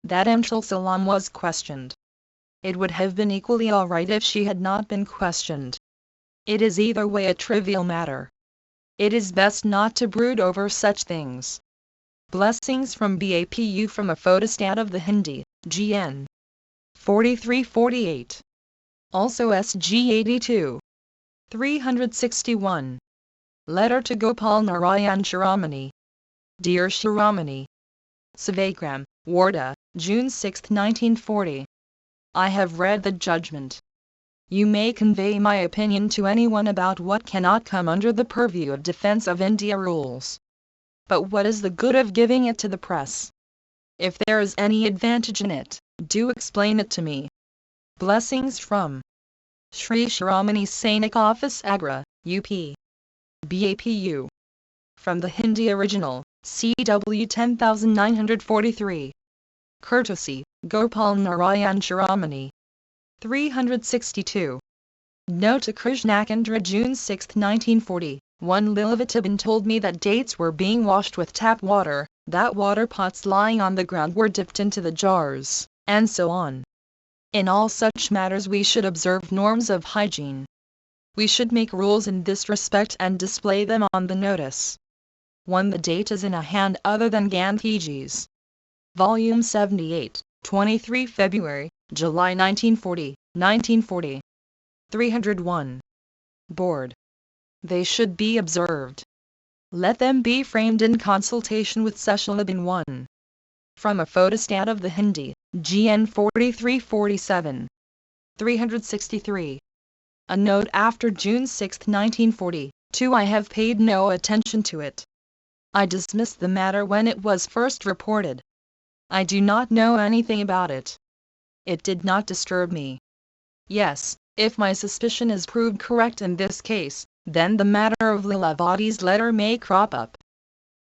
that Salam was questioned. It would have been equally alright if she had not been questioned. It is either way a trivial matter. It is best not to brood over such things. Blessings from BAPU from a photostat of the Hindi, GN 4348. Also SG 82. 361. Letter to Gopal Narayan Shiramani. Dear Shiramani. Savagram, Warda, June 6, 1940. I have read the judgment. You may convey my opinion to anyone about what cannot come under the purview of Defense of India rules. But what is the good of giving it to the press? If there is any advantage in it, do explain it to me. Blessings from Shri Shiramani Sainik Office Agra, UP. BAPU. From the Hindi original, CW 10943. Courtesy, Gopal Narayan Shiramani. 362. Note to Krishnakandra June 6, 1940. One Lilavatiban told me that dates were being washed with tap water, that water pots lying on the ground were dipped into the jars, and so on. In all such matters we should observe norms of hygiene. We should make rules in this respect and display them on the notice. 1. The date is in a hand other than Gandhiji's. Volume 78, 23 February, July 1940. 301. Board. They should be observed. Let them be framed in consultation with Seshalabin 1. From a photostat of the Hindi, GN 4347. 363. A note after June 6, 1940. 2. I have paid no attention to it. I dismissed the matter when it was first reported. I do not know anything about it. It did not disturb me. Yes, if my suspicion is proved correct in this case, then the matter of Lilavati's letter may crop up.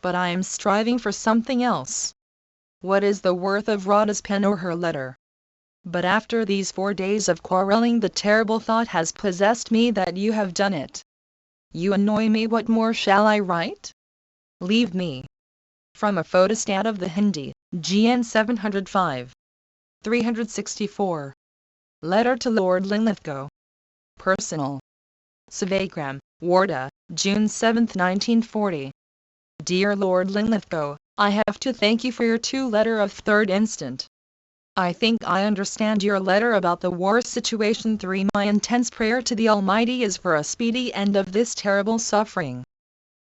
But I am striving for something else. What is the worth of Radha's pen or her letter? But after these 4 days of quarreling the terrible thought has possessed me that you have done it. You annoy me. What more shall I write? Leave me. From a photostat of the Hindi, GN 705. 364. Letter to Lord Linlithgow. Personal. Savagram, Warda, June 7, 1940. Dear Lord Linlithgow, I have to thank you for your 2 letter of 3rd instant. I think I understand your letter about the war situation. 3. My intense prayer to the Almighty is for a speedy end of this terrible suffering.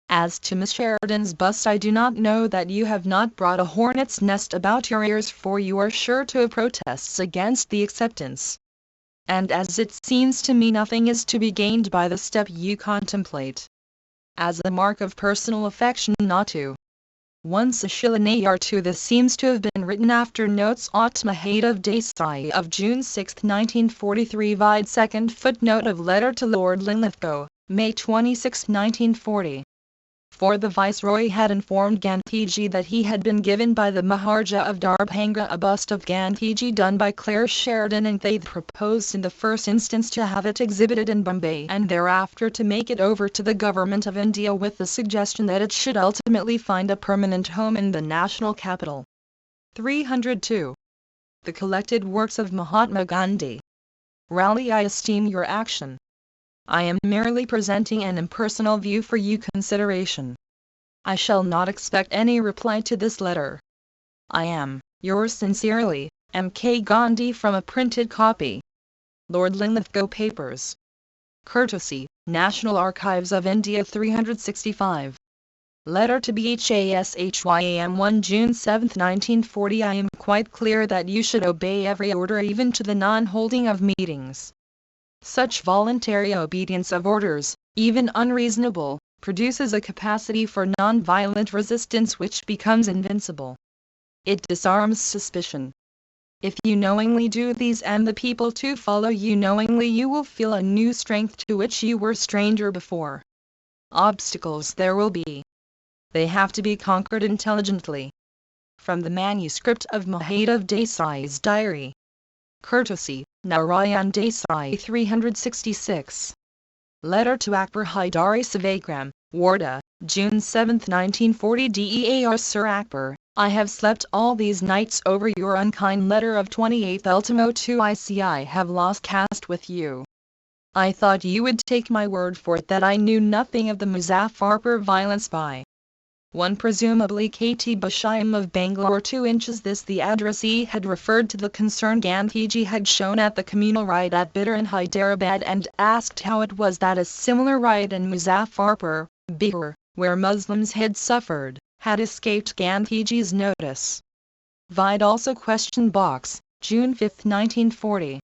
As to Miss Sheridan's bust, I do not know that you have not brought a hornet's nest about your ears, for you are sure to have protests against the acceptance. And as it seems to me nothing is to be gained by the step you contemplate. As a mark of personal affection not to 1 Sashilanayar 2. This seems to have been written after notes Aut Mahadav Desai of June 6, 1943 vide second footnote of letter to Lord Linlithgow, May 26, 1940. For the Viceroy had informed Gandhiji that he had been given by the Maharaja of Darbhanga a bust of Gandhiji done by Clare Sheridan, and they proposed in the first instance to have it exhibited in Bombay and thereafter to make it over to the Government of India with the suggestion that it should ultimately find a permanent home in the national capital. 302. The collected works of Mahatma Gandhi. Rally. I esteem your action. I am merely presenting an impersonal view for your consideration. I shall not expect any reply to this letter. I am, yours sincerely, M. K. Gandhi. From a printed copy. Lord Linlithgow Papers. Courtesy, National Archives of India. 365. Letter to BHASHYAM 1 June 7, 1940. I am quite clear that you should obey every order, even to the non-holding of meetings. Such voluntary obedience of orders, even unreasonable, produces a capacity for non-violent resistance which becomes invincible. It disarms suspicion. If you knowingly do these and the people too follow you knowingly, you will feel a new strength to which you were stranger before. Obstacles there will be. They have to be conquered intelligently. From the manuscript of Mahadav Desai's diary. Courtesy, Narayan Desai. 366. Letter to Akbar Haidari Savagram, Warda, June 7, 1940. DEAR Sir Akbar, I have slept all these nights over your unkind letter of 28th ultimo 2 I have lost caste with you. I thought you would take my word for it that I knew nothing of the Muzaffarpur violence by one presumably KT Bashayam of Bangalore. 2 inches This the addressee had referred to the concern Gandhiji had shown at the communal riot at Bidar in Hyderabad and asked how it was that a similar riot in Muzaffarpur, Bihar, where Muslims had suffered, had escaped Gandhiji's notice. Vide also Question Box, June 5, 1940.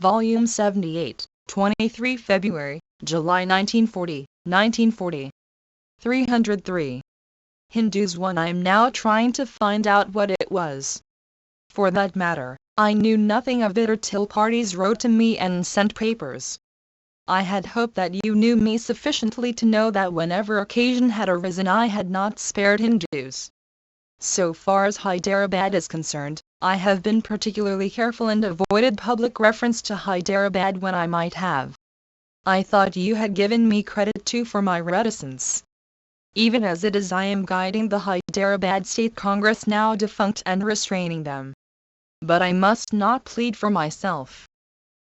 Volume 78, 23 February, July 1940, 1940. 303. Hindus 1. I am now trying to find out what it was. For that matter, I knew nothing of it till parties wrote to me and sent papers. I had hoped that you knew me sufficiently to know that whenever occasion had arisen I had not spared Hindus. So far as Hyderabad is concerned, I have been particularly careful and avoided public reference to Hyderabad when I might have. I thought you had given me credit too for my reticence. Even as it is I am guiding the Hyderabad State Congress now defunct and restraining them. But I must not plead for myself.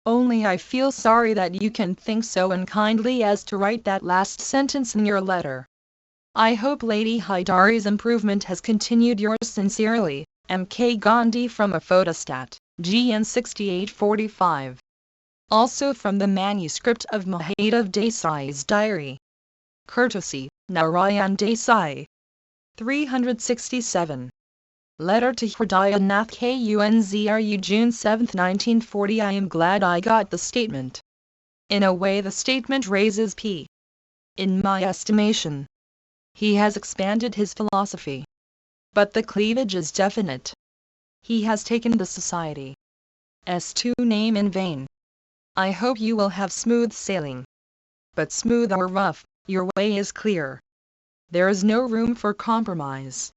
Only I feel sorry that you can think so unkindly as to write that last sentence in your letter. I hope Lady Hydari's improvement has continued. Yours sincerely, M.K. Gandhi. From a photostat, GN 6845. Also from the manuscript of Mahadev Desai's diary. Courtesy, Narayan Desai. 367. Letter to Hridayanath Kunzru June 7, 1940. I am glad I got the statement. In a way the statement raises P. In my estimation. He has expanded his philosophy. But the cleavage is definite. He has taken the Society's name in vain. I hope you will have smooth sailing. But smooth or rough, your way is clear. There is no room for compromise.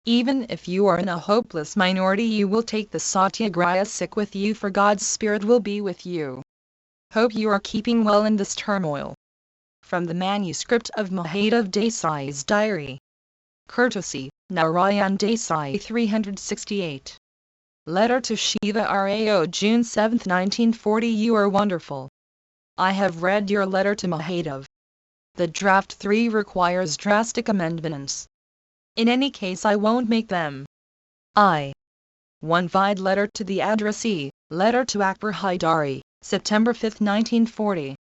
Even if you are in a hopeless minority you will take the Satyagraha Sikh with you, for God's Spirit will be with you. Hope you are keeping well in this turmoil. From the manuscript of Mahadev Desai's diary. Courtesy, Narayan Desai. 368. Letter to Shiva Rao June 7, 1940. You are wonderful. I have read your letter to Mahadev. The draft 3 requires drastic amendments. In any case I won't make them. 1. Vide letter to the addressee, letter to Akbar Hydari, September 5, 1940.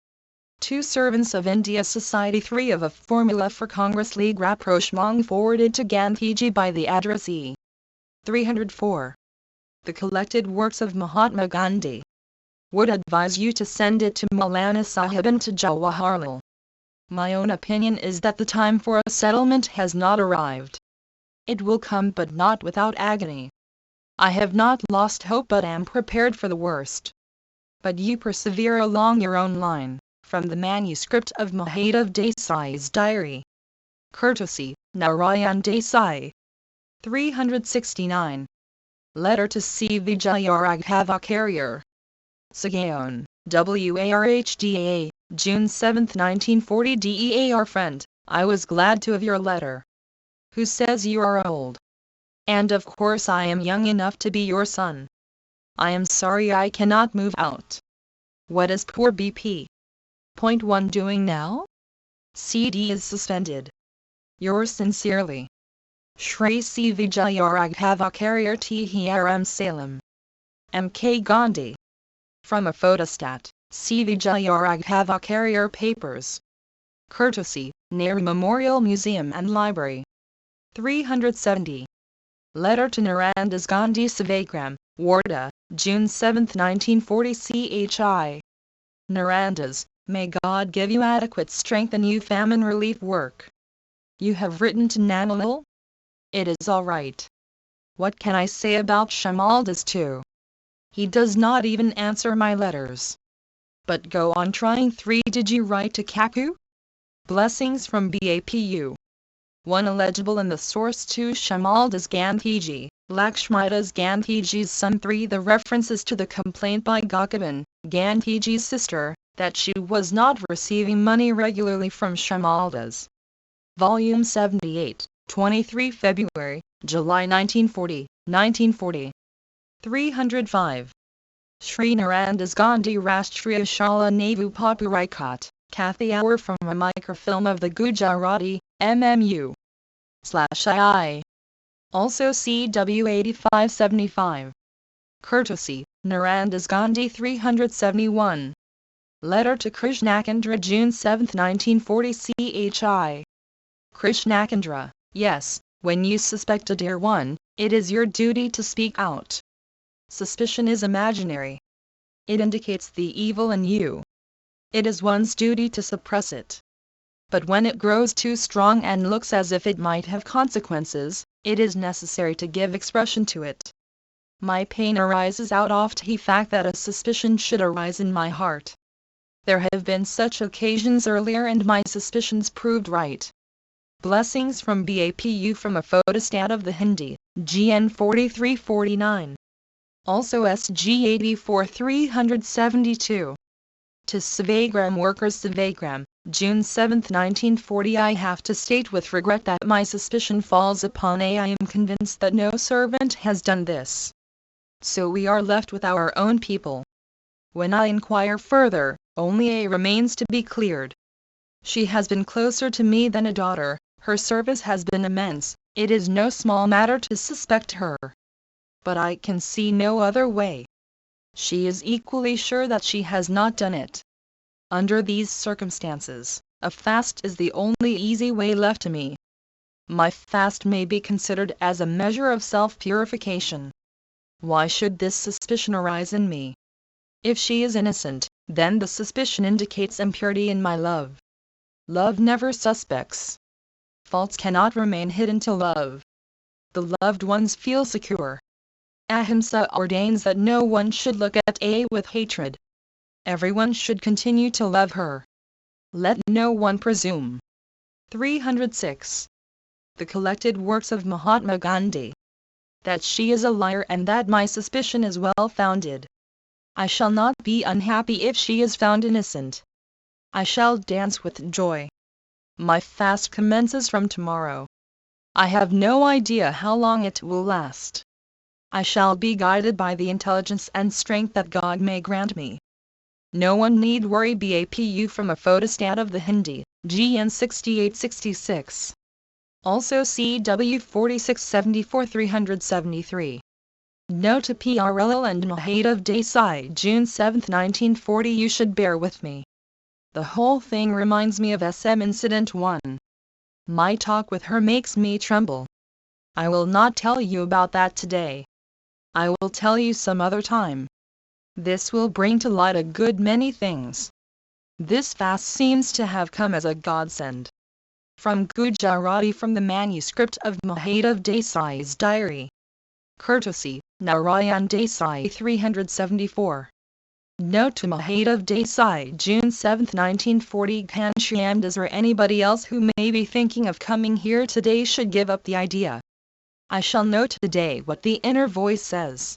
2. Servants of India Society 3 of a formula for Congress League rapprochement forwarded to Gandhiji by the addressee. 304. The collected works of Mahatma Gandhi. Would advise you to send it to Maulana Sahib and to Jawaharlal. My own opinion is that the time for a settlement has not arrived. It will come, but not without agony. I have not lost hope but am prepared for the worst. But you persevere along your own line. From the manuscript of Mahadev Desai's diary. Courtesy, Narayan Desai. 369. Letter to C. Vijayaraghava Carrier. Sagaon, WARHDA, June 7, 1940. DEAR friend, I was glad to have your letter. Who says you are old? And of course I am young enough to be your son. I am sorry I cannot move out. What is poor BP? Point 1 doing now? CD is suspended. Yours sincerely. Shri C. Vijayaraghava Carrier THRM Salem. M.K. Gandhi. From a photostat, C. Vijayaraghava Carrier Papers. Courtesy, Nehru Memorial Museum and Library. 370. Letter to Narandas Gandhi Sevagram, Wardha, June 7, 1940. CHI. Narandas, may God give you adequate strength in your famine relief work. You have written to Nanalil? It is all right. What can I say about Shamaldas too? He does not even answer my letters. But go on trying. 3. Did you write to Kaku? Blessings from BAPU. 1. Illegible in the source. 2. Shamaldas Gandhiji, Lakshmidas Gandhiji's son. 3. The references to the complaint by Gokaban, Gandhiji's sister, that she was not receiving money regularly from Shamaldas. Volume 78, 23 February, July 1940, 1940. 305. Shri Narandas Gandhi Rashtriya Shala Nevu Papuraikat, Kathy Hour from a microfilm of the Gujarati, MMU. /I. Also CW 8575. Courtesy, Narandas Gandhi 371. Letter to Krishnakandra June 7, 1940 CHI. Krishnakandra, yes, when you suspect a dear one, it is your duty to speak out. Suspicion is imaginary. It indicates the evil in you. It is one's duty to suppress it. But when it grows too strong and looks as if it might have consequences, it is necessary to give expression to it. My pain arises out of the fact that a suspicion should arise in my heart. There have been such occasions earlier and my suspicions proved right. Blessings from BAPU from a photostat of the Hindi, GN 4349. Also SG 84 372. To Sevagram workers Sevagram, June 7, 1940. I have to state with regret that my suspicion falls upon A. I am convinced that no servant has done this. So we are left with our own people. When I inquire further, only A remains to be cleared. She has been closer to me than a daughter, her service has been immense, it is no small matter to suspect her. But I can see no other way. She is equally sure that she has not done it. Under these circumstances, a fast is the only easy way left to me. My fast may be considered as a measure of self-purification. Why should this suspicion arise in me? If she is innocent, then the suspicion indicates impurity in my love. Love never suspects. Faults cannot remain hidden to love. The loved ones feel secure. Ahimsa ordains that no one should look at A with hatred. Everyone should continue to love her. Let no one presume. 306. The collected works of Mahatma Gandhi. That she is a liar and that my suspicion is well founded. I shall not be unhappy if she is found innocent. I shall dance with joy. My fast commences from tomorrow. I have no idea how long it will last. I shall be guided by the intelligence and strength that God may grant me. No one need worry. BAPU from a photostat of the Hindi, GN 6866. Also CW 4674 373. Note to PRLL and Mahadev Desai June 7, 1940. You should bear with me. The whole thing reminds me of SM Incident 1. My talk with her makes me tremble. I will not tell you about that today. I will tell you some other time. This will bring to light a good many things. This fast seems to have come as a godsend. From Gujarati from the manuscript of Mahadev Desai's diary. Courtesy, Narayan Desai 374. Note to Mahadev Desai June 7, 1940. Ghanshyamdas or anybody else who may be thinking of coming here today should give up the idea. I shall note today what the inner voice says.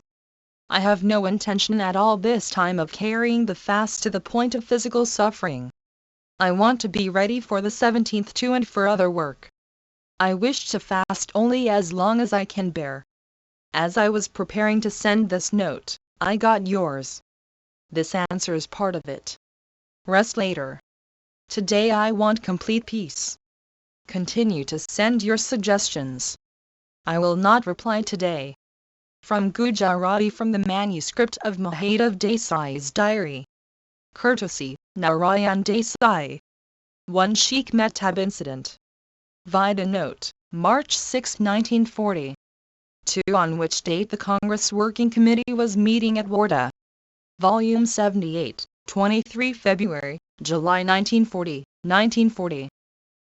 I have no intention at all this time of carrying the fast to the point of physical suffering. I want to be ready for the 17th too and for other work. I wish to fast only as long as I can bear. As I was preparing to send this note, I got yours. This answers part of it. Rest later. Today I want complete peace. Continue to send your suggestions. I will not reply today. From Gujarati from the manuscript of Mahadev Desai's diary. Courtesy, Narayan Desai. 1 Sheikh Mehtab Incident. Vida note, March 6, 1940. 2 On which date the Congress Working Committee was meeting at Wardha. Volume 78, 23 February, July 1940, 1940.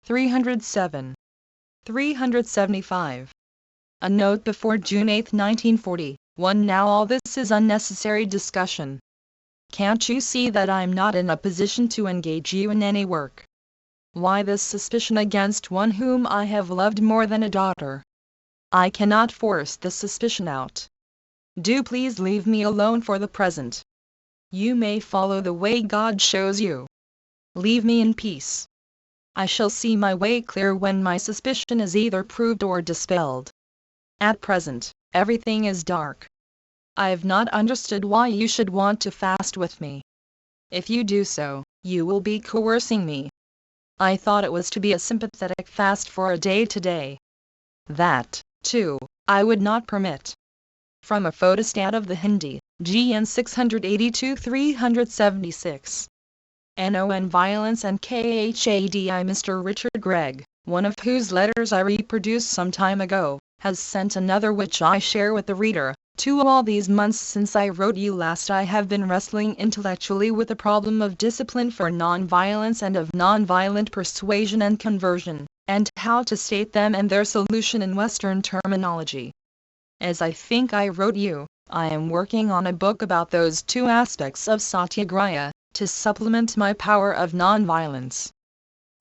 307. 375. A note before June 8, 1940. 1 Now all this is unnecessary discussion. Can't you see that I'm not in a position to engage you in any work? Why this suspicion against one whom I have loved more than a daughter? I cannot force the suspicion out. Do please leave me alone for the present. You may follow the way God shows you. Leave me in peace. I shall see my way clear when my suspicion is either proved or dispelled. At present, everything is dark. I have not understood why you should want to fast with me. If you do so, you will be coercing me. I thought it was to be a sympathetic fast for a day today. That, too, I would not permit. From a photostat of the Hindi, GN 682-376. Non-Violence and KHADI. Mr. Richard Gregg, one of whose letters I reproduced some time ago, has sent another which I share with the reader. To all these months since I wrote you last I have been wrestling intellectually with the problem of discipline for non-violence and of non-violent persuasion and conversion, and how to state them and their solution in Western terminology. As I think I wrote you, I am working on a book about those two aspects of satyagraha, to supplement my power of non-violence.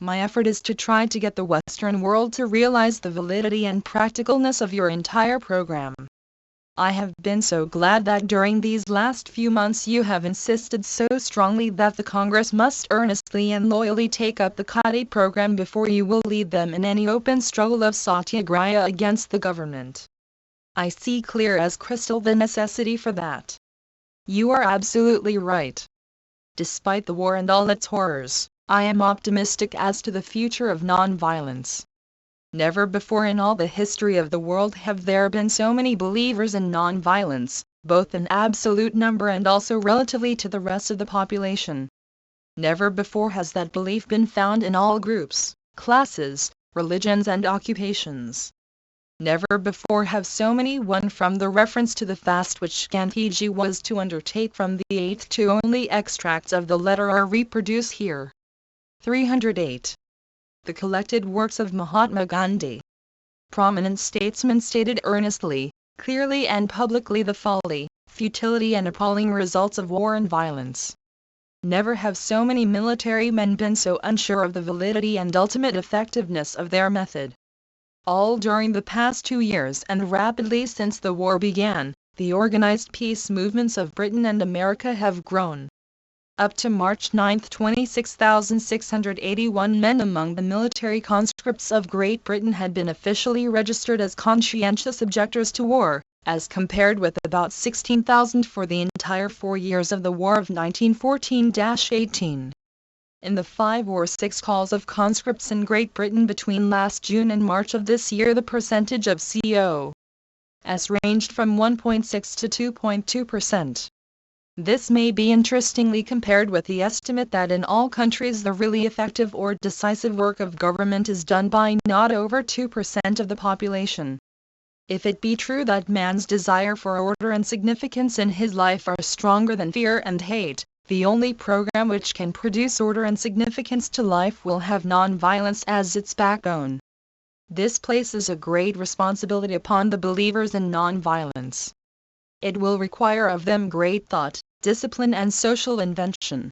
My effort is to try to get the Western world to realize the validity and practicalness of your entire program. I have been so glad that during these last few months you have insisted so strongly that the Congress must earnestly and loyally take up the Gandhi program before you will lead them in any open struggle of satyagraha against the government. I see clear as crystal the necessity for that. You are absolutely right. Despite the war and all its horrors, I am optimistic as to the future of non-violence. Never before in all the history of the world have there been so many believers in non-violence, both in absolute number and also relatively to the rest of the population. Never before has that belief been found in all groups, classes, religions and occupations. Never before have so many won from the reference to the fast which Gandhiji was to undertake from the 8th to only extracts of the letter are reproduced here. 308. The collected works of Mahatma Gandhi. Prominent statesmen stated earnestly, clearly and publicly the folly, futility and appalling results of war and violence. Never have so many military men been so unsure of the validity and ultimate effectiveness of their method. All during the past 2 years and rapidly since the war began, the organized peace movements of Britain and America have grown. Up to March 9, 26,681 men among the military conscripts of Great Britain had been officially registered as conscientious objectors to war, as compared with about 16,000 for the entire 4 years of the War of 1914-18. In the 5 or 6 calls of conscripts in Great Britain between last June and March of this year, the percentage of COs ranged from 1.6 to 2.2%. This may be interestingly compared with the estimate that in all countries the really effective or decisive work of government is done by not over 2% of the population. If it be true that man's desire for order and significance in his life are stronger than fear and hate, the only program which can produce order and significance to life will have non-violence as its backbone. This places a great responsibility upon the believers in non-violence. It will require of them great thought, discipline and social invention.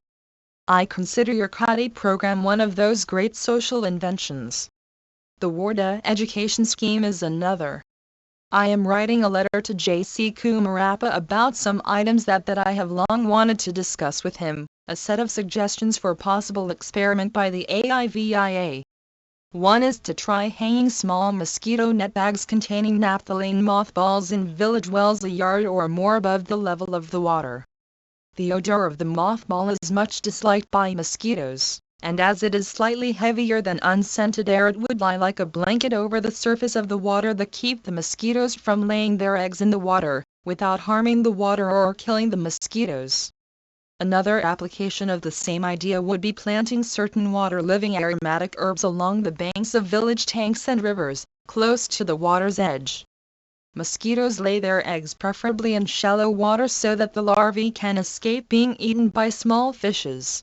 I consider your Gandhi program one of those great social inventions. The Warda education scheme is another. I am writing a letter to J.C. Kumarappa about some items that I have long wanted to discuss with him, a set of suggestions for possible experiment by the AIVIA. One is to try hanging small mosquito net bags containing naphthalene mothballs in village wells a yard or more above the level of the water. The odor of the mothball is much disliked by mosquitoes, and as it is slightly heavier than unscented air it would lie like a blanket over the surface of the water that keep the mosquitoes from laying their eggs in the water, without harming the water or killing the mosquitoes. Another application of the same idea would be planting certain water-living aromatic herbs along the banks of village tanks and rivers, close to the water's edge. Mosquitoes lay their eggs preferably in shallow water so that the larvae can escape being eaten by small fishes.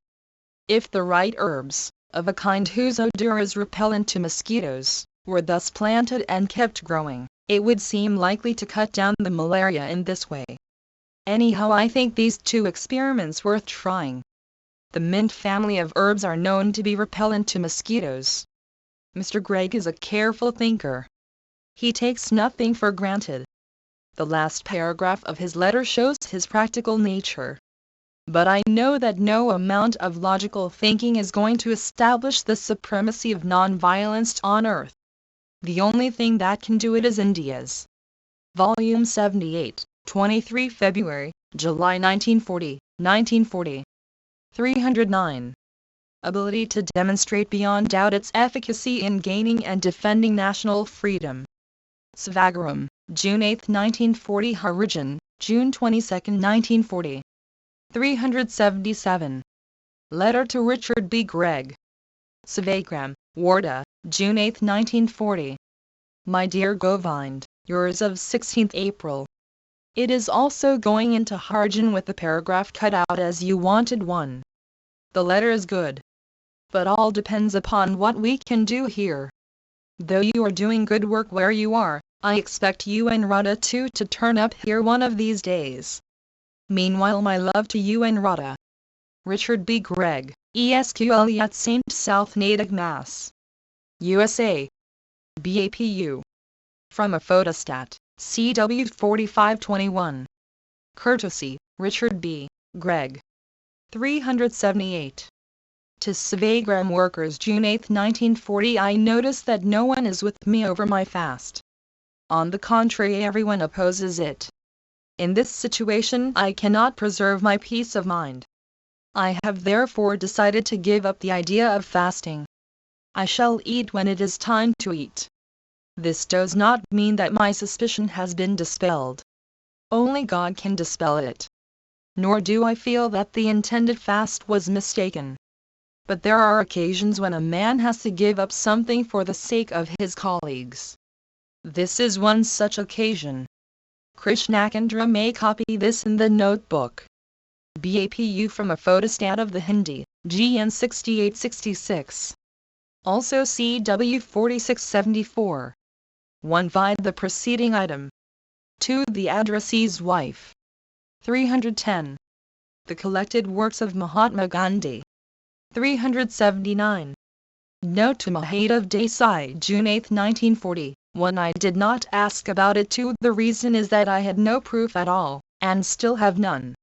If the right herbs, of a kind whose odor is repellent to mosquitoes, were thus planted and kept growing, it would seem likely to cut down the malaria in this way. Anyhow, I think these 2 experiments worth trying. The mint family of herbs are known to be repellent to mosquitoes. Mr. Gregg is a careful thinker. He takes nothing for granted. The last paragraph of his letter shows his practical nature. But I know that no amount of logical thinking is going to establish the supremacy of non-violence on Earth. The only thing that can do it is India's. Volume 78, 23 February, July 1940. 309. Ability to demonstrate beyond doubt its efficacy in gaining and defending national freedom. Savagaram, June 8, 1940. Harijan, June 22, 1940. 377. Letter to Richard B. Gregg. Savagaram, Wardha, June 8, 1940. My dear Govind, yours of 16th April. It is also going into Harijan with the paragraph cut out as you wanted one. The letter is good. But all depends upon what we can do here. Though you are doing good work where you are, I expect you and Radha too to turn up here one of these days. Meanwhile, my love to you and Radha. Richard B. Gregg, ESQL at St. South Natick, Mass. USA. BAPU. From a photostat, CW 4521. Courtesy, Richard B. Gregg. 378. To Savagaram workers, June 8, 1940. I notice that no one is with me over my fast. On the contrary, everyone opposes it. In this situation, I cannot preserve my peace of mind. I have therefore decided to give up the idea of fasting. I shall eat when it is time to eat. This does not mean that my suspicion has been dispelled. Only God can dispel it. Nor do I feel that the intended fast was mistaken. But there are occasions when a man has to give up something for the sake of his colleagues. This is one such occasion. Krishnakandra may copy this in the notebook. BAPU from a photostat of the Hindi, GN 6866. Also CW 4674. 1. Vide the preceding item. 2. The addressee's wife. 310. The collected works of Mahatma Gandhi. 379. Note to Mahadev Desai, June 8, 1940. 1. I did not ask about it. 2. The reason is that I had no proof at all, and still have none.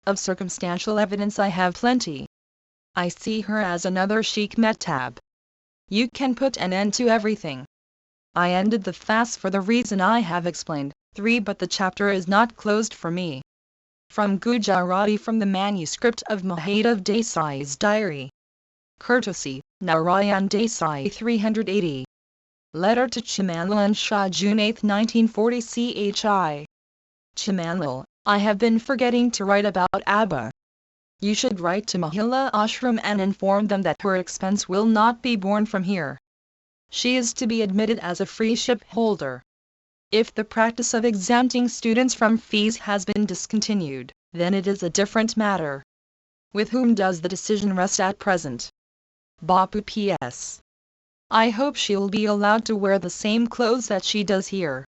Of circumstantial evidence I have plenty. I see her as another Sheikh Mehtab. You can put an end to everything. I ended the fast for the reason I have explained. 3. But the chapter is not closed for me. From Gujarati, from the manuscript of Mahadev Desai's diary. Courtesy, Narayan Desai. 380. Letter to Chimanlal Shah, June 8, 1940. CHI. Chimanlal, I have been forgetting to write about Abba. You should write to Mahila Ashram and inform them that her expense will not be borne from here. She is to be admitted as a free ship holder. If the practice of exempting students from fees has been discontinued, then it is a different matter. With whom does the decision rest at present? Bapu P.S. I hope she'll be allowed to wear the same clothes that she does here.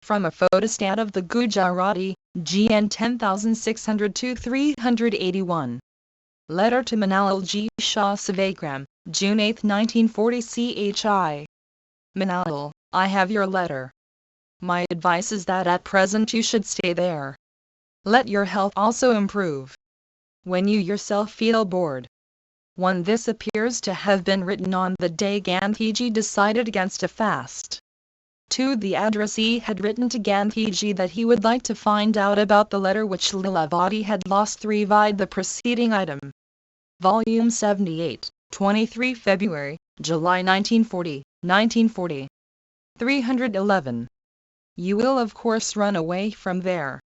From a photostat of the Gujarati, GN 10602-381. Letter to Manal G. Shah, Savagaram, June 8, 1940. CHI. Manal, I have your letter. My advice is that at present you should stay there. Let your health also improve. When you yourself feel bored. 1. This appears to have been written on the day Gandhiji decided against a fast. 2. The addressee had written to Gandhiji that he would like to find out about the letter which Lilavati had lost. 3. Vide the preceding item. Volume 78, 23 February, July 1940. 311. You will of course run away from there.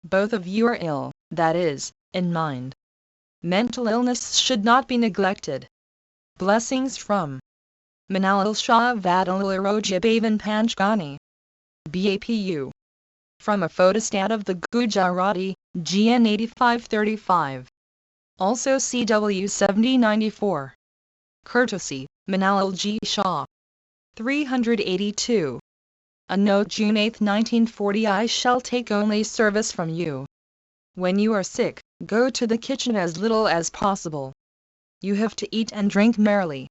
Both of you are ill, that is, in mind. Mental illness should not be neglected. Blessings from Manal Shah Vadalarojabavan Panchgani. BAPU. From a photostat of the Gujarati, GN 8535. Also CW 7094. Courtesy, Manal G. Shah. 382. A note, June 8, 1940. I shall take only service from you. When you are sick, go to the kitchen as little as possible. You have to eat and drink merrily.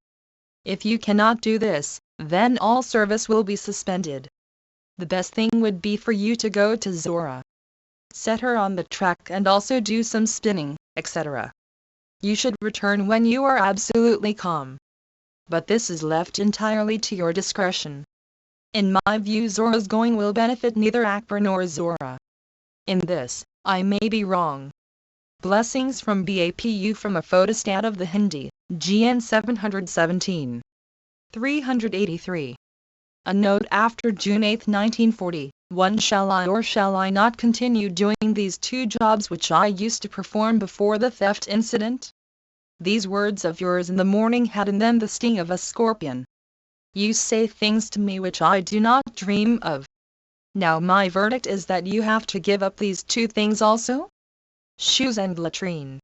If you cannot do this, then all service will be suspended. The best thing would be for you to go to Zora. Set her on the track and also do some spinning, etc. You should return when you are absolutely calm. But this is left entirely to your discretion. In my view, Zora's going will benefit neither Akbar nor Zora. In this, I may be wrong. Blessings from BAPU from a photostat of the Hindi, GN 717. 383. A note after June 8, 1940. One, shall I or shall I not continue doing these two jobs which I used to perform before the theft incident? These words of yours in the morning had in them the sting of a scorpion. You say things to me which I do not dream of. Now my verdict is that you have to give up these two things also? Shoes and latrine.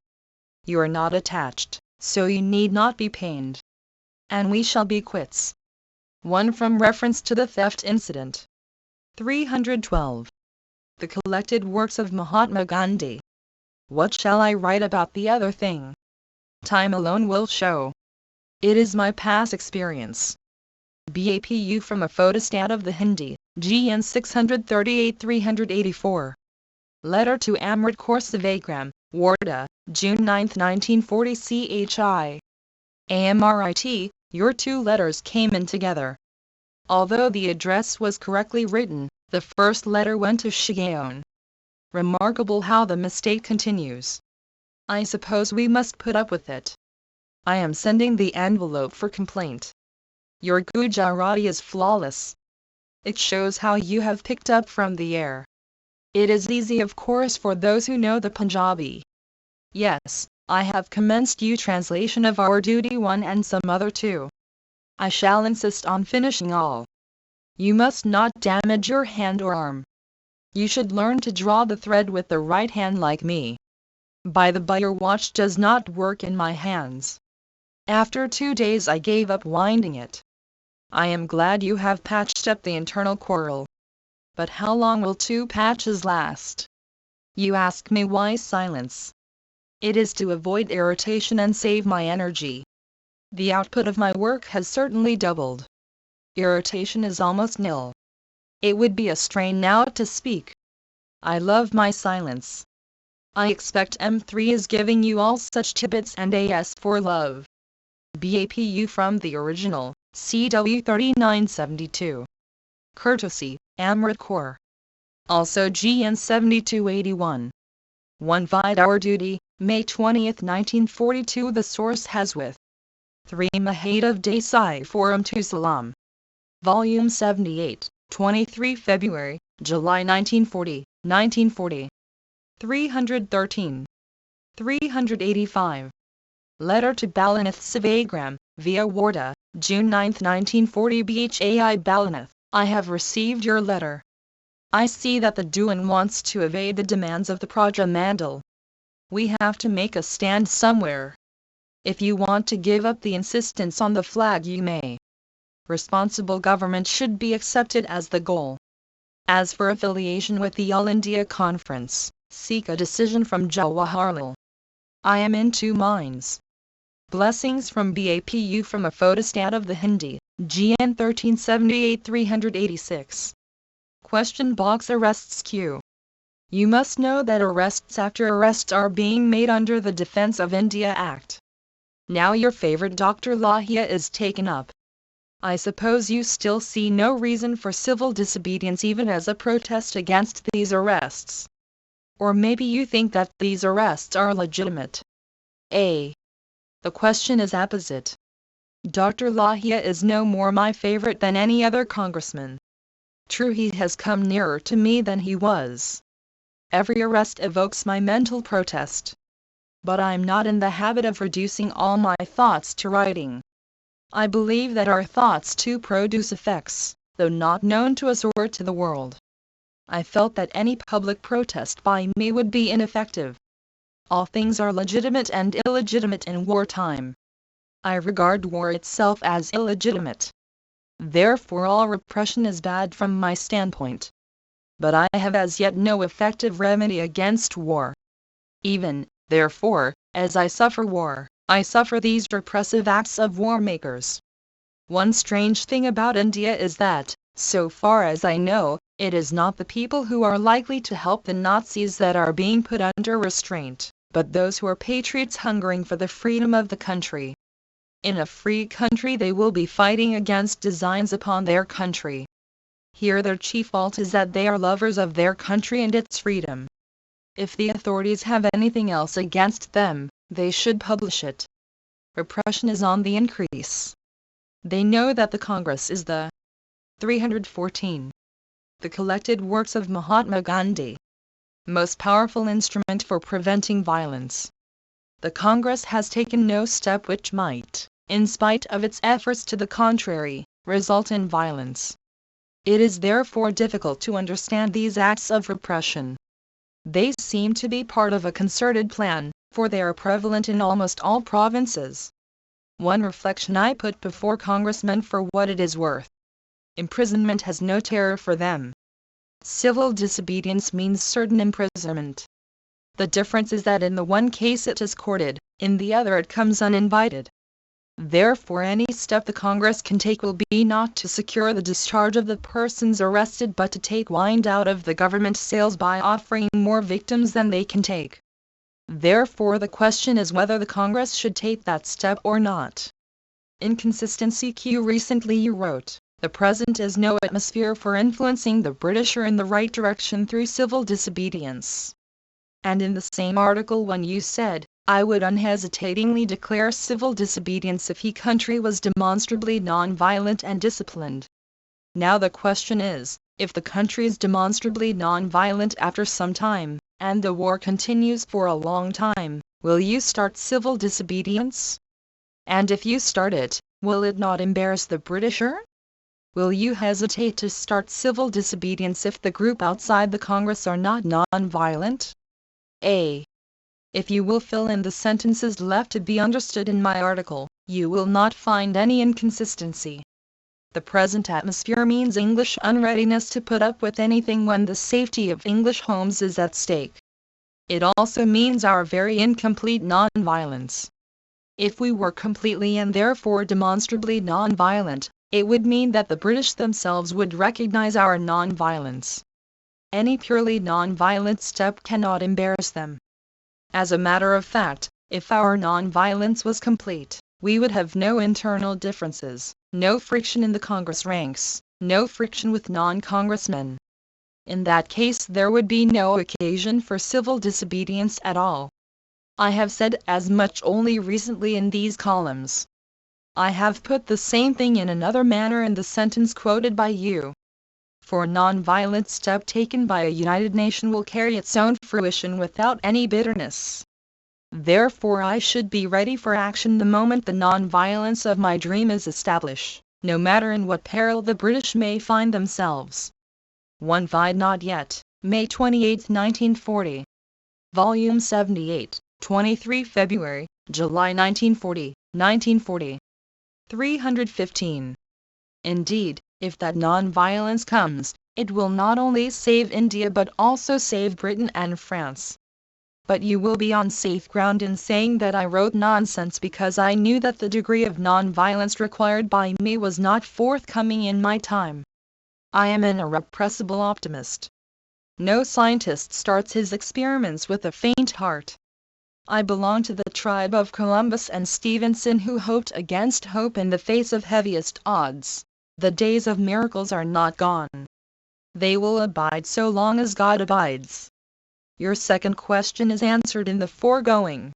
You are not attached, so you need not be pained. And we shall be quits. 1 from reference to the theft incident. 312. The collected works of Mahatma Gandhi. What shall I write about the other thing? Time alone will show. It is my past experience. BAPU from a photostat of the Hindi, GN 638-384. Letter to Amrit Kaur Sevagram, Warda, June 9, 1940 CHI. AMRIT, your two letters came in together. Although the address was correctly written, the first letter went to Shigaon. Remarkable how the mistake continues. I suppose we must put up with it. I am sending the envelope for complaint. Your Gujarati is flawless. It shows how you have picked up from the air. It is easy of course for those who know the Punjabi. Yes, I have commenced you translation of Our Duty 1 and some other too. I shall insist on finishing all. You must not damage your hand or arm. You should learn to draw the thread with the right hand like me. By the by, your watch does not work in my hands. After 2 days I gave up winding it. I am glad you have patched up the internal quarrel. But how long will 2 patches last? You ask me why silence. It is to avoid irritation and save my energy. The output of my work has certainly doubled. Irritation is almost nil. It would be a strain now to speak. I love my silence. I expect M3 is giving you all such tidbits and AS for love. BAPU from the original, CW 3972. Courtesy, Amrit Kaur. Also GN 7281. 1 Vide Our Duty, May 20, 1942. The source has with 3 Mahadov Desai Forum to Salam. Volume 78, 23 February, July 1940. 313. 385. Letter to Balanath Sevagram, via Warda, June 9, 1940. Bhai Balanath, I have received your letter. I see that the Duan wants to evade the demands of the Praja Mandal. We have to make a stand somewhere. If you want to give up the insistence on the flag, you may. Responsible government should be accepted as the goal. As for affiliation with the All India Conference, seek a decision from Jawaharlal. I am in 2 minds. Blessings from BAPU from a photostat of the Hindi, GN 1378-386. Question box arrests Q. You must know that arrests after arrests are being made under the Defence of India Act. Now your favorite Dr. Lahia is taken up. I suppose you still see no reason for civil disobedience even as a protest against these arrests. Or maybe you think that these arrests are legitimate. A. The question is apposite. Dr. Lahia is no more my favorite than any other congressman. True, he has come nearer to me than he was. Every arrest evokes my mental protest. But I'm not in the habit of reducing all my thoughts to writing. I believe that our thoughts too produce effects, though not known to us or to the world. I felt that any public protest by me would be ineffective. All things are legitimate and illegitimate in wartime. I regard war itself as illegitimate. Therefore all repression is bad from my standpoint. But I have as yet no effective remedy against war. Even, therefore, as I suffer war, I suffer these repressive acts of war makers. One strange thing about India is that, so far as I know, it is not the people who are likely to help the Nazis that are being put under restraint, but those who are patriots hungering for the freedom of the country. In a free country they will be fighting against designs upon their country. Here their chief fault is that they are lovers of their country and its freedom. If the authorities have anything else against them, they should publish it. Repression is on the increase. They know that the Congress is the 314. The collected works of Mahatma Gandhi. Most powerful instrument for preventing violence. The Congress has taken no step which might, in spite of its efforts to the contrary, result in violence. It is therefore difficult to understand these acts of repression. They seem to be part of a concerted plan, for they are prevalent in almost all provinces. One reflection I put before congressmen for what it is worth. Imprisonment has no terror for them. Civil disobedience means certain imprisonment. The difference is that in the one case it is courted, in the other it comes uninvited. Therefore any step the Congress can take will be not to secure the discharge of the persons arrested but to take wind out of the government sails by offering more victims than they can take. Therefore the question is whether the Congress should take that step or not. Inconsistency Q. Recently you wrote, "The present is no atmosphere for influencing the Britisher in the right direction through civil disobedience." And in the same article when you said, "I would unhesitatingly declare civil disobedience if the country was demonstrably non-violent and disciplined." Now the question is, if the country is demonstrably non-violent after some time, and the war continues for a long time, will you start civil disobedience? And if you start it, will it not embarrass the Britisher? Will you hesitate to start civil disobedience if the group outside the Congress are not non-violent? A. If you will fill in the sentences left to be understood in my article, you will not find any inconsistency. The present atmosphere means English unreadiness to put up with anything when the safety of English homes is at stake. It also means our very incomplete non-violence. If we were completely and therefore demonstrably non-violent, it would mean that the British themselves would recognize our non-violence. Any purely non-violent step cannot embarrass them. As a matter of fact, if our non-violence was complete, we would have no internal differences, no friction in the Congress ranks, no friction with non-congressmen. In that case there would be no occasion for civil disobedience at all. I have said as much only recently in these columns. I have put the same thing in another manner in the sentence quoted by you. For a non-violent step taken by a united nation will carry its own fruition without any bitterness. Therefore I should be ready for action the moment the non-violence of my dream is established, no matter in what peril the British may find themselves. 1 Vide not yet, May 28, 1940. Volume 78, 23 February, July 1940. 315. Indeed, if that non-violence comes, it will not only save India but also save Britain and France. But you will be on safe ground in saying that I wrote nonsense because I knew that the degree of non-violence required by me was not forthcoming in my time. I am an irrepressible optimist. No scientist starts his experiments with a faint heart. I belong to the tribe of Columbus and Stevenson who hoped against hope in the face of heaviest odds. The days of miracles are not gone. They will abide so long as God abides. Your second question is answered in the foregoing.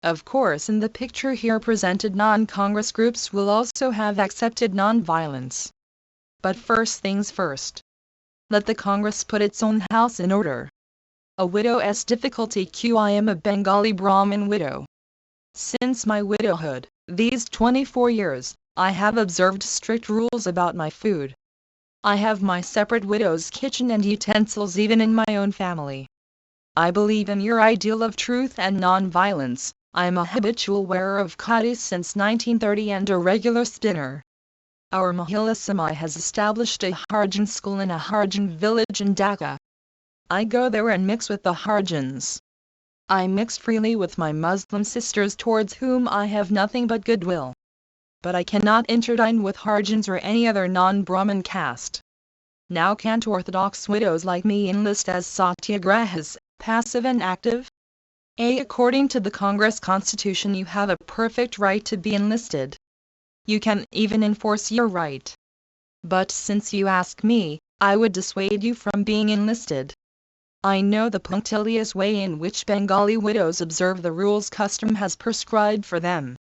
Of course, in the picture here presented, non-Congress groups will also have accepted non-violence. But first things first. Let the Congress put its own house in order. A widow's difficulty Q. I am a Bengali Brahmin widow. Since my widowhood, these 24 years, I have observed strict rules about my food. I have my separate widow's kitchen and utensils even in my own family. I believe in your ideal of truth and non-violence. I am a habitual wearer of khatis since 1930 and a regular spinner. Our Mahila Samaj has established a Harijan school in a Harijan village in Dhaka. I go there and mix with the Harijans. I mix freely with my Muslim sisters towards whom I have nothing but goodwill. But I cannot interdine with Harijans or any other non-Brahmin caste. Now can't Orthodox widows like me enlist as satyagrahas, passive and active? According to the Congress Constitution, you have a perfect right to be enlisted. You can even enforce your right. But since you ask me, I would dissuade you from being enlisted. I know the punctilious way in which Bengali widows observe the rules custom has prescribed for them.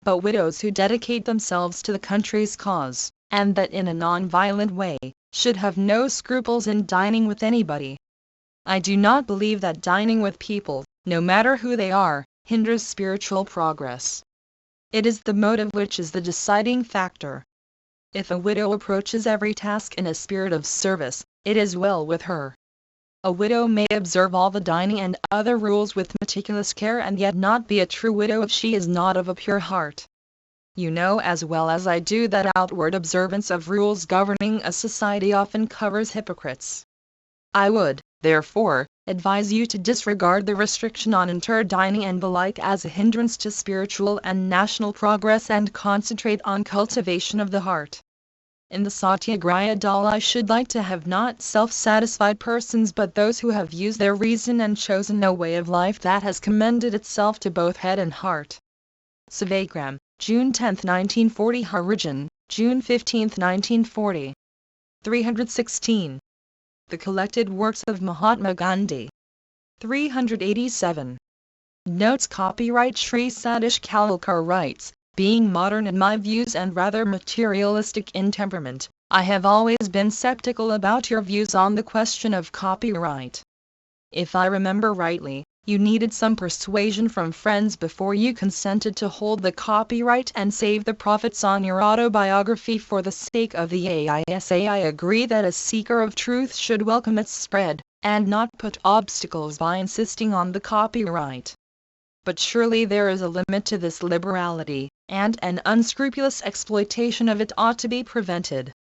But widows who dedicate themselves to the country's cause, and that in a non-violent way, should have no scruples in dining with anybody. I do not believe that dining with people, no matter who they are, hinders spiritual progress. It is the motive which is the deciding factor. If a widow approaches every task in a spirit of service, it is well with her. A widow may observe all the dining and other rules with meticulous care and yet not be a true widow if she is not of a pure heart. You know as well as I do that outward observance of rules governing a society often covers hypocrites. I would, therefore, advise you to disregard the restriction on inter-dining and the like as a hindrance to spiritual and national progress and concentrate on cultivation of the heart. In the Satyagraha Dal I should like to have not self-satisfied persons but those who have used their reason and chosen a way of life that has commended itself to both head and heart. Sevagram, June 10, 1940. Harijan, June 15, 1940. 316. The Collected Works of Mahatma Gandhi. 387. Notes. Copyright. Sri Satish Kalkar writes, being modern in my views and rather materialistic in temperament, I have always been skeptical about your views on the question of copyright. If I remember rightly, you needed some persuasion from friends before you consented to hold the copyright and save the profits on your autobiography for the sake of the AISA. I agree that a seeker of truth should welcome its spread, and not put obstacles by insisting on the copyright. But surely there is a limit to this liberality, and an unscrupulous exploitation of it ought to be prevented.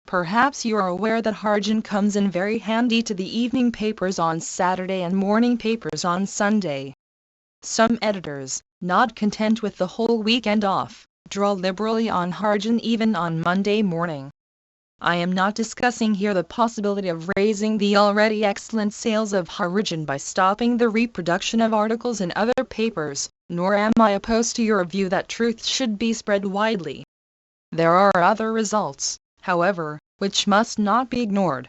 Perhaps you are aware that Harijan comes in very handy to the evening papers on Saturday and morning papers on Sunday. Some editors, not content with the whole weekend off, draw liberally on Harijan even on Monday morning. I am not discussing here the possibility of raising the already excellent sales of Harijan by stopping the reproduction of articles in other papers, nor am I opposed to your view that truth should be spread widely. There are other results, however, which must not be ignored.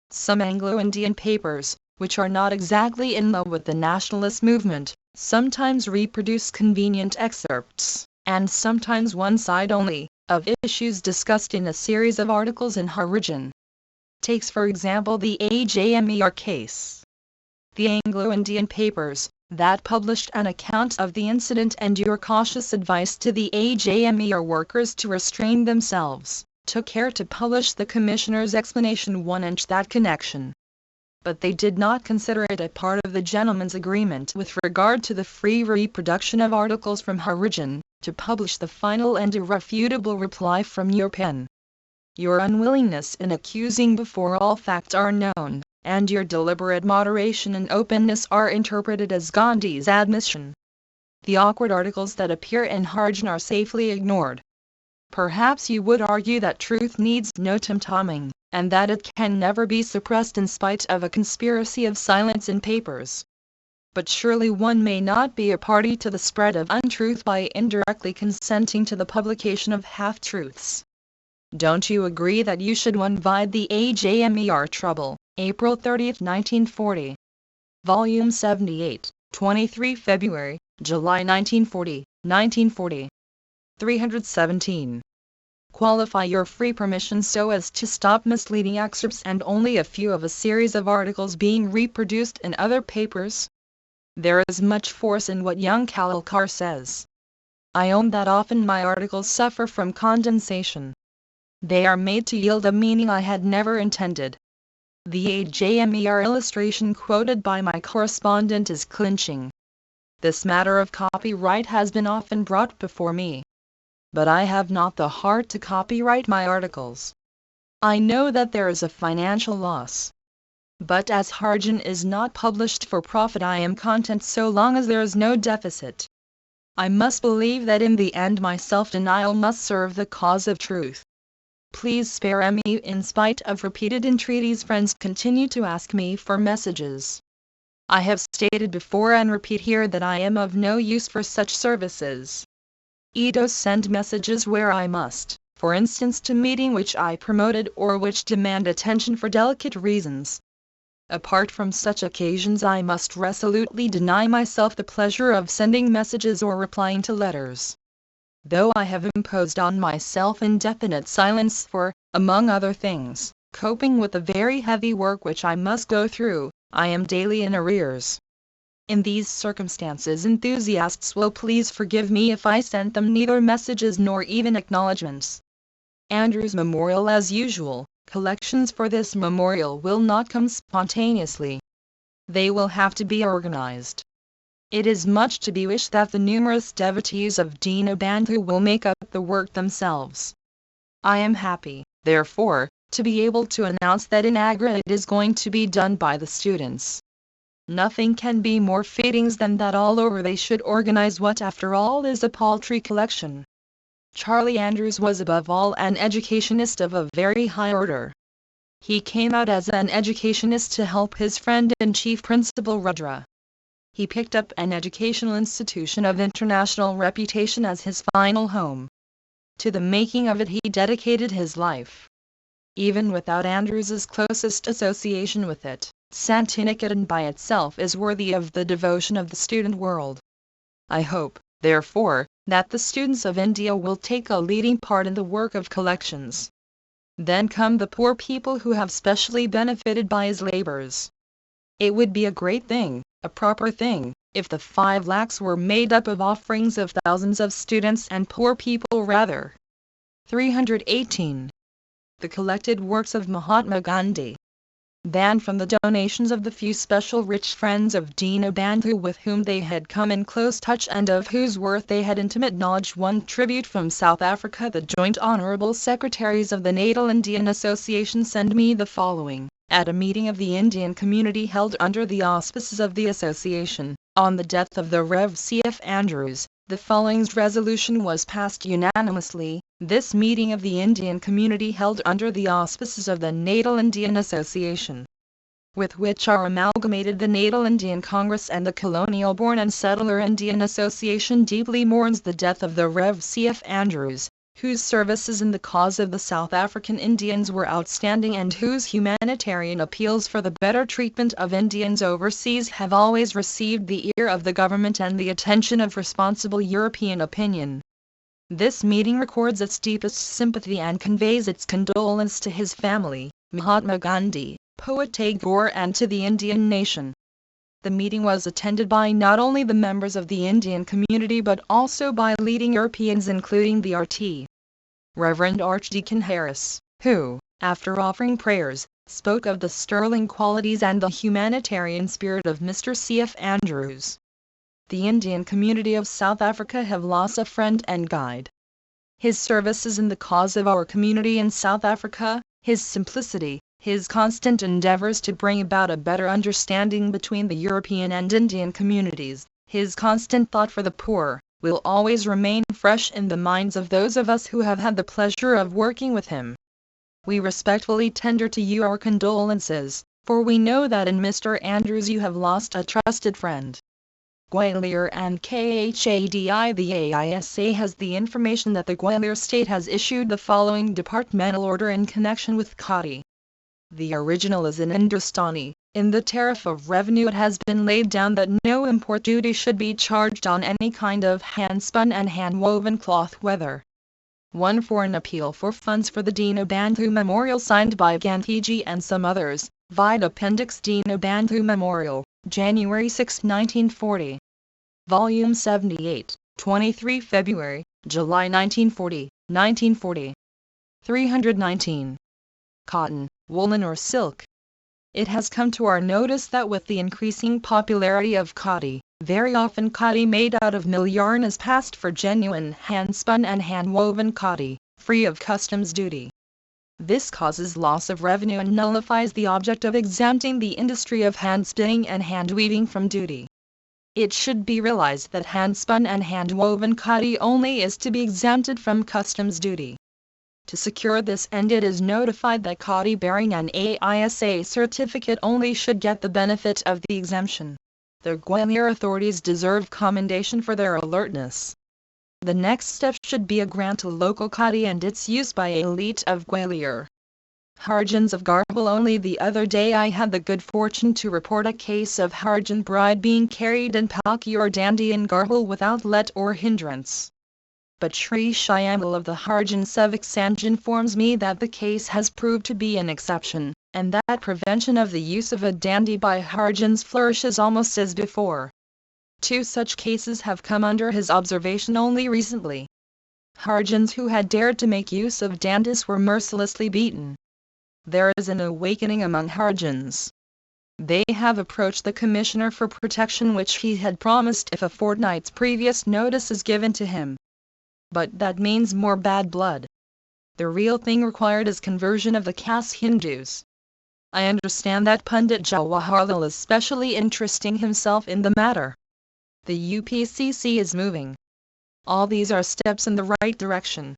Some Anglo-Indian papers, which are not exactly in love with the nationalist movement, sometimes reproduce convenient excerpts, and sometimes one side only, of issues discussed in a series of articles in Harijan. Takes for example the AJMER case. The Anglo-Indian papers, that published an account of the incident and your cautious advice to the AJMER workers to restrain themselves, took care to publish the Commissioner's explanation 1 inch that connection. But they did not consider it a part of the gentleman's agreement with regard to the free reproduction of articles from Harijan, to publish the final and irrefutable reply from your pen. Your unwillingness in accusing before all facts are known, and your deliberate moderation and openness are interpreted as Gandhi's admission. The awkward articles that appear in Harijan are safely ignored. Perhaps you would argue that truth needs no tom-tomming, and that it can never be suppressed in spite of a conspiracy of silence in papers. But surely one may not be a party to the spread of untruth by indirectly consenting to the publication of half-truths. Don't you agree that you should divide the AJMER trouble, April 30, 1940. Volume 78, 23 February, July 1940, 1940. 317. Qualify your free permission so as to stop misleading excerpts and only a few of a series of articles being reproduced in other papers. There is much force in what young Kalkar says. I own that often my articles suffer from condensation. They are made to yield a meaning I had never intended. The AJMER illustration quoted by my correspondent is clinching. This matter of copyright has been often brought before me. But I have not the heart to copyright my articles. I know that there is a financial loss. But as Harijan is not published for profit, I am content so long as there is no deficit. I must believe that in the end my self-denial must serve the cause of truth. Please spare me. In spite of repeated entreaties, friends continue to ask me for messages. I have stated before and repeat here that I am of no use for such services. Edo send messages where I must, for instance to meeting which I promoted or which demand attention for delicate reasons. Apart from such occasions I must resolutely deny myself the pleasure of sending messages or replying to letters. Though I have imposed on myself indefinite silence for, among other things, coping with the very heavy work which I must go through, I am daily in arrears. In these circumstances enthusiasts will please forgive me if I send them neither messages nor even acknowledgments. Andrew's Memorial as usual. Collections for this memorial will not come spontaneously. They will have to be organized. It is much to be wished that the numerous devotees of Dinabandhu will make up the work themselves. I am happy, therefore, to be able to announce that in Agra it is going to be done by the students. Nothing can be more fitting than that all over they should organize what after all is a paltry collection. Charlie Andrews was above all an educationist of a very high order. He came out as an educationist to help his friend and chief principal Rudra. He picked up an educational institution of international reputation as his final home. To the making of it he dedicated his life. Even without Andrews's closest association with it, Santiniketan by itself is worthy of the devotion of the student world. I hope, therefore, that the students of India will take a leading part in the work of collections. Then come the poor people who have specially benefited by his labors. It would be a great thing, a proper thing, if the 5 lakhs were made up of offerings of thousands of students and poor people rather. 318. The collected works of Mahatma Gandhi. Than from the donations of the few special rich friends of Dinabandhu with whom they had come in close touch and of whose worth they had intimate knowledge. One tribute from South Africa. The Joint Honourable Secretaries of the Natal Indian Association send me the following. At a meeting of the Indian community held under the auspices of the association, on the death of the Rev. C.F. Andrews, the following resolution was passed unanimously. This meeting of the Indian community held under the auspices of the Natal Indian Association, with which are amalgamated the Natal Indian Congress and the Colonial Born and Settler Indian Association, deeply mourns the death of the Rev. C.F. Andrews, whose services in the cause of the South African Indians were outstanding and whose humanitarian appeals for the better treatment of Indians overseas have always received the ear of the government and the attention of responsible European opinion. This meeting records its deepest sympathy and conveys its condolence to his family, Mahatma Gandhi, poet Tagore, and to the Indian nation. The meeting was attended by not only the members of the Indian community but also by leading Europeans including the RT. Reverend Archdeacon Harris, who, after offering prayers, spoke of the sterling qualities and the humanitarian spirit of Mr. C.F. Andrews. The Indian community of South Africa have lost a friend and guide. His services in the cause of our community in South Africa, his simplicity, his constant endeavors to bring about a better understanding between the European and Indian communities, his constant thought for the poor, will always remain fresh in the minds of those of us who have had the pleasure of working with him. We respectfully tender to you our condolences, for we know that in Mr. Andrews you have lost a trusted friend. Gwalior and Khadi. The AISA has the information that the Gwalior state has issued the following departmental order in connection with Khadi. The original is in Hindustani. In the tariff of revenue it has been laid down that no import duty should be charged on any kind of hand-spun and hand-woven cloth, whether 1. For an appeal for funds for the Dinabandhu Memorial signed by Gandhiji and some others, vide Appendix Dinabandhu Memorial, January 6, 1940. Volume 78, 23 February, July 1940, 1940. 319. Cotton, woolen or silk. It has come to our notice that with the increasing popularity of khadi, very often khadi made out of mill yarn is passed for genuine hand-spun and hand-woven khadi, free of customs duty. This causes loss of revenue and nullifies the object of exempting the industry of hand-spinning and hand-weaving from duty. It should be realized that hand-spun and hand-woven khadi only is to be exempted from customs duty. To secure this end, it is notified that Kadi bearing an AISA certificate only should get the benefit of the exemption. The Gwalior authorities deserve commendation for their alertness. The next step should be a grant to local Kadi and its use by elite of Gwalior. Harjans of Garhwal. Only the other day I had the good fortune to report a case of Harjan bride being carried in palki or dandy in Garhwal without let or hindrance. But Shri Shyamal of the Harjan Sevak Sanj informs me that the case has proved to be an exception, and that prevention of the use of a dandy by Harjans flourishes almost as before. 2 such cases have come under his observation only recently. Harjans who had dared to make use of dandis were mercilessly beaten. There is an awakening among Harjans. They have approached the Commissioner for Protection, which he had promised if a fortnight's previous notice is given to him. But that means more bad blood. The real thing required is conversion of the caste Hindus. I understand that Pundit Jawaharlal is specially interesting himself in the matter. The UPCC is moving. All these are steps in the right direction.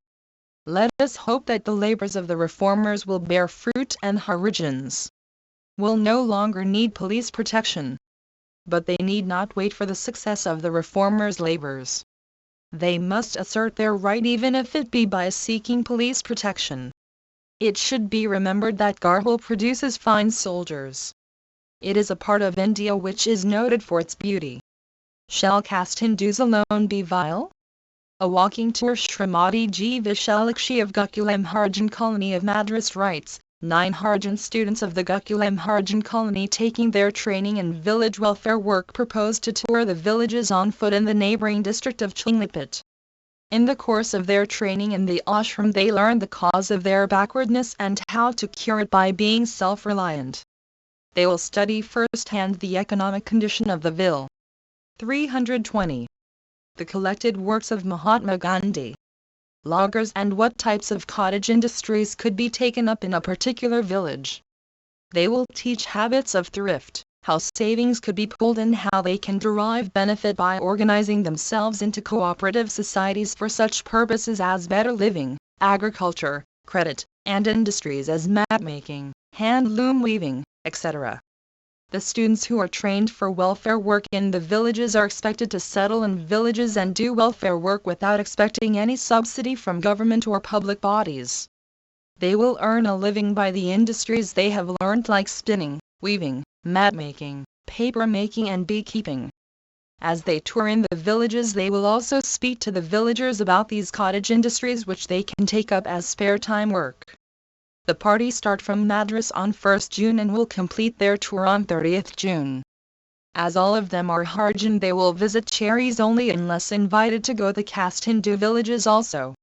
Let us hope that the labors of the reformers will bear fruit and Harijans will no longer need police protection. But they need not wait for the success of the reformers' labors. They must assert their right, even if it be by seeking police protection. It should be remembered that Garhwal produces fine soldiers. It is a part of India which is noted for its beauty. Shall caste Hindus alone be vile? A walking tour. Shrimati G. Vishalakshi of Gukulam Harjan Colony of Madras writes, 9 Harjan students of the Gukulam Harjan Colony taking their training in village welfare work proposed to tour the villages on foot in the neighbouring district of Chinglipet. In the course of their training in the ashram, they learned the cause of their backwardness and how to cure it by being self-reliant. They will study first-hand the economic condition of the village. 320. The collected works of Mahatma Gandhi. Loggers and what types of cottage industries could be taken up in a particular village. They will teach habits of thrift, how savings could be pooled, and how they can derive benefit by organizing themselves into cooperative societies for such purposes as better living, agriculture, credit, and industries as mat-making, hand-loom weaving, etc. The students who are trained for welfare work in the villages are expected to settle in villages and do welfare work without expecting any subsidy from government or public bodies. They will earn a living by the industries they have learned, like spinning, weaving, mat-making, paper-making and beekeeping. As they tour in the villages, they will also speak to the villagers about these cottage industries which they can take up as spare time work. The party start from Madras on 1st June and will complete their tour on 30th June. As all of them are Harjan, they will visit Cherries only unless invited to go the caste Hindu villages also.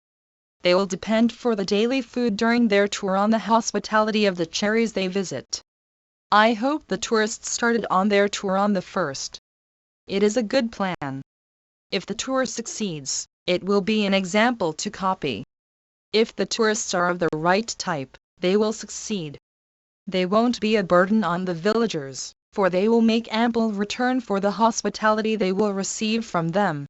They will depend for the daily food during their tour on the hospitality of the Cherries they visit. I hope the tourists started on their tour on the 1st. It is a good plan. If the tour succeeds, it will be an example to copy. If the tourists are of the right type, they will succeed. They won't be a burden on the villagers, for they will make ample return for the hospitality they will receive from them.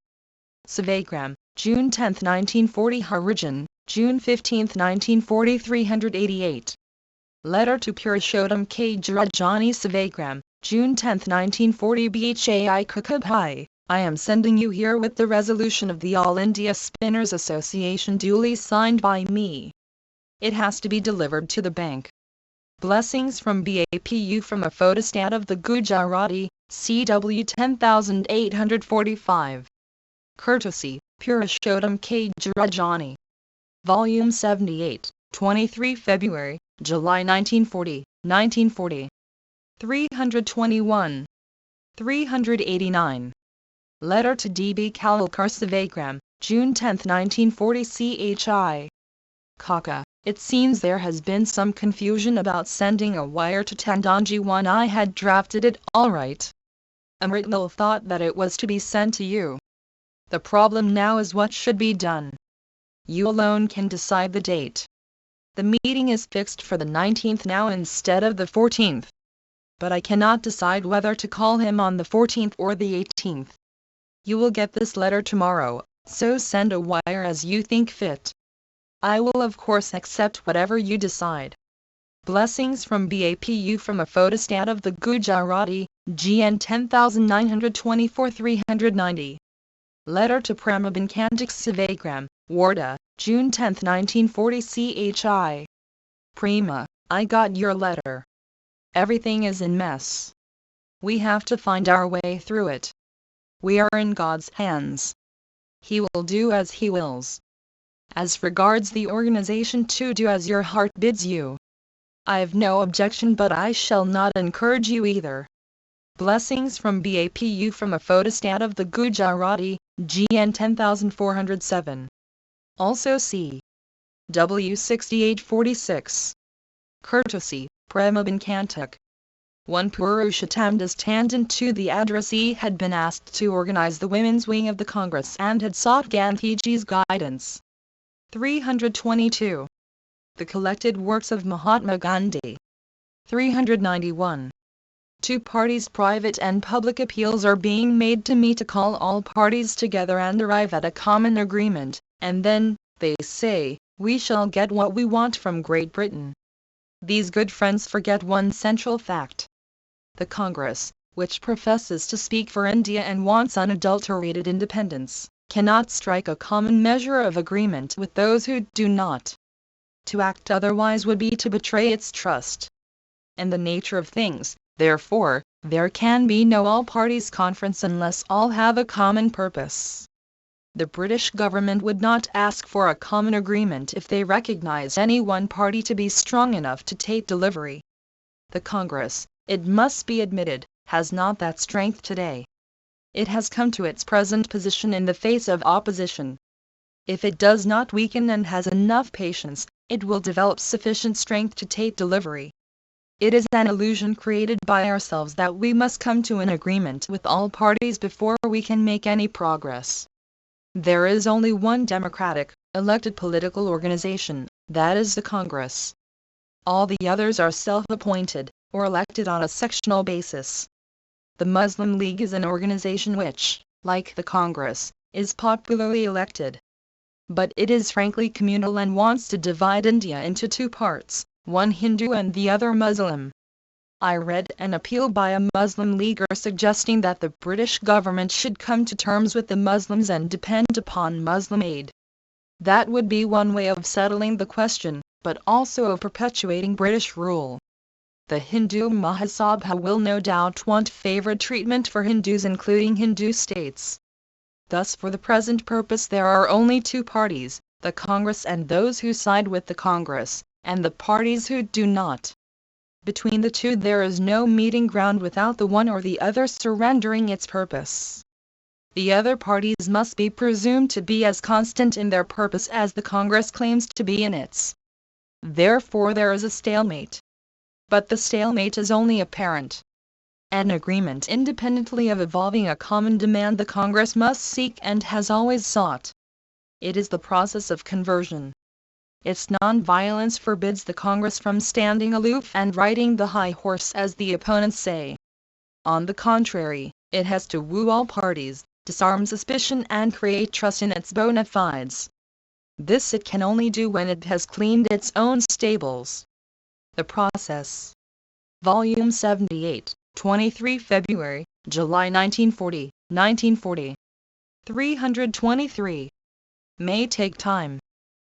Savagram, June 10, 1940. Harijan, June 15, 1940. 388. Letter to Purushottam K. Jirajani. Savagram, June 10, 1940. Bhai Kukabhai, I am sending you here with the resolution of the All India Spinners Association duly signed by me. It has to be delivered to the bank. Blessings from BAPU. From a photostat of the Gujarati, CW 10845. Courtesy, Purushottam K. Jirajani. Volume 78, 23 February, July 1940, 1940. 321. 389. Letter to D.B. Kalkar. Savagram, June 10, 1940. CHI. Kaka, it seems there has been some confusion about sending a wire to Tandonji 1. I had drafted it all right. Amritlal thought that it was to be sent to you. The problem now is what should be done. You alone can decide the date. The meeting is fixed for the 19th now instead of the 14th. But I cannot decide whether to call him on the 14th or the 18th. You will get this letter tomorrow, so send a wire as you think fit. I will of course accept whatever you decide. Blessings from BAPU from a photostat of the Gujarati, GN 10924-390. Letter to Premaben Kantik Sevagram, Warda, June 10, 1940 CHI. Prema, I got your letter. Everything is in mess. We have to find our way through it. We are in God's hands. He will do as He wills. As regards the organization, to do as your heart bids you. I have no objection, but I shall not encourage you either. Blessings from BAPU from a photostat of the Gujarati, GN 10407. Also see W 6846. Courtesy, Premaben Kantik. One Purushottam Tandon to the addressee had been asked to organize the women's wing of the Congress and had sought Gandhiji's guidance. 322. The collected works of Mahatma Gandhi. 391. Two parties' private and public appeals are being made to me to call all parties together and arrive at a common agreement, and then, they say, we shall get what we want from Great Britain. These good friends forget one central fact. The Congress, which professes to speak for India and wants unadulterated independence, cannot strike a common measure of agreement with those who do not. To act otherwise would be to betray its trust. In the nature of things, therefore, there can be no all-parties conference unless all have a common purpose. The British government would not ask for a common agreement if they recognized any one party to be strong enough to take delivery. The Congress, it must be admitted, has not that strength today. It has come to its present position in the face of opposition. If it does not weaken and has enough patience, it will develop sufficient strength to take delivery. It is an illusion created by ourselves that we must come to an agreement with all parties before we can make any progress. There is only one democratic, elected political organization, that is the Congress. All the others are self-appointed, or elected on a sectional basis. The Muslim League is an organization which, like the Congress, is popularly elected. But it is frankly communal and wants to divide India into two parts, one Hindu and the other Muslim. I read an appeal by a Muslim leaguer suggesting that the British government should come to terms with the Muslims and depend upon Muslim aid. That would be one way of settling the question, but also of perpetuating British rule. The Hindu Mahasabha will no doubt want favored treatment for Hindus, including Hindu states. Thus for the present purpose there are only two parties, the Congress and those who side with the Congress, and the parties who do not. Between the two there is no meeting ground without the one or the other surrendering its purpose. The other parties must be presumed to be as constant in their purpose as the Congress claims to be in its. Therefore there is a stalemate. But the stalemate is only apparent. An agreement independently of evolving a common demand the Congress must seek and has always sought. It is the process of conversion. Its non-violence forbids the Congress from standing aloof and riding the high horse as the opponents say. On the contrary, it has to woo all parties, disarm suspicion and create trust in its bona fides. This it can only do when it has cleaned its own stables. The Process. Volume 78, 23 February, July 1940, 1940. 323. May take time.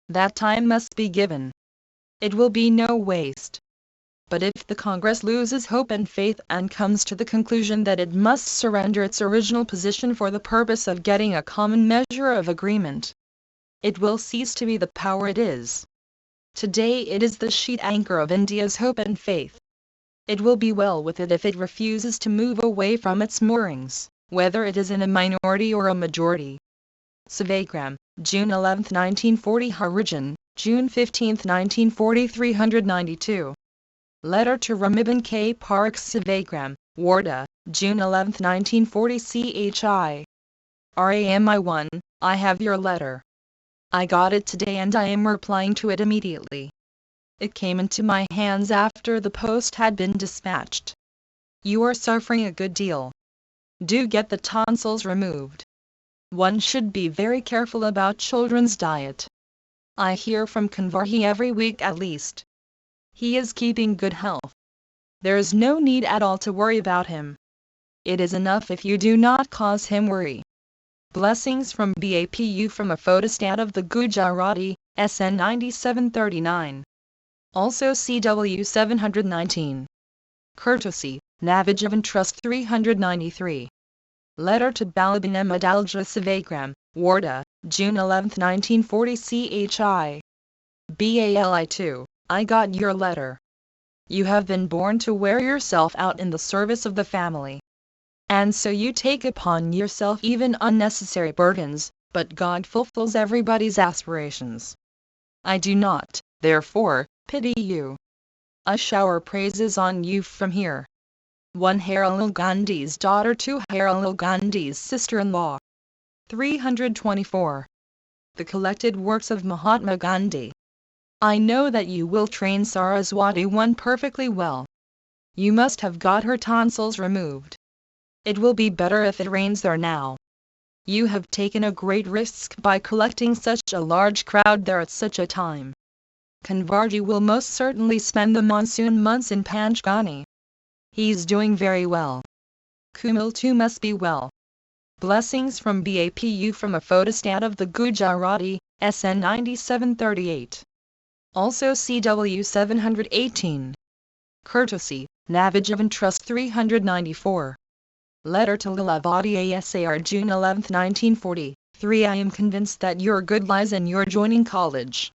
That time must be given. It will be no waste. But if the Congress loses hope and faith and comes to the conclusion that it must surrender its original position for the purpose of getting a common measure of agreement, it will cease to be the power it is. Today it is the sheet anchor of India's hope and faith. It will be well with it if it refuses to move away from its moorings, whether it is in a minority or a majority. Sevagram, June 11, 1940. Harijan, June 15, 1940. 392. Letter to Ramiban K. Parakh Sevagram, Warda, June 11, 1940. CHI. RAMI1, I have your letter. I got it today and I am replying to it immediately. It came into my hands after the post had been dispatched. You are suffering a good deal. Do get the tonsils removed. One should be very careful about children's diet. I hear from Gandhi every week at least. He is keeping good health. There is no need at all to worry about him. It is enough if you do not cause him worry. Blessings from BAPU from a photostat of the Gujarati, SN 9739. Also CW 719. Courtesy, Navajivan Trust 393. Letter to Balabin Ahmadalja Savagram, Warda, June 11, 1940 CHI. BALI 2, I got your letter. You have been born to wear yourself out in the service of the family. And so you take upon yourself even unnecessary burdens, but God fulfills everybody's aspirations. I do not, therefore, pity you. I shower praises on you from here. 1 Harilal Gandhi's daughter to Harilal Gandhi's sister-in-law. 324. The collected works of Mahatma Gandhi. I know that you will train Saraswati one perfectly well. You must have got her tonsils removed. It will be better if it rains there now. You have taken a great risk by collecting such a large crowd there at such a time. Gandhi will most certainly spend the monsoon months in Panchgani. He's doing very well. Kumil too must be well. Blessings from BAPU from a photostat of the Gujarati, SN 9738. Also CW 718. Courtesy, Navajivan Trust 394. Letter to Lilavati ASAR June 11, 1940. 3 I am convinced that your good lies in your joining college.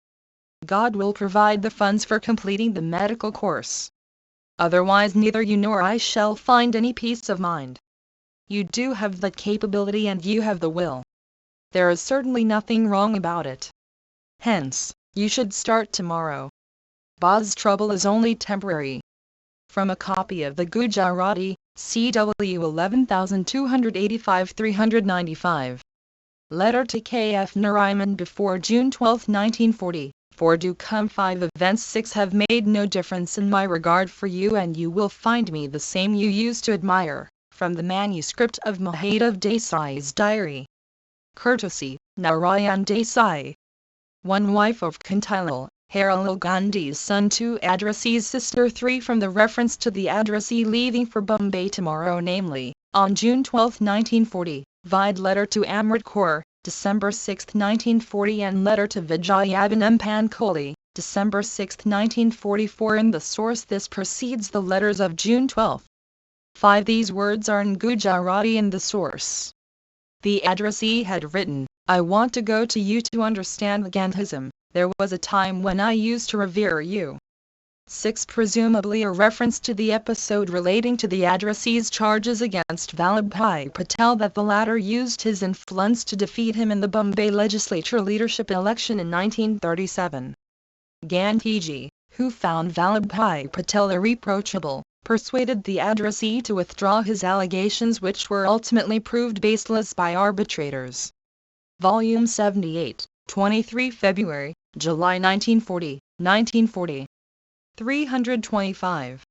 God will provide the funds for completing the medical course. Otherwise neither you nor I shall find any peace of mind. You do have the capability and you have the will. There is certainly nothing wrong about it. Hence, you should start tomorrow. Boz trouble is only temporary. From a copy of the Gujarati, CW 11285-395. Letter to K.F. Nariman before June 12, 1940. For do come 5 events 6 have made no difference in my regard for you and you will find me the same you used to admire. From the manuscript of Mahadev Desai's diary. Courtesy, Narayan Desai. 1 Wife of Kantilal, Harilal Gandhi's son. 2 Addressee's sister. 3 From the reference to the addressee leaving for Bombay tomorrow, namely, on June 12, 1940, vide letter to Amrit Kaur, December 6, 1940 and letter to Vijayabanam Pankoli, December 6, 1944 in the source. This precedes the letters of June 12. 5 These words are in Gujarati in the source. The addressee had written, I want to go to you to understand Gandhism. There was a time when I used to revere you. 6 Presumably a reference to the episode relating to the addressee's charges against Vallabhbhai Patel that the latter used his influence to defeat him in the Bombay legislature leadership election in 1937. Gandhiji, who found Vallabhbhai Patel irreproachable, persuaded the addressee to withdraw his allegations which were ultimately proved baseless by arbitrators. Volume 78, 23 February, July 1940, 1940. 325.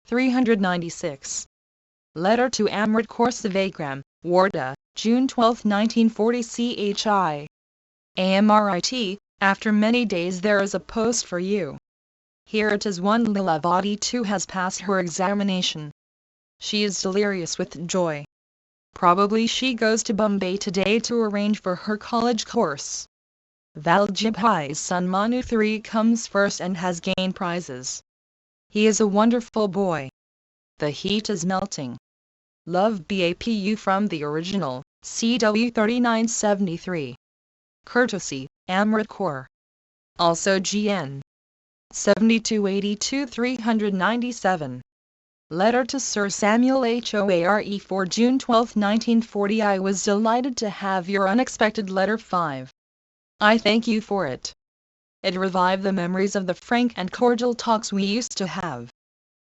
396. Letter to Amrit Kaur Savagram, Warda, June 12, 1940 CHI. AMRIT, after many days there is a post for you. Here it is. 1 Lilavati 2 has passed her examination. She is delirious with joy. Probably she goes to Bombay today to arrange for her college course. Valjibhai's son Manu 3 comes first and has gained prizes. He is a wonderful boy. The heat is melting. Love BAPU from the original, CW 3973. Courtesy, Amrit Kaur. Also GN. 7282 397. Letter to Sir Samuel Hoare for June 12, 1940 I was delighted to have your unexpected letter 5. I thank you for it. It revived the memories of the frank and cordial talks we used to have.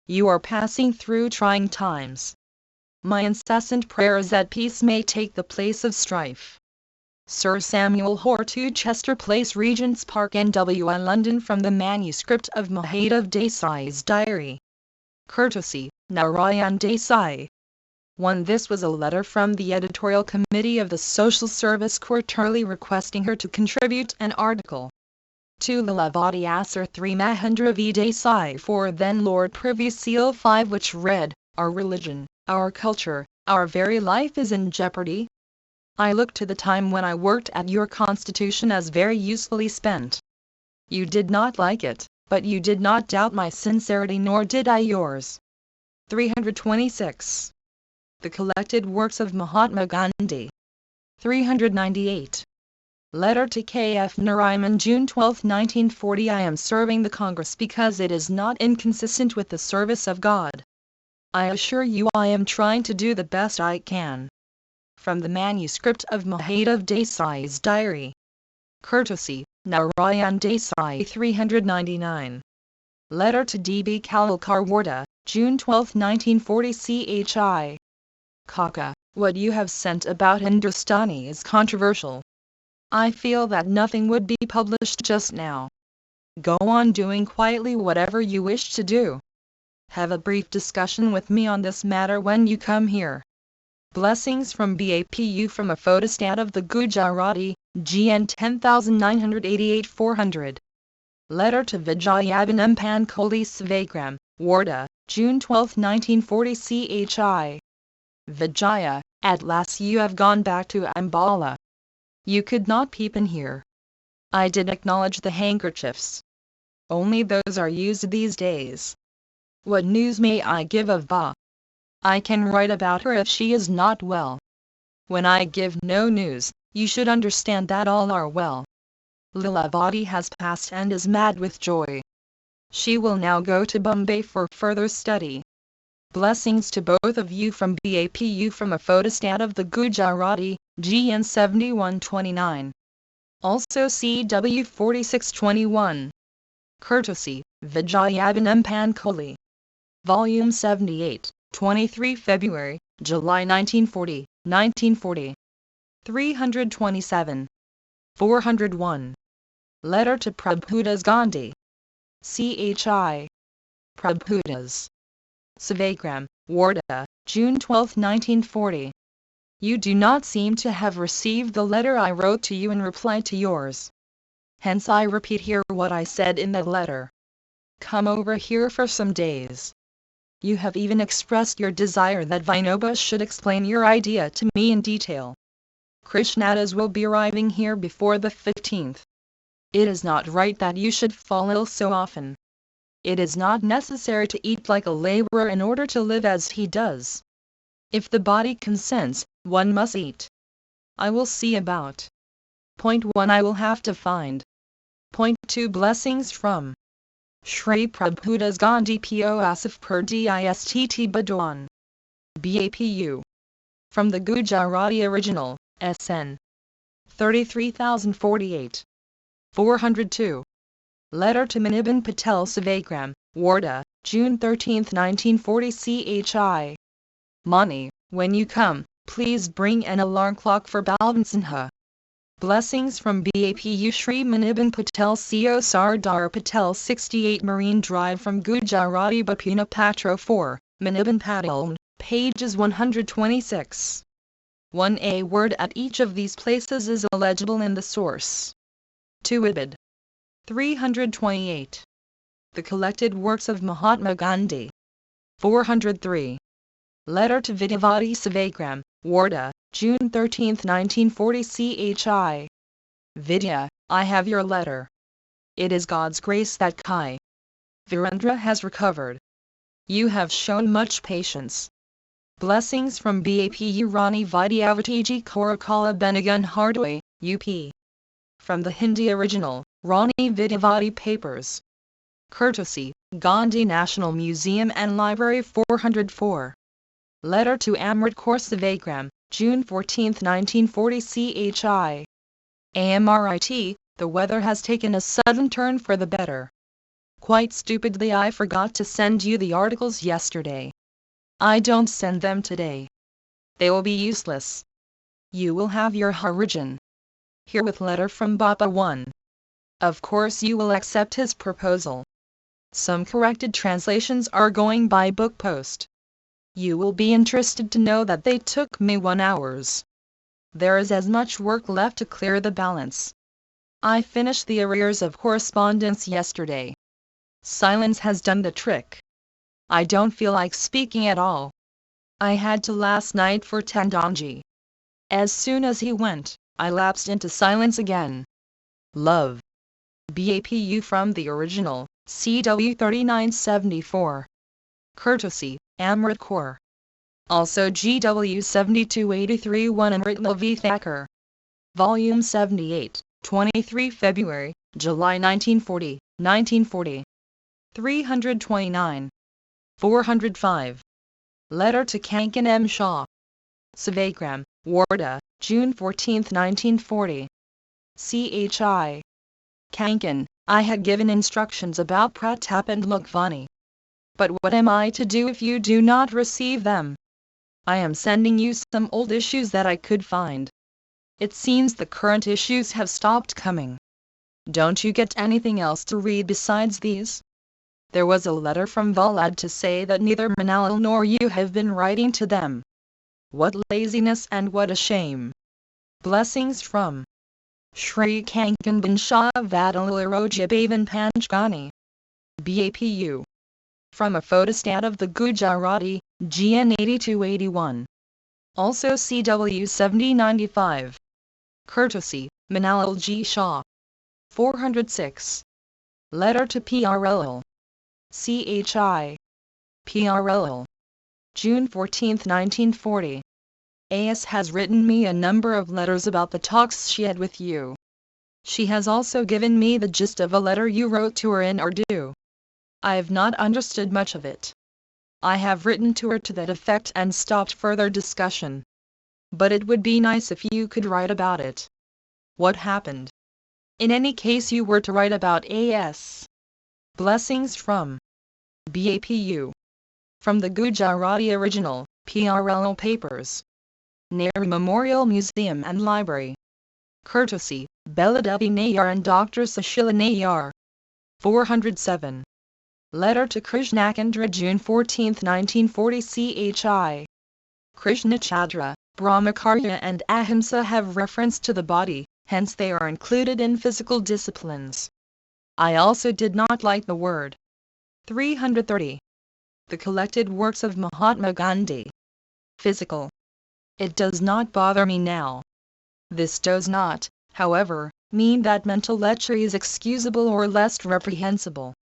You are passing through trying times. My incessant prayer is that peace may take the place of strife. Sir Samuel Hoare, 2 Chester Place, Regent's Park, NWI, London. From the manuscript of Mahadev Desai's diary. Courtesy, Narayan Desai. 1 This was a letter from the editorial committee of the Social Service Quarterly requesting her to contribute an article. To Lilavati Asar 3 Mahendravi Desai 4 Then Lord Privy Seal 5 which read, Our religion, our culture, our very life is in jeopardy. I look to the time when I worked at your constitution as very usefully spent. You did not like it, but you did not doubt my sincerity nor did I yours. 326. The Collected Works of Mahatma Gandhi. 398. Letter to K.F. Nariman June 12, 1940 I am serving the Congress because it is not inconsistent with the service of God. I assure you I am trying to do the best I can. From the manuscript of Mahadev Desai's diary. Courtesy, Narayan Desai 399. Letter to D.B. Kalkar Warda, June 12, 1940 CHI. Kaka, what you have sent about Hindustani is controversial. I feel that nothing would be published just now. Go on doing quietly whatever you wish to do. Have a brief discussion with me on this matter when you come here. Blessings from BAPU from a photostat of the Gujarati, GN 10988-400. Letter to Vijayabanam Pankoli Savagram, Warda, June 12, 1940 CHI. Vijaya, at last you have gone back to Ambala. You could not peep in here. I did acknowledge the handkerchiefs. Only those are used these days. What news may I give of Ba? I can write about her if she is not well. When I give no news, you should understand that all are well. Lilavati has passed and is mad with joy. She will now go to Bombay for further study. Blessings to both of you from BAPU from a photostat of the Gujarati, GN 7129. Also CW 4621. Courtesy, Vijayabanam Pankoli. Volume 78, 23 February, July 1940, 1940. 327. 401. Letter to Prabhudas Gandhi. CHI. Prabhudas. Savagram, Warda, June 12, 1940. You do not seem to have received the letter I wrote to you in reply to yours. Hence I repeat here what I said in that letter. Come over here for some days. You have even expressed your desire that Vinoba should explain your idea to me in detail. Krishnadas will be arriving here before the 15th. It is not right that you should fall ill so often. It is not necessary to eat like a laborer in order to live as he does. If the body consents, one must eat. I will see about. Point 1 I will have to find. Point 2 Blessings from Shri Prabhudas Gandhi P.O. Asif Per Distt Badwan. BAPU. From the Gujarati original, SN. 33048. 402. Letter to Manibin Patel Savagram, Warda, June 13, 1940 CHI. Mani, when you come, please bring an alarm clock for Balvansinha. Blessings from BAPU Shri Manibin Patel CO Sardar Patel 68 Marine Drive from Gujarati Bapuna Patro 4, Manibin Patel, pages 126. 1a word at each of these places is illegible in the source. 2 Ibid. 328. The Collected Works of Mahatma Gandhi. 403. Letter to Vidyavati Savagram, Warda, June 13, 1940 CHI. Vidya, I have your letter. It is God's grace that Kai Virendra has recovered. You have shown much patience. Blessings from BAPU Rani Vidyavatiji Korakala Benagun Hardoi, UP. From the Hindi original, Rani Vidyavati Papers. Courtesy, Gandhi National Museum and Library 404. Letter to Amrit Kaur Savagram, June 14, 1940 CHI. AMRIT, the weather has taken a sudden turn for the better. Quite stupidly I forgot to send you the articles yesterday. I don't send them today. They will be useless. You will have your Harijan. Herewith letter from Bapa 1. Of course you will accept his proposal. Some corrected translations are going by book post. You will be interested to know that they took me 1 hour. There is as much work left to clear the balance. I finished the arrears of correspondence yesterday. Silence has done the trick. I don't feel like speaking at all. I had to last night for Tendanji. As soon as he went, I lapsed into silence again. Love. BAPU from the original, CW 3974. Courtesy, Amrit Kaur. Also GW 7283-1 and Ritla V. Thacker. Volume 78, 23 February, July 1940, 1940. 329. 405. Letter to Kankan M. Shah. Sevagram, Warda, June 14, 1940. CHI. Kankan, I had given instructions about Pratap and Lokvani. But what am I to do if you do not receive them? I am sending you some old issues that I could find. It seems the current issues have stopped coming. Don't you get anything else to read besides these? There was a letter from Valad to say that neither Manal nor you have been writing to them. What laziness and what a shame. Blessings from Shri Kankan bin Shah Vadalaroja Bhavan Panchgani. BAPU. From a photostat of the Gujarati, GN 8281. Also CW 7095. Courtesy, Manal G. Shah. 406. Letter to PRL. CHI. PRL. June 14, 1940. AS has written me a number of letters about the talks she had with you. She has also given me the gist of a letter you wrote to her in Urdu. I have not understood much of it. I have written to her to that effect and stopped further discussion. But it would be nice if you could write about it. What happened? In any case, you were to write about AS. Blessings from BAPU. From the Gujarati original, PRL papers. Nehru Memorial Museum and Library. Courtesy, Beladevi Nayar and Dr. Sushila Nayar. 407. Letter to Krishnachandra, June 14, 1940. CHI. Krishna Chandra, Brahmacharya and Ahimsa have reference to the body, hence they are included in physical disciplines. I also did not like the word. 330. The collected works of Mahatma Gandhi. Physical. It does not bother me now. This does not, however, mean that mental lechery is excusable or less reprehensible.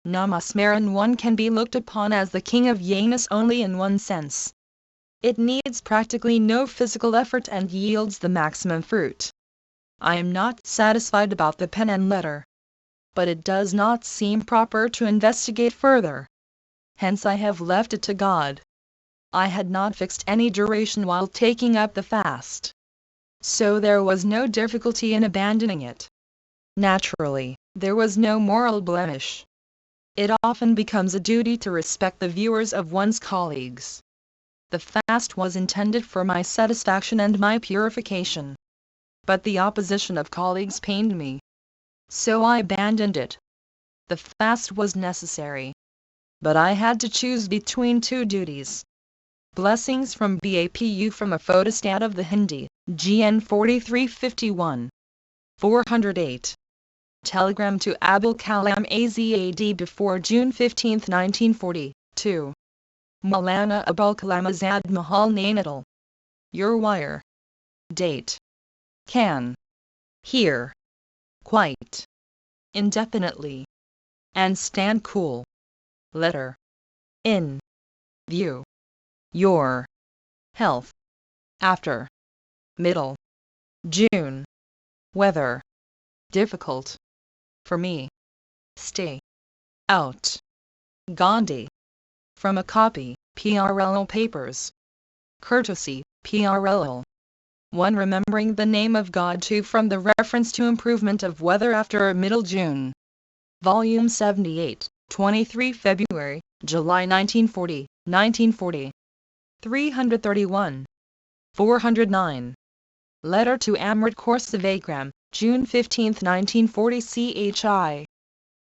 Namasmaran one can be looked upon as the king of Yanis only in one sense. It needs practically no physical effort and yields the maximum fruit. I am not satisfied about the pen and letter. But it does not seem proper to investigate further. Hence I have left it to God. I had not fixed any duration while taking up the fast. So there was no difficulty in abandoning it. Naturally, there was no moral blemish. It often becomes a duty to respect the views of one's colleagues. The fast was intended for my satisfaction and my purification. But the opposition of colleagues pained me. So I abandoned it. The fast was necessary. But I had to choose between two duties. Blessings from BAPU from a photostat of the Hindi, GN 4351. 408. Telegram to Abul Kalam Azad before June 15, 1940, 2. Maulana Abul Kalam Azad Mahal Nainital. Your wire. Date. Can. Hear. Quite. Indefinitely. And stand cool. Letter. In. View. Your. Health. After. Middle. June. Weather. Difficult. For me. Stay. Out. Gandhi. From a copy, PRL papers. Courtesy, PRL. 1. Remembering the name of God. 2. From the reference to improvement of weather after middle June. Volume 78, 23 February, July 1940, 1940. 331. 409. Letter to Amrit Kaur Sevagram, June 15, 1940. CHI.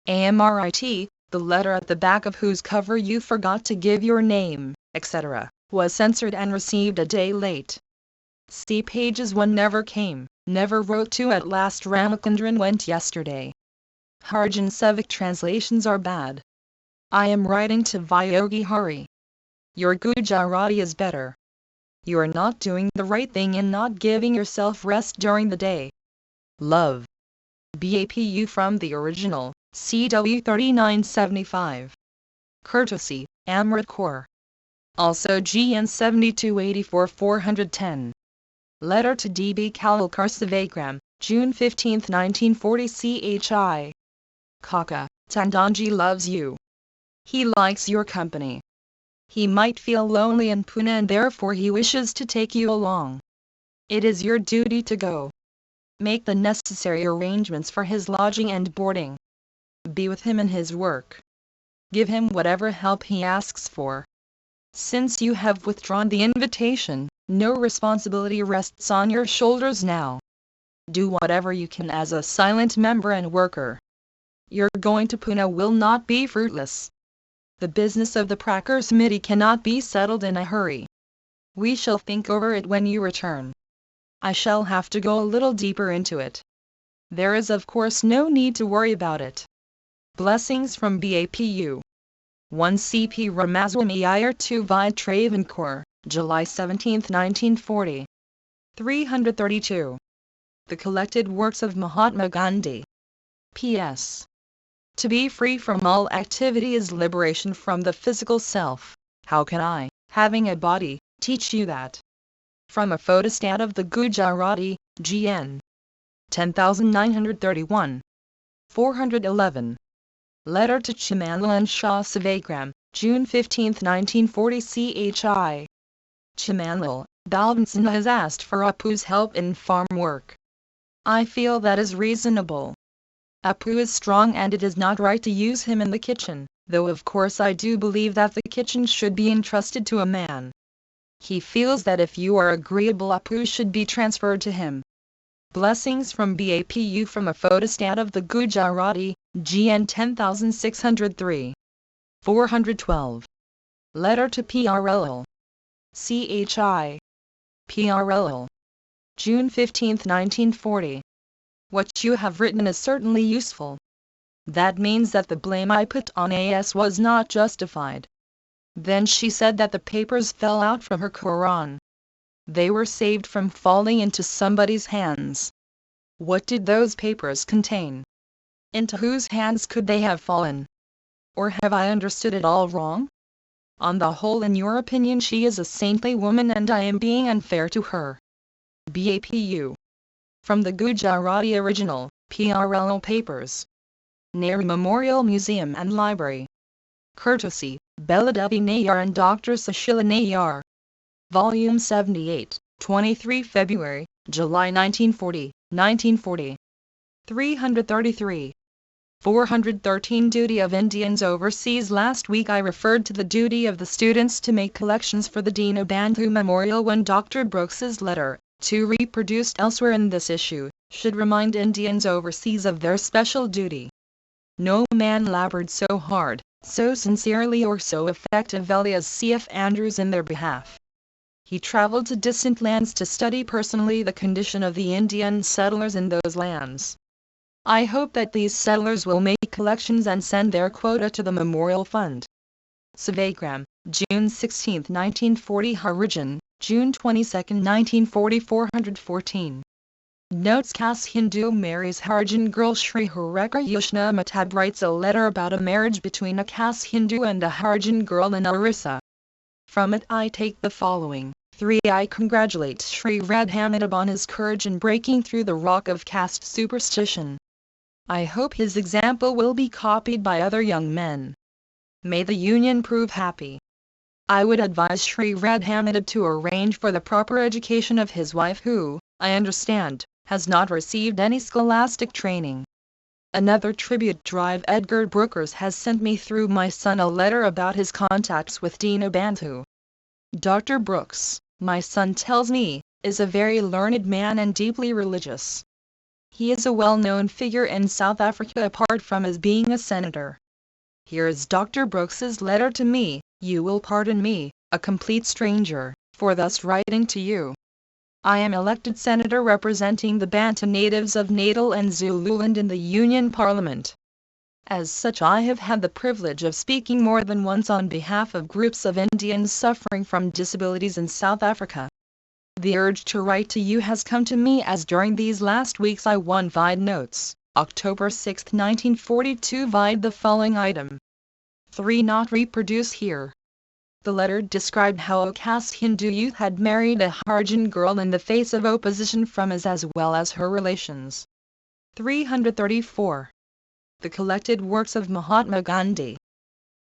AMRIT, the letter at the back of whose cover you forgot to give your name, etc., was censored and received a day late. See pages 1 never came, Never wrote to at last Ramachandran went yesterday. Harjan Sevik translations are bad. I am writing to Vyogi Hari. Your Gujarati is better. You are not doing the right thing in not giving yourself rest during the day. Love. BAPU from the original, CW 3975. Courtesy, Amrit Kaur. Also GN 7284 410. Letter to DB Kalkar Savagram, June 15, 1940 CHI. Kaka, Tandanji loves you. He likes your company. He might feel lonely in Pune and therefore he wishes to take you along. It is your duty to go. Make the necessary arrangements for his lodging and boarding. Be with him in his work. Give him whatever help he asks for. Since you have withdrawn the invitation, no responsibility rests on your shoulders now. Do whatever you can as a silent member and worker. Your going to Pune will not be fruitless. The business of the Prakhar Committee cannot be settled in a hurry. We shall think over it when you return. I shall have to go a little deeper into it. There is of course no need to worry about it. Blessings from BAPU. 1 CP Ramaswamy Iyer 2 Vid Travancore, July 17, 1940. 332. The Collected Works of Mahatma Gandhi. P.S. To be free from all activity is liberation from the physical self. How can I, having a body, teach you that? From a photostat of the Gujarati, GN. 10931. 411. Letter to Chimanlal and Shah Savagram, June 15, 1940 CHI. Chimanlal, Balvanson has asked for Apu's help in farm work. I feel that is reasonable. Apu is strong and it is not right to use him in the kitchen, though of course I do believe that the kitchen should be entrusted to a man. He feels that if you are agreeable Apu should be transferred to him. Blessings from BAPU from a photostat of the Gujarati, GN 10603. 412. Letter to PRLL. CHI. PRLL. June 15, 1940. What you have written is certainly useful. That means that the blame I put on AS was not justified. Then she said that the papers fell out from her Quran. They were saved from falling into somebody's hands. What did those papers contain? Into whose hands could they have fallen? Or have I understood it all wrong? On the whole, in your opinion, she is a saintly woman and I am being unfair to her. BAPU. From the Gujarati original, PRLO Papers. Nehru Memorial Museum and Library. Courtesy, Beladevi Nayar and Dr. Sushila Nayar. Volume 78, 23 February, July 1940, 1940. 333. 413 Duty of Indians overseas. Last week I referred to the duty of the students to make collections for the Dinabandhu Memorial when Dr. Brooks's letter, to reproduced elsewhere in this issue, should remind Indians overseas of their special duty. No man labored so hard, so sincerely or so effectively as C.F. Andrews in their behalf. He traveled to distant lands to study personally the condition of the Indian settlers in those lands. I hope that these settlers will make collections and send their quota to the Memorial Fund. Savagram, June 16, 1940. Harijan, June 22, 1940. 414. Notes: Caste Hindu marries Harijan girl. Sri Hareka Yushna Matab writes a letter about a marriage between a caste Hindu and a Harijan girl in Orissa. From it I take the following. 3. I congratulate Sri Radhamitab on his courage in breaking through the rock of caste superstition. I hope his example will be copied by other young men. May the union prove happy. I would advise Sri Radhamitab to arrange for the proper education of his wife who, I understand, has not received any scholastic training. Another tribute drive. Edgar Brookers has sent me through my son a letter about his contacts with Dinabandhu. Dr. Brooks, my son tells me, is a very learned man and deeply religious. He is a well-known figure in South Africa apart from his being a senator. Here is Dr. Brooks's letter to me. You will pardon me, a complete stranger, for thus writing to you. I am elected senator representing the Bantu natives of Natal and Zululand in the Union Parliament. As such, I have had the privilege of speaking more than once on behalf of groups of Indians suffering from disabilities in South Africa. The urge to write to you has come to me as during these last weeks I won Vide Notes, October 6, 1942 Vide the following item. 3 not reproduced here. The letter described how a caste Hindu youth had married a Harijan girl in the face of opposition from us as well as her relations. 334. The collected works of Mahatma Gandhi.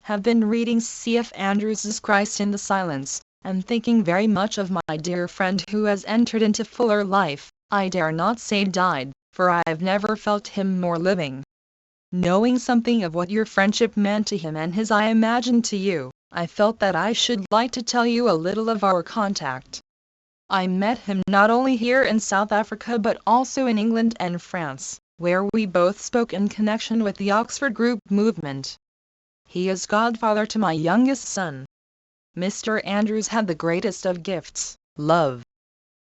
Have been reading C.F. Andrews's Christ in the Silence, and thinking very much of my dear friend who has entered into fuller life. I dare not say died, for I have never felt him more living. Knowing something of what your friendship meant to him and his I imagine to you, I felt that I should like to tell you a little of our contact. I met him not only here in South Africa but also in England and France, where we both spoke in connection with the Oxford Group movement. He is godfather to my youngest son. Mr. Andrews had the greatest of gifts, love.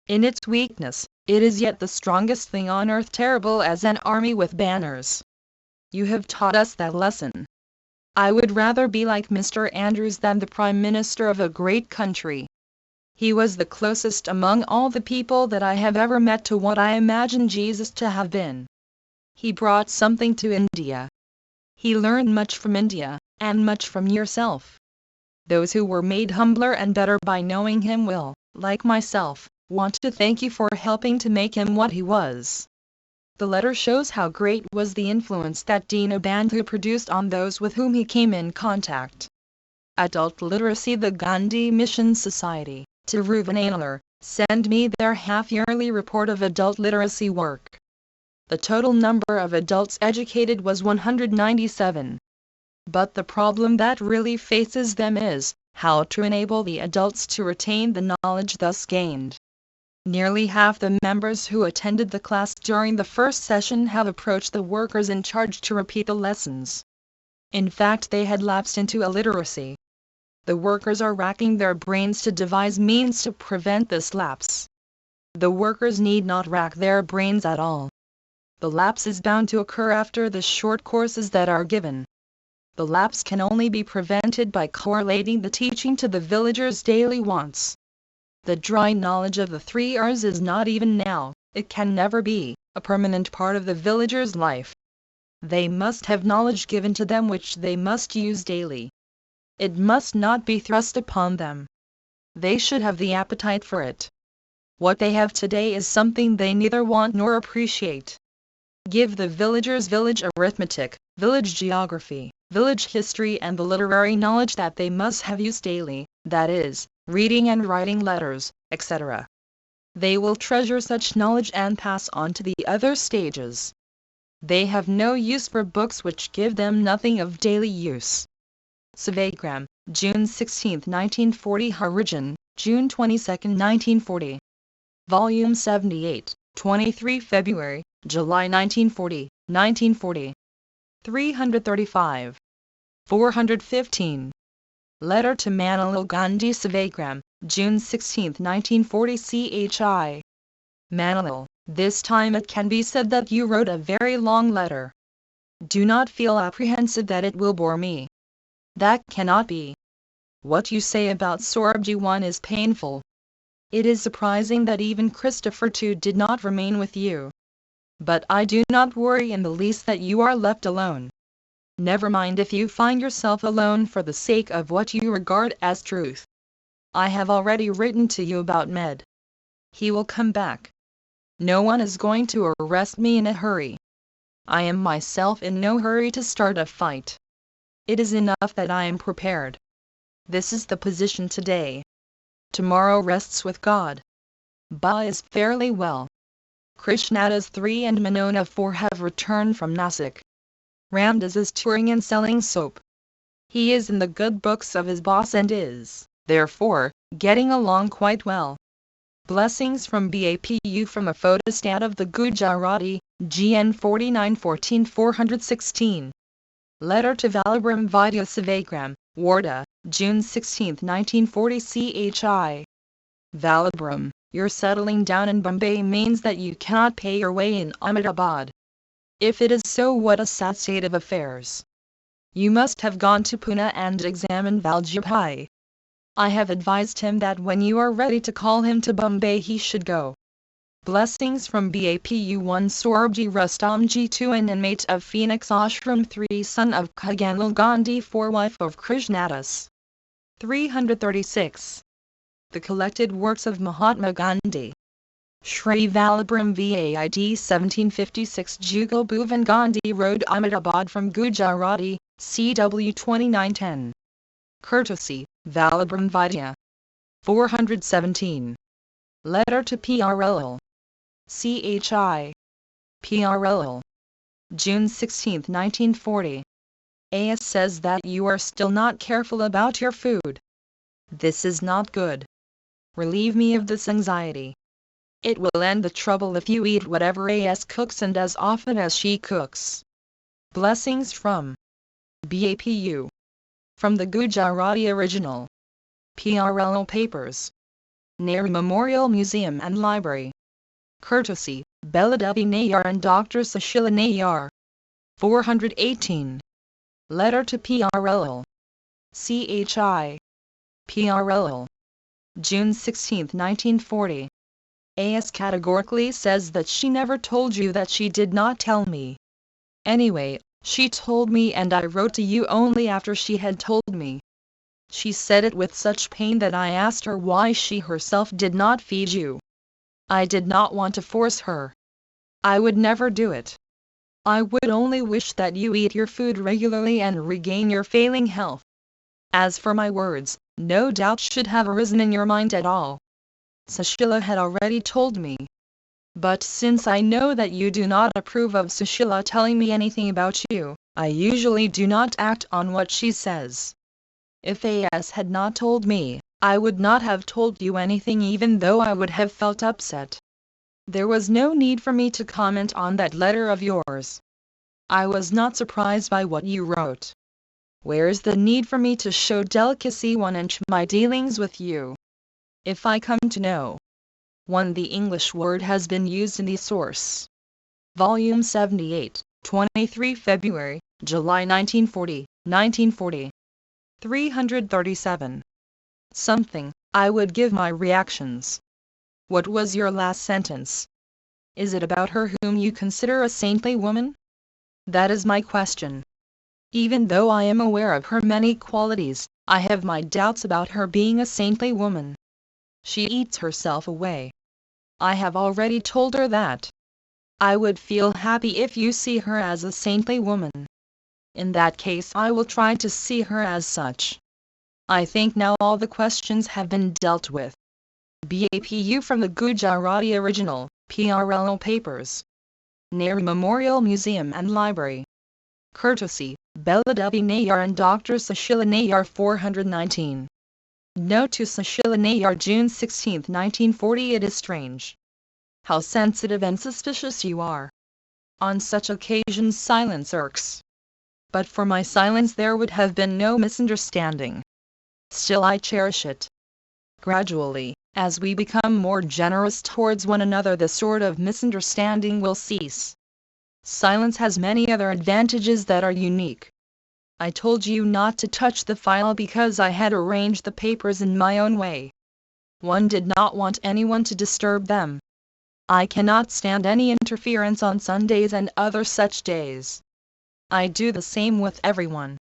In its weakness, it is yet the strongest thing on earth, terrible as an army with banners. You have taught us that lesson. I would rather be like Mr. Andrews than the Prime Minister of a great country. He was the closest among all the people that I have ever met to what I imagine Jesus to have been. He brought something to India. He learned much from India, and much from yourself. Those who were made humbler and better by knowing him will, like myself, want to thank you for helping to make him what he was. The letter shows how great was the influence that Dino Bandhu produced on those with whom he came in contact. Adult Literacy. The Gandhi Mission Society, Tiruvanamalur, send me their half-yearly report of adult literacy work. The total number of adults educated was 197. But the problem that really faces them is how to enable the adults to retain the knowledge thus gained. Nearly half the members who attended the class during the first session have approached the workers in charge to repeat the lessons. In fact, they had lapsed into illiteracy. The workers are racking their brains to devise means to prevent this lapse. The workers need not rack their brains at all. The lapse is bound to occur after the short courses that are given. The lapse can only be prevented by correlating the teaching to the villagers' daily wants. The dry knowledge of the 3 R's is not even now, it can never be, a permanent part of the villagers' life. They must have knowledge given to them which they must use daily. It must not be thrust upon them. They should have the appetite for it. What they have today is something they neither want nor appreciate. Give the villagers village arithmetic, village geography, village history and the literary knowledge that they must have used daily, that is, reading and writing letters, etc. They will treasure such knowledge and pass on to the other stages. They have no use for books which give them nothing of daily use. Savagram, June 16, 1940. Harijan, June 22, 1940. Volume 78, 23 February, July 1940, 1940. 335. 415. Letter to Manilal Gandhi. Savagram, June 16, 1940. CHI. Manilal, this time it can be said that you wrote a very long letter. Do not feel apprehensive that it will bore me. That cannot be. What you say about Sorabji 1 is painful. It is surprising that even Christopher 2 did not remain with you. But I do not worry in the least that you are left alone. Never mind if you find yourself alone for the sake of what you regard as truth. I have already written to you about Med. He will come back. No one is going to arrest me in a hurry. I am myself in no hurry to start a fight. It is enough that I am prepared. This is the position today. Tomorrow rests with God. Ba is fairly well. Krishnadas 3 and Manona 4 have returned from Nasik. Ramdas is touring and selling soap. He is in the good books of his boss and is, therefore, getting along quite well. Blessings from BAPU from a photostat of the Gujarati, GN 4914 416. Letter to Valabram Vidya Savagram, Warda, June 16, 1940. CHI. Valabram, Your settling down in Bombay means that you cannot pay your way in Ahmedabad. If it is so, what a sad state of affairs. You must have gone to Pune and examined Valjibhai. I have advised him that when you are ready to call him to Bombay he should go. Blessings from BAPU1 Sorbji Rustomji 2, an inmate of Phoenix Ashram 3, son of Kaganlal Gandhi 4, wife of Krishnadas. 336. The collected works of Mahatma Gandhi. Shri Valabram Vaid 1756 Jugal Bhuvan Gandhi Road, Ahmedabad from Gujarati, CW 2910. Courtesy, Valabram Vidya. 417. Letter to PRL. CHI. PRL. June 16, 1940. AS says that you are still not careful about your food. This is not good. Relieve me of this anxiety. It will end the trouble if you eat whatever AS cooks and as often as she cooks. Blessings from BAPU. From the Gujarati original. PRL Papers. Nehru Memorial Museum and Library. Courtesy, Beladevi Nayar and Dr. Sushila Nayar. 418. Letter to PRL. CHI. PRL. June 16, 1940. AS categorically says that she never told you, that she did not tell me. Anyway, she told me and I wrote to you only after she had told me. She said it with such pain that I asked her why she herself did not feed you. I did not want to force her. I would never do it. I would only wish that you eat your food regularly and regain your failing health. As for my words, no doubt should have arisen in your mind at all. Sushila had already told me. But since I know that you do not approve of Sushila telling me anything about you, I usually do not act on what she says. If AS had not told me, I would not have told you anything, even though I would have felt upset. There was no need for me to comment on that letter of yours. I was not surprised by what you wrote. Where is the need for me to show delicacy one inch my dealings with you? If I come to know. 1. The English word has been used in the source. Volume 78, 23 February, July 1940. 337. Something, I would give my reactions. What was your last sentence? Is it about her whom you consider a saintly woman? That is my question. Even though I am aware of her many qualities, I have my doubts about her being a saintly woman. She eats herself away. I have already told her that. I would feel happy if you see her as a saintly woman. In that case I will try to see her as such. I think now all the questions have been dealt with. BAPU from the Gujarati original, PRL Papers. Nehru Memorial Museum and Library. Courtesy, Beladevi Nayar and Dr. Sushila Nayar 419. Note to Sushila Nayar, June 16, 1940. It is strange how sensitive and suspicious you are. On such occasions silence irks. But for my silence there would have been no misunderstanding. Still I cherish it. Gradually, as we become more generous towards one another, the sort of misunderstanding will cease. Silence has many other advantages that are unique. I told you not to touch the file because I had arranged the papers in my own way. One did not want anyone to disturb them. I cannot stand any interference on Sundays and other such days. I do the same with everyone.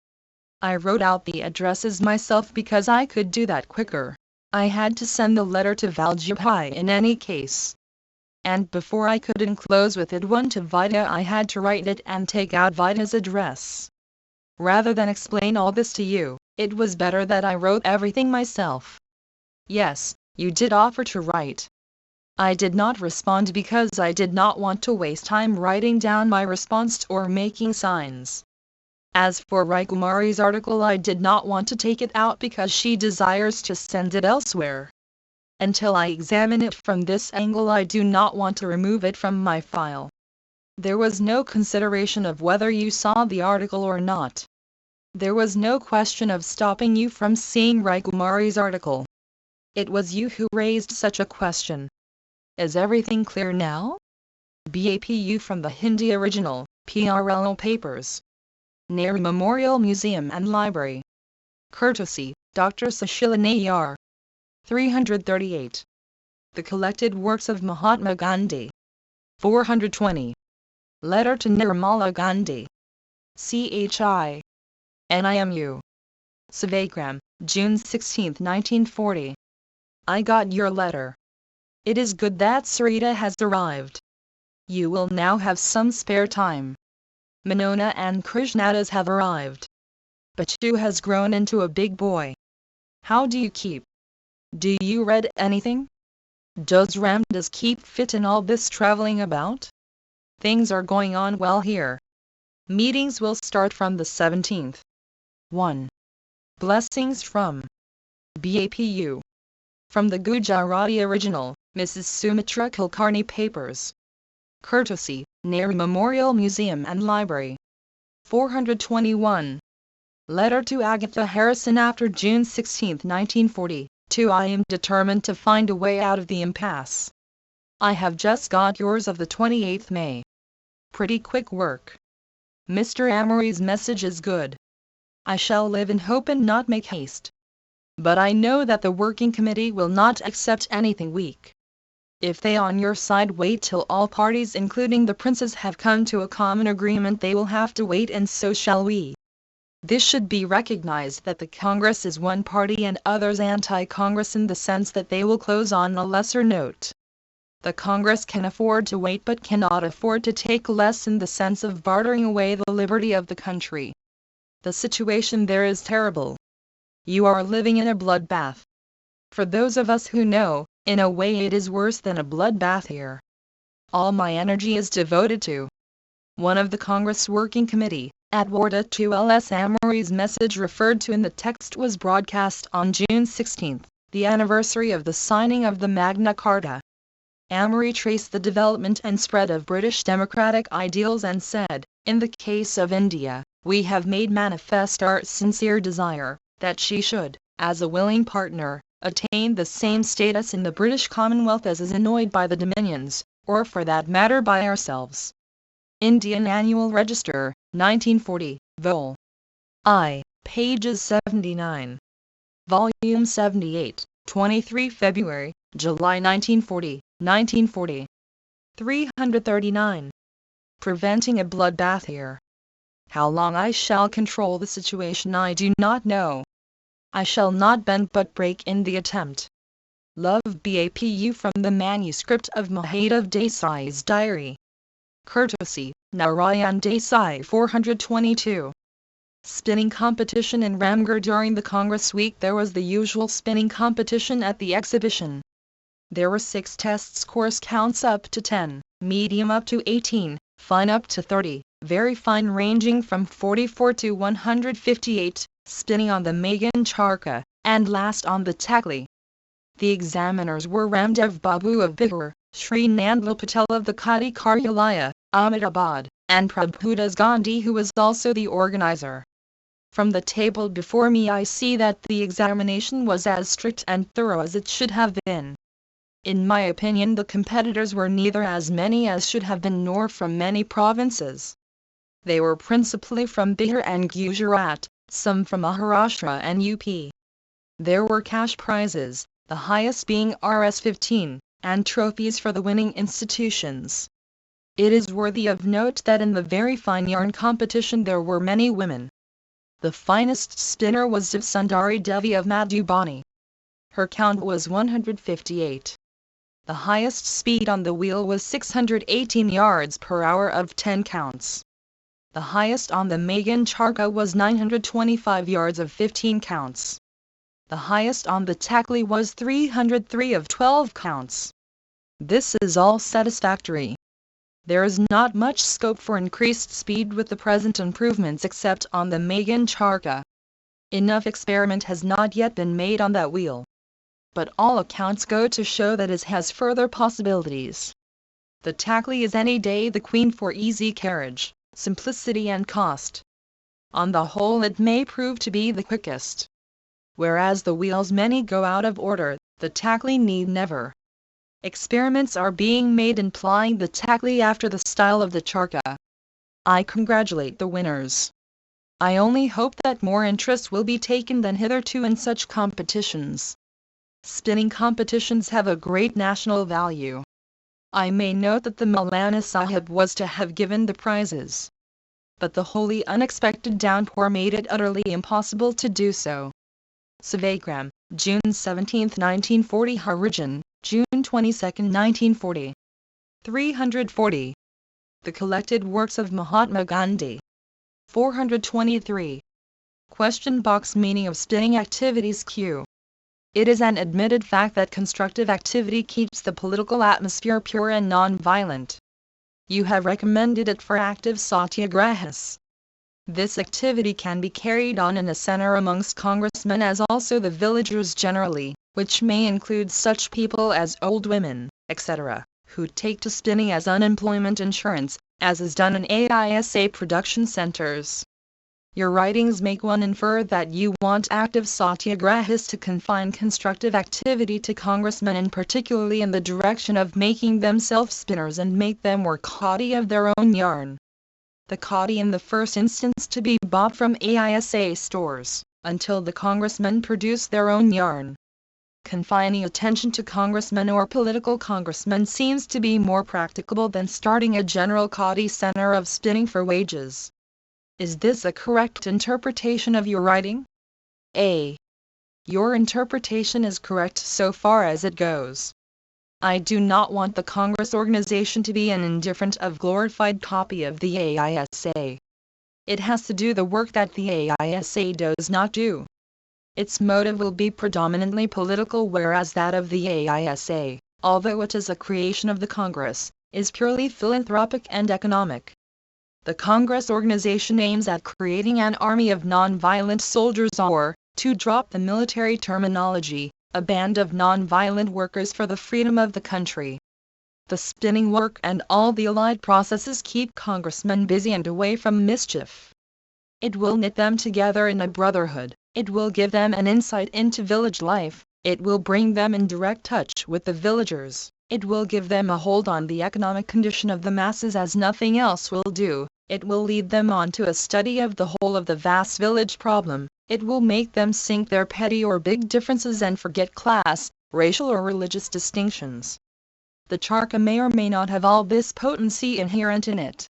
I wrote out the addresses myself because I could do that quicker. I had to send the letter to Valjibhai in any case. And before I could enclose with it one to Vidya, I had to write it and take out Vidya's address. Rather than explain all this to you, it was better that I wrote everything myself. Yes, you did offer to write. I did not respond because I did not want to waste time writing down my response or making signs. As for Raikumari's article, I did not want to take it out because she desires to send it elsewhere. Until I examine it from this angle, I do not want to remove it from my file. There was no consideration of whether you saw the article or not. There was no question of stopping you from seeing Raikumari's article. It was you who raised such a question. Is everything clear now? BAPU from the Hindi original, PRLO Papers. Nehru Memorial Museum and Library. Courtesy, Dr. Sushila Nayar. 338. The Collected Works of Mahatma Gandhi. 420. Letter to Nirmala Gandhi. CHI. NIMU. Sevagram, June 16, 1940. I got your letter. It is good that Sarita has arrived. You will now have some spare time. Manona and Krishnadas have arrived. Bachu has grown into a big boy. How do you keep? Do you read anything? Does Ramdas keep fit in all this traveling about? Things are going on well here. Meetings will start from the 17th. 1. Blessings from BAPU. From the Gujarati original, Mrs. Sumitra Kulkarni Papers. Courtesy, Nehru Memorial Museum and Library. 421. Letter to Agatha Harrison after June 16, 1940. 2. I am determined to find a way out of the impasse. I have just got yours of the 28th May. Pretty quick work. Mr. Amory's message is good. I shall live in hope and not make haste. But I know that the working committee will not accept anything weak. If they on your side wait till all parties including the princes have come to a common agreement, they will have to wait, and so shall we. This should be recognized that the Congress is one party and others anti-Congress in the sense that they will close on a lesser note. The Congress can afford to wait but cannot afford to take less in the sense of bartering away the liberty of the country. The situation there is terrible. You are living in a bloodbath. For those of us who know, in a way it is worse than a bloodbath here. All my energy is devoted to one of the Congress Working Committee. At Warda 2ls Amory's message referred to in the text was broadcast on June 16, the anniversary of the signing of the Magna Carta. Amory traced the development and spread of British democratic ideals and said, in the case of India, we have made manifest our sincere desire that she should, as a willing partner, attain the same status in the British Commonwealth as is enjoyed by the Dominions, or for that matter by ourselves. Indian Annual Register, 1940, Vol. I, pages 79. Volume 78, 23 February, July 1940, 1940. 339. Preventing a bloodbath here. How long I shall control the situation I do not know. I shall not bend but break in the attempt. Love, BAPU from the manuscript of Mahadev Desai's diary. Courtesy, Narayan Desai 422. Spinning competition in Ramgarh. During the Congress week there was the usual spinning competition at the exhibition. There were 6 tests, course counts up to 10, medium up to 18, fine up to 30, very fine ranging from 44 to 158, spinning on the Magan Charka, and last on the Takli. The examiners were Ramdev Babu of Bihar, Sri Nandlal Patel of the Khadi Karyalaya, Ahmedabad, and Prabhudas Gandhi, who was also the organizer. From the table before me I see that the examination was as strict and thorough as it should have been. In my opinion the competitors were neither as many as should have been nor from many provinces. They were principally from Bihar and Gujarat, some from Maharashtra and UP. There were cash prizes, the highest being Rs 15, and trophies for the winning institutions. It is worthy of note that in the very fine yarn competition there were many women. The finest spinner was Sundari Devi of Madhubani. Her count was 158. The highest speed on the wheel was 618 yards per hour of 10 counts. The highest on the Magan Charka was 925 yards of 15 counts. The highest on the Takli was 303 of 12 counts. This is all satisfactory. There is not much scope for increased speed with the present improvements except on the Magan Charka. Enough experiment has not yet been made on that wheel. But all accounts go to show that it has further possibilities. The Takli is any day the queen for easy carriage, simplicity and cost. On the whole it may prove to be the quickest. Whereas the wheels many go out of order, the Takli need never. Experiments are being made in plying the tackly after the style of the charka. I congratulate the winners. I only hope that more interest will be taken than hitherto in such competitions. Spinning competitions have a great national value. I may note that the Maulana Sahib was to have given the prizes, but the wholly unexpected downpour made it utterly impossible to do so. Savagram, June 17, 1940. Harijan, June 22, 1940. 340. The Collected Works of Mahatma Gandhi. 423. Question box. Meaning of spinning activities. Q. It is an admitted fact that constructive activity keeps the political atmosphere pure and non-violent. You have recommended it for active satyagrahas. This activity can be carried on in a center amongst congressmen as also the villagers generally, which may include such people as old women, etc., who take to spinning as unemployment insurance, as is done in AISA production centers. Your writings make one infer that you want active satyagrahis to confine constructive activity to congressmen and particularly in the direction of making them self-spinners and make them work khadi of their own yarn. The khadi in the first instance to be bought from AISA stores, until the congressmen produce their own yarn. Confining attention to congressmen or political congressmen seems to be more practicable than starting a general khadi center of spinning for wages. Is this a correct interpretation of your writing? A. Your interpretation is correct so far as it goes. I do not want the Congress organization to be an indifferent or glorified copy of the AISA. It has to do the work that the AISA does not do. Its motive will be predominantly political, whereas that of the AISA, although it is a creation of the Congress, is purely philanthropic and economic. The Congress organization aims at creating an army of non-violent soldiers or, to drop the military terminology, a band of non-violent workers for the freedom of the country. The spinning work and all the allied processes keep congressmen busy and away from mischief. It will knit them together in a brotherhood, it will give them an insight into village life, it will bring them in direct touch with the villagers, it will give them a hold on the economic condition of the masses as nothing else will do. It will lead them on to a study of the whole of the vast village problem, it will make them sink their petty or big differences and forget class, racial or religious distinctions. The charka may or may not have all this potency inherent in it.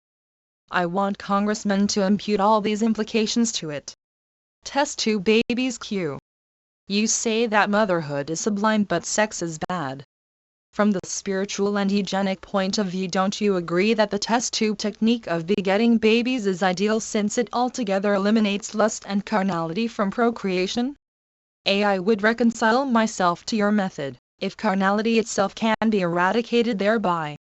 I want congressmen to impute all these implications to it. Test tube babies. Q. You say that motherhood is sublime but sex is bad. From the spiritual and hygienic point of view, don't you agree that the test tube technique of begetting babies is ideal since it altogether eliminates lust and carnality from procreation? A. I would reconcile myself to your method, if carnality itself can be eradicated thereby.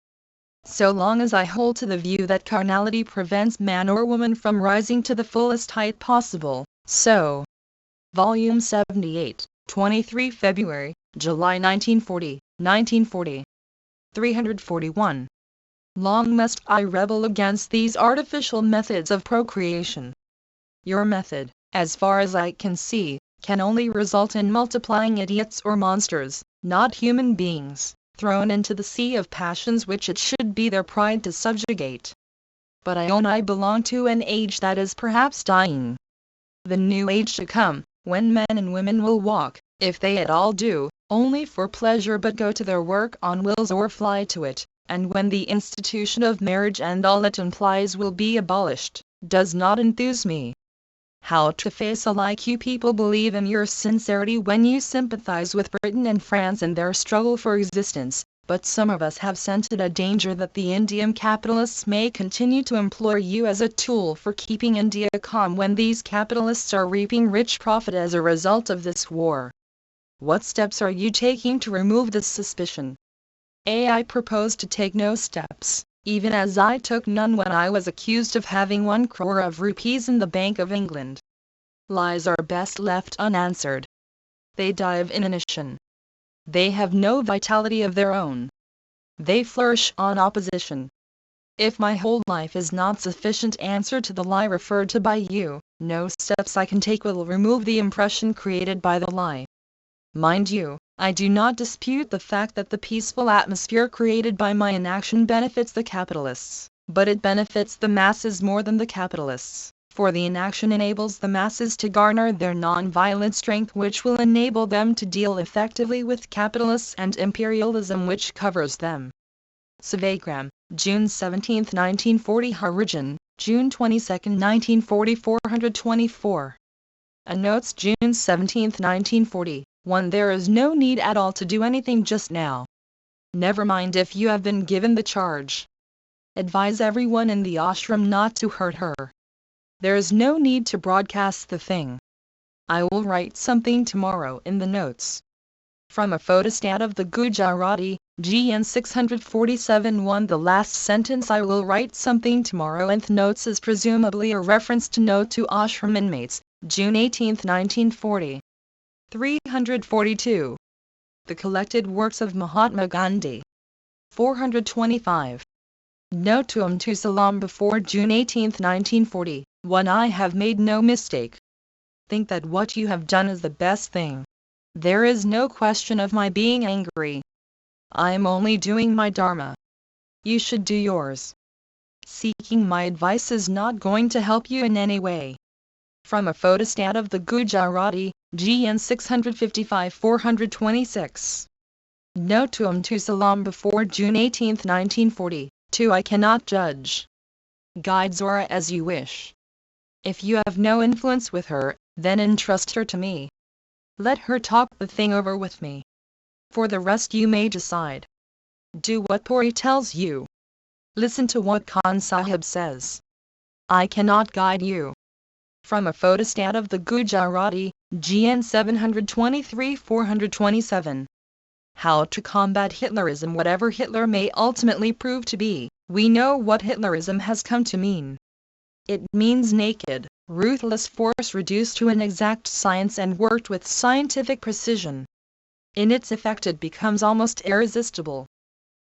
So long as I hold to the view that carnality prevents man or woman from rising to the fullest height possible, so. Volume 78, 23 February, July 1940. 1940. 341. Long must I rebel against these artificial methods of procreation. Your method, as far as I can see, can only result in multiplying idiots or monsters, not human beings, thrown into the sea of passions which it should be their pride to subjugate. But I own I belong to an age that is perhaps dying. The new age to come, when men and women will walk, if they at all do, only for pleasure but go to their work on wills or fly to it, and when the institution of marriage and all it implies will be abolished, does not enthuse me. How to face alike you people believe in your sincerity when you sympathize with Britain and France in their struggle for existence, but some of us have scented a danger that the Indian capitalists may continue to employ you as a tool for keeping India calm when these capitalists are reaping rich profit as a result of this war. What steps are you taking to remove this suspicion? A. I propose to take no steps, even as I took none when I was accused of having 1 crore of rupees in the Bank of England. Lies are best left unanswered. They die of inanition. They have no vitality of their own. They flourish on opposition. If my whole life is not sufficient answer to the lie referred to by you, no steps I can take will remove the impression created by the lie. Mind you, I do not dispute the fact that the peaceful atmosphere created by my inaction benefits the capitalists, but it benefits the masses more than the capitalists, for the inaction enables the masses to garner their non-violent strength, which will enable them to deal effectively with capitalists and imperialism, which covers them. Sevagram, June 17, 1940. Origin, June 22, 1940. 424. A notes, June 17, 1940. 1. There is no need at all to do anything just now. Never mind if you have been given the charge. Advise everyone in the ashram not to hurt her. There is no need to broadcast the thing. I will write something tomorrow in the notes. From a photostat of the Gujarati, GN 647. 1. The last sentence, I will write something tomorrow in the notes, is presumably a reference to note to ashram inmates, June 18, 1940. 342. The collected works of Mahatma Gandhi. 425. Note to Salam before June 18, 1940. 1. I have made no mistake. Think that what you have done is the best thing. There is no question of my being angry. I am only doing my dharma. You should do yours. Seeking my advice is not going to help you in any way. From a photostat of the Gujarati, GN 655. 426. Note to Salam before June 18, 1940. 2. I cannot judge. Guide Zora as you wish. If you have no influence with her, then entrust her to me. Let her talk the thing over with me. For the rest you may decide. Do what Puri tells you. Listen to what Khan Sahib says. I cannot guide you. From a photostat of the Gujarati, GN 723. 427. How to combat Hitlerism. Whatever Hitler may ultimately prove to be, we know what Hitlerism has come to mean. It means naked, ruthless force reduced to an exact science and worked with scientific precision. In its effect it becomes almost irresistible.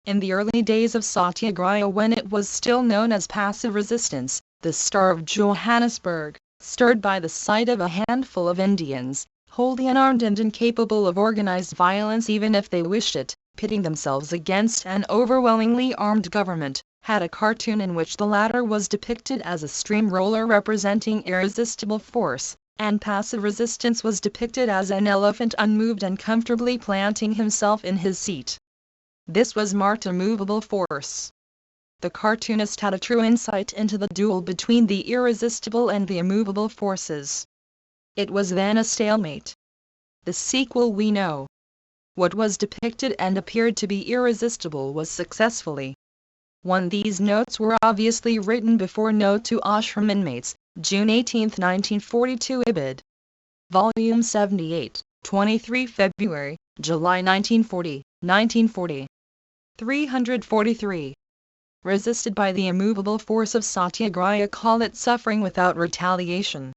In the early days of Satyagraha, when it was still known as passive resistance, the Star of Johannesburg, stirred by the sight of a handful of Indians, wholly unarmed and incapable of organized violence even if they wished it, pitting themselves against an overwhelmingly armed government, had a cartoon in which the latter was depicted as a steamroller representing irresistible force, and passive resistance was depicted as an elephant unmoved and comfortably planting himself in his seat. This was marked immovable force. The cartoonist had a true insight into the duel between the irresistible and the immovable forces. It was then a stalemate. The sequel we know. What was depicted and appeared to be irresistible was successfully won. These notes were obviously written before Note to Ashram Inmates, June 18, 1942. Ibid. Volume 78, 23 February, July 1940, 1940. 343. Resisted by the immovable force of Satyagraha, call it suffering without retaliation.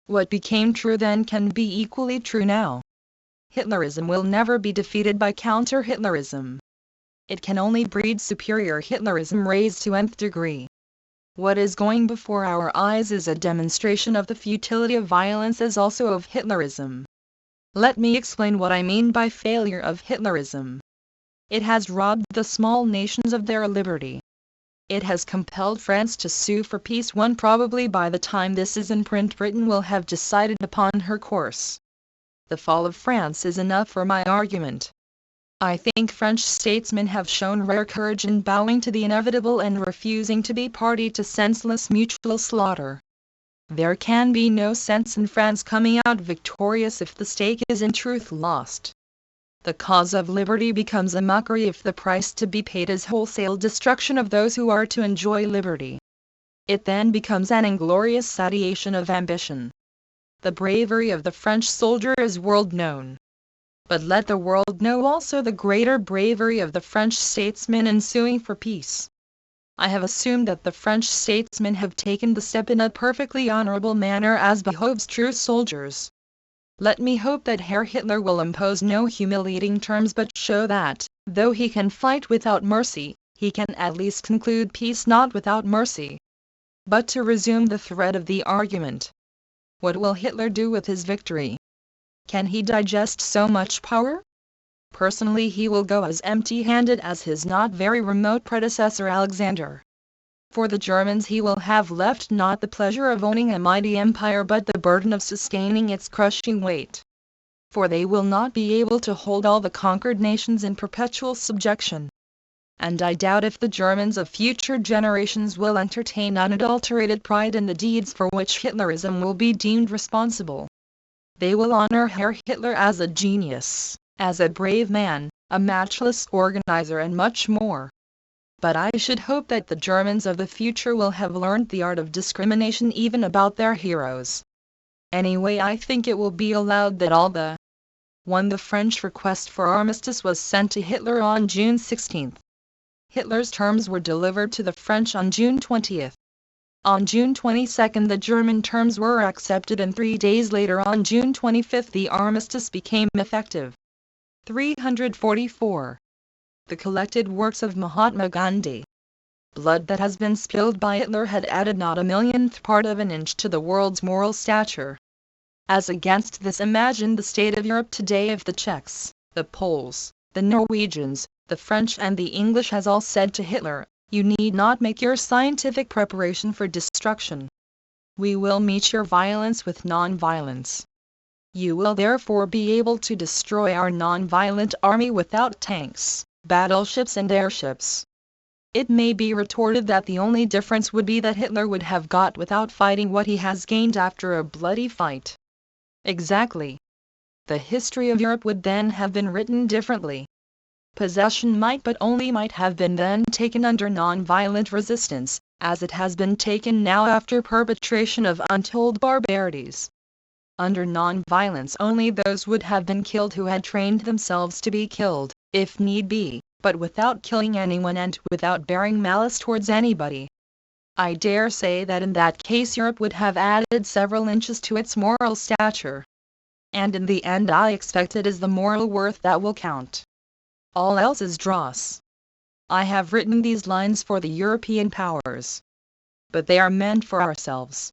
What became true then can be equally true now. Hitlerism will never be defeated by counter-Hitlerism. It can only breed superior Hitlerism raised to nth degree. What is going before our eyes is a demonstration of the futility of violence as also of Hitlerism. Let me explain what I mean by failure of Hitlerism. It has robbed the small nations of their liberty. It has compelled France to sue for peace. One probably by the time this is in print Britain will have decided upon her course. The fall of France is enough for my argument. I think French statesmen have shown rare courage in bowing to the inevitable and refusing to be party to senseless mutual slaughter. There can be no sense in France coming out victorious if the stake is in truth lost. The cause of liberty becomes a mockery if the price to be paid is wholesale destruction of those who are to enjoy liberty. It then becomes an inglorious satiation of ambition. The bravery of the French soldier is world known. But let the world know also the greater bravery of the French statesmen in suing for peace. I have assumed that the French statesmen have taken the step in a perfectly honorable manner as behoves true soldiers. Let me hope that Herr Hitler will impose no humiliating terms but show that, though he can fight without mercy, he can at least conclude peace not without mercy. But to resume the thread of the argument. What will Hitler do with his victory? Can he digest so much power? Personally he will go as empty-handed as his not very remote predecessor Alexander. For the Germans he will have left not the pleasure of owning a mighty empire but the burden of sustaining its crushing weight. For they will not be able to hold all the conquered nations in perpetual subjection. And I doubt if the Germans of future generations will entertain unadulterated pride in the deeds for which Hitlerism will be deemed responsible. They will honor Herr Hitler as a genius, as a brave man, a matchless organizer and much more. But I should hope that the Germans of the future will have learned the art of discrimination even about their heroes. Anyway, I think it will be allowed that all the 1. The French request for armistice was sent to Hitler on June 16. Hitler's terms were delivered to the French on June 20. On June 22 the German terms were accepted and 3 days later on June 25 the armistice became effective. 344. The collected works of Mahatma Gandhi. Blood that has been spilled by Hitler had added not a millionth part of an inch to the world's moral stature. As against this, imagine the state of Europe today if the Czechs, the Poles, the Norwegians, the French and the English has all said to Hitler, "You need not make your scientific preparation for destruction. We will meet your violence with non-violence. You will therefore be able to destroy our non-violent army without tanks, battleships and airships." It may be retorted that the only difference would be that Hitler would have got without fighting what he has gained after a bloody fight. Exactly. The history of Europe would then have been written differently. Possession might but only might have been then taken under non-violent resistance, as it has been taken now after perpetration of untold barbarities. Under non-violence only those would have been killed who had trained themselves to be killed, if need be, but without killing anyone and without bearing malice towards anybody. I dare say that in that case Europe would have added several inches to its moral stature. And in the end I expect it is the moral worth that will count. All else is dross. I have written these lines for the European powers. But they are meant for ourselves.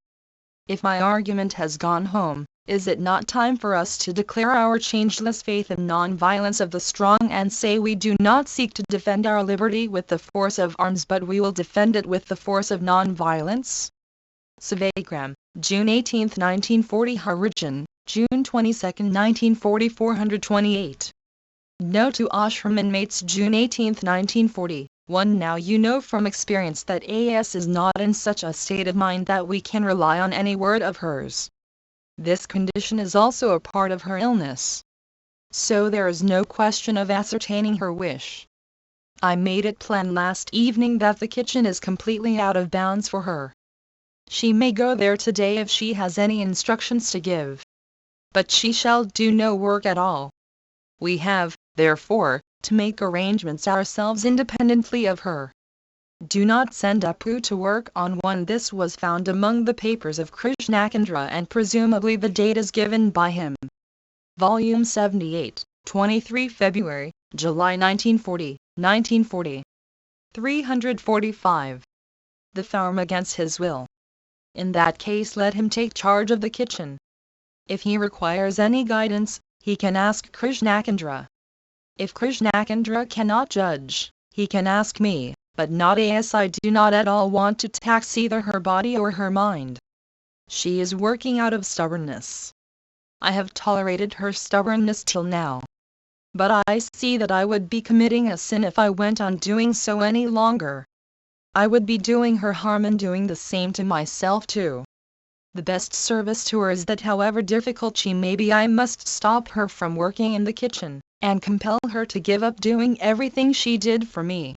If my argument has gone home, is it not time for us to declare our changeless faith in non-violence of the strong and say we do not seek to defend our liberty with the force of arms but we will defend it with the force of non-violence? Savagram, June 18, 1940. Origin, June 22, 1940. 428. Note to ashram inmates, June 18, 1940. 1. Now you know from experience that AS is not in such a state of mind that we can rely on any word of hers. This condition is also a part of her illness. So there is no question of ascertaining her wish. I made it plain last evening that the kitchen is completely out of bounds for her. She may go there today if she has any instructions to give. But she shall do no work at all. We have, therefore, to make arrangements ourselves independently of her. Do not send Apu to work on 1. This was found among the papers of Krishnachandra and presumably the date is given by him. Volume 78, 23 February, July 1940. 345. The farm against his will. In that case let him take charge of the kitchen. If he requires any guidance, he can ask Krishnachandra. If Krishnachandra cannot judge, he can ask me, but not as I do not at all want to tax either her body or her mind. She is working out of stubbornness. I have tolerated her stubbornness till now. But I see that I would be committing a sin if I went on doing so any longer. I would be doing her harm and doing the same to myself too. The best service to her is that however difficult she may be I must stop her from working in the kitchen, and compel her to give up doing everything she did for me.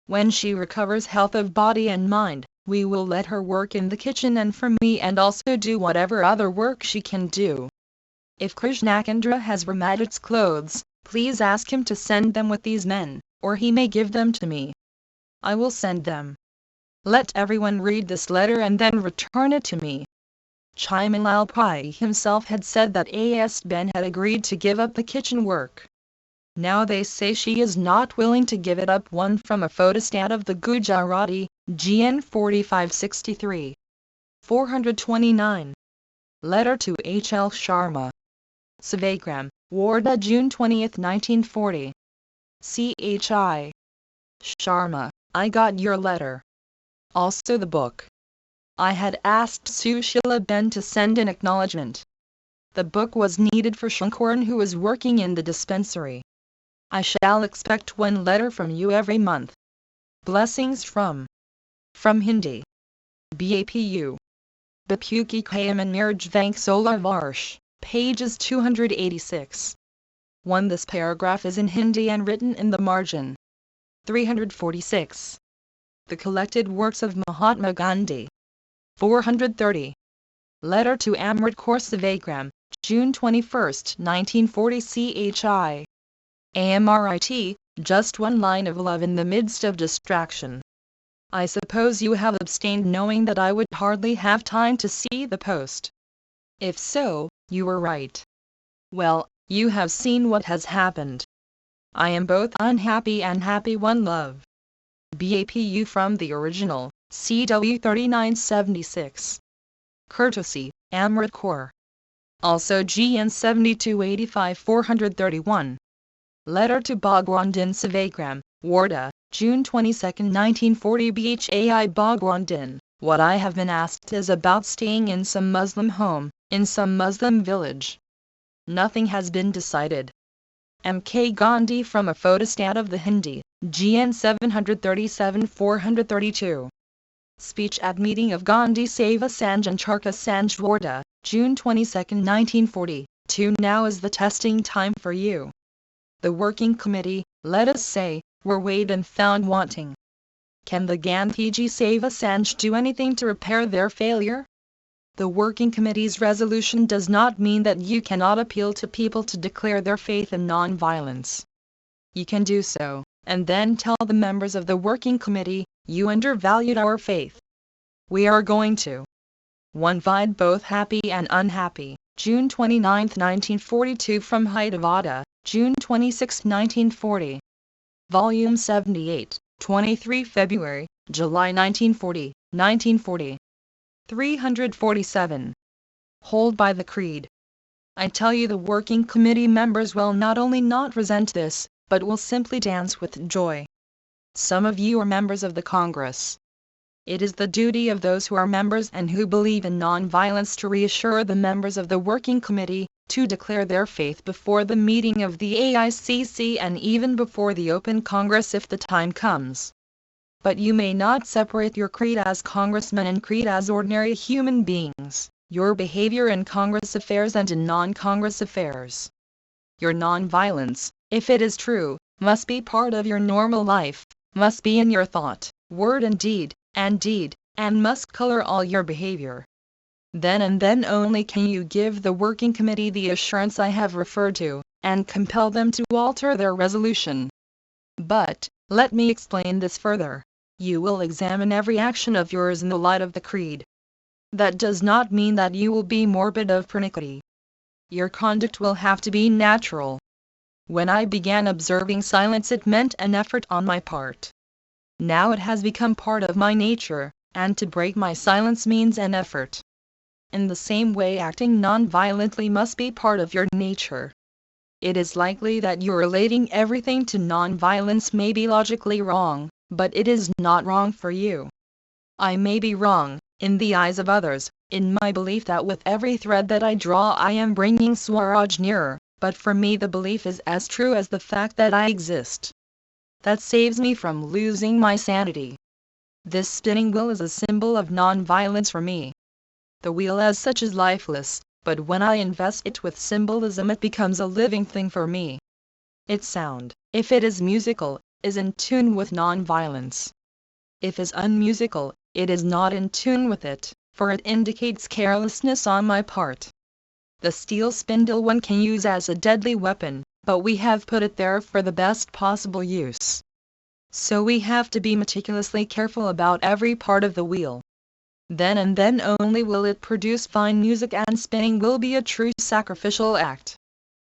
When she recovers health of body and mind, we will let her work in the kitchen and for me and also do whatever other work she can do. If Krishnachandra has Ramadit's clothes, please ask him to send them with these men, or he may give them to me. I will send them. Let everyone read this letter and then return it to me. Chimalal Pai himself had said that A.S. Ben had agreed to give up the kitchen work. Now they say she is not willing to give it up. 1 from a photostat of the Gujarati, GN 4563. 429. Letter to H. L. Sharma. Savagram, Warda, June 20, 1940. Chi. Sharma, I got your letter. Also the book. I had asked Sushila Ben to send an acknowledgement. The book was needed for Shankaran, who is working in the dispensary. I shall expect one letter from you every month. Blessings from Hindi. BAPU. Bapuki Kayaman Miraj Vanksola Varsh, pages 286. 1. This paragraph is in Hindi and written in the margin. 346. The collected works of Mahatma Gandhi. 430. Letter to Amrit Kaur Sevagram, June 21, 1940. Chi. Amrit, just one line of love in the midst of distraction. I suppose you have abstained knowing that I would hardly have time to see the post. If so, you were right. Well, you have seen what has happened. I am both unhappy and happy. One love. BAPU from the original, CW 3976. Courtesy, Amrit Kaur. Also GN 7285 431. Letter to Bhagwandin Sevagram, Warda, June 22, 1940. Bhai Bhagwandin, what I have been asked is about staying in some Muslim home, in some Muslim village. Nothing has been decided. M.K. Gandhi from a photostat of the Hindi, GN 737 432. Speech at meeting of Gandhi Seva Sanj and Charka Sanj Warda, June 22, 1940. 2. Now is the testing time for you. The working committee, let us say, were weighed and found wanting. Can the Gandhiji Seva Sanj do anything to repair their failure? The working committee's resolution does not mean that you cannot appeal to people to declare their faith in non-violence. You can do so, and then tell the members of the working committee, you undervalued our faith. We are going to 1. Divide both happy and unhappy, June 29, 1942. From Hyderabad, June 26, 1940. Volume 78, 23 February, July 1940, 1940. 347. Hold by the creed. I tell you the working committee members will not only not resent this, but will simply dance with joy. Some of you are members of the Congress. It is the duty of those who are members and who believe in non-violence to reassure the members of the working committee, to declare their faith before the meeting of the AICC and even before the Open Congress if the time comes. But you may not separate your creed as congressmen and creed as ordinary human beings, your behavior in Congress affairs and in non-Congress affairs. Your non-violence, if it is true, must be part of your normal life, must be in your thought, word and deed, and must color all your behavior. Then and then only can you give the working committee the assurance I have referred to, and compel them to alter their resolution. But, let me explain this further. You will examine every action of yours in the light of the creed. That does not mean that you will be morbid of pernickety. Your conduct will have to be natural. When I began observing silence it meant an effort on my part. Now it has become part of my nature, and to break my silence means an effort. In the same way acting non-violently must be part of your nature. It is likely that your relating everything to non-violence may be logically wrong, but it is not wrong for you. I may be wrong, in the eyes of others, in my belief that with every thread that I draw I am bringing Swaraj nearer, but for me the belief is as true as the fact that I exist. That saves me from losing my sanity. This spinning wheel is a symbol of non-violence for me. The wheel as such is lifeless, but when I invest it with symbolism it becomes a living thing for me. Its sound, if it is musical, is in tune with non-violence. If it is unmusical, it is not in tune with it, for it indicates carelessness on my part. The steel spindle one can use as a deadly weapon, but we have put it there for the best possible use. So we have to be meticulously careful about every part of the wheel. Then and then only will it produce fine music, and spinning will be a true sacrificial act.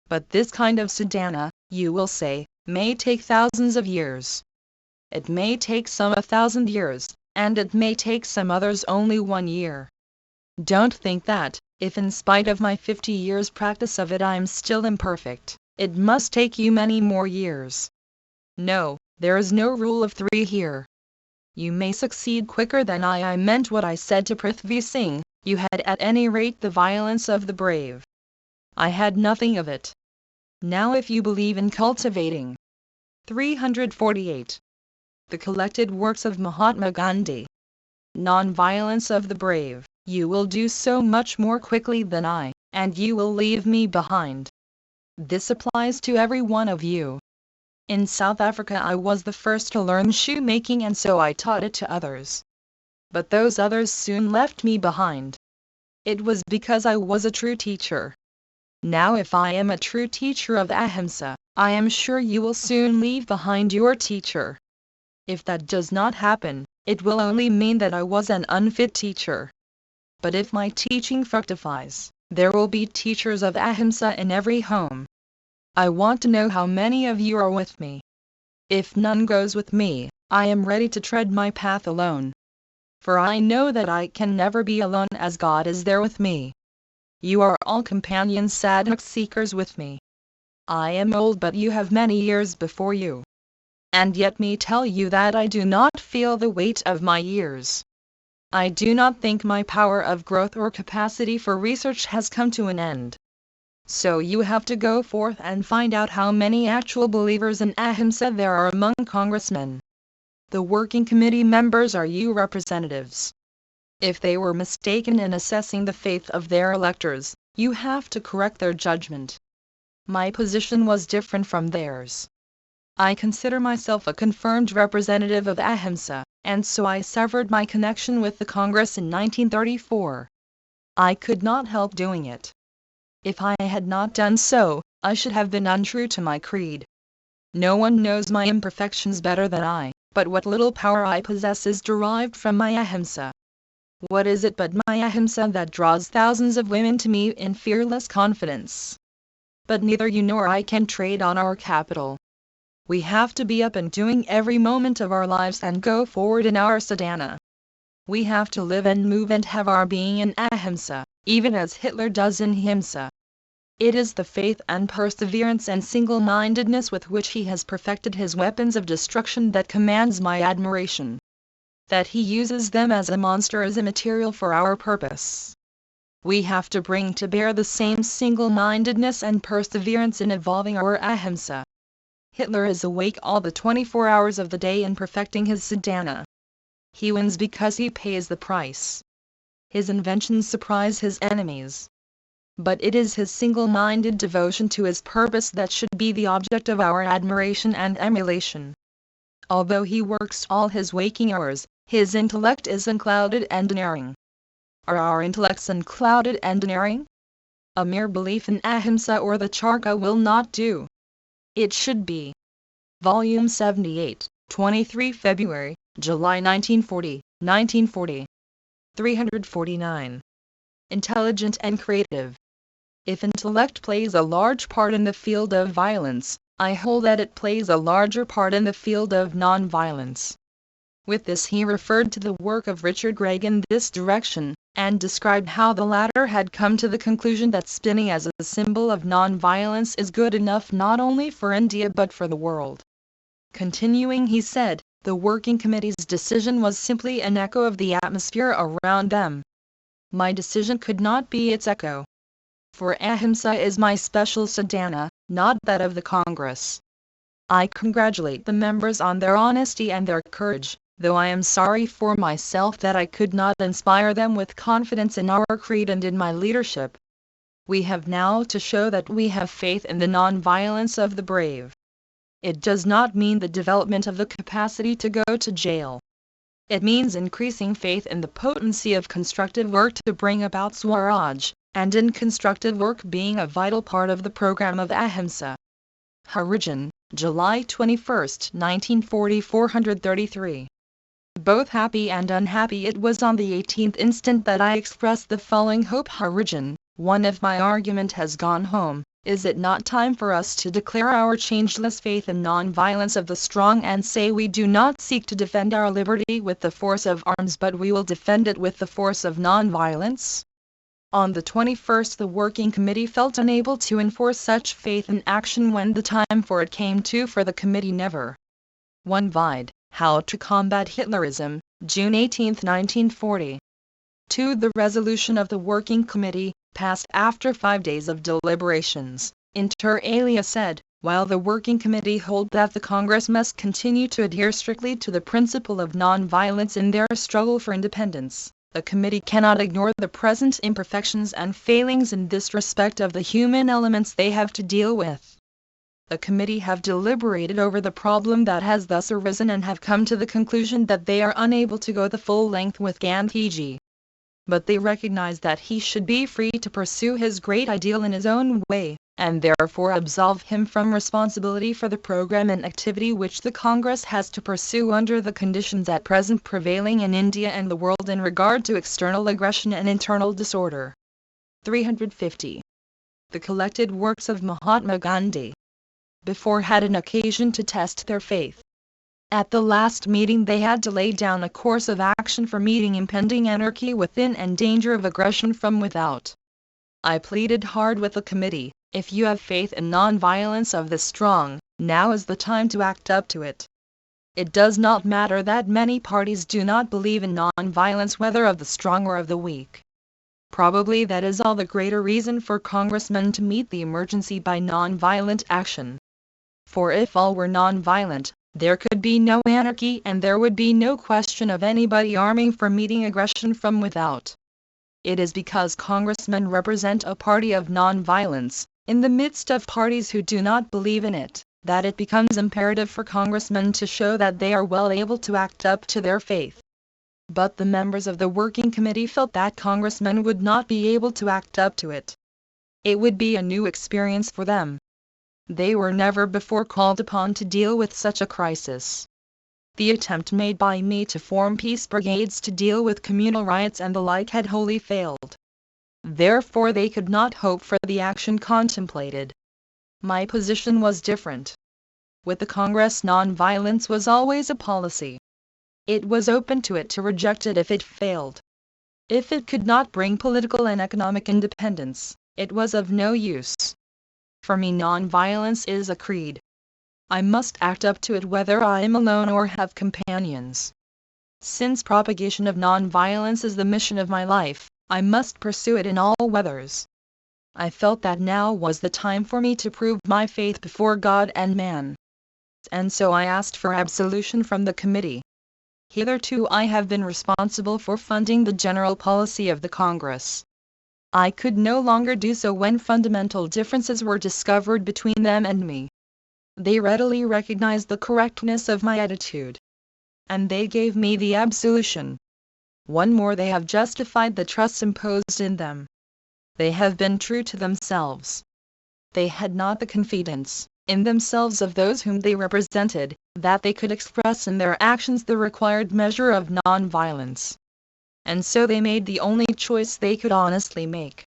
But this kind of sadhana, you will say, may take thousands of years. It may take some 1,000 years, and it may take some others only 1 year. Don't think that, If in spite of my 50 years practice of it I am still imperfect, it must take you many more years. No, there is no rule of 3 here. You may succeed quicker than I meant what I said to Prithvi Singh, you had at any rate the violence of the brave. I had nothing of it. Now if you believe in cultivating 348. The collected works of Mahatma Gandhi. Non-violence of the brave, you will do so much more quickly than I, and you will leave me behind. This applies to every one of you. In South Africa I was the first to learn shoemaking and so I taught it to others. But those others soon left me behind. It was because I was a true teacher. Now if I am a true teacher of Ahimsa, I am sure you will soon leave behind your teacher. If that does not happen, it will only mean that I was an unfit teacher. But if my teaching fructifies, there will be teachers of Ahimsa in every home. I want to know how many of you are with me. If none goes with me, I am ready to tread my path alone. For I know that I can never be alone as God is there with me. You are all companions sadhak seekers with me. I am old but you have many years before you. And yet me tell you that I do not feel the weight of my years. I do not think my power of growth or capacity for research has come to an end. So you have to go forth and find out how many actual believers in Ahimsa there are among congressmen. The working committee members are you representatives. If they were mistaken in assessing the faith of their electors, you have to correct their judgment. My position was different from theirs. I consider myself a confirmed representative of Ahimsa, and so I severed my connection with the Congress in 1934. I could not help doing it. If I had not done so, I should have been untrue to my creed. No one knows my imperfections better than I, but what little power I possess is derived from my Ahimsa. What is it but my Ahimsa that draws thousands of women to me in fearless confidence? But neither you nor I can trade on our capital. We have to be up and doing every moment of our lives and go forward in our sadhana. We have to live and move and have our being in Ahimsa, even as Hitler does in Himsa. It is the faith and perseverance and single-mindedness with which he has perfected his weapons of destruction that commands my admiration. That he uses them as a monster is immaterial for our purpose. We have to bring to bear the same single-mindedness and perseverance in evolving our Ahimsa. Hitler is awake all the 24 hours of the day in perfecting his sadhana. He wins because he pays the price. His inventions surprise his enemies. But it is his single-minded devotion to his purpose that should be the object of our admiration and emulation. Although he works all his waking hours, his intellect is unclouded and unerring. Are our intellects unclouded and unerring? A mere belief in Ahimsa or the Charka will not do. It should be. Volume 78, 23 February, July 1940, 1940. 349. Intelligent and creative. If intellect plays a large part in the field of violence, I hold that it plays a larger part in the field of non-violence. With this he referred to the work of Richard Gregg in this direction, and described how the latter had come to the conclusion that spinning as a symbol of non-violence is good enough not only for India but for the world. Continuing he said, the working committee's decision was simply an echo of the atmosphere around them. My decision could not be its echo. For Ahimsa is my special sadhana, not that of the Congress. I congratulate the members on their honesty and their courage, though I am sorry for myself that I could not inspire them with confidence in our creed and in my leadership. We have now to show that we have faith in the non-violence of the brave. It does not mean the development of the capacity to go to jail. It means increasing faith in the potency of constructive work to bring about Swaraj, and in constructive work being a vital part of the program of Ahimsa. Harijan, July 21, 1940 433. Both happy and unhappy, it was on the 18th instant that I expressed the following hope. Harijan, one if my argument has gone home, is it not time for us to declare our changeless faith in non-violence of the strong and say we do not seek to defend our liberty with the force of arms but we will defend it with the force of non-violence? On the 21st, the Working Committee felt unable to enforce such faith in action when the time for it came to, for the committee never. 1. Vide How to Combat Hitlerism, June 18, 1940. 2. The resolution of the Working Committee, passed after 5 days of deliberations, inter alia said, while the Working Committee hold that the Congress must continue to adhere strictly to the principle of non-violence in their struggle for independence, the committee cannot ignore the present imperfections and failings in this respect of the human elements they have to deal with. The committee have deliberated over the problem that has thus arisen and have come to the conclusion that they are unable to go the full length with Gandhi. But they recognize that he should be free to pursue his great ideal in his own way, and therefore absolve him from responsibility for the program and activity which the Congress has to pursue under the conditions at present prevailing in India and the world in regard to external aggression and internal disorder. 350. The collected works of Mahatma Gandhi. Before had an occasion to test their faith. At the last meeting they had to lay down a course of action for meeting impending anarchy within and danger of aggression from without. I pleaded hard with the committee, if you have faith in non-violence of the strong, now is the time to act up to it. It does not matter that many parties do not believe in non-violence, whether of the strong or of the weak. Probably that is all the greater reason for congressmen to meet the emergency by non-violent action. For if all were non-violent, there could be no anarchy and there would be no question of anybody arming for meeting aggression from without. It is because congressmen represent a party of non-violence, in the midst of parties who do not believe in it, that it becomes imperative for congressmen to show that they are well able to act up to their faith. But the members of the Working Committee felt that congressmen would not be able to act up to it. It would be a new experience for them. They were never before called upon to deal with such a crisis. The attempt made by me to form peace brigades to deal with communal riots and the like had wholly failed. Therefore they could not hope for the action contemplated. My position was different. With the Congress, non-violence was always a policy. It was open to it to reject it if it failed. If it could not bring political and economic independence, it was of no use. For me, non-violence is a creed. I must act up to it whether I am alone or have companions. Since propagation of non-violence is the mission of my life, I must pursue it in all weathers. I felt that now was the time for me to prove my faith before God and man. And so I asked for absolution from the committee. Hitherto I have been responsible for funding the general policy of the Congress. I could no longer do so when fundamental differences were discovered between them and me. They readily recognized the correctness of my attitude. And they gave me the absolution. One more, they have justified the trust imposed in them. They have been true to themselves. They had not the confidence, in themselves of those whom they represented, that they could express in their actions the required measure of non-violence. And so they made the only choice they could honestly make.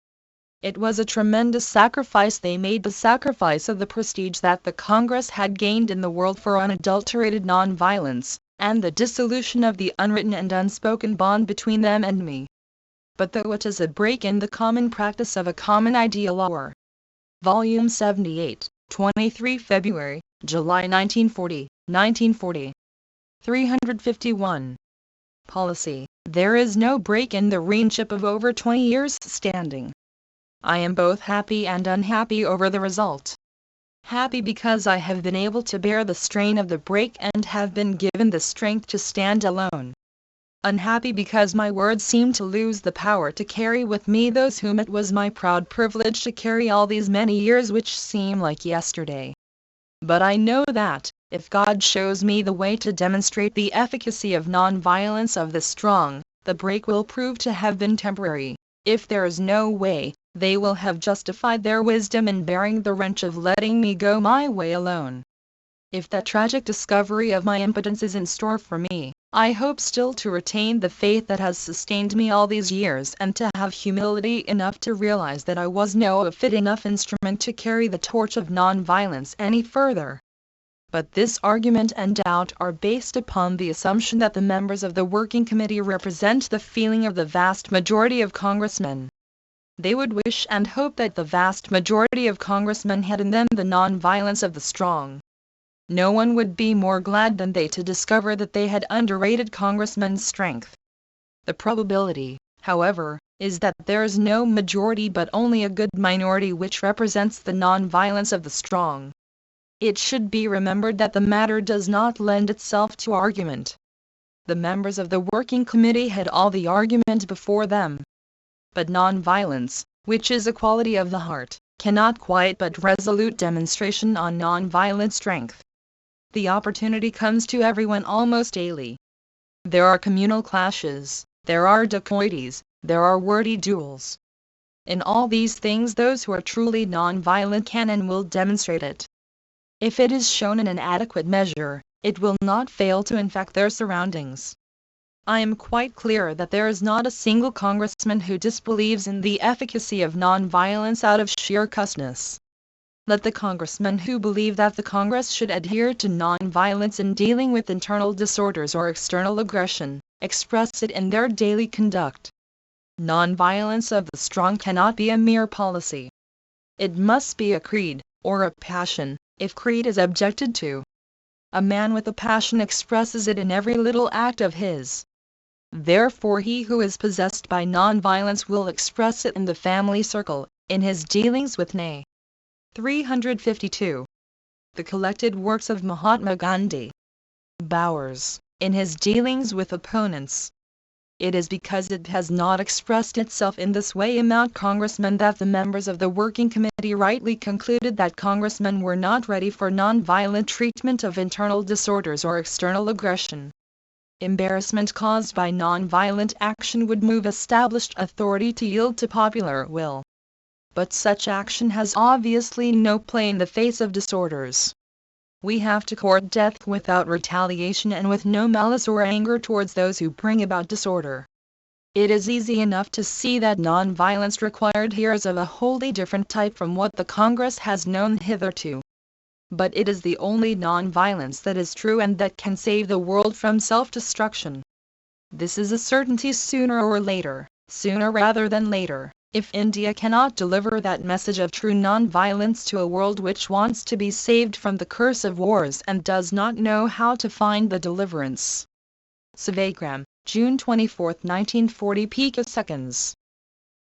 It was a tremendous sacrifice they made, the sacrifice of the prestige that the Congress had gained in the world for unadulterated non-violence, and the dissolution of the unwritten and unspoken bond between them and me. But though it is a break in the common practice of a common ideal or Volume 78, 23 February, July 1940. 351. Policy. There is no break in the friendship of over 20 years standing. I am both happy and unhappy over the result. Happy because I have been able to bear the strain of the break and have been given the strength to stand alone. Unhappy because my words seem to lose the power to carry with me those whom it was my proud privilege to carry all these many years, which seem like yesterday. But I know that, if God shows me the way to demonstrate the efficacy of non-violence of the strong, the break will prove to have been temporary. If there is no way, they will have justified their wisdom in bearing the wrench of letting me go my way alone. If that tragic discovery of my impotence is in store for me, I hope still to retain the faith that has sustained me all these years, and to have humility enough to realize that I was no fit enough instrument to carry the torch of non-violence any further. But this argument and doubt are based upon the assumption that the members of the Working Committee represent the feeling of the vast majority of congressmen. They would wish and hope that the vast majority of congressmen had in them the non-violence of the strong. No one would be more glad than they to discover that they had underrated congressmen's strength. The probability, however, is that there is no majority but only a good minority which represents the non-violence of the strong. It should be remembered that the matter does not lend itself to argument. The members of the Working Committee had all the argument before them. But non-violence, which is a quality of the heart, cannot quiet but resolute demonstration on non-violent strength. The opportunity comes to everyone almost daily. There are communal clashes, there are dacoities, there are wordy duels. In all these things those who are truly non-violent can and will demonstrate it. If it is shown in an adequate measure, it will not fail to infect their surroundings. I am quite clear that there is not a single congressman who disbelieves in the efficacy of non-violence out of sheer cussedness. Let the congressmen who believe that the Congress should adhere to non-violence in dealing with internal disorders or external aggression, express it in their daily conduct. Non-violence of the strong cannot be a mere policy. It must be a creed, or a passion, if creed is objected to. A man with a passion expresses it in every little act of his. Therefore he who is possessed by non-violence will express it in the family circle, in his dealings with nay. 352. The collected works of Mahatma Gandhi. Bowers, in his dealings with opponents. It is because it has not expressed itself in this way among congressmen that the members of the Working Committee rightly concluded that congressmen were not ready for non-violent treatment of internal disorders or external aggression. Embarrassment caused by non-violent action would move established authority to yield to popular will. But such action has obviously no play in the face of disorders. We have to court death without retaliation and with no malice or anger towards those who bring about disorder. It is easy enough to see that non-violence required here is of a wholly different type from what the Congress has known hitherto. But it is the only non-violence that is true and that can save the world from self-destruction. This is a certainty sooner or later, sooner rather than later, if India cannot deliver that message of true non-violence to a world which wants to be saved from the curse of wars and does not know how to find the deliverance. Sevagram, June 24, 1940 picoseconds.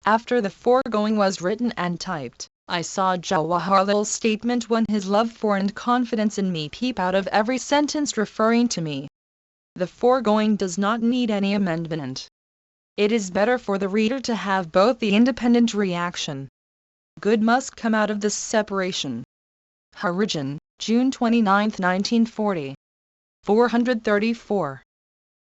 After the foregoing was written and typed, I saw Jawaharlal's statement when his love for and confidence in me peep out of every sentence referring to me. The foregoing does not need any amendment. It is better for the reader to have both the independent reaction. Good must come out of this separation. Harijan, June 29, 1940. 434.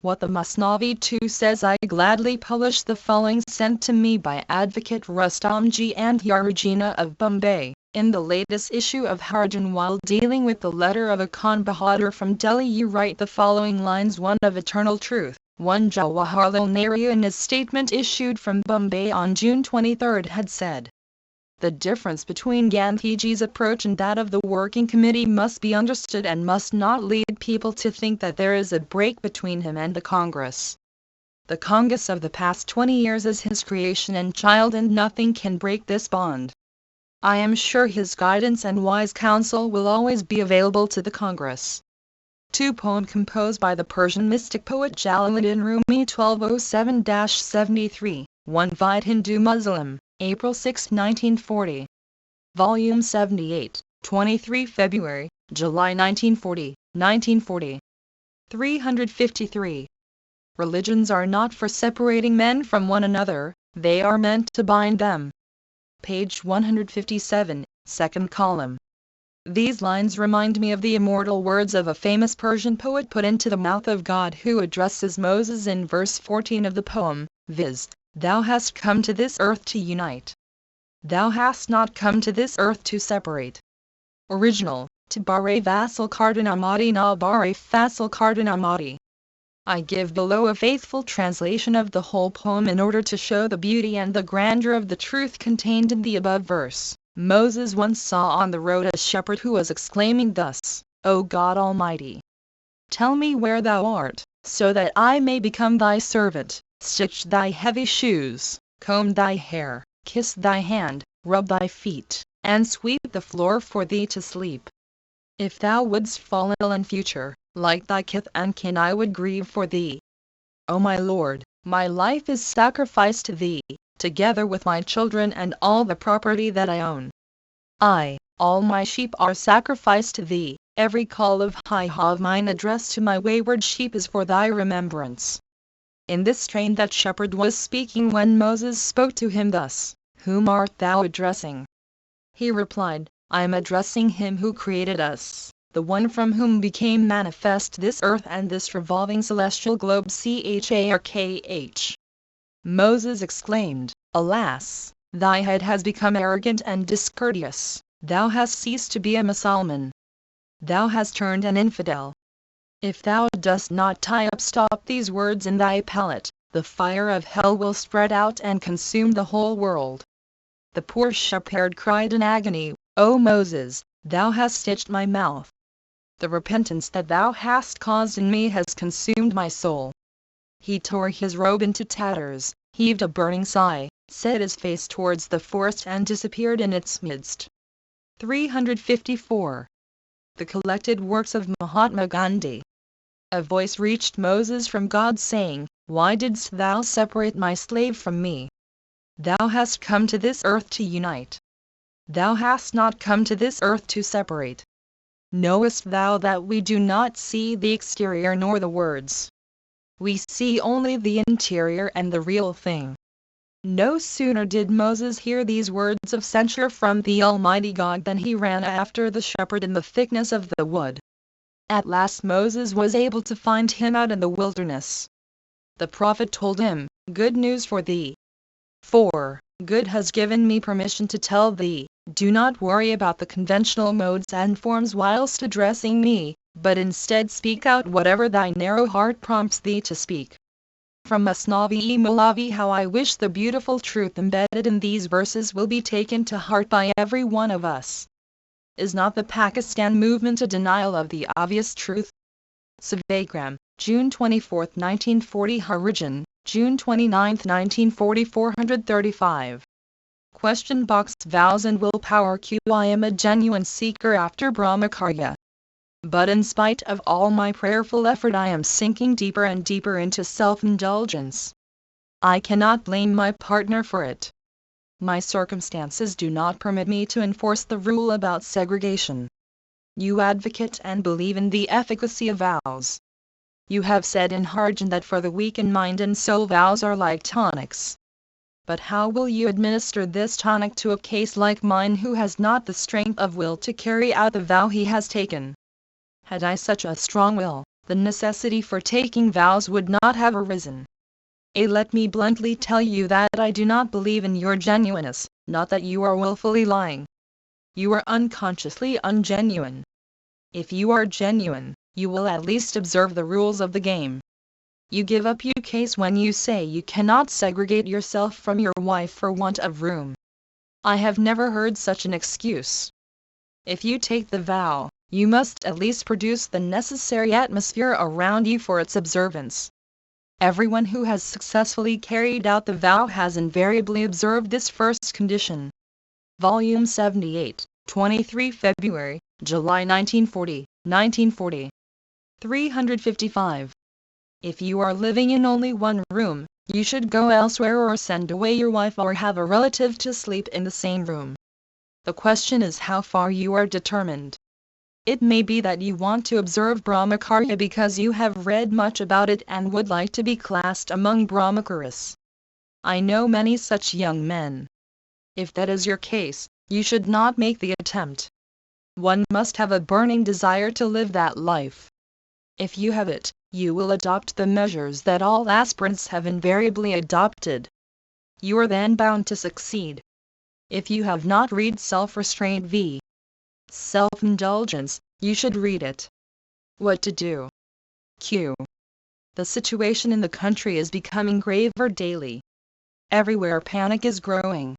What the Masnavi 2 says. I gladly publish the following sent to me by Advocate Rustomji and Yarujina of Bombay, in the latest issue of Harijan. While dealing with the letter of a Khan Bahadur from Delhi, you write the following lines: one of eternal truth. 1. Jawaharlal Nehru in his statement issued from Bombay on June 23 had said, "The difference between Gandhiji's approach and that of the Working Committee must be understood and must not lead people to think that there is a break between him and the Congress. The Congress of the past 20 years is his creation and child, and nothing can break this bond. I am sure his guidance and wise counsel will always be available to the Congress." 2. Poem composed by the Persian mystic poet Jalaluddin Rumi 1207-73, 1 Vide Hindu Muslim, April 6, 1940. Volume 78, 23 February, July 1940, 1940. 353. Religions are not for separating men from one another, they are meant to bind them. Page 157, second column. These lines remind me of the immortal words of a famous Persian poet put into the mouth of God, who addresses Moses in verse 14 of the poem, viz., "Thou hast come to this earth to unite. Thou hast not come to this earth to separate." Original, to bare vassal cardinamati na bare fassal cardinamati. I give below a faithful translation of the whole poem in order to show the beauty and the grandeur of the truth contained in the above verse. Moses once saw on the road a shepherd who was exclaiming thus, "O God Almighty! Tell me where thou art, so that I may become thy servant, stitch thy heavy shoes, comb thy hair, kiss thy hand, rub thy feet, and sweep the floor for thee to sleep. If thou wouldst fall ill in future, like thy kith and kin I would grieve for thee. O my Lord, my life is sacrificed to thee, together with my children and all the property that I own. All my sheep are sacrificed to thee, every call of hi-ha of mine addressed to my wayward sheep is for thy remembrance. In this strain that shepherd was speaking when Moses spoke to him thus, Whom art thou addressing? He replied, I am addressing him who created us, the one from whom became manifest this earth and this revolving celestial globe Charkh. Moses exclaimed, Alas, thy head has become arrogant and discourteous, thou hast ceased to be a Mussulman. Thou hast turned an infidel. If thou dost not stop these words in thy palate, the fire of hell will spread out and consume the whole world. The poor shepherd cried in agony, O Moses, thou hast stitched my mouth. The repentance that thou hast caused in me has consumed my soul. He tore his robe into tatters, heaved a burning sigh, set his face towards the forest and disappeared in its midst. 354. The collected works of Mahatma Gandhi. A voice reached Moses from God saying, Why didst thou separate my slave from me? Thou hast come to this earth to unite. Thou hast not come to this earth to separate. Knowest thou that we do not see the exterior nor the words? We see only the interior and the real thing. No sooner did Moses hear these words of censure from the Almighty God than he ran after the shepherd in the thickness of the wood. At last Moses was able to find him out in the wilderness. The prophet told him, Good news for thee. For God has given me permission to tell thee, do not worry about the conventional modes and forms whilst addressing me, but instead speak out whatever thy narrow heart prompts thee to speak. From Masnavi Malavi, how I wish the beautiful truth embedded in these verses will be taken to heart by every one of us. Is not the Pakistan movement a denial of the obvious truth? Sevagram, June 24, 1940. Harijan, June 29, 1940. 435. Question box. Vows and willpower. I am a genuine seeker after Brahmacharya. But in spite of all my prayerful effort I am sinking deeper and deeper into self-indulgence. I cannot blame my partner for it. My circumstances do not permit me to enforce the rule about segregation. You advocate and believe in the efficacy of vows. You have said in Harijan that for the weak in mind and soul vows are like tonics. But how will you administer this tonic to a case like mine who has not the strength of will to carry out the vow he has taken? Had I such a strong will, the necessity for taking vows would not have arisen. Let me bluntly tell you that I do not believe in your genuineness, not that you are willfully lying. You are unconsciously ungenuine. If you are genuine, you will at least observe the rules of the game. You give up your case when you say you cannot segregate yourself from your wife for want of room. I have never heard such an excuse. If you take the vow, you must at least produce the necessary atmosphere around you for its observance. Everyone who has successfully carried out the vow has invariably observed this first condition. Volume 78, 23 February, July 1940. 355. If you are living in only one room, you should go elsewhere or send away your wife or have a relative to sleep in the same room. The question is how far you are determined. It may be that you want to observe Brahmacharya because you have read much about it and would like to be classed among Brahmacharis. I know many such young men. If that is your case, you should not make the attempt. One must have a burning desire to live that life. If you have it, you will adopt the measures that all aspirants have invariably adopted. You are then bound to succeed. If you have not read Self-Restraint v. Self-Indulgence, you should read it. What to do? Q. The situation in the country is becoming graver daily. Everywhere panic is growing.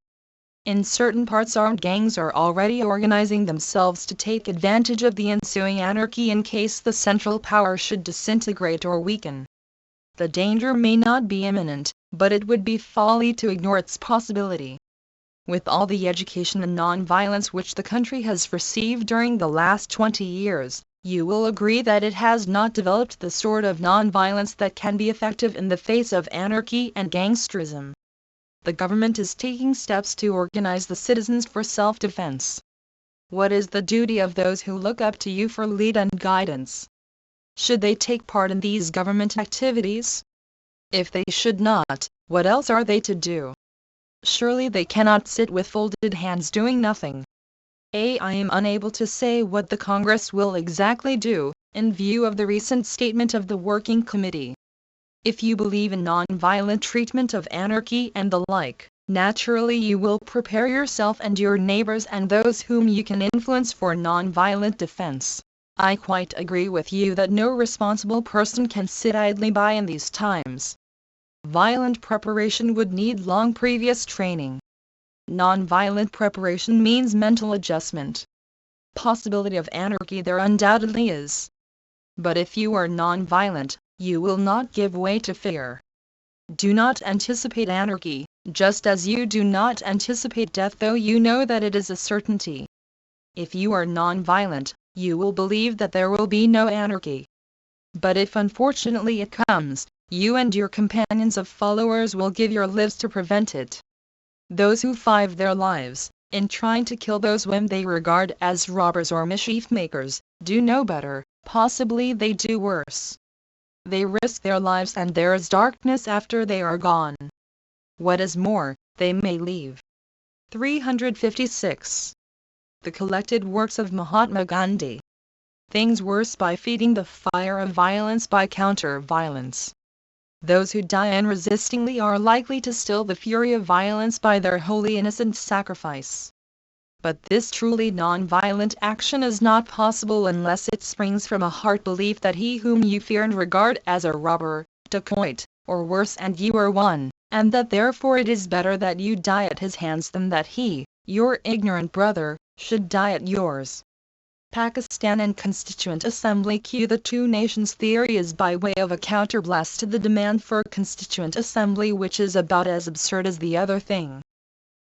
In certain parts armed gangs are already organizing themselves to take advantage of the ensuing anarchy in case the central power should disintegrate or weaken. The danger may not be imminent, but it would be folly to ignore its possibility. With all the education and non-violence which the country has received during the last 20 years, you will agree that it has not developed the sort of non-violence that can be effective in the face of anarchy and gangsterism. The government is taking steps to organize the citizens for self-defense. What is the duty of those who look up to you for lead and guidance? Should they take part in these government activities? If they should not, what else are they to do? Surely they cannot sit with folded hands doing nothing. I am unable to say what the Congress will exactly do, in view of the recent statement of the Working Committee. If you believe in non-violent treatment of anarchy and the like, naturally you will prepare yourself and your neighbors and those whom you can influence for non-violent defense. I quite agree with you that no responsible person can sit idly by in these times. Violent preparation would need long previous training. Non-violent preparation means mental adjustment. Possibility of anarchy there undoubtedly is. But if you are non-violent, you will not give way to fear. Do not anticipate anarchy, just as you do not anticipate death though you know that it is a certainty. If you are non-violent, you will believe that there will be no anarchy. But if unfortunately it comes, you and your companions of followers will give your lives to prevent it. Those who find their lives, in trying to kill those whom they regard as robbers or mischief makers, do no better, possibly they do worse. They risk their lives and there is darkness after they are gone. What is more, they may leave. 356. The collected works of Mahatma Gandhi. Things worse by feeding the fire of violence by counter-violence. Those who die unresistingly are likely to still the fury of violence by their wholly innocent sacrifice. But this truly non-violent action is not possible unless it springs from a heart belief that he whom you fear and regard as a robber, dacoit, or worse and you are one, and that therefore it is better that you die at his hands than that he, your ignorant brother, should die at yours. Pakistan and Constituent Assembly. The two nations theory is by way of a counterblast to the demand for a Constituent Assembly, which is about as absurd as the other thing.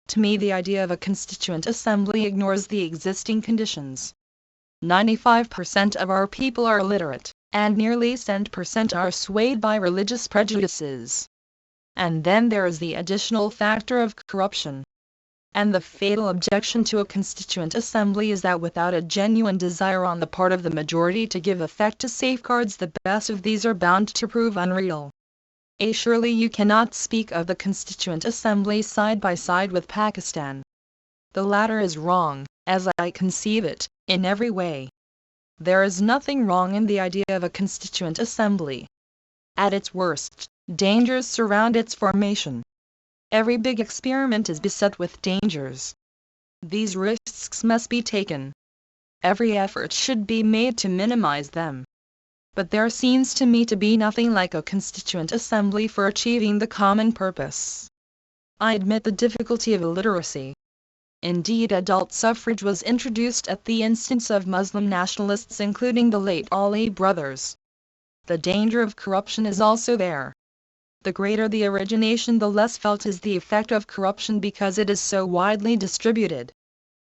To me the idea of a Constituent Assembly ignores the existing conditions. 95% of our people are illiterate, and nearly 10% are swayed by religious prejudices. And then there is the additional factor of corruption. And the fatal objection to a Constituent Assembly is that without a genuine desire on the part of the majority to give effect to safeguards, the best of these are bound to prove unreal. Surely you cannot speak of the Constituent Assembly side by side with Pakistan. The latter is wrong, as I conceive it, in every way. There is nothing wrong in the idea of a Constituent Assembly. At its worst, dangers surround its formation. Every big experiment is beset with dangers. These risks must be taken. Every effort should be made to minimize them. But there seems to me to be nothing like a Constituent Assembly for achieving the common purpose. I admit the difficulty of illiteracy. Indeed, adult suffrage was introduced at the instance of Muslim nationalists, including the late Ali brothers. The danger of corruption is also there. The greater the origination, the less felt is the effect of corruption because it is so widely distributed.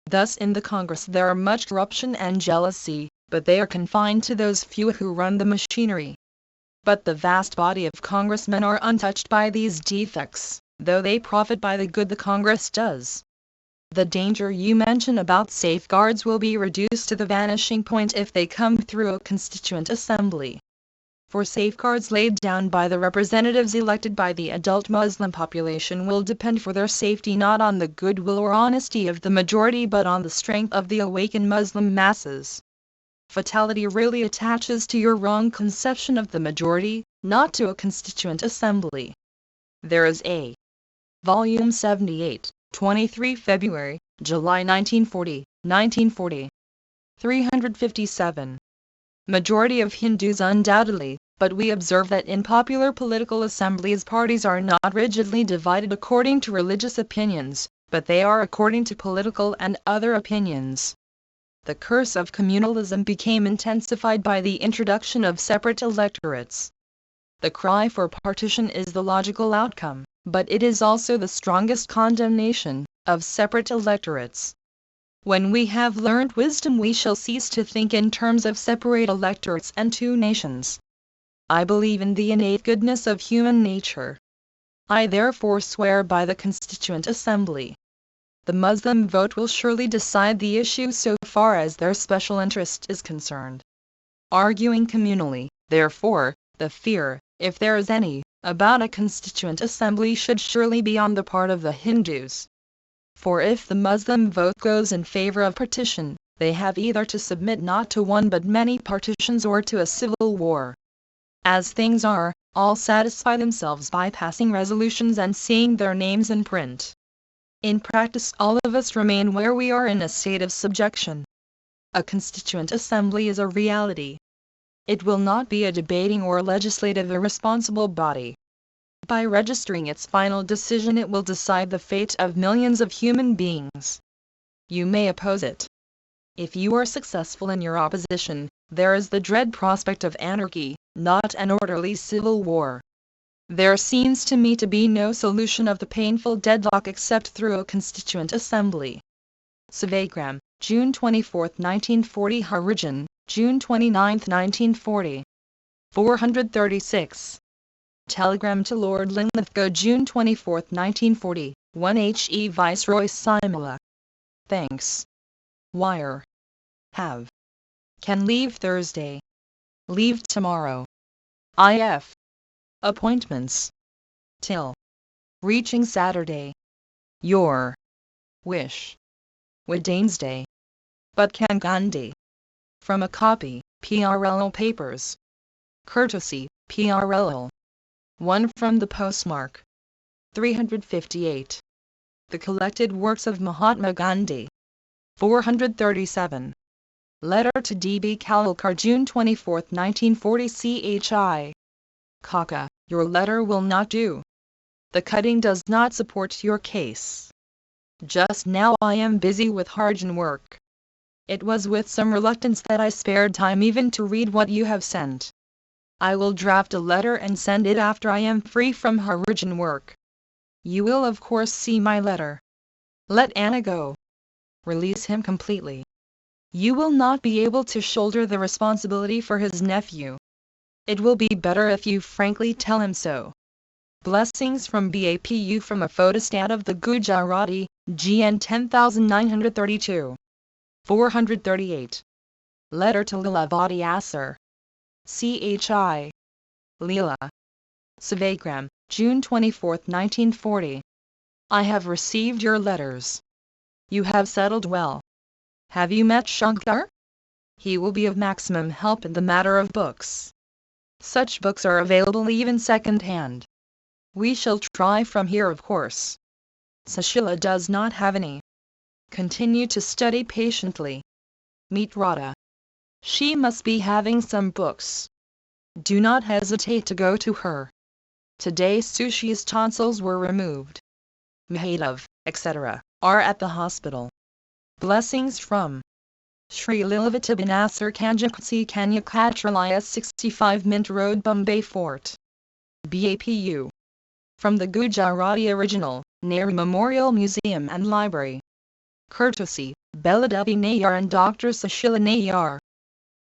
Thus in the Congress there are much corruption and jealousy, but they are confined to those few who run the machinery. But the vast body of congressmen are untouched by these defects, though they profit by the good the Congress does. The danger you mention about safeguards will be reduced to the vanishing point if they come through a Constituent Assembly. For safeguards laid down by the representatives elected by the adult Muslim population will depend for their safety not on the goodwill or honesty of the majority but on the strength of the awakened Muslim masses. Fatality really attaches to your wrong conception of the majority, not to a Constituent Assembly. There is a Volume 78, 23 February, July 1940. 357. Majority of Hindus undoubtedly, but we observe that in popular political assemblies parties are not rigidly divided according to religious opinions, but they are according to political and other opinions. The curse of communalism became intensified by the introduction of separate electorates. The cry for partition is the logical outcome, but it is also the strongest condemnation, of separate electorates. When we have learned wisdom we shall cease to think in terms of separate electorates and two nations. I believe in the innate goodness of human nature. I therefore swear by the Constituent Assembly. The Muslim vote will surely decide the issue so far as their special interest is concerned. Arguing communally, therefore, the fear, if there is any, about a Constituent Assembly should surely be on the part of the Hindus. For if the Muslim vote goes in favor of partition, they have either to submit not to one but many partitions or to a civil war. As things are, all satisfy themselves by passing resolutions and seeing their names in print. In practice all of us remain where we are in a state of subjection. A Constituent Assembly is a reality. It will not be a debating or legislative irresponsible body. By registering its final decision it will decide the fate of millions of human beings. You may oppose it. If you are successful in your opposition, there is the dread prospect of anarchy, not an orderly civil war. There seems to me to be no solution of the painful deadlock except through a Constituent Assembly. Sevagram, June 24, 1940. Harijan, June 29, 1940. 436. Telegram to Lord Linlithgow, June 24, 1940. 1 He Viceroy Simula. Thanks. Wire. Have. Can leave Thursday. Leave tomorrow. IF. Appointments. Till. Reaching Saturday. Your. Wish. Wednesday. But can Gandhi. From a copy, PRL Papers. Courtesy, PRL. 1 from the postmark. 358. The Collected Works of Mahatma Gandhi. 437. Letter to D.B. Kalkar, June 24, 1940. CHI. Kaka, your letter will not do. The cutting does not support your case. Just now I am busy with Harijan work. It was with some reluctance that I spared time even to read what you have sent. I will draft a letter and send it after I am free from Harijan work. You will of course see my letter. Let Anna go. Release him completely. You will not be able to shoulder the responsibility for his nephew. It will be better if you frankly tell him so. Blessings from BAPU from a photostat of the Gujarati, GN 10932. 438. Letter to Leelavati Asar. CHI. Leela. Sevagram, June 24, 1940. I have received your letters. You have settled well. Have you met Shankar? He will be of maximum help in the matter of books. Such books are available even second-hand. We shall try from here of course. Sushila does not have any. Continue to study patiently. Meet Radha. She must be having some books. Do not hesitate to go to her. Today Sushi's tonsils were removed. Mahadov, etc., are at the hospital. Blessings from Sri Lilavati Asar Kanjakasi Kanyakatralaya 65 Mint Road, Bombay Fort. BAPU. From the Gujarati Original, Nehru Memorial Museum and Library. Courtesy, Beladevi Nayar and Dr. Sushila Nayar.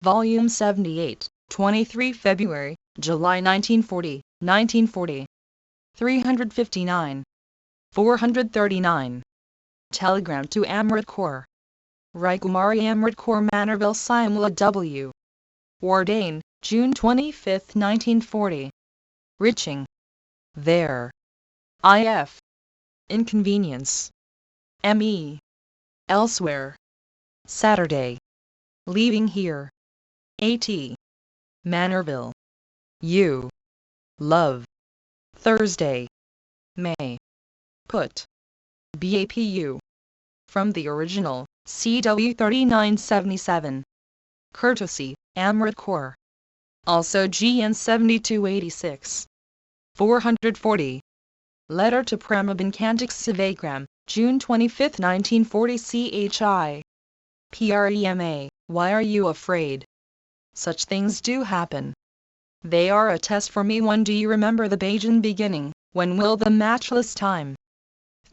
Volume 78, 23 February, July 1940, 1940. 359. 439. Telegram to Amrit Kaur. Raikumari Amrit Kaur Manorville Simla W. Wardane, June 25, 1940. Riching. There. IF. Inconvenience. ME. Elsewhere. Saturday. Leaving here. AT. Manorville. U. Love. Thursday. May. Put. BAPU. From the original, CW 3977. Courtesy, Amrit Kaur. Also GN 7286. 440. Letter to Pramabin Kantik Sevagram, June 25, 1940. CHI. PREMA, why are you afraid? Such things do happen. They are a test for me. 1. Do you remember the Bajan beginning? When will the matchless time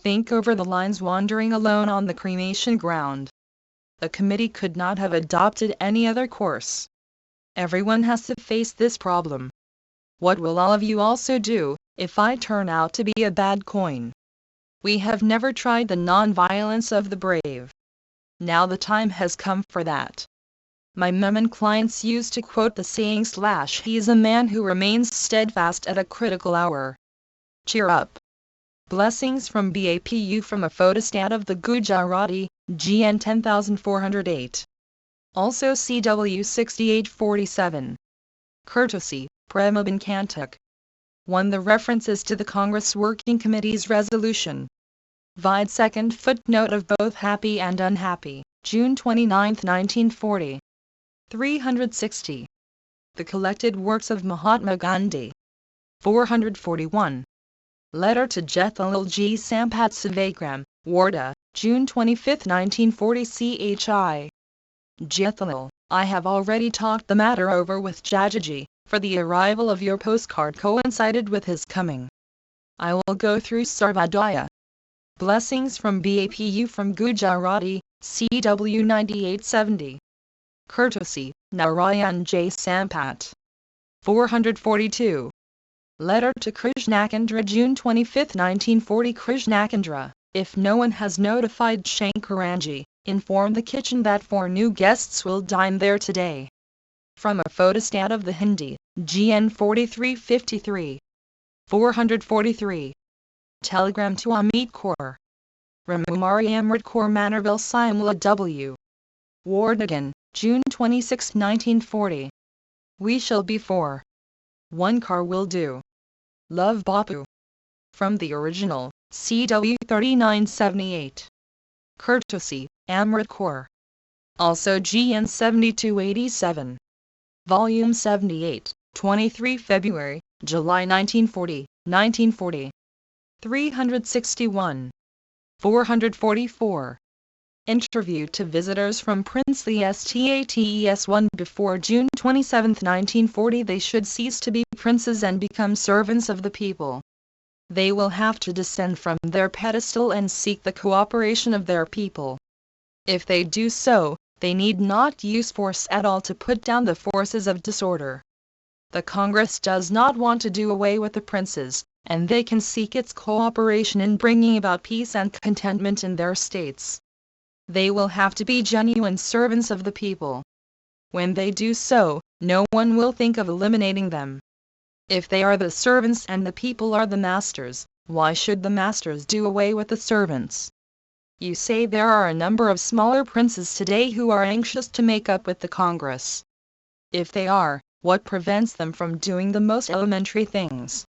Think over the lines wandering alone on the cremation ground. The committee could not have adopted any other course. Everyone has to face this problem. What will all of you also do, if I turn out to be a bad coin? We have never tried the non-violence of the brave. Now the time has come for that. My Memon clients used to quote the saying / he is a man who remains steadfast at a critical hour. Cheer up. Blessings from BAPU from a photostat of the Gujarati, GN 10408. Also CW 6847. Courtesy, Premabin Kantak. 1. The references to the Congress Working Committee's resolution. Vide second footnote of both happy and unhappy, June 29, 1940. 360. The collected works of Mahatma Gandhi. 441. Letter to Jethalal G. Sampat Savagram, Wardha, June 25, 1940 CHI. Jethalal, I have already talked the matter over with Jajaji, for the arrival of your postcard coincided with his coming. I will go through Sarvodaya. Blessings from BAPU from Gujarati, CW 9870. Courtesy, Narayan J. Sampat. 442. Letter to Krishnakandra June 25, 1940 Krishnakandra, if no one has notified Shankaranji, inform the kitchen that 4 new guests will dine there today. From a photostat of the Hindi, GN 4353. 443. Telegram to Amit Kaur. Ramumari Amrit Kaur Manorville Simla W. Wardhagan, June 26, 1940. We shall be 4. 1 car will do. Love Bapu. From the original, CW 3978. Courtesy, Amrit Kaur. Also GN 7287. Volume 78, 23 February, July 1940, 1940. 361. 444. Interview to visitors from Princely States 1 before June 27, 1940 they should cease to be princes and become servants of the people. They will have to descend from their pedestal and seek the cooperation of their people. If they do so, they need not use force at all to put down the forces of disorder. The Congress does not want to do away with the princes, and they can seek its cooperation in bringing about peace and contentment in their states. They will have to be genuine servants of the people. When they do so, no one will think of eliminating them. If they are the servants and the people are the masters, why should the masters do away with the servants? You say there are a number of smaller princes today who are anxious to make up with the Congress. If they are, what prevents them from doing the most elementary things?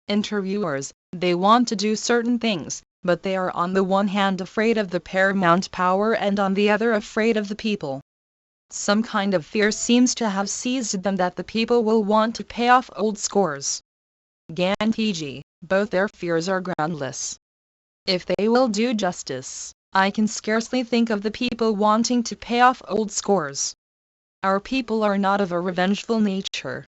Interviewers, they want to do certain things, but they are on the one hand afraid of the paramount power and on the other afraid of the people. Some kind of fear seems to have seized them that the people will want to pay off old scores. Gandhiji, both their fears are groundless. If they will do justice, I can scarcely think of the people wanting to pay off old scores. Our people are not of a revengeful nature.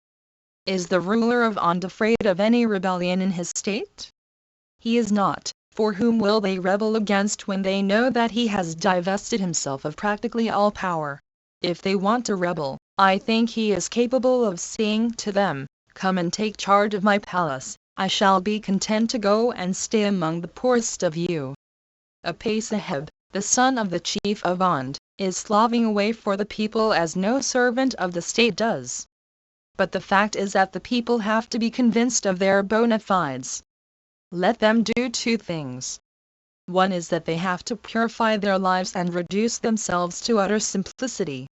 Is the ruler of Ond afraid of any rebellion in his state? He is not, for whom will they rebel against when they know that he has divested himself of practically all power? If they want to rebel, I think he is capable of saying to them, "Come and take charge of my palace, I shall be content to go and stay among the poorest of you." Apay Sahib, the son of the chief of Ond, is slaving away for the people as no servant of the state does. But the fact is that the people have to be convinced of their bona fides. Let them do 2 things. One is that they have to purify their lives and reduce themselves to utter simplicity.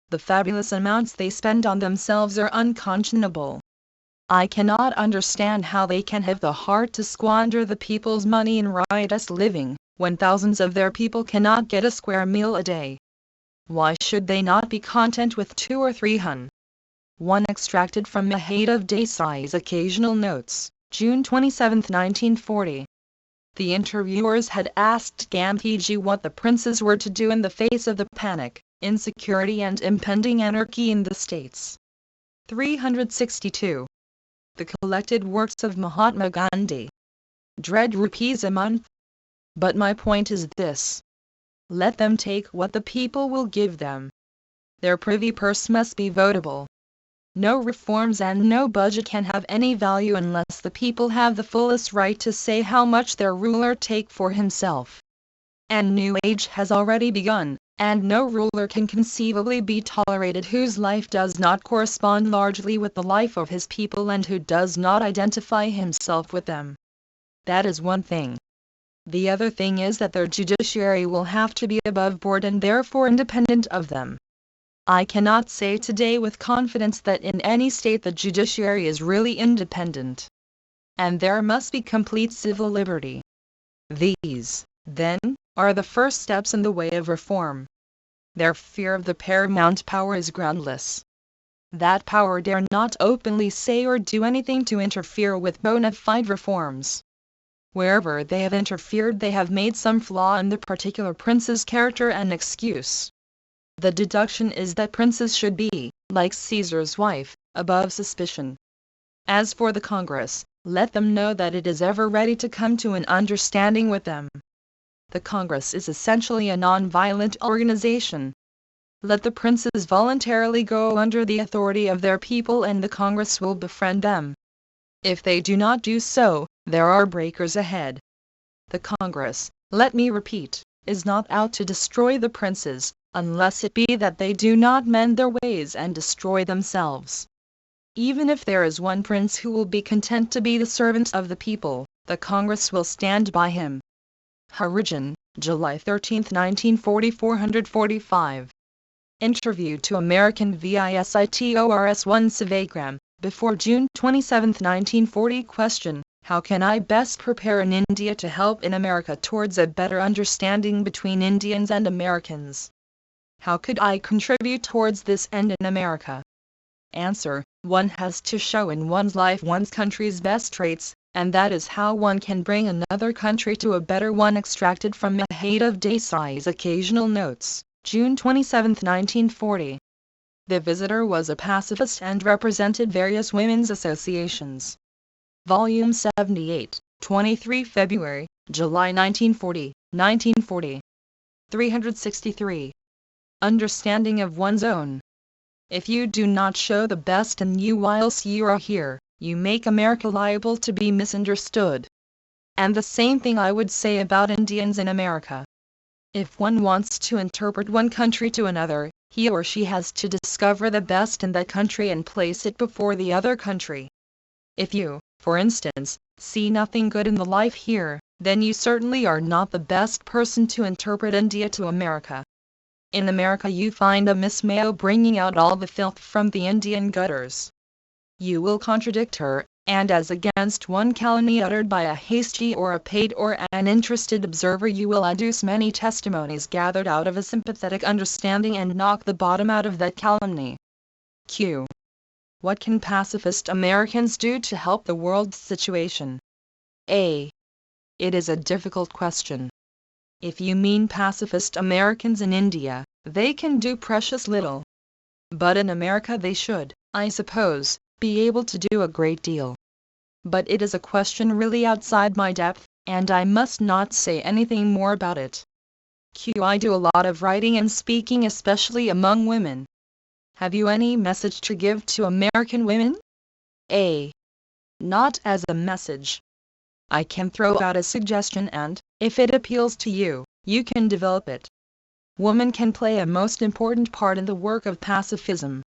The fabulous amounts they spend on themselves are unconscionable. I cannot understand how they can have the heart to squander the people's money in riotous living, when thousands of their people cannot get a square meal a day. Why should they not be content with 2 or 3 hun? 1 extracted from Mahadav Desai's Occasional Notes, June 27, 1940. The interviewers had asked Gandhiji what the princes were to do in the face of the panic, insecurity and impending anarchy in the states. 362. The collected works of Mahatma Gandhi. Dread rupees a month. But my point is this. Let them take what the people will give them. Their privy purse must be votable. No reforms and no budget can have any value unless the people have the fullest right to say how much their ruler take for himself. And new age has already begun, and no ruler can conceivably be tolerated whose life does not correspond largely with the life of his people and who does not identify himself with them. That is one thing. The other thing is that their judiciary will have to be above board and therefore independent of them. I cannot say today with confidence that in any state the judiciary is really independent. And there must be complete civil liberty. These, then, are the first steps in the way of reform. Their fear of the paramount power is groundless. That power dare not openly say or do anything to interfere with bona fide reforms. Wherever they have interfered they have made some flaw in the particular prince's character an excuse. The deduction is that princes should be, like Caesar's wife, above suspicion. As for the Congress, let them know that it is ever ready to come to an understanding with them. The Congress is essentially a non-violent organization. Let the princes voluntarily go under the authority of their people and the Congress will befriend them. If they do not do so, there are breakers ahead. The Congress, let me repeat, is not out to destroy the princes, unless it be that they do not mend their ways and destroy themselves. Even if there is one prince who will be content to be the servant of the people, the Congress will stand by him. Origin, July 13, 1940 445. Interview to American Visitors 1 Sevagram, before June 27, 1940 Question, how can I best prepare in India to help in America towards a better understanding between Indians and Americans? How could I contribute towards this end in America? Answer, one has to show in one's life one's country's best traits, and that is how one can bring another country to a better one. Extracted from Mahate of Desai's Occasional Notes, June 27, 1940. The visitor was a pacifist and represented various women's associations. Volume 78, 23 February, July 1940, 1940. 363. Understanding of one's own. If you do not show the best in you whilst you are here, you make America liable to be misunderstood. And the same thing I would say about Indians in America. If one wants to interpret one country to another, he or she has to discover the best in that country and place it before the other country. If you, for instance, see nothing good in the life here, then you certainly are not the best person to interpret India to America. In America you find a Miss Mayo bringing out all the filth from the Indian gutters. You will contradict her, and as against one calumny uttered by a hasty or a paid or an interested observer you will adduce many testimonies gathered out of a sympathetic understanding and knock the bottom out of that calumny. Q. What can pacifist Americans do to help the world's situation? A. It is a difficult question. If you mean pacifist Americans in India, they can do precious little. But in America they should, I suppose, be able to do a great deal. But it is a question really outside my depth, and I must not say anything more about it. Q. I do a lot of writing and speaking, especially among women. Have you any message to give to American women? A. Not as a message. I can throw out a suggestion and, if it appeals to you, you can develop it. Woman can play a most important part in the work of pacifism.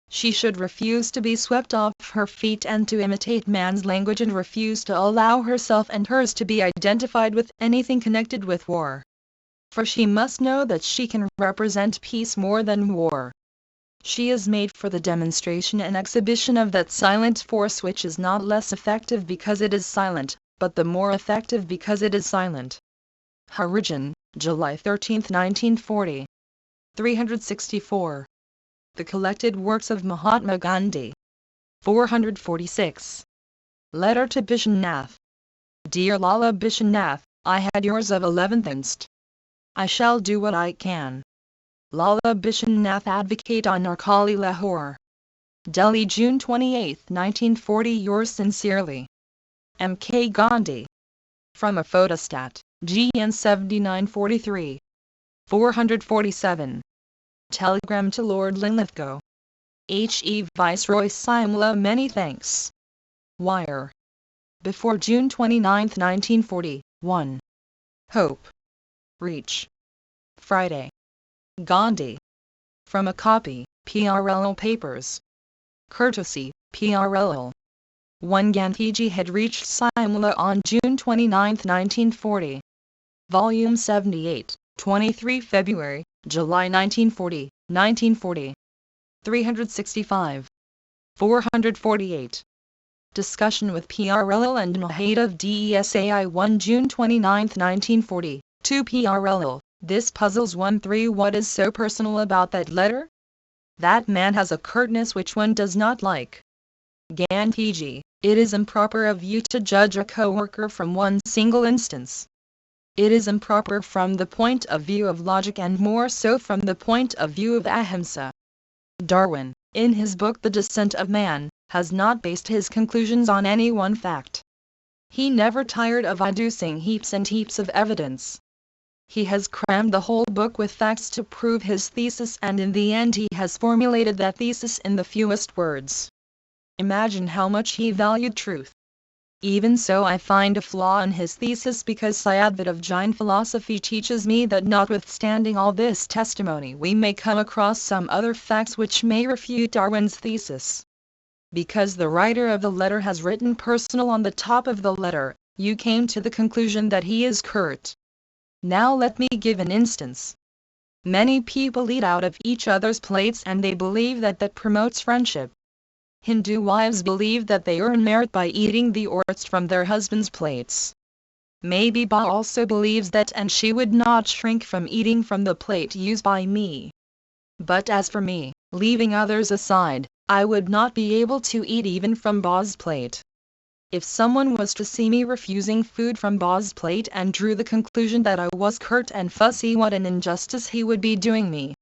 She should refuse to be swept off her feet and to imitate man's language and refuse to allow herself and hers to be identified with anything connected with war. For she must know that she can represent peace more than war. She is made for the demonstration and exhibition of that silent force which is not less effective because it is silent, but the more effective because it is silent. Origin, July 13, 1940. 364. The Collected Works of Mahatma Gandhi. 446. Letter to Bishnath. Dear Lala Bishnath, I had yours of 11th inst. I shall do what I can. Lala Bishnath Advocate Anarkali Lahore. Delhi, June 28, 1940. Yours sincerely, M. K. Gandhi. From a photostat, GN 7943. 447. Telegram to Lord Linlithgow. H.E. Viceroy Simla, many thanks. Wire. Before June 29, 1940. 1. Hope. Reach. Friday. Gandhi. From a copy, PRL Papers. Courtesy, PRL. 1. Gandhiji had reached Simla on June 29, 1940. Volume 78, 23 February, July 1940, 1940. 365. 448. Discussion with PRL and Mahadev DESAI 1 June 29, 1940. 2 PRL. This puzzles 1-3. What is so personal about that letter? That man has a curtness which one does not like. Gandhiji, it is improper of you to judge a co-worker from one single instance. It is improper from the point of view of logic and more so from the point of view of ahimsa. Darwin, in his book The Descent of Man, has not based his conclusions on any one fact. He never tired of adducing heaps and heaps of evidence. He has crammed the whole book with facts to prove his thesis, and in the end he has formulated that thesis in the fewest words. Imagine how much he valued truth. Even so, I find a flaw in his thesis, because Syadvat of Jain philosophy teaches me that notwithstanding all this testimony we may come across some other facts which may refute Darwin's thesis. Because the writer of the letter has written personal on the top of the letter, you came to the conclusion that he is curt. Now let me give an instance. Many people eat out of each other's plates and they believe that that promotes friendship. Hindu wives believe that they earn merit by eating the oats from their husbands' plates. Maybe Ba also believes that, and she would not shrink from eating from the plate used by me. But as for me, leaving others aside, I would not be able to eat even from Ba's plate. If someone was to see me refusing food from Ba's plate and drew the conclusion that I was curt and fussy, what an injustice he would be doing me.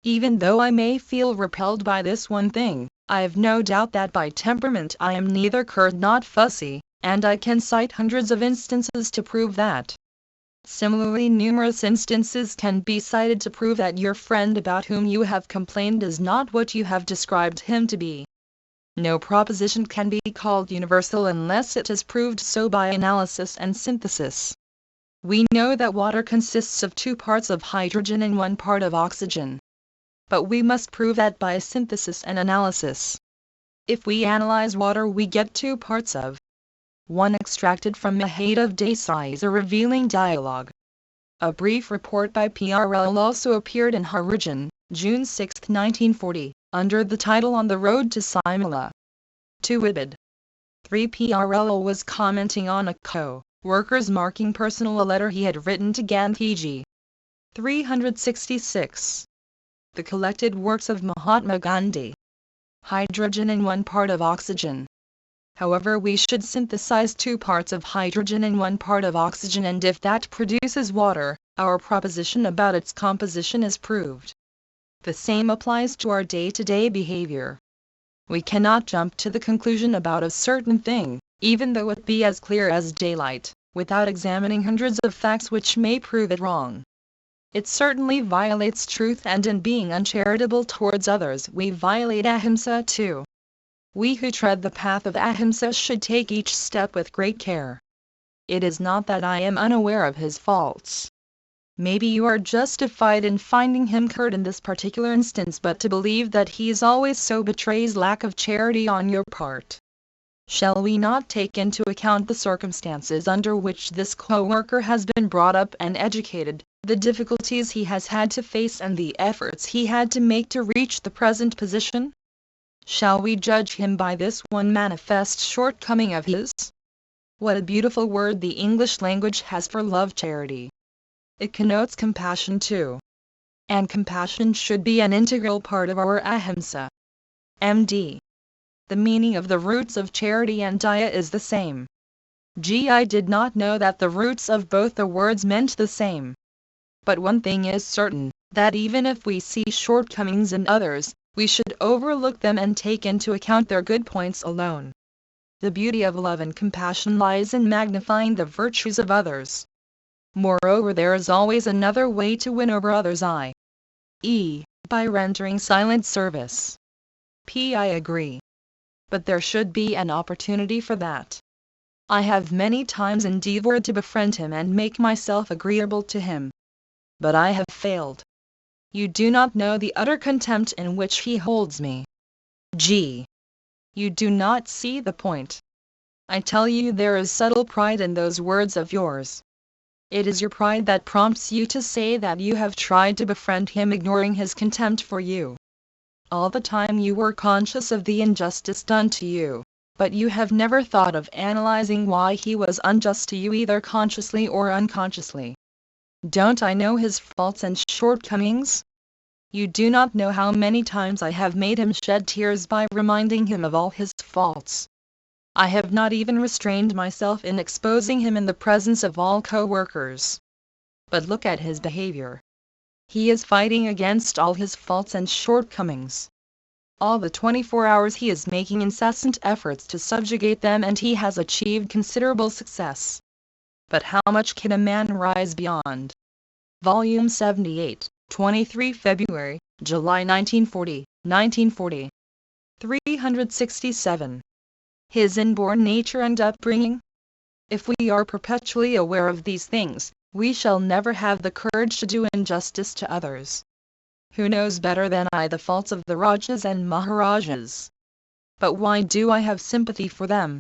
Even though I may feel repelled by this one thing, I have no doubt that by temperament I am neither curt nor fussy, and I can cite hundreds of instances to prove that. Similarly, numerous instances can be cited to prove that your friend about whom you have complained is not what you have described him to be. No proposition can be called universal unless it is proved so by analysis and synthesis. We know that water consists of 2 parts of hydrogen and 1 part of oxygen. But we must prove that by synthesis and analysis. If we analyze water, we get 2 parts of. 1 extracted from Mahadev Desai's a revealing dialogue. A brief report by PRL also appeared in Harijan, June 6, 1940, under the title On the Road to Simla. 2 Ibid. 3 PRL was commenting on a co-worker's marking personal a letter he had written to Gandhiji. 366. The collected works of Mahatma Gandhi. Hydrogen and 1 part of oxygen. However, we should synthesize 2 parts of hydrogen and 1 part of oxygen, and if that produces water, our proposition about its composition is proved. The same applies to our day-to-day behavior. We cannot jump to the conclusion about a certain thing, even though it be as clear as daylight, without examining hundreds of facts which may prove it wrong. It certainly violates truth, and in being uncharitable towards others we violate ahimsa too. We who tread the path of ahimsa should take each step with great care. It is not that I am unaware of his faults. Maybe you are justified in finding him curt in this particular instance, but to believe that he is always so betrays lack of charity on your part. Shall we not take into account the circumstances under which this co-worker has been brought up and educated, the difficulties he has had to face and the efforts he had to make to reach the present position? Shall we judge him by this one manifest shortcoming of his? What a beautiful word the English language has for love, charity. It connotes compassion too. And compassion should be an integral part of our ahimsa. MD. The meaning of the roots of charity and daya is the same. I did not know that the roots of both the words meant the same. But one thing is certain, that even if we see shortcomings in others, we should overlook them and take into account their good points alone. The beauty of love and compassion lies in magnifying the virtues of others. Moreover, there is always another way to win over others, i.e., by rendering silent service. I agree. But there should be an opportunity for that. I have many times endeavored to befriend him and make myself agreeable to him. But I have failed. You do not know the utter contempt in which he holds me. You do not see the point. I tell you there is subtle pride in those words of yours. It is your pride that prompts you to say that you have tried to befriend him, ignoring his contempt for you. All the time you were conscious of the injustice done to you, but you have never thought of analyzing why he was unjust to you, either consciously or unconsciously. Don't I know his faults and shortcomings? You do not know how many times I have made him shed tears by reminding him of all his faults. I have not even restrained myself in exposing him in the presence of all co-workers. But look at his behavior. He is fighting against all his faults and shortcomings. All the 24 hours he is making incessant efforts to subjugate them, and he has achieved considerable success. But how much can a man rise beyond? Volume 78, 23 February, July 1940. 367. His inborn nature and upbringing? If we are perpetually aware of these things, we shall never have the courage to do injustice to others. Who knows better than I the faults of the Rajas and Maharajas? But why do I have sympathy for them?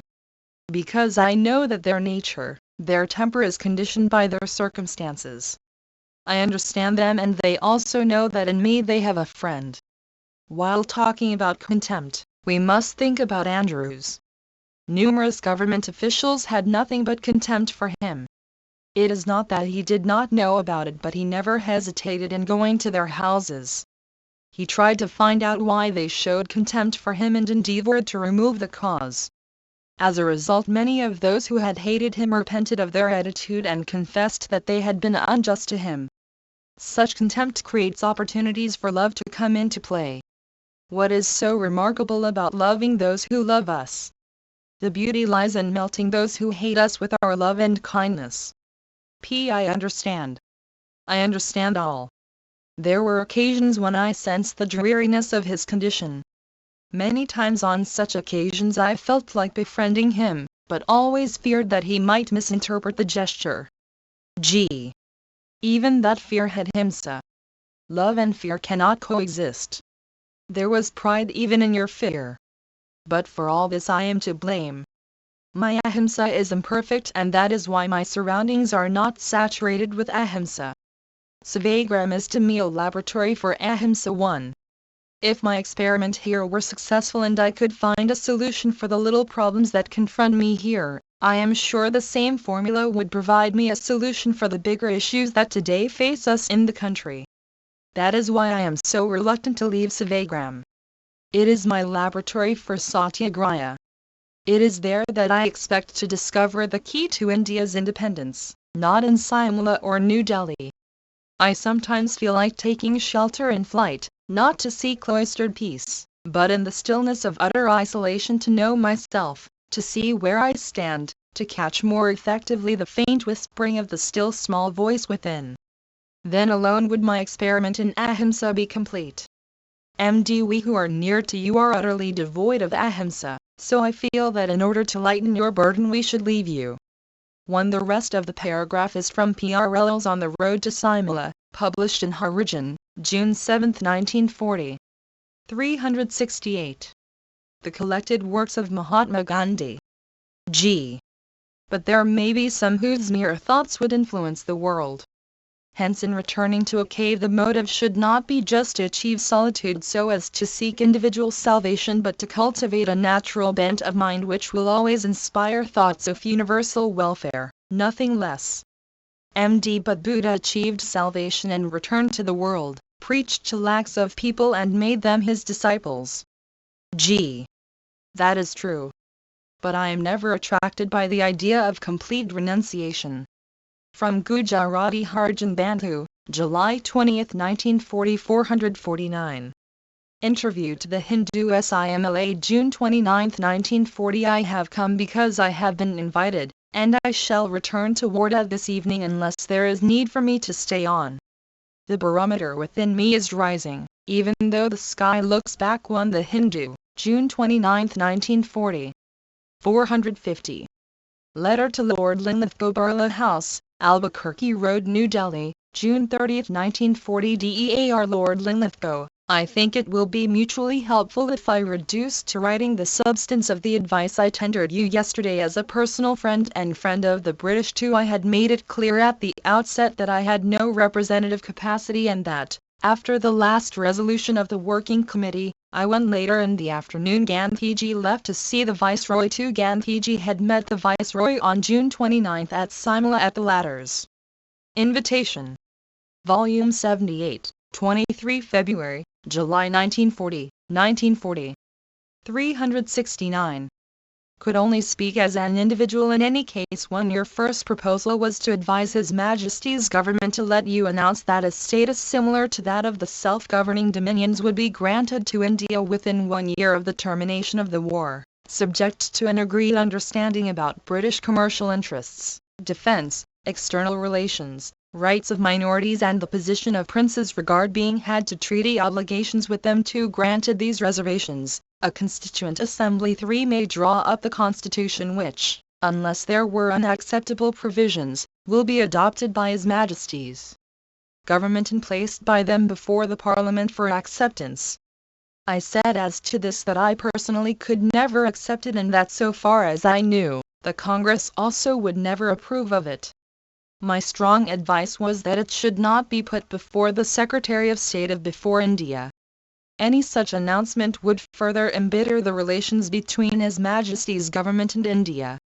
Because I know that their nature, their temper is conditioned by their circumstances. I understand them, and they also know that in me they have a friend. While talking about contempt, we must think about Andrews. Numerous government officials had nothing but contempt for him. It is not that he did not know about it, but he never hesitated in going to their houses. He tried to find out why they showed contempt for him and endeavored to remove the cause. As a result, many of those who had hated him repented of their attitude and confessed that they had been unjust to him. Such contempt creates opportunities for love to come into play. What is so remarkable about loving those who love us? The beauty lies in melting those who hate us with our love and kindness. I understand. I understand all. There were occasions when I sensed the dreariness of his condition. Many times on such occasions I felt like befriending him, but always feared that he might misinterpret the gesture. Even that fear had himsa. Love and fear cannot coexist. There was pride even in your fear. But for all this I am to blame. My ahimsa is imperfect, and that is why my surroundings are not saturated with ahimsa. Sevagram is to me a laboratory for ahimsa 1. If my experiment here were successful and I could find a solution for the little problems that confront me here, I am sure the same formula would provide me a solution for the bigger issues that today face us in the country. That is why I am so reluctant to leave Sevagram. It is my laboratory for Satyagraha. It is there that I expect to discover the key to India's independence, not in Simla or New Delhi. I sometimes feel like taking shelter in flight, not to seek cloistered peace, but in the stillness of utter isolation to know myself, to see where I stand, to catch more effectively the faint whispering of the still small voice within. Then alone would my experiment in ahimsa be complete. We who are near to you are utterly devoid of ahimsa, so I feel that in order to lighten your burden we should leave you. 1. The rest of the paragraph is from PRL's On the Road to Simla, published in Harijan, June 7, 1940. 368. The collected works of Mahatma Gandhi. But there may be some whose mere thoughts would influence the world. Hence, in returning to a cave, the motive should not be just to achieve solitude so as to seek individual salvation, but to cultivate a natural bent of mind which will always inspire thoughts of universal welfare, nothing less. But Buddha achieved salvation and returned to the world, preached to lakhs of people and made them his disciples. That is true. But I am never attracted by the idea of complete renunciation. From Gujarati Harijan Bandhu, July 20, 1940. 449. Interview to the Hindu Simla, June 29, 1940. I have come because I have been invited, and I shall return to Warda this evening unless there is need for me to stay on. The barometer within me is rising, even though the sky looks back. One The Hindu, June 29, 1940. 450. Letter to Lord Linlithgow, Birla House, Albuquerque Road, New Delhi, June 30, 1940. DEAR Lord Linlithgow, I think it will be mutually helpful if I reduce to writing the substance of the advice I tendered you yesterday as a personal friend and friend of the British too. I had made it clear at the outset that I had no representative capacity and that, after the last resolution of the Working Committee, I went later in the afternoon. Gandhiji left to see the Viceroy too. Gandhiji had met the Viceroy on June 29 at Simla at the latter's invitation. Volume 78, 23 February, July 1940. 369. Could only speak as an individual in any case. When your first proposal was to advise His Majesty's government to let you announce that a status similar to that of the self-governing dominions would be granted to India within 1 year of the termination of the war, subject to an agreed understanding about British commercial interests, defence, external relations, rights of minorities and the position of princes regard being had to treaty obligations with them too. Granted these reservations, a Constituent Assembly 3 may draw up the Constitution which, unless there were unacceptable provisions, will be adopted by His Majesty's government and placed by them before the Parliament for acceptance. I said as to this that I personally could never accept it and that so far as I knew, the Congress also would never approve of it. My strong advice was that it should not be put before the Secretary of State before India. Any such announcement would further embitter the relations between His Majesty's government and India.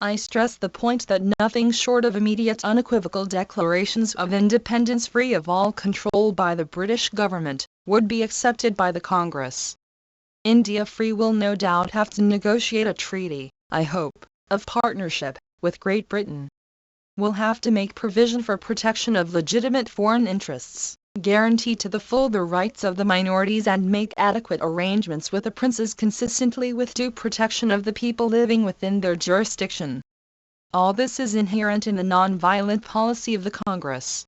I stress the point that nothing short of immediate unequivocal declarations of independence free of all control by the British government would be accepted by the Congress. India free will no doubt have to negotiate a treaty, I hope, of partnership with Great Britain. Will have to make provision for protection of legitimate foreign interests, guarantee to the full the rights of the minorities and make adequate arrangements with the princes consistently with due protection of the people living within their jurisdiction. All this is inherent in the non-violent policy of the Congress.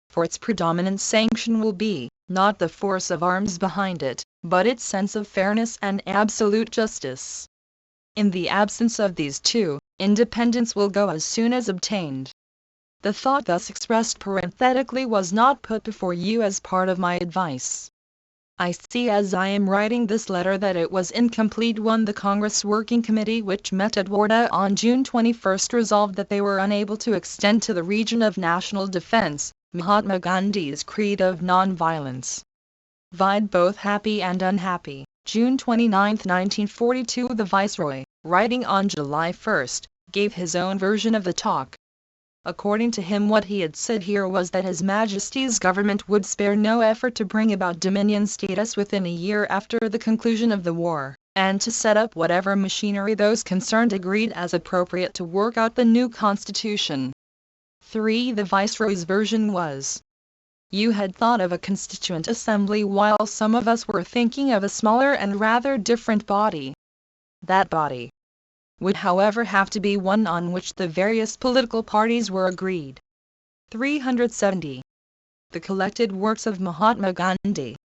For its predominant sanction will be, not the force of arms behind it, but its sense of fairness and absolute justice. In the absence of these two, independence will go as soon as obtained. The thought thus expressed parenthetically was not put before you as part of my advice. I see as I am writing this letter that it was incomplete. One The Congress Working Committee which met at Warda on June 21 resolved that they were unable to extend to the region of national defense Mahatma Gandhi's creed of non-violence. Vide both happy and unhappy. June 29, 1942. The Viceroy, writing on July 1, gave his own version of the talk. According to him, what he had said here was that His Majesty's government would spare no effort to bring about Dominion status within a year after the conclusion of the war, and to set up whatever machinery those concerned agreed as appropriate to work out the new constitution. 3. The Viceroy's version was: you had thought of a Constituent Assembly while some of us were thinking of a smaller and rather different body. That body would however have to be one on which the various political parties were agreed. 370. The collected works of Mahatma Gandhi.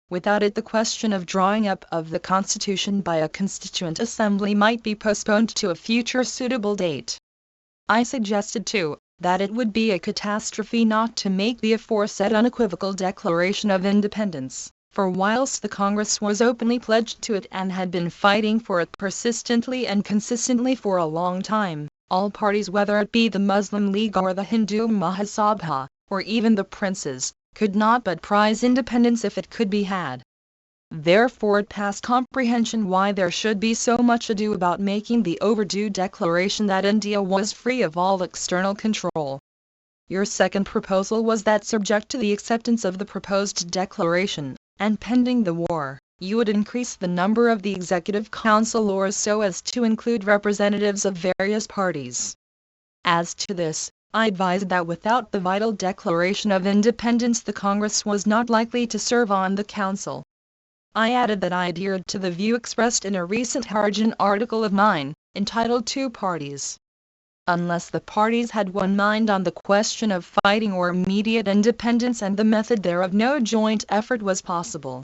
Without it the question of drawing up of the Constitution by a Constituent Assembly might be postponed to a future suitable date. I suggested too, that it would be a catastrophe not to make the aforesaid unequivocal declaration of independence, for whilst the Congress was openly pledged to it and had been fighting for it persistently and consistently for a long time, all parties, whether it be the Muslim League or the Hindu Mahasabha, or even the princes, could not but prize independence if it could be had. Therefore it passed comprehension why there should be so much ado about making the overdue declaration that India was free of all external control. Your second proposal was that subject to the acceptance of the proposed declaration, and pending the war, you would increase the number of the Executive Councillors so as to include representatives of various parties. As to this, I advised that without the vital declaration of independence the Congress was not likely to serve on the Council. I added that I adhered to the view expressed in a recent Harijan article of mine, entitled Two Parties. unless the parties had one mind on the question of fighting or immediate independence and the method thereof, no joint effort was possible.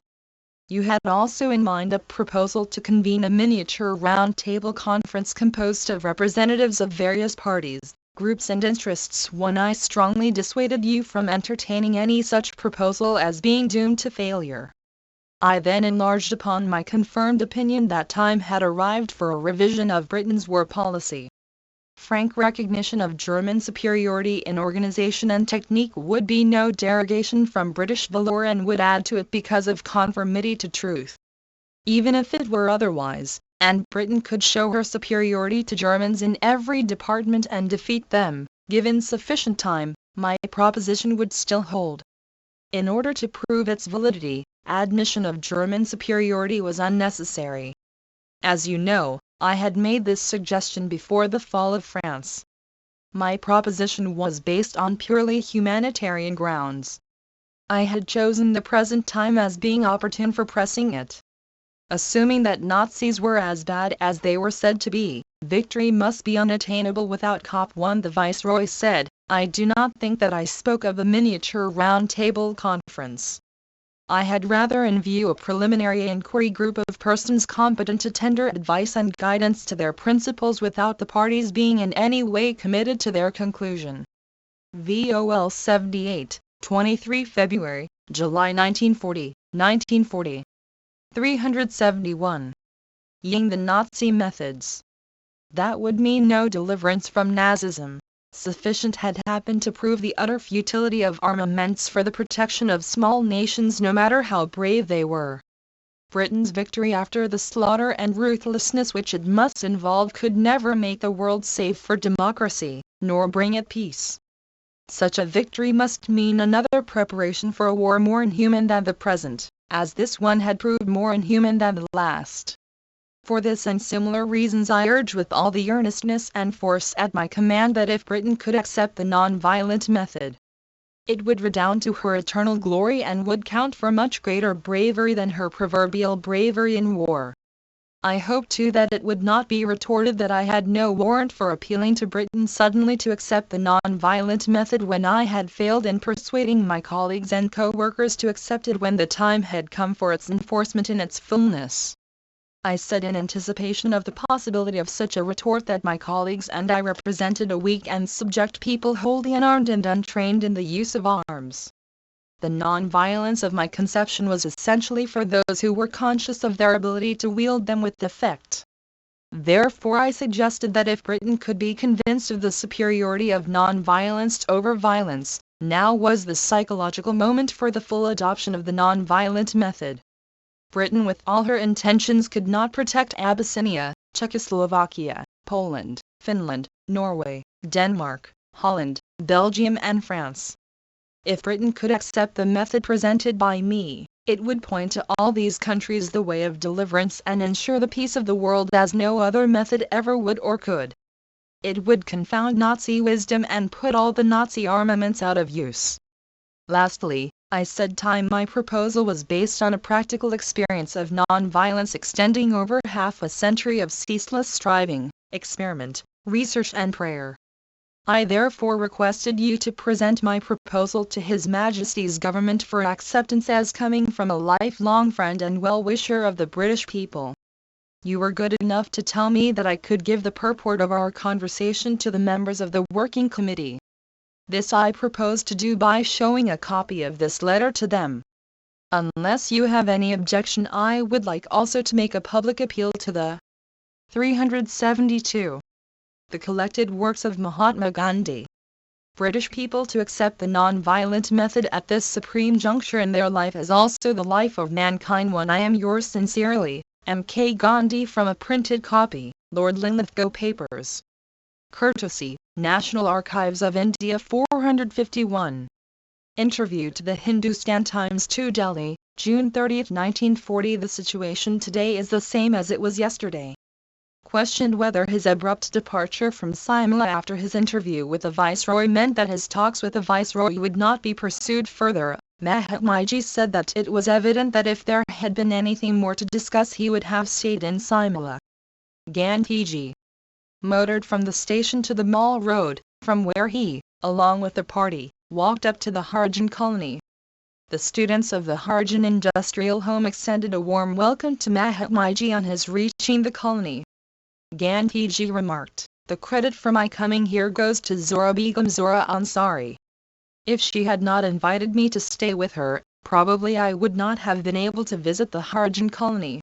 You had also in mind a proposal to convene a miniature round-table conference composed of representatives of various parties, groups and interests. When I strongly dissuaded you from entertaining any such proposal as being doomed to failure, I then enlarged upon my confirmed opinion that time had arrived for a revision of Britain's war policy. Frank recognition of German superiority in organization and technique would be no derogation from British valor and would add to it because of conformity to truth. Even if it were otherwise, and Britain could show her superiority to Germans in every department and defeat them, given sufficient time, my proposition would still hold. In order to prove its validity, admission of German superiority was unnecessary. As you know, I had made this suggestion before the fall of France. My proposition was based on purely humanitarian grounds. I had chosen the present time as being opportune for pressing it. Assuming that Nazis were as bad as they were said to be, victory must be unattainable without COP1, the Viceroy said. I do not think that I spoke of a miniature round-table conference. I had rather in view a preliminary inquiry group of persons competent to tender advice and guidance to their principals without the parties being in any way committed to their conclusion. VOL 78, 23 February, July 1940. 371. Ying the Nazi methods. That would mean no deliverance from Nazism. Sufficient had happened to prove the utter futility of armaments for the protection of small nations, no matter how brave they were. Britain's victory after the slaughter and ruthlessness which it must involve could never make the world safe for democracy, nor bring it peace. Such a victory must mean another preparation for a war more inhuman than the present, as this one had proved more inhuman than the last. For this and similar reasons I urge with all the earnestness and force at my command that if Britain could accept the non-violent method, it would redound to her eternal glory and would count for much greater bravery than her proverbial bravery in war. I hope too that it would not be retorted that I had no warrant for appealing to Britain suddenly to accept the non-violent method when I had failed in persuading my colleagues and co-workers to accept it when the time had come for its enforcement in its fullness. I said in anticipation of the possibility of such a retort that my colleagues and I represented a weak and subject people wholly unarmed and untrained in the use of arms. The non-violence of my conception was essentially for those who were conscious of their ability to wield them with effect. Therefore I suggested that if Britain could be convinced of the superiority of non-violence over violence, now was the psychological moment for the full adoption of the non-violent method. Britain with all her intentions could not protect Abyssinia, Czechoslovakia, Poland, Finland, Norway, Denmark, Holland, Belgium and France. If Britain could accept the method presented by me, it would point to all these countries the way of deliverance and ensure the peace of the world as no other method ever would or could. It would confound Nazi wisdom and put all the Nazi armaments out of use. Lastly, I said my proposal was based on a practical experience of non-violence extending over half a century of ceaseless striving, experiment, research and prayer. I therefore requested you to present my proposal to His Majesty's Government for acceptance as coming from a lifelong friend and well-wisher of the British people. You were good enough to tell me that I could give the purport of our conversation to the members of the Working Committee. This I propose to do by showing a copy of this letter to them. Unless you have any objection, I would like also to make a public appeal to the 372. The collected works of Mahatma Gandhi. British people to accept the non-violent method at this supreme juncture in their life as also the life of mankind. When I am yours sincerely, M.K. Gandhi. From a printed copy, Lord Linlithgow Papers. Courtesy, National Archives of India 451. Interview to the Hindustan Times 2 Delhi, June 30, 1940. The situation today is the same as it was yesterday. Questioned whether his abrupt departure from Simla after his interview with the Viceroy meant that his talks with the Viceroy would not be pursued further, Mahatmaji said that it was evident that if there had been anything more to discuss he would have stayed in Simla. Gandhiji. motored from the station to the Mall Road, from where he, along with the party, walked up to the Harijan colony. The students of the Harijan Industrial Home extended a warm welcome to Mahatmaji on his reaching the colony. Gandhiji remarked, "The credit for my coming here goes to Zora Begum Zora Ansari. If she had not invited me to stay with her, probably I would not have been able to visit the Harijan colony."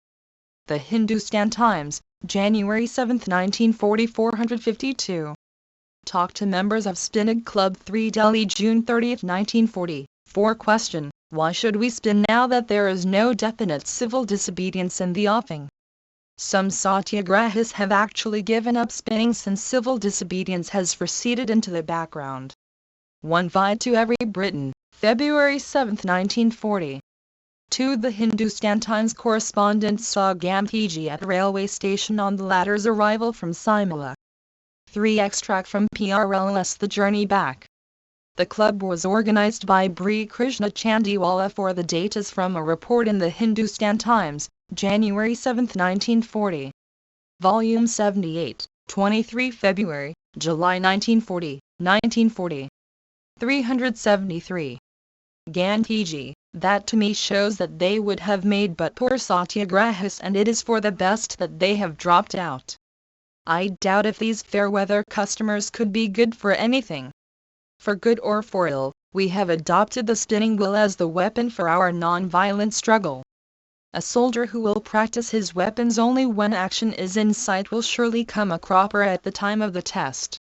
The Hindustan Times, January 7, 1940, 452. Talk to members of Spinning Club 3 Delhi, June 30, 1940. 4 Question: why should we spin now that there is no definite civil disobedience in the offing? Some satyagrahis have actually given up spinning since civil disobedience has receded into the background. One Vide to every Briton, February 7, 1940. 2. The Hindustan Times correspondent saw Gandhiji at railway station on the latter's arrival from Simla. 3. Extract from PRLS The Journey Back. The club was organized by Bri Krishna Chandiwala for the date is from a report in the Hindustan Times, January 7, 1940. Volume 78, 23 February, July 1940, 1940. 373. Gandhiji, that to me shows that they would have made but poor satyagrahis, and it is for the best that they have dropped out. I doubt if these fair weather customers could be good for anything. For good or for ill, we have adopted the spinning wheel as the weapon for our non-violent struggle. A soldier who will practice his weapons only when action is in sight will surely come a cropper at the time of the test.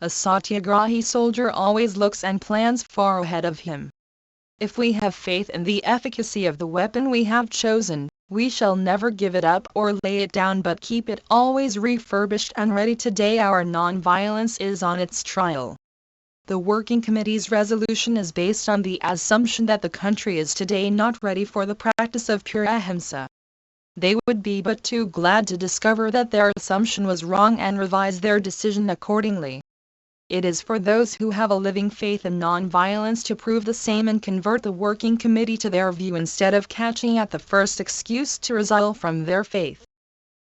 A satyagrahi soldier always looks and plans far ahead of him. If we have faith in the efficacy of the weapon we have chosen, we shall never give it up or lay it down but keep it always refurbished and ready. Today our non-violence is on its trial. The Working Committee's resolution is based on the assumption that the country is today not ready for the practice of pure ahimsa. They would be but too glad to discover that their assumption was wrong and revise their decision accordingly. It is for those who have a living faith in non-violence to prove the same and convert the Working Committee to their view instead of catching at the first excuse to resile from their faith.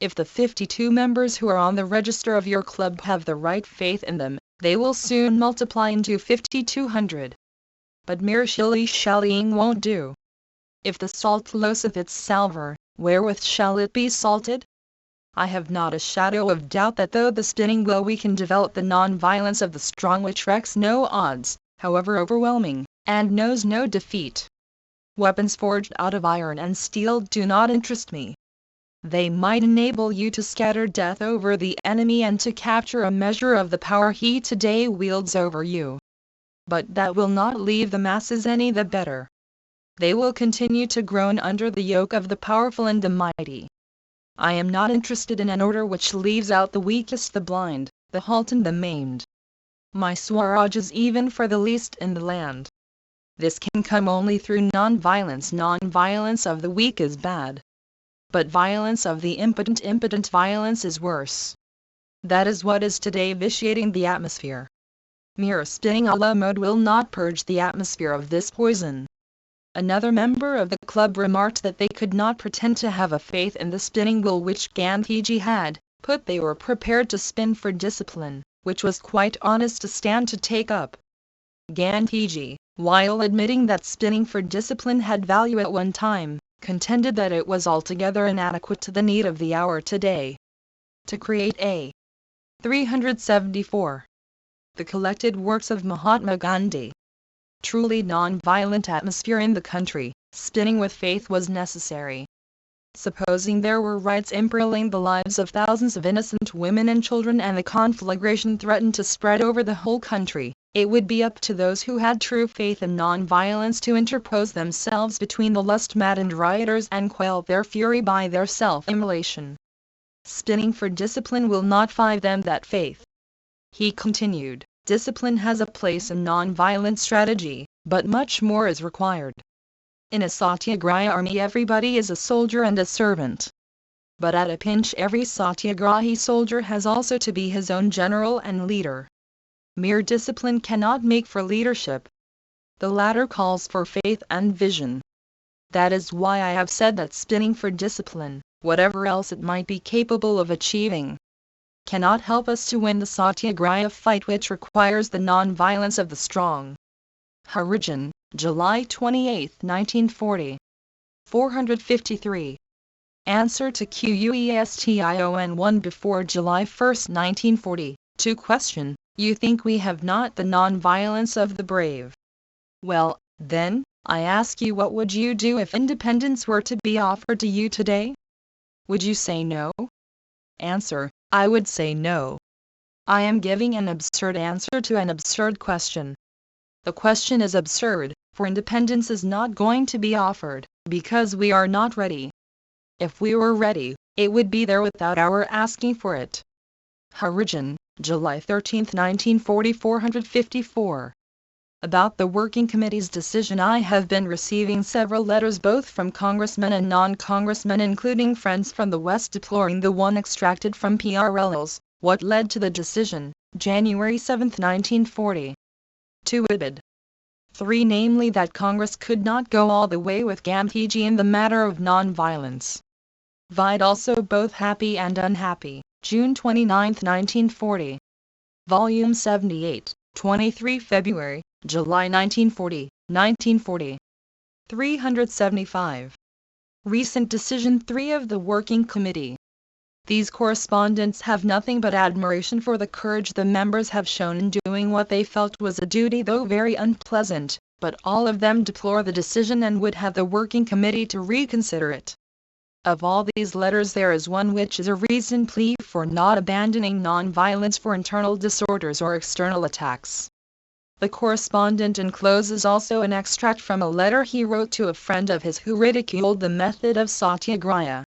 If the 52 members who are on the register of your club have the right faith in them, they will soon multiply into 5,200. But mere shilly-shallying won't do. If the salt loseth its savour, wherewith shall it be salted? I have not a shadow of doubt that though the spinning wheel we can develop the non-violence of the strong which wrecks no odds, however overwhelming, and knows no defeat. Weapons forged out of iron and steel do not interest me. They might enable you to scatter death over the enemy and to capture a measure of the power he today wields over you. But that will not leave the masses any the better. They will continue to groan under the yoke of the powerful and the mighty. I am not interested in an order which leaves out the weakest, the blind, the halt and the maimed. My Swaraj is even for the least in the land. This can come only through non-violence. Non-violence of the weak is bad. But violence of the impotent violence is worse. That is what is today vitiating the atmosphere. Mere spinning a la mode will not purge the atmosphere of this poison. Another member of the club remarked that they could not pretend to have a faith in the spinning wheel which Gandhiji had, but they were prepared to spin for discipline, which was quite honest to stand to take up. Gandhiji, while admitting that spinning for discipline had value at one time, contended that it was altogether inadequate to the need of the hour today. To create a 374. The collected works of Mahatma Gandhi. Truly non-violent atmosphere in the country, spinning with faith was necessary. Supposing there were riots imperiling the lives of thousands of innocent women and children and the conflagration threatened to spread over the whole country, it would be up to those who had true faith in non-violence to interpose themselves between the lust-maddened rioters and quell their fury by their self-immolation. Spinning for discipline will not find them that faith. He continued, discipline has a place in non-violent strategy, but much more is required. In a satyagrahi army everybody is a soldier and a servant. But at a pinch every satyagrahi soldier has also to be his own general and leader. Mere discipline cannot make for leadership. The latter calls for faith and vision. That is why I have said that spinning for discipline, whatever else it might be capable of achieving, cannot help us to win the Satyagraha fight, which requires the non-violence of the strong. Origin, July 28, 1940. 453. Answer to question 1 before July 1, 1940. To question, you think we have not the non-violence of the brave. Well, then, I ask you, what would you do if independence were to be offered to you today? Would you say no? Answer, I would say no. I am giving an absurd answer to an absurd question. The question is absurd, for independence is not going to be offered, because we are not ready. If we were ready, it would be there without our asking for it. Origin, July 13, 1940. 454. About the Working Committee's decision, I have been receiving several letters both from congressmen and non-congressmen, including friends from the West, deploring the one extracted from PRL's What Led to the Decision, January 7, 1940. 2 ibid. 3. Namely that Congress could not go all the way with Gandhiji in the matter of non-violence. Vide also both happy and unhappy, June 29, 1940. Volume 78, 23 February, July 1940, 1940. 375. Recent Decision 3 of the Working Committee. These correspondents have nothing but admiration for the courage the members have shown in doing what they felt was a duty, though very unpleasant, but all of them deplore the decision and would have the Working Committee to reconsider it. Of all these letters, there is one which is a reasoned plea for not abandoning non-violence for internal disorders or external attacks. The correspondent encloses also an extract from a letter he wrote to a friend of his who ridiculed the method of Satyagraha.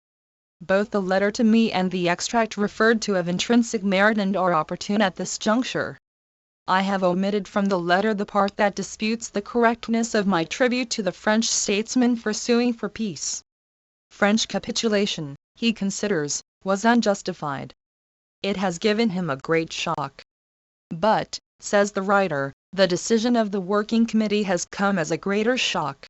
Both the letter to me and the extract referred to have intrinsic merit and are opportune at this juncture. I have omitted from the letter the part that disputes the correctness of my tribute to the French statesman for suing for peace. French capitulation, he considers, was unjustified. It has given him a great shock. But, says the writer, the decision of the Working Committee has come as a greater shock.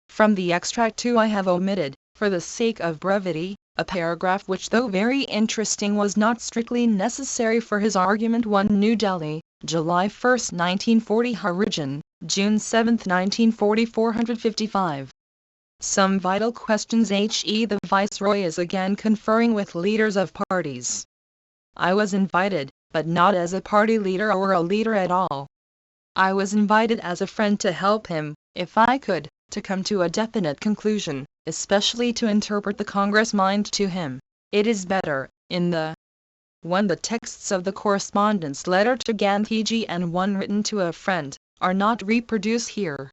From the extract too I have omitted, for the sake of brevity, a paragraph which, though very interesting, was not strictly necessary for his argument. 1 New Delhi, July 1, 1940. Origin, June 7, 1940. 455. Some vital questions. The Viceroy is again conferring with leaders of parties. I was invited, but not as a party leader or a leader at all. I was invited as a friend to help him, if I could, to come to a definite conclusion, especially to interpret the Congress mind to him. It is better, in the 1. The texts of the correspondence letter to Gandhiji and one written to a friend are not reproduced here.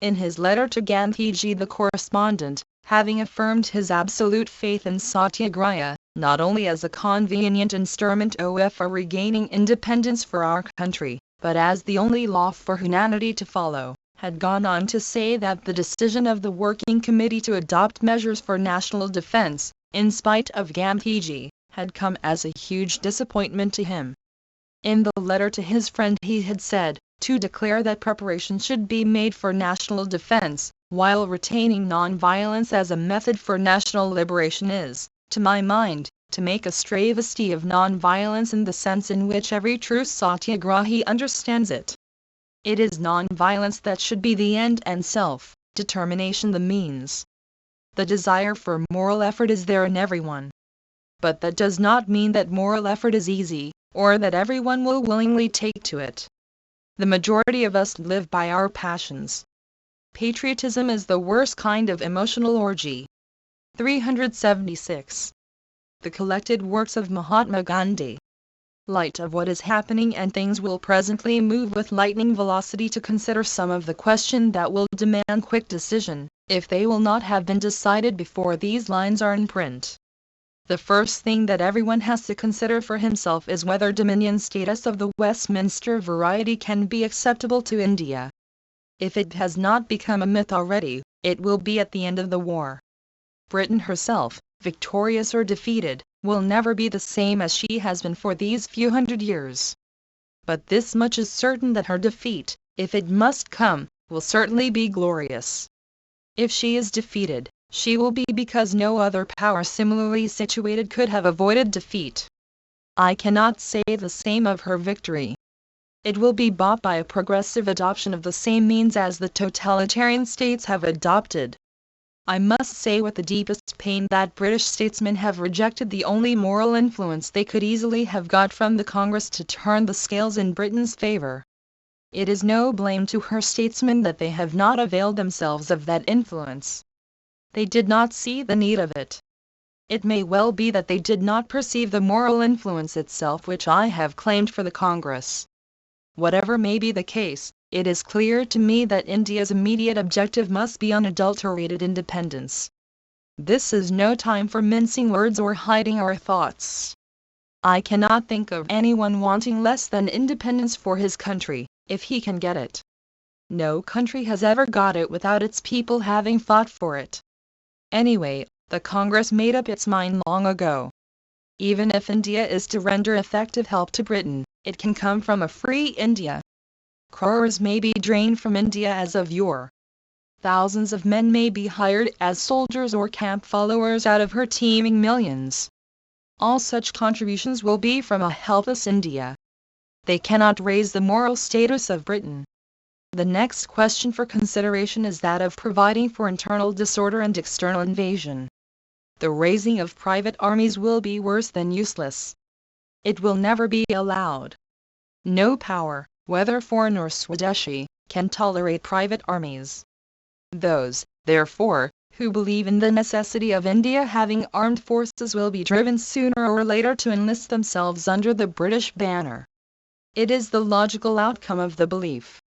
In his letter to Gandhiji, the correspondent, having affirmed his absolute faith in Satyagraha, not only as a convenient instrument for regaining independence for our country, but as the only law for humanity to follow, had gone on to say that the decision of the Working Committee to adopt measures for national defense, in spite of Gandhiji, had come as a huge disappointment to him. In the letter to his friend he had said, to declare that preparation should be made for national defense, while retaining non-violence as a method for national liberation is, to my mind, to make a travesty of non-violence in the sense in which every true Satyagrahi understands it. It is non-violence that should be the end and self-determination the means. The desire for moral effort is there in everyone. But that does not mean that moral effort is easy, or that everyone will willingly take to it. The majority of us live by our passions. Patriotism is the worst kind of emotional orgy. 376. The collected works of Mahatma Gandhi. Light of what is happening and things will presently move with lightning velocity to consider some of the question that will demand quick decision, if they will not have been decided before these lines are in print. The first thing that everyone has to consider for himself is whether Dominion status of the Westminster variety can be acceptable to India. If it has not become a myth already, it will be at the end of the war. Britain herself, victorious or defeated, will never be the same as she has been for these few hundred years. But this much is certain, that her defeat, if it must come, will certainly be glorious. If she is defeated, she will be because no other power similarly situated could have avoided defeat. I cannot say the same of her victory. It will be bought by a progressive adoption of the same means as the totalitarian states have adopted. I must say with the deepest pain that British statesmen have rejected the only moral influence they could easily have got from the Congress to turn the scales in Britain's favour. It is no blame to her statesmen that they have not availed themselves of that influence. They did not see the need of it. It may well be that they did not perceive the moral influence itself which I have claimed for the Congress. Whatever may be the case, it is clear to me that India's immediate objective must be unadulterated independence. This is no time for mincing words or hiding our thoughts. I cannot think of anyone wanting less than independence for his country, if he can get it. No country has ever got it without its people having fought for it. Anyway, the Congress made up its mind long ago. Even if India is to render effective help to Britain, it can come from a free India. Crores may be drained from India as of yore. Thousands of men may be hired as soldiers or camp followers out of her teeming millions. All such contributions will be from a helpless India. They cannot raise the moral status of Britain. The next question for consideration is that of providing for internal disorder and external invasion. The raising of private armies will be worse than useless. It will never be allowed. No power, whether foreign or Swadeshi, can tolerate private armies. Those, therefore, who believe in the necessity of India having armed forces will be driven sooner or later to enlist themselves under the British banner. It is the logical outcome of the belief.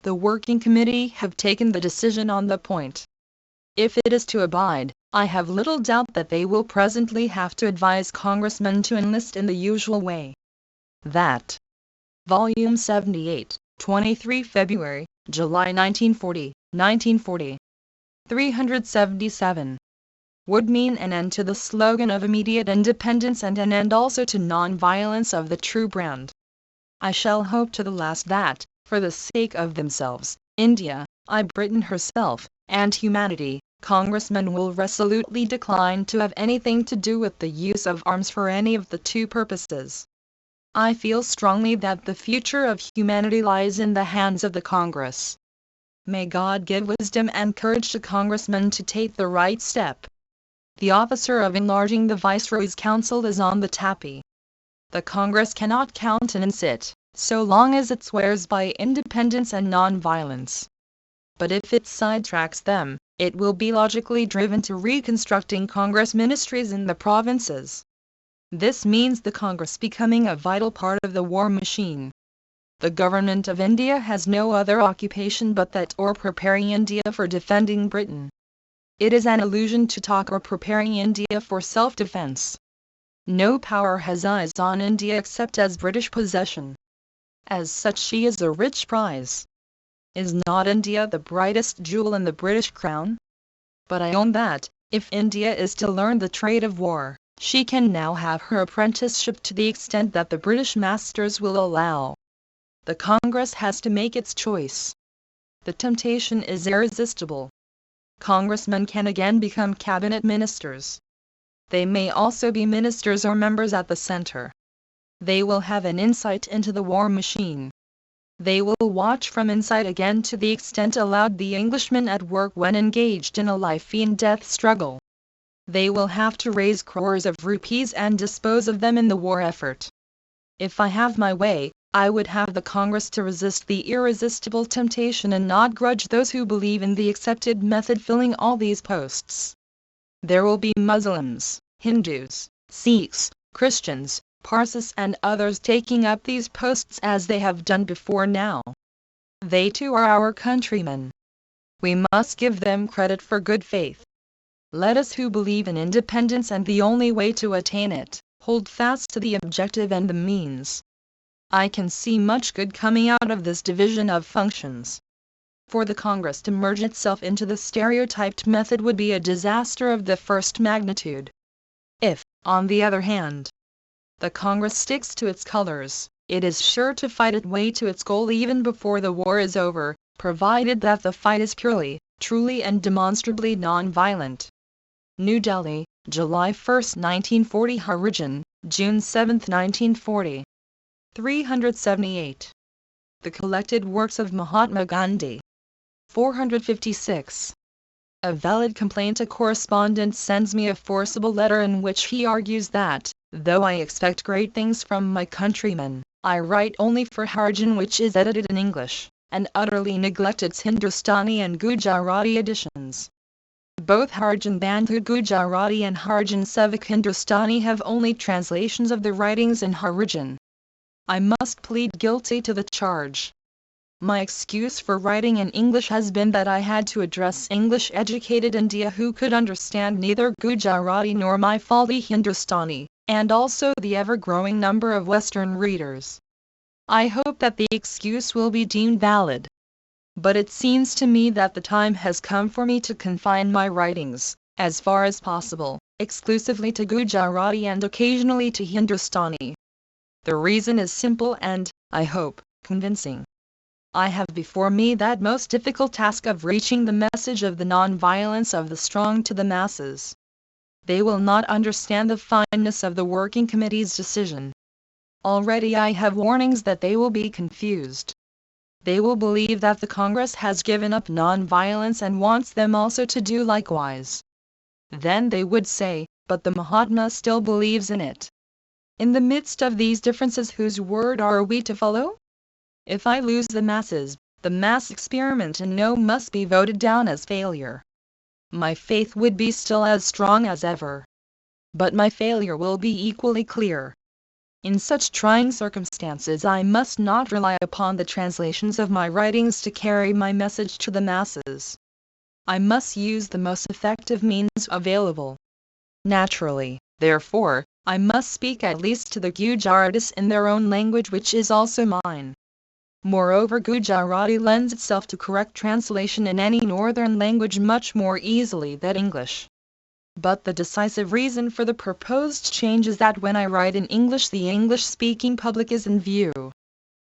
The Working Committee have taken the decision on the point. If it is to abide, I have little doubt that they will presently have to advise congressmen to enlist in the usual way. That. Volume 78, 23 February, July 1940. 377. Would mean an end to the slogan of immediate independence and an end also to non-violence of the true brand. I shall hope to the last that, for the sake of themselves, India, Britain herself, and humanity, congressmen will resolutely decline to have anything to do with the use of arms for any of the two purposes. I feel strongly that the future of humanity lies in the hands of the Congress. May God give wisdom and courage to congressmen to take the right step. The officer of enlarging the Viceroy's Council is on the tapis. The Congress cannot countenance it, so long as it swears by independence and non-violence. But if it sidetracks them, it will be logically driven to reconstructing Congress ministries in the provinces. This means the Congress becoming a vital part of the war machine. The government of India has no other occupation but that or preparing India for defending Britain. It is an illusion to talk of preparing India for self-defense. No power has eyes on India except as British possession. As such she is a rich prize. Is not India the brightest jewel in the British crown? But I own that, if India is to learn the trade of war, she can now have her apprenticeship to the extent that the British masters will allow. The Congress has to make its choice. The temptation is irresistible. Congressmen can again become cabinet ministers. They may also be ministers or members at the center. They will have an insight into the war machine. They will watch from inside again to the extent allowed the Englishman at work when engaged in a life-and-death struggle. They will have to raise crores of rupees and dispose of them in the war effort. If I have my way, I would have the Congress to resist the irresistible temptation and not grudge those who believe in the accepted method filling all these posts. There will be Muslims, Hindus, Sikhs, Christians, Parsis and others taking up these posts as they have done before now. They too are our countrymen. We must give them credit for good faith. Let us who believe in independence and the only way to attain it, hold fast to the objective and the means. I can see much good coming out of this division of functions. For the Congress to merge itself into the stereotyped method would be a disaster of the first magnitude. If, on the other hand, the Congress sticks to its colors, it is sure to fight its way to its goal even before the war is over, provided that the fight is purely, truly and demonstrably non-violent. New Delhi, July 1, 1940. Harijan, June 7, 1940. 378. The collected works of Mahatma Gandhi. 456. A valid complaint. A correspondent sends me a forcible letter in which he argues that, though I expect great things from my countrymen, I write only for Harijan, which is edited in English, and utterly neglect its Hindustani and Gujarati editions. Both Harijan Bandhu Gujarati and Harijan Sevak Hindustani have only translations of the writings in Harijan. I must plead guilty to the charge. My excuse for writing in English has been that I had to address English-educated India who could understand neither Gujarati nor my faulty Hindustani, and also the ever-growing number of Western readers. I hope that the excuse will be deemed valid. But it seems to me that the time has come for me to confine my writings, as far as possible, exclusively to Gujarati and occasionally to Hindustani. The reason is simple and, I hope, convincing. I have before me that most difficult task of reaching the message of the non-violence of the strong to the masses. They will not understand the fineness of the Working Committee's decision. Already I have warnings that they will be confused. They will believe that the Congress has given up non-violence and wants them also to do likewise. Then they would say, but the Mahatma still believes in it. In the midst of these differences, whose word are we to follow? If I lose the masses, the mass experiment in no must be voted down as failure. My faith would be still as strong as ever. But my failure will be equally clear. In such trying circumstances I must not rely upon the translations of my writings to carry my message to the masses. I must use the most effective means available. Naturally, therefore, I must speak at least to the Gujaratis in their own language, which is also mine. Moreover, Gujarati lends itself to correct translation in any northern language much more easily than English. But the decisive reason for the proposed change is that when I write in English the English-speaking public is in view.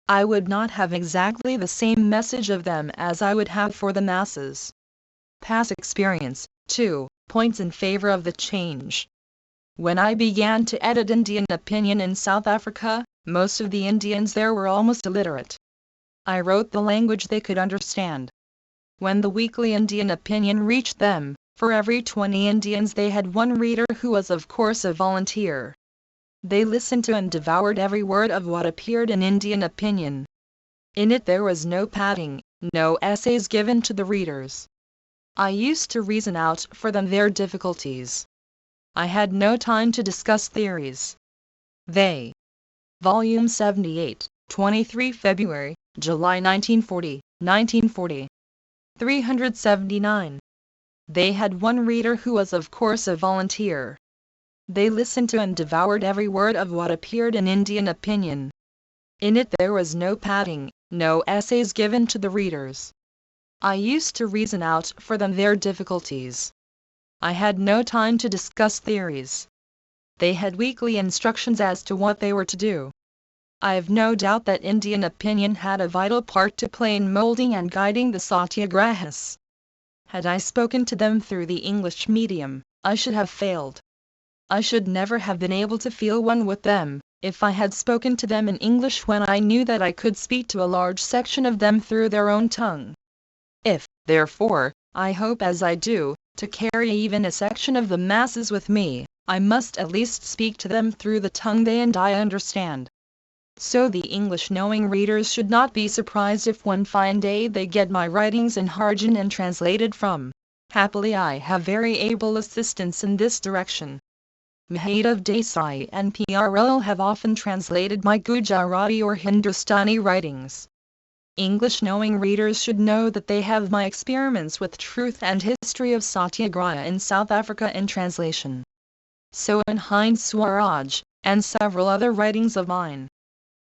I would not have exactly the same message of them as I would have for the masses. Past experience, too, points in favor of the change. When I began to edit Indian opinion in South Africa, most of the Indians there were almost illiterate. I wrote the language they could understand. When the weekly Indian opinion reached them, for every 20 Indians they had one reader who was of course a volunteer. They listened to and devoured every word of what appeared in Indian opinion. In it there was no padding, no essays given to the readers. I used to reason out for them their difficulties. I had no time to discuss theories. They. Volume 78, 23 February, July 1940, 1940. 379. They had one reader who was of course a volunteer. They listened to and devoured every word of what appeared in Indian opinion. In it there was no padding, no essays given to the readers. I used to reason out for them their difficulties. I had no time to discuss theories. They had weekly instructions as to what they were to do. I have no doubt that Indian opinion had a vital part to play in molding and guiding the Satyagrahis. Had I spoken to them through the English medium, I should have failed. I should never have been able to feel one with them, if I had spoken to them in English when I knew that I could speak to a large section of them through their own tongue. If, therefore, I hope as I do, to carry even a section of the masses with me, I must at least speak to them through the tongue they and I understand. So the English-knowing readers should not be surprised if one fine day they get my writings in Harijan and translated from. Happily I have very able assistants in this direction. Mahadov Desai and PRL have often translated my Gujarati or Hindustani writings. English-knowing readers should know that they have my experiments with truth and history of Satyagraha in South Africa in translation. So in Hind Swaraj, and several other writings of mine.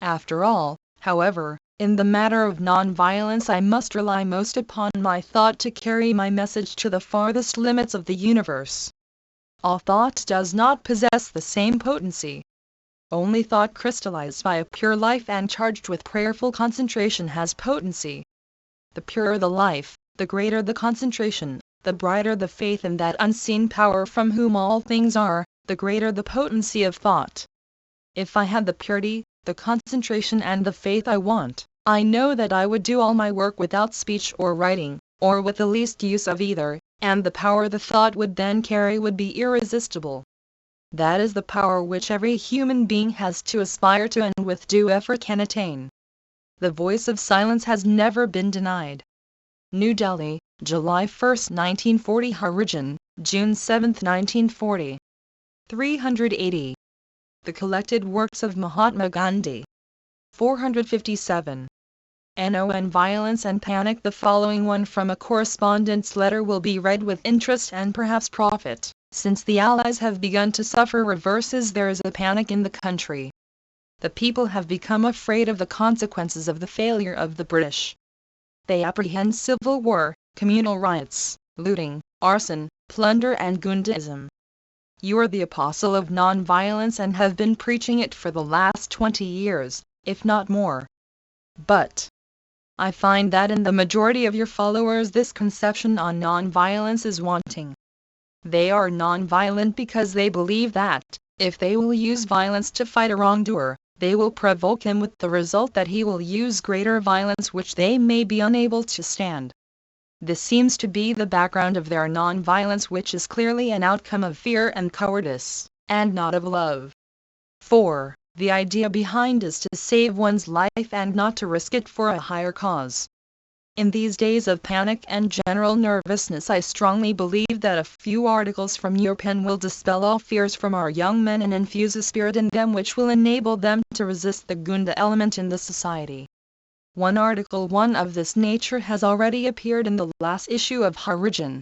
After all, however, in the matter of non-violence I must rely most upon my thought to carry my message to the farthest limits of the universe. All thought does not possess the same potency. Only thought crystallized by a pure life and charged with prayerful concentration has potency. The purer the life, the greater the concentration, the brighter the faith in that unseen power from whom all things are, the greater the potency of thought. If I had the purity, the concentration and the faith I want, I know that I would do all my work without speech or writing, or with the least use of either, and the power the thought would then carry would be irresistible. That is the power which every human being has to aspire to and with due effort can attain. The voice of silence has never been denied. New Delhi, July 1, 1940. Harijan, June 7, 1940. 380. The collected works of Mahatma Gandhi. 457. Violence and Panic. The following one from a correspondent's letter will be read with interest and perhaps profit. Since the Allies have begun to suffer reverses, there is a panic in the country. The people have become afraid of the consequences of the failure of the British. They apprehend civil war, communal riots, looting, arson, plunder and Gundism. You are the apostle of non-violence and have been preaching it for the last 20 years, if not more. But I find that in the majority of your followers this conception on non-violence is wanting. They are non-violent because they believe that, if they will use violence to fight a wrongdoer, they will provoke him with the result that he will use greater violence which they may be unable to stand. This seems to be the background of their non-violence, which is clearly an outcome of fear and cowardice, and not of love. 4. The idea behind is to save one's life and not to risk it for a higher cause. In these days of panic and general nervousness, I strongly believe that a few articles from your pen will dispel all fears from our young men and infuse a spirit in them which will enable them to resist the Gunda element in the society. One article of this nature has already appeared in the last issue of Harijan.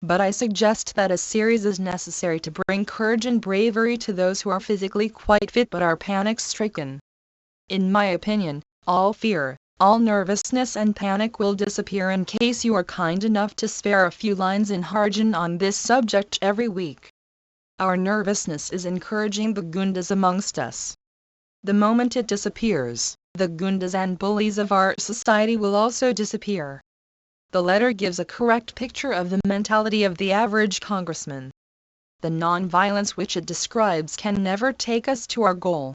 But I suggest that a series is necessary to bring courage and bravery to those who are physically quite fit but are panic-stricken. In my opinion, all fear, all nervousness and panic will disappear in case you are kind enough to spare a few lines in Harijan on this subject every week. Our nervousness is encouraging the Gundas amongst us. The moment it disappears, the Gundas and bullies of our society will also disappear. The letter gives a correct picture of the mentality of the average congressman. The non-violence which it describes can never take us to our goal.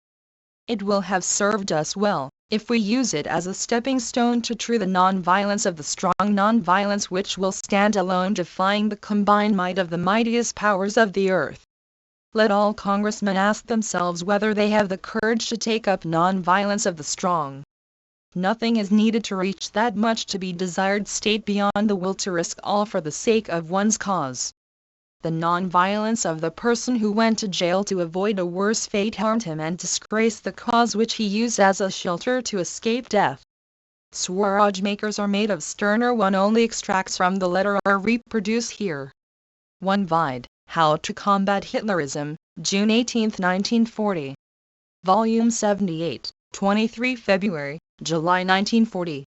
It will have served us well, if we use it as a stepping stone to true the non-violence of the strong, non-violence which will stand alone defying the combined might of the mightiest powers of the earth. Let all congressmen ask themselves whether they have the courage to take up non-violence of the strong. Nothing is needed to reach that much to be desired state beyond the will to risk all for the sake of one's cause. The non-violence of the person who went to jail to avoid a worse fate harmed him and disgraced the cause which he used as a shelter to escape death. Swaraj makers are made of sterner. One only extracts from the letter are reproduced here. 1 Vide, How to Combat Hitlerism, June 18, 1940. Volume 78, 23 February, July 1940.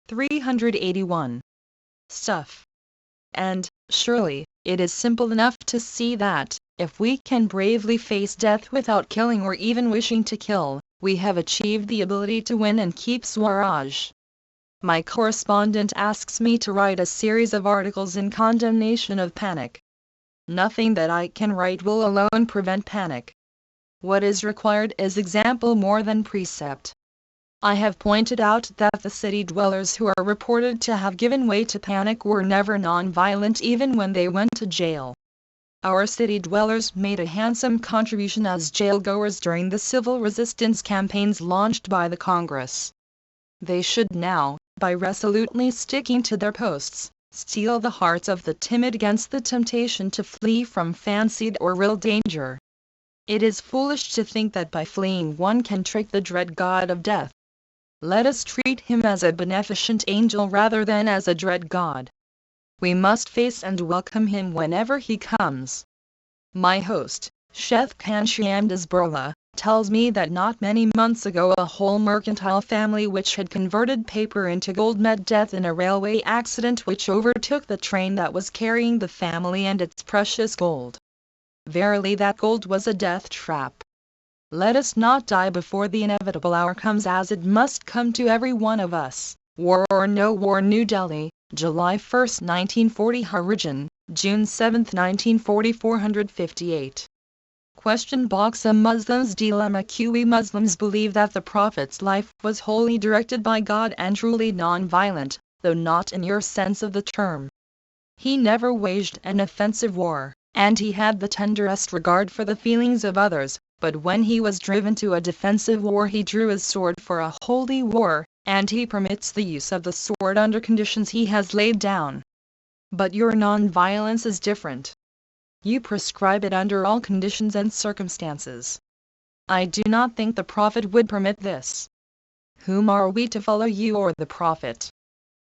381. Stuff. And, surely, it is simple enough to see that, if we can bravely face death without killing or even wishing to kill, we have achieved the ability to win and keep Swaraj. My correspondent asks me to write a series of articles in condemnation of panic. Nothing that I can write will alone prevent panic. What is required is example more than precept. I have pointed out that the city dwellers who are reported to have given way to panic were never non-violent even when they went to jail. Our city dwellers made a handsome contribution as jailgoers during the civil resistance campaigns launched by the Congress. They should now, by resolutely sticking to their posts, steel the hearts of the timid against the temptation to flee from fancied or real danger. It is foolish to think that by fleeing one can trick the dread god of death. Let us treat him as a beneficent angel rather than as a dread god. We must face and welcome him whenever he comes. My host, Chef Kanshyamdas Burla, tells me that not many months ago a whole mercantile family which had converted paper into gold met death in a railway accident which overtook the train that was carrying the family and its precious gold. Verily that gold was a death trap. Let us not die before the inevitable hour comes, as it must come to every one of us. War or no war. New Delhi, July 1, 1940. Harijan, June 7, 1940. 458. Question box. A Muslim's dilemma. We Muslims believe that the Prophet's life was wholly directed by God and truly non-violent, though not in your sense of the term. He never waged an offensive war, and he had the tenderest regard for the feelings of others, but when he was driven to a defensive war he drew his sword for a holy war, and he permits the use of the sword under conditions he has laid down. But your non-violence is different. You prescribe it under all conditions and circumstances. I do not think the Prophet would permit this. Whom are we to follow, you or the Prophet?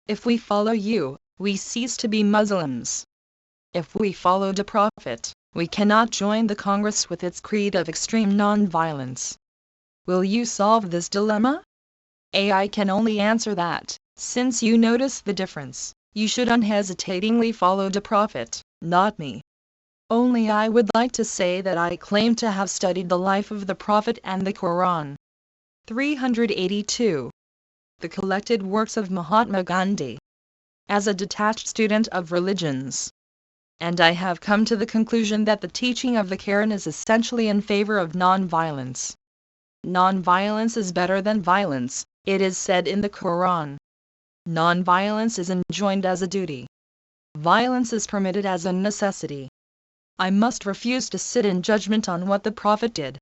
If we follow you, we cease to be Muslims. If we follow the Prophet, we cannot join the Congress with its creed of extreme non-violence. Will you solve this dilemma? I can only answer that, since you notice the difference, you should unhesitatingly follow the Prophet, not me. Only I would like to say that I claim to have studied the life of the Prophet and the Quran. 382. The collected works of Mahatma Gandhi. As a detached student of religions. And I have come to the conclusion that the teaching of the Quran is essentially in favor of non-violence. Non-violence is better than violence, it is said in the Quran. Non-violence is enjoined as a duty. Violence is permitted as a necessity. I must refuse to sit in judgment on what the Prophet did.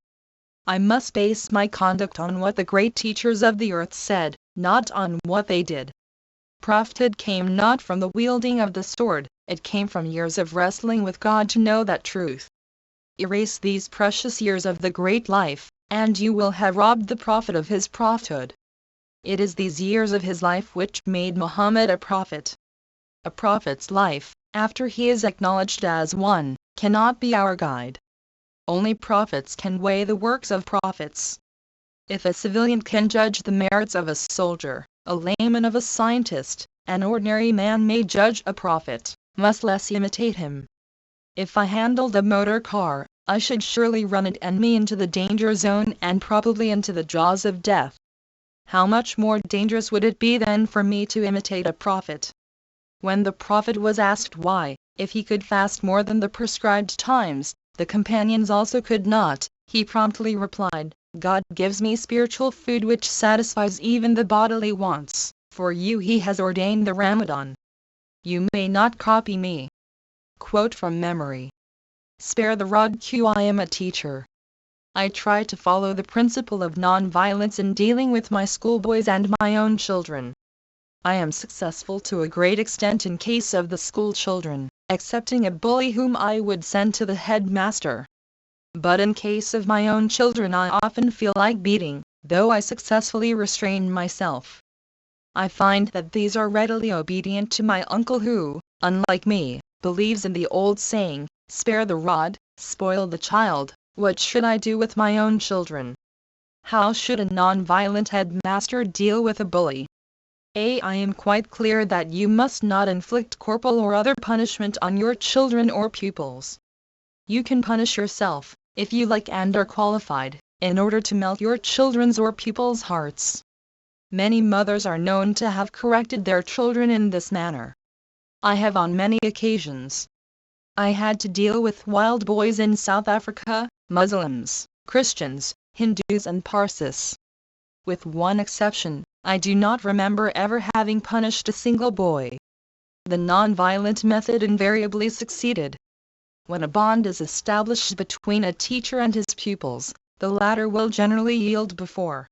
I must base my conduct on what the great teachers of the earth said, not on what they did. Prophethood came not from the wielding of the sword, it came from years of wrestling with God to know that truth. Erase these precious years of the great life, and you will have robbed the Prophet of his prophethood. It is these years of his life which made Muhammad a prophet. A prophet's life, after he is acknowledged as one, cannot be our guide. Only prophets can weigh the works of prophets. If a civilian can judge the merits of a soldier, a layman of a scientist, an ordinary man may judge a prophet, much less imitate him. If I handled a motor car, I should surely run it and me into the danger zone and probably into the jaws of death. How much more dangerous would it be then for me to imitate a prophet? When the Prophet was asked why, if he could fast more than the prescribed times, the companions also could not, he promptly replied, God gives me spiritual food which satisfies even the bodily wants. For you he has ordained the Ramadan. You may not copy me. Quote from memory. Spare the rod. I am a teacher. I try to follow the principle of non-violence in dealing with my schoolboys and my own children. I am successful to a great extent in case of the school children, excepting a bully whom I would send to the headmaster. But in case of my own children I often feel like beating, though I successfully restrain myself. I find that these are readily obedient to my uncle who, unlike me, believes in the old saying, spare the rod, spoil the child. What should I do with my own children? How should a non-violent headmaster deal with a bully? I am quite clear that you must not inflict corporal or other punishment on your children or pupils. You can punish yourself, if you like and are qualified, in order to melt your children's or pupils' hearts. Many mothers are known to have corrected their children in this manner. I have on many occasions. I had to deal with wild boys in South Africa, Muslims, Christians, Hindus and Parsis. With one exception, I do not remember ever having punished a single boy. The non-violent method invariably succeeded. When a bond is established between a teacher and his pupils, the latter will generally yield before.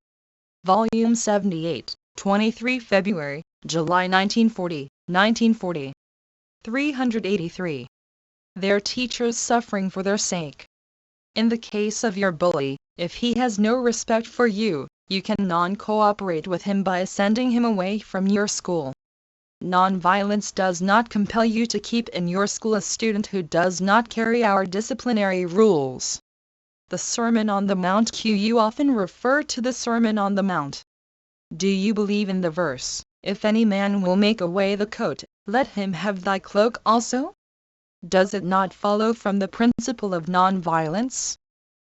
Volume 78, 23 February, July 1940. 383. Their teachers suffering for their sake. In the case of your bully, if he has no respect for you, you can non-cooperate with him by sending him away from your school. Non-violence does not compel you to keep in your school a student who does not carry our disciplinary rules. The Sermon on the Mount. You often refer to the Sermon on the Mount. Do you believe in the verse, if any man will make away the coat, let him have thy cloak also? Does it not follow from the principle of non-violence?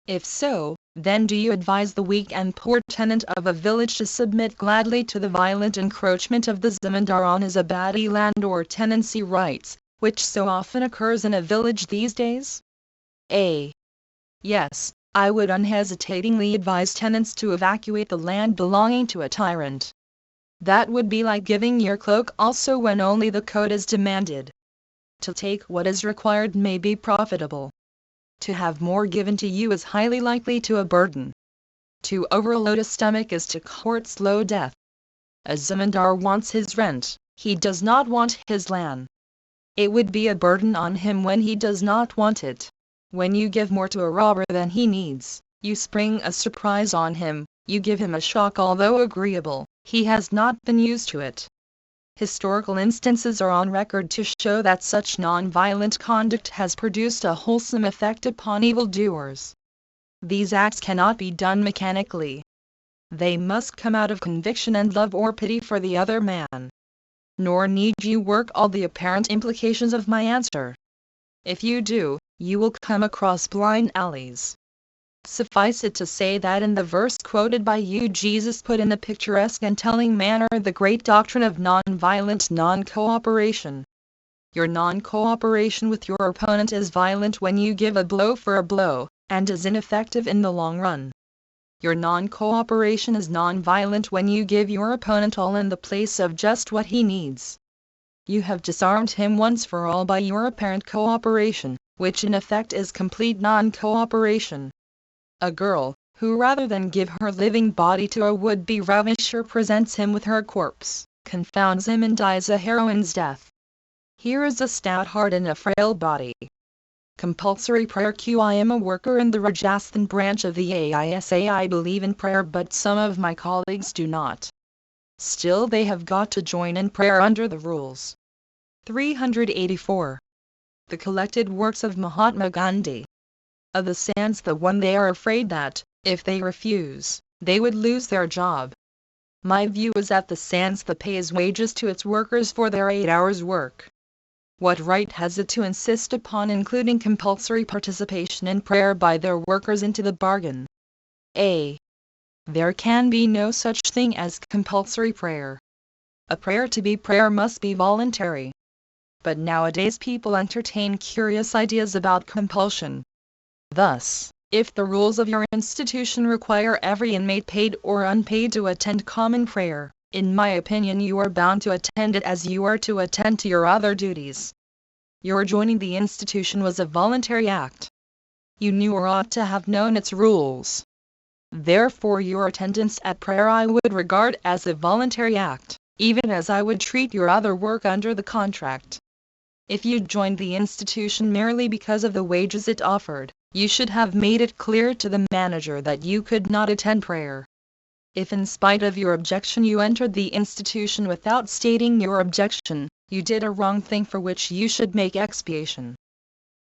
If so, then do you advise the weak and poor tenant of a village to submit gladly to the violent encroachment of the zamindar on his abadi land or tenancy rights, which so often occurs in a village these days? Yes, I would unhesitatingly advise tenants to evacuate the land belonging to a tyrant. That would be like giving your cloak also when only the coat is demanded. To take what is required may be profitable. To have more given to you is highly likely to a burden. To overload a stomach is to court slow death. A zamindar wants his rent, he does not want his land. It would be a burden on him when he does not want it. When you give more to a robber than he needs, you spring a surprise on him, you give him a shock although agreeable, he has not been used to it. Historical instances are on record to show that such non-violent conduct has produced a wholesome effect upon evildoers. These acts cannot be done mechanically. They must come out of conviction and love or pity for the other man. Nor need you work all the apparent implications of my answer. If you do, you will come across blind alleys. Suffice it to say that in the verse quoted by you, Jesus put in the picturesque and telling manner the great doctrine of non-violent non-cooperation. Your non-cooperation with your opponent is violent when you give a blow for a blow, and is ineffective in the long run. Your non-cooperation is non-violent when you give your opponent all in the place of just what he needs. You have disarmed him once for all by your apparent cooperation, which in effect is complete non-cooperation. A girl, who rather than give her living body to a would-be ravisher presents him with her corpse, confounds him and dies a heroine's death. Here is a stout heart in a frail body. Compulsory prayer. I am a worker in the Rajasthan branch of the AISA. I believe in prayer, but some of my colleagues do not. Still, they have got to join in prayer under the rules. 384. The collected works of Mahatma Gandhi. Of the sans the one, they are afraid that, if they refuse, they would lose their job. My view is that the sans the pays wages to its workers for their 8 hours' work. What right has it to insist upon including compulsory participation in prayer by their workers into the bargain? A. There can be no such thing as compulsory prayer. A prayer to be prayer must be voluntary. But nowadays people entertain curious ideas about compulsion. Thus, if the rules of your institution require every inmate paid or unpaid to attend common prayer, in my opinion you are bound to attend it as you are to attend to your other duties. Your joining the institution was a voluntary act. You knew or ought to have known its rules. Therefore your attendance at prayer I would regard as a voluntary act, even as I would treat your other work under the contract. If you joined the institution merely because of the wages it offered, you should have made it clear to the manager that you could not attend prayer. If in spite of your objection you entered the institution without stating your objection, you did a wrong thing for which you should make expiation.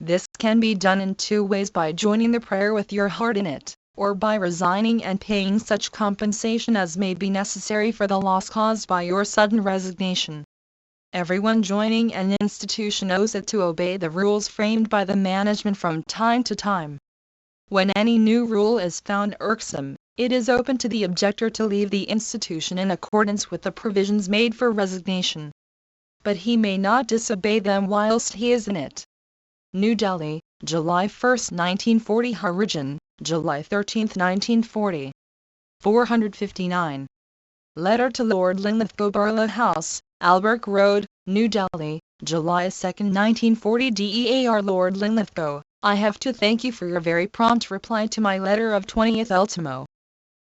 This can be done in 2 ways: by joining the prayer with your heart in it, or by resigning and paying such compensation as may be necessary for the loss caused by your sudden resignation. Everyone joining an institution owes it to obey the rules framed by the management from time to time. When any new rule is found irksome, it is open to the objector to leave the institution in accordance with the provisions made for resignation. But he may not disobey them whilst he is in it. New Delhi, July 1, 1940. Harijan, July 13, 1940. 459. Letter to Lord Linlithgow, Burla House, Albert Road, New Delhi, July 2, 1940. DEAR Lord Linlithgow, I have to thank you for your very prompt reply to my letter of 20th ultimo.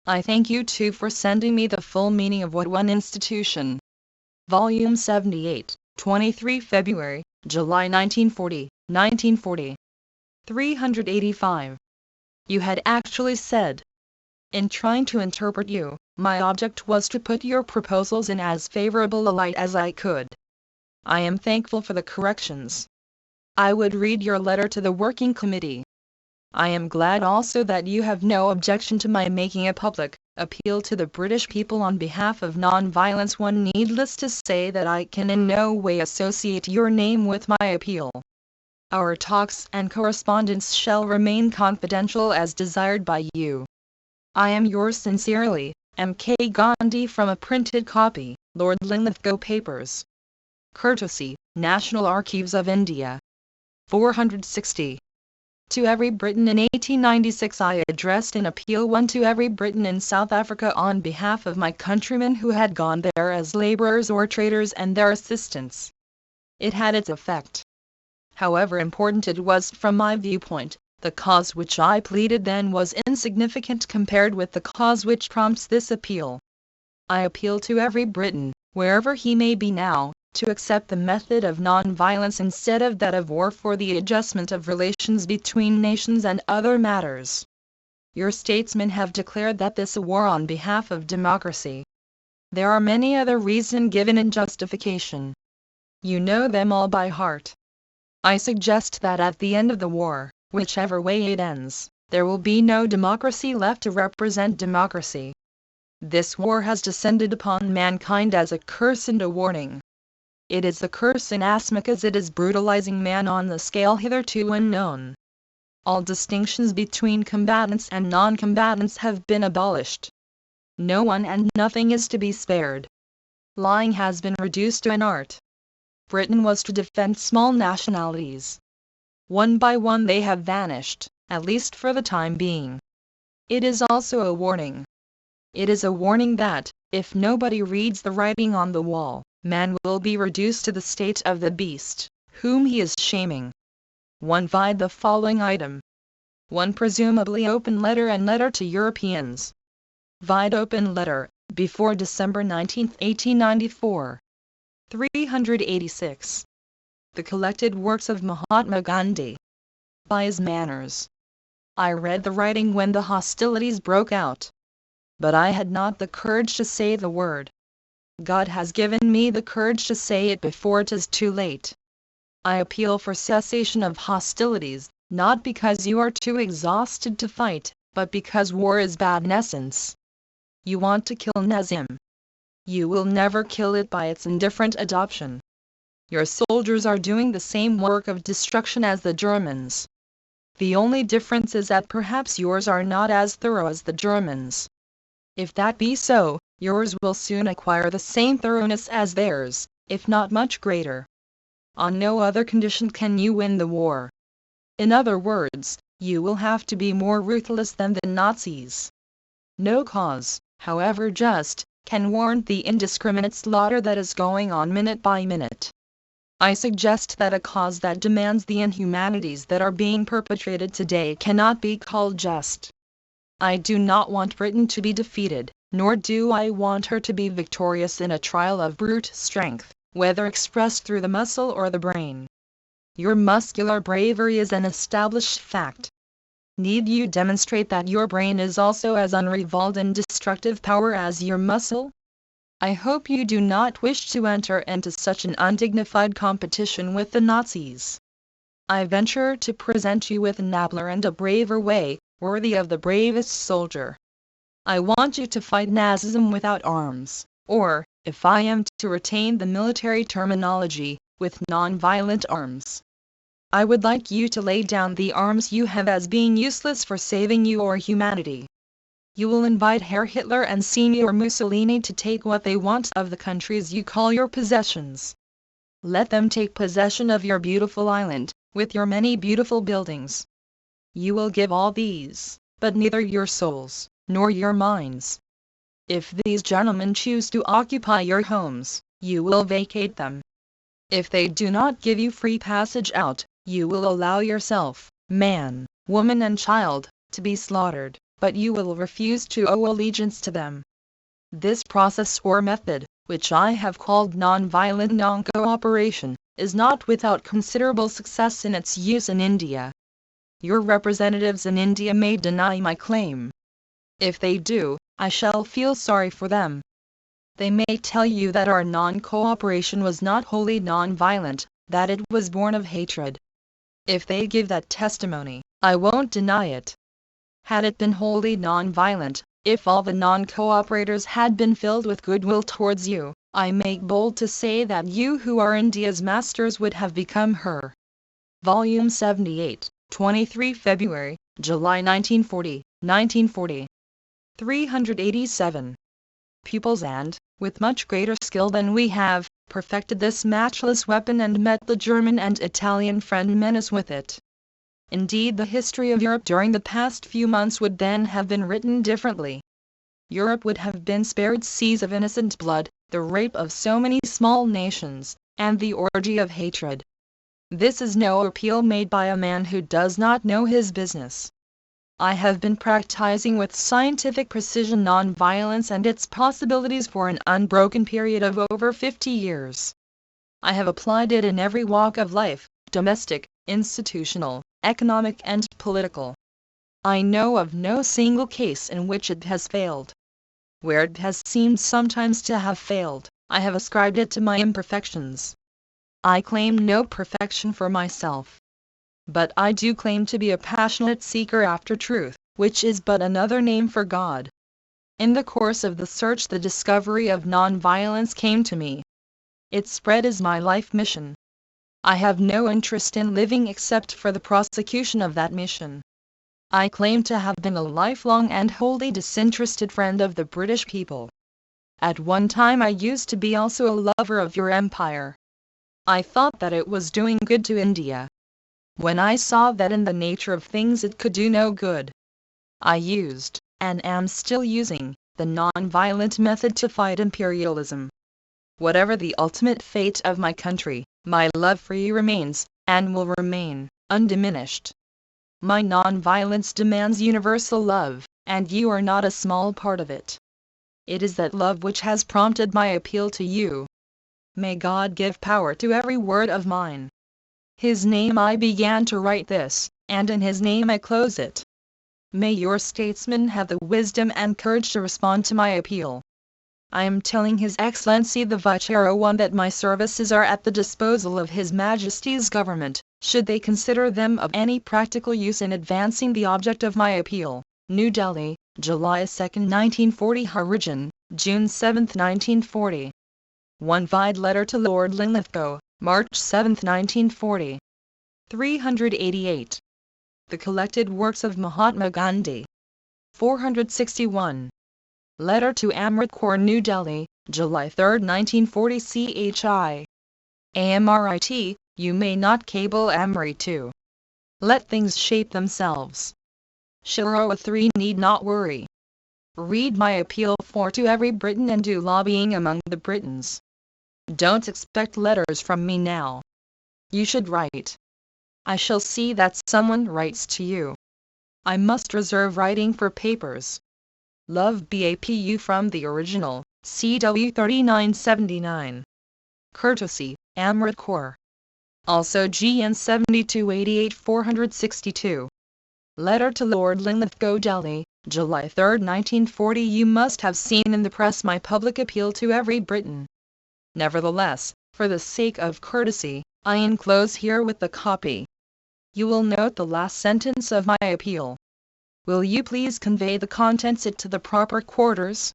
I thank you too for sending me the full meaning of what one institution. Volume 78, 23 February, July 1940, 1940. 385. You had actually said. In trying to interpret you, my object was to put your proposals in as favorable a light as I could. I am thankful for the corrections. I would read your letter to the working committee. I am glad also that you have no objection to my making a public appeal to the British people on behalf of non-violence. One needless to say that I can in no way associate your name with my appeal. Our talks and correspondence shall remain confidential as desired by you. I am yours sincerely, M.K. Gandhi. From a printed copy, Lord Linlithgow Papers. Courtesy, National Archives of India. 460. To every Briton in 1896 I addressed an appeal, one to every Briton in South Africa on behalf of my countrymen who had gone there as laborers or traders and their assistants. It had its effect. However important it was from my viewpoint, the cause which I pleaded then was insignificant compared with the cause which prompts this appeal. I appeal to every Briton, wherever he may be now, to accept the method of non-violence instead of that of war for the adjustment of relations between nations and other matters. Your statesmen have declared that this is a war on behalf of democracy. There are many other reasons given in justification. You know them all by heart. I suggest that at the end of the war, whichever way it ends, there will be no democracy left to represent democracy. This war has descended upon mankind as a curse and a warning. It is a curse inasmuch as it is brutalizing man on the scale hitherto unknown. All distinctions between combatants and non-combatants have been abolished. No one and nothing is to be spared. Lying has been reduced to an art. Britain was to defend small nationalities. One by one they have vanished, at least for the time being. It is also a warning. It is a warning that, if nobody reads the writing on the wall, man will be reduced to the state of the beast, whom he is shaming. 1. Vide the following item. 1. Presumably open letter and letter to Europeans. Vide open letter, before December 19, 1894. 386. The collected works of Mahatma Gandhi. By his manners. I read the writing when the hostilities broke out. But I had not the courage to say the word. God has given me the courage to say it before it is too late. I appeal for cessation of hostilities, not because you are too exhausted to fight, but because war is bad in essence. You want to kill Nazism. You will never kill it by its indifferent adoption. Your soldiers are doing the same work of destruction as the Germans. The only difference is that perhaps yours are not as thorough as the Germans. If that be so, yours will soon acquire the same thoroughness as theirs, if not much greater. On no other condition can you win the war. In other words, you will have to be more ruthless than the Nazis. No cause, however just, can warrant the indiscriminate slaughter that is going on minute by minute. I suggest that a cause that demands the inhumanities that are being perpetrated today cannot be called just. I do not want Britain to be defeated, nor do I want her to be victorious in a trial of brute strength, whether expressed through the muscle or the brain. Your muscular bravery is an established fact. Need you demonstrate that your brain is also as unrivaled in destructive power as your muscle? I hope you do not wish to enter into such an undignified competition with the Nazis. I venture to present you with an abler and a braver way, worthy of the bravest soldier. I want you to fight Nazism without arms, or, if I am to retain the military terminology, with non-violent arms. I would like you to lay down the arms you have as being useless for saving you or humanity. You will invite Herr Hitler and Senior Mussolini to take what they want of the countries you call your possessions. Let them take possession of your beautiful island, with your many beautiful buildings. You will give all these, but neither your souls, nor your minds. If these gentlemen choose to occupy your homes, you will vacate them. If they do not give you free passage out, you will allow yourself, man, woman and child, to be slaughtered, but you will refuse to owe allegiance to them. This process or method, which I have called non-violent non-cooperation, is not without considerable success in its use in India. Your representatives in India may deny my claim. If they do, I shall feel sorry for them. They may tell you that our non-cooperation was not wholly non-violent, that it was born of hatred. If they give that testimony, I won't deny it. Had it been wholly non-violent, if all the non-cooperators had been filled with goodwill towards you, I make bold to say that you who are India's masters would have become her. Volume 78, 23 February, July 1940. 387. Pupils and, with much greater skill than we have, perfected this matchless weapon and met the German and Italian friend menace with it. Indeed, the history of Europe during the past few months would then have been written differently. Europe would have been spared seas of innocent blood, the rape of so many small nations, and the orgy of hatred. This is no appeal made by a man who does not know his business. I have been practicing with scientific precision non-violence and its possibilities for an unbroken period of over 50 years. I have applied it in every walk of life, domestic, institutional, economic and political. I know of no single case in which it has failed. Where it has seemed sometimes to have failed, I have ascribed it to my imperfections. I claim no perfection for myself. But I do claim to be a passionate seeker after truth, which is but another name for God. In the course of the search, the discovery of non-violence came to me. Its spread is my life mission. I have no interest in living except for the prosecution of that mission. I claim to have been a lifelong and wholly disinterested friend of the British people. At one time I used to be also a lover of your empire. I thought that it was doing good to India. When I saw that in the nature of things it could do no good, I used, and am still using, the non-violent method to fight imperialism. Whatever the ultimate fate of my country, my love for you remains, and will remain, undiminished. My non-violence demands universal love, and you are not a small part of it. It is that love which has prompted my appeal to you. May God give power to every word of mine. His name I began to write this, and in His name I close it. May your statesmen have the wisdom and courage to respond to my appeal. I am telling His Excellency the Viceroy that my services are at the disposal of His Majesty's government, should they consider them of any practical use in advancing the object of my appeal. New Delhi, July 2, 1940. Origin, June 7, 1940. One Vide letter to Lord Linlithgow, March 7, 1940. 388. The collected works of Mahatma Gandhi. 461. Letter to Amrit Kaur, New Delhi, July 3, 1940. CHI. AMRIT, you may not cable Amri to. Let things shape themselves. Shiroa 3 need not worry. Read my appeal for to every Briton and do lobbying among the Britons. Don't expect letters from me now. You should write. I shall see that someone writes to you. I must reserve writing for papers. Love BAPU from the original, CW 3979. Courtesy, Amrit Kaur. Also GN 7288 462. Letter to Lord Linlithgow, Delhi, July 3, 1940. You must have seen in the press my public appeal to every Briton. Nevertheless, for the sake of courtesy, I enclose here with the copy. You will note the last sentence of my appeal. Will you please convey the contents it to the proper quarters?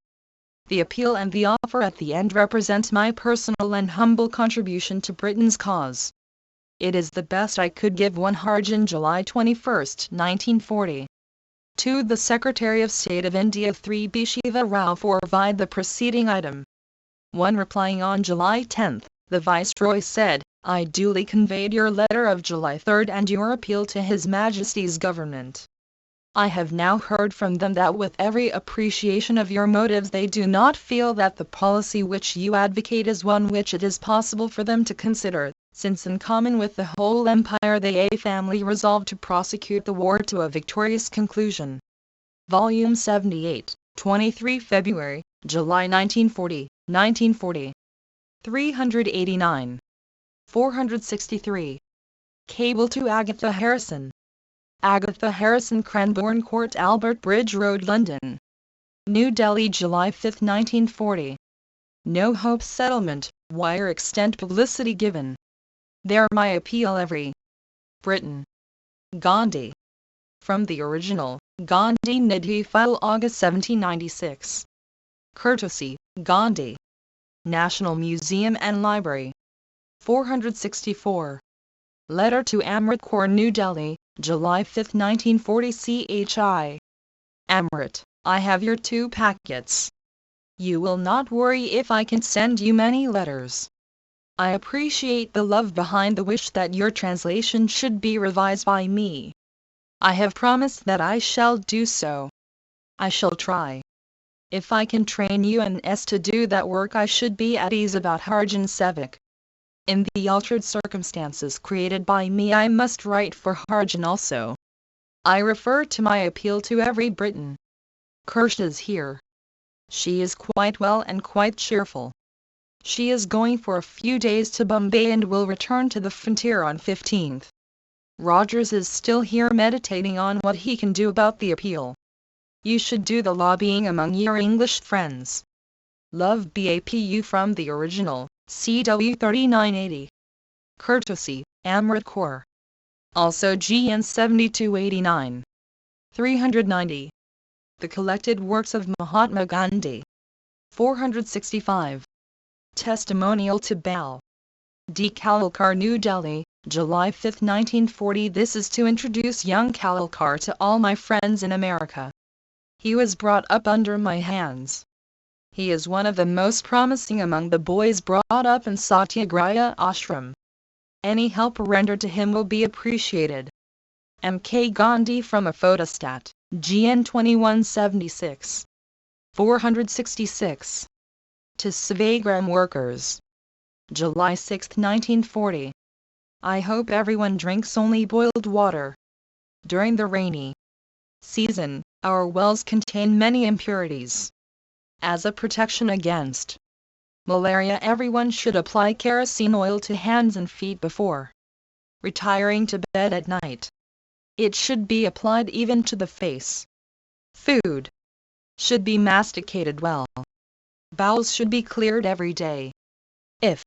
The appeal and the offer at the end represent my personal and humble contribution to Britain's cause. It is the best I could give. 1 Harjan, July 21, 1940. To the Secretary of State of India 3 B. Shiva Rao for Vide the preceding item. 1 Replying on July 10, the Viceroy said, I duly conveyed your letter of July 3 and your appeal to His Majesty's government. I have now heard from them that with every appreciation of your motives they do not feel that the policy which you advocate is one which it is possible for them to consider, since in common with the whole empire they a family resolved to prosecute the war to a victorious conclusion. Volume 78, 23 February, July 1940, 1940. 389. 463. Cable to Agatha Harrison. Agatha Harrison, Cranbourne Court, Albert Bridge Road, London. New Delhi, July 5, 1940. No hope settlement, wire extent publicity given. There my appeal every Briton. Gandhi. From the original, Gandhi Nidhi file August 1796. Courtesy, Gandhi. National Museum and Library. 464. Letter to Amrit Kaur, New Delhi, July 5, 1940. CHI. Amrit, I have your 2 packets. You will not worry if I can send you many letters. I appreciate the love behind the wish that your translation should be revised by me, I have promised that I shall do so. I shall try. If I can train you and to do that work, I should be at ease about Harjan Sevik. In the altered circumstances created by me, I must write for Harjan also. I refer to my appeal to every Briton. Kirsch is here. She is quite well and quite cheerful. She is going for a few days to Bombay and will return to the frontier on 15th. Rogers is still here meditating on what he can do about the appeal. You should do the lobbying among your English friends. Love, BAPU from the original, CW 3980. Courtesy, Amrit Kaur. Also GN 7289. 390. The Collected Works of Mahatma Gandhi. 465. Testimonial to Bal. D. Kalkar, New Delhi, July 5, 1940. This is to introduce young Kalkar to all my friends in America. He was brought up under my hands. He is one of the most promising among the boys brought up in Satyagraha Ashram. Any help rendered to him will be appreciated. M.K. Gandhi from a photostat, GN 2176. 466. To Sevagram workers. July 6, 1940. I hope everyone drinks only boiled water. During the rainy season, our wells contain many impurities. As a protection against malaria, everyone should apply kerosene oil to hands and feet before retiring to bed at night. It should be applied even to the face. Food should be masticated well. Bowels should be cleared every day. If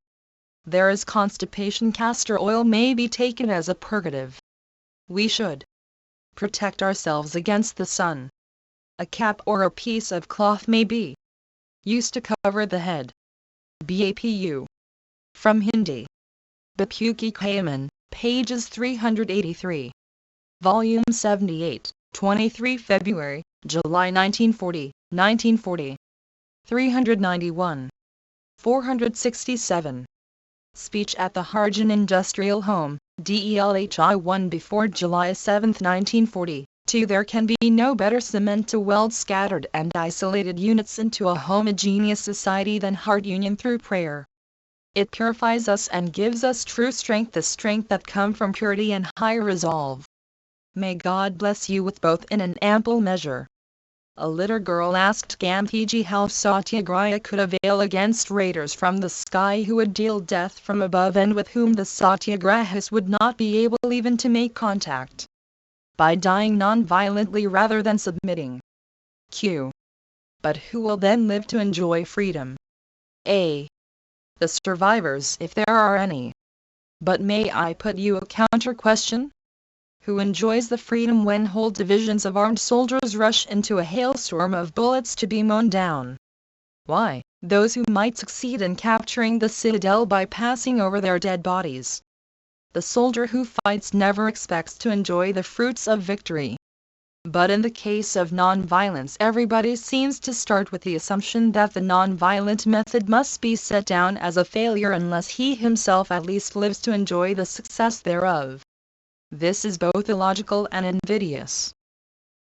there is constipation, castor oil may be taken as a purgative. We should protect ourselves against the sun. A cap or a piece of cloth may be used to cover the head. BAPU. From Hindi. Bapuki Kayaman, pages 383. Volume 78, 23 February, July 1940, 1940. 391. 467. Speech at the Harjan Industrial Home, DELHI 1 before July 7, 1940. 2. There can be no better cement to weld scattered and isolated units into a homogeneous society than heart union through prayer. It purifies us and gives us true strength, the strength that comes from purity and high resolve. May God bless you with both in an ample measure. A little girl asked Gandhiji how Satyagraha could avail against raiders from the sky who would deal death from above and with whom the Satyagrahis would not be able even to make contact. By dying non-violently rather than submitting. Q. But who will then live to enjoy freedom? A. The survivors, if there are any. But may I put you a counter-question? Who enjoys the freedom when whole divisions of armed soldiers rush into a hailstorm of bullets to be mown down? Why, those who might succeed in capturing the citadel by passing over their dead bodies. The soldier who fights never expects to enjoy the fruits of victory. But in the case of non-violence, everybody seems to start with the assumption that the non-violent method must be set down as a failure unless he himself at least lives to enjoy the success thereof. This is both illogical and invidious.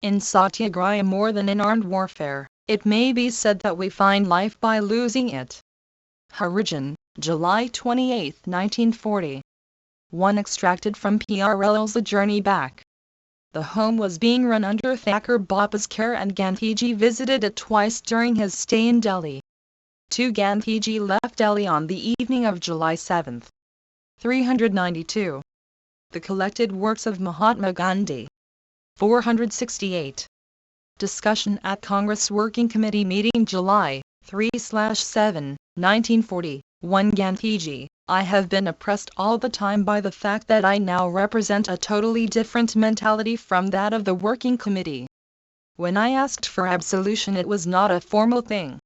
In Satyagraha more than in armed warfare, it may be said that we find life by losing it. Harijan, July 28, 1940. 1. Extracted from PRL's The Journey Back. The home was being run under Thakur Bapa's care and Gandhiji visited it twice during his stay in Delhi. 2. Gandhiji left Delhi on the evening of July 7. 392. The Collected Works of Mahatma Gandhi. 468. Discussion at Congress Working Committee meeting July 3/7, 1940. 1. Gandhiji, I have been oppressed all the time by the fact that I now represent a totally different mentality from that of the Working Committee. When I asked for absolution, it was not a formal thing.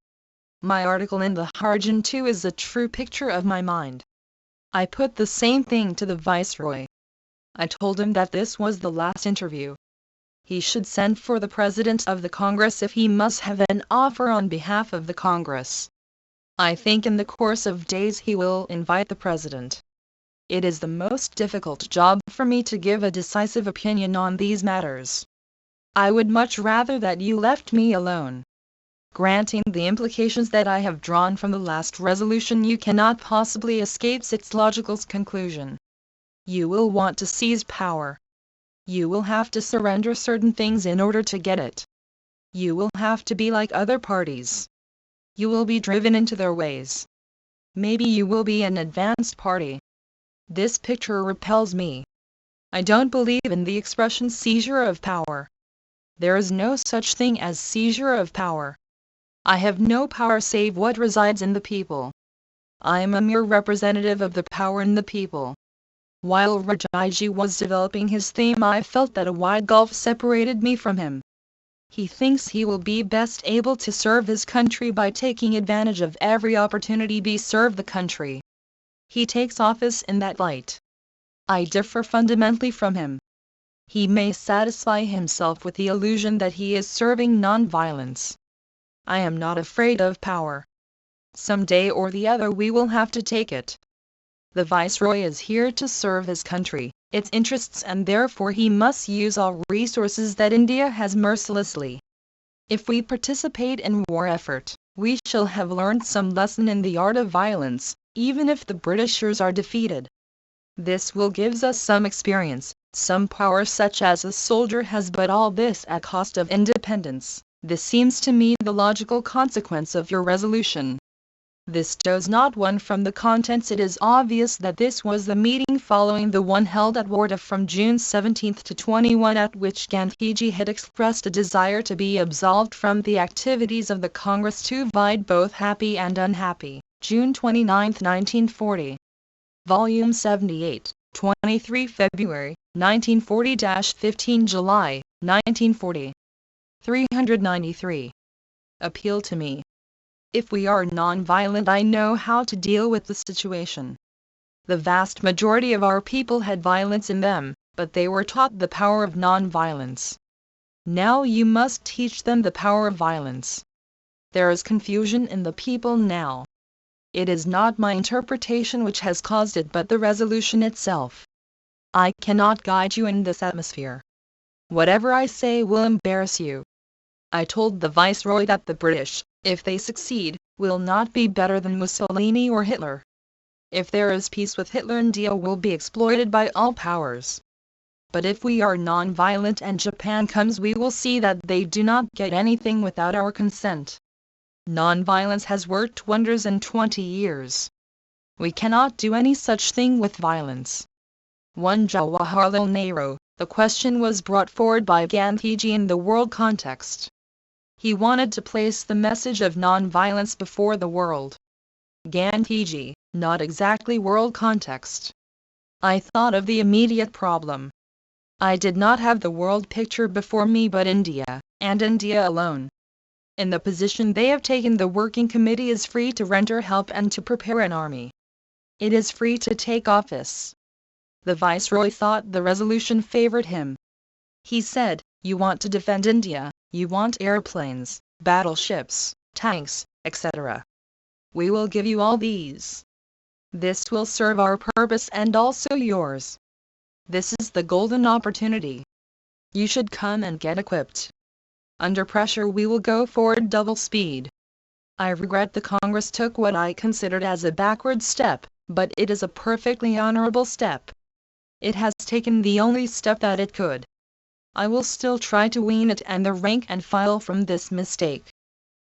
My article in the Harjan too is a true picture of my mind. I put the same thing to the Viceroy. I told him that this was the last interview. He should send for the President of the Congress if he must have an offer on behalf of the Congress. I think in the course of days he will invite the President. It is the most difficult job for me to give a decisive opinion on these matters. I would much rather that you left me alone. Granting the implications that I have drawn from the last resolution, you cannot possibly escape its logical conclusion. You will want to seize power. You will have to surrender certain things in order to get it. You will have to be like other parties. You will be driven into their ways. Maybe you will be an advanced party. This picture repels me. I don't believe in the expression seizure of power. There is no such thing as seizure of power. I have no power save what resides in the people. I am a mere representative of the power in the people. While Rajaji was developing his theme, I felt that a wide gulf separated me from him. He thinks he will be best able to serve his country by taking advantage of every opportunity to serve the country. He takes office in that light. I differ fundamentally from him. He may satisfy himself with the illusion that he is serving non-violence. I am not afraid of power. Some day or the other we will have to take it. The Viceroy is here to serve his country, its interests, and therefore he must use all resources that India has mercilessly. If we participate in war effort, we shall have learned some lesson in the art of violence, even if the Britishers are defeated. This will give us some experience, some power such as a soldier has, but all this at cost of independence. This seems to me the logical consequence of your resolution. This does not one from the contents. It is obvious that this was the meeting following the one held at Wardha from June 17 to 21, at which Gandhiji had expressed a desire to be absolved from the activities of the Congress to avoid both happy and unhappy. June 29, 1940. Volume 78, 23 February, 1940-15 July, 1940. 393. Appeal to me. If we are non-violent, I know how to deal with the situation. The vast majority of our people had violence in them, but they were taught the power of non-violence. Now you must teach them the power of violence. There is confusion in the people now. It is not my interpretation which has caused it, but the resolution itself. I cannot guide you in this atmosphere. Whatever I say will embarrass you. I told the Viceroy that the British, if they succeed, will not be better than Mussolini or Hitler. If there is peace with Hitler, India will be exploited by all powers. But if we are non-violent and Japan comes, we will see that they do not get anything without our consent. Non-violence has worked wonders in 20 years. We cannot do any such thing with violence. One Jawaharlal Nehru, the question was brought forward by Gandhiji in the world context. He wanted to place the message of non-violence before the world. Gandhiji, not exactly world context. I thought of the immediate problem. I did not have the world picture before me, but India, and India alone. In the position they have taken, the Working Committee is free to render help and to prepare an army. It is free to take office. The Viceroy thought the resolution favored him. He said, "You want to defend India, you want airplanes, battleships, tanks, etc. We will give you all these. This will serve our purpose and also yours. This is the golden opportunity. You should come and get equipped. Under pressure we will go forward double speed." I regret the Congress took what I considered as a backward step, but it is a perfectly honorable step. It has taken the only step that it could. I will still try to wean it and the rank and file from this mistake.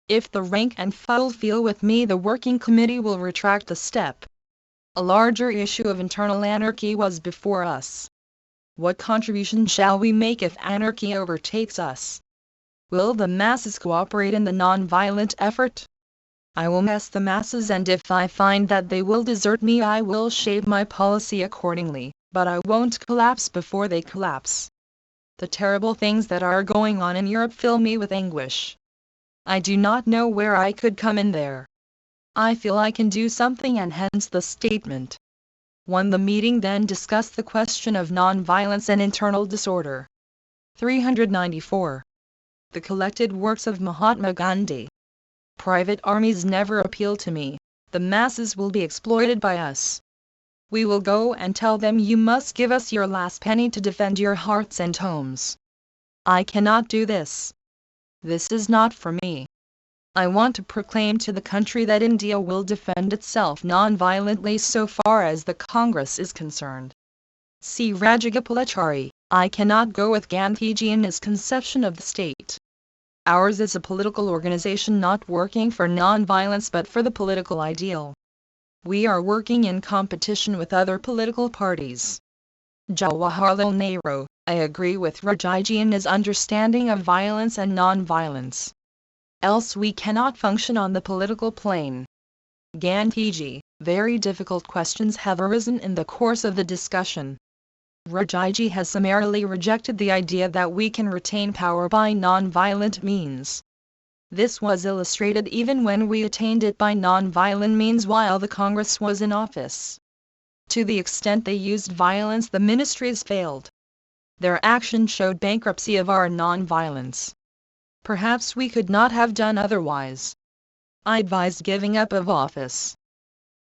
If the rank and file feel with me, the Working Committee will retract the step. A larger issue of internal anarchy was before us. What contribution shall we make if anarchy overtakes us? Will the masses cooperate in the non-violent effort? I will ask the masses, and if I find that they will desert me, I will shape my policy accordingly, but I won't collapse before they collapse. The terrible things that are going on in Europe fill me with anguish. I do not know where I could come in there. I feel I can do something, and hence the statement. 1. The meeting then discussed the question of non-violence and internal disorder. 394. The collected works of Mahatma Gandhi. Private armies never appeal to me. The masses will be exploited by us. We will go and tell them you must give us your last penny to defend your hearts and homes. I cannot do this. This is not for me. I want to proclaim to the country that India will defend itself non-violently so far as the Congress is concerned. See Rajagopalachari. I cannot go with Gandhiji in his conception of the state. Ours is a political organization not working for non-violence but for the political ideal. We are working in competition with other political parties. Jawaharlal Nehru. I agree with Rajiji in his understanding of violence and non-violence. Else we cannot function on the political plane. Gandhiji. Very difficult questions have arisen in the course of the discussion. Rajiji has summarily rejected the idea that we can retain power by non-violent means. This was illustrated even when we attained it by non-violent means while the Congress was in office. To the extent they used violence, the ministries failed. Their action showed bankruptcy of our non-violence. Perhaps we could not have done otherwise. I advised giving up of office.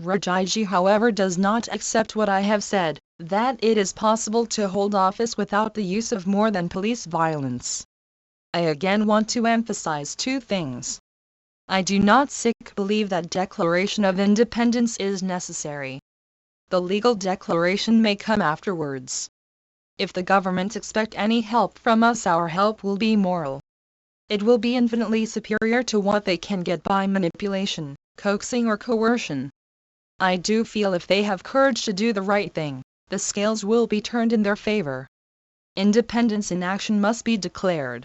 Rajiji, however, does not accept what I have said, that it is possible to hold office without the use of more than police violence. I again want to emphasize two things. I do not believe that declaration of independence is necessary. The legal declaration may come afterwards. If the government expect any help from us, our help will be moral. It will be infinitely superior to what they can get by manipulation, coaxing or coercion. I do feel if they have courage to do the right thing, the scales will be turned in their favor. Independence in action must be declared.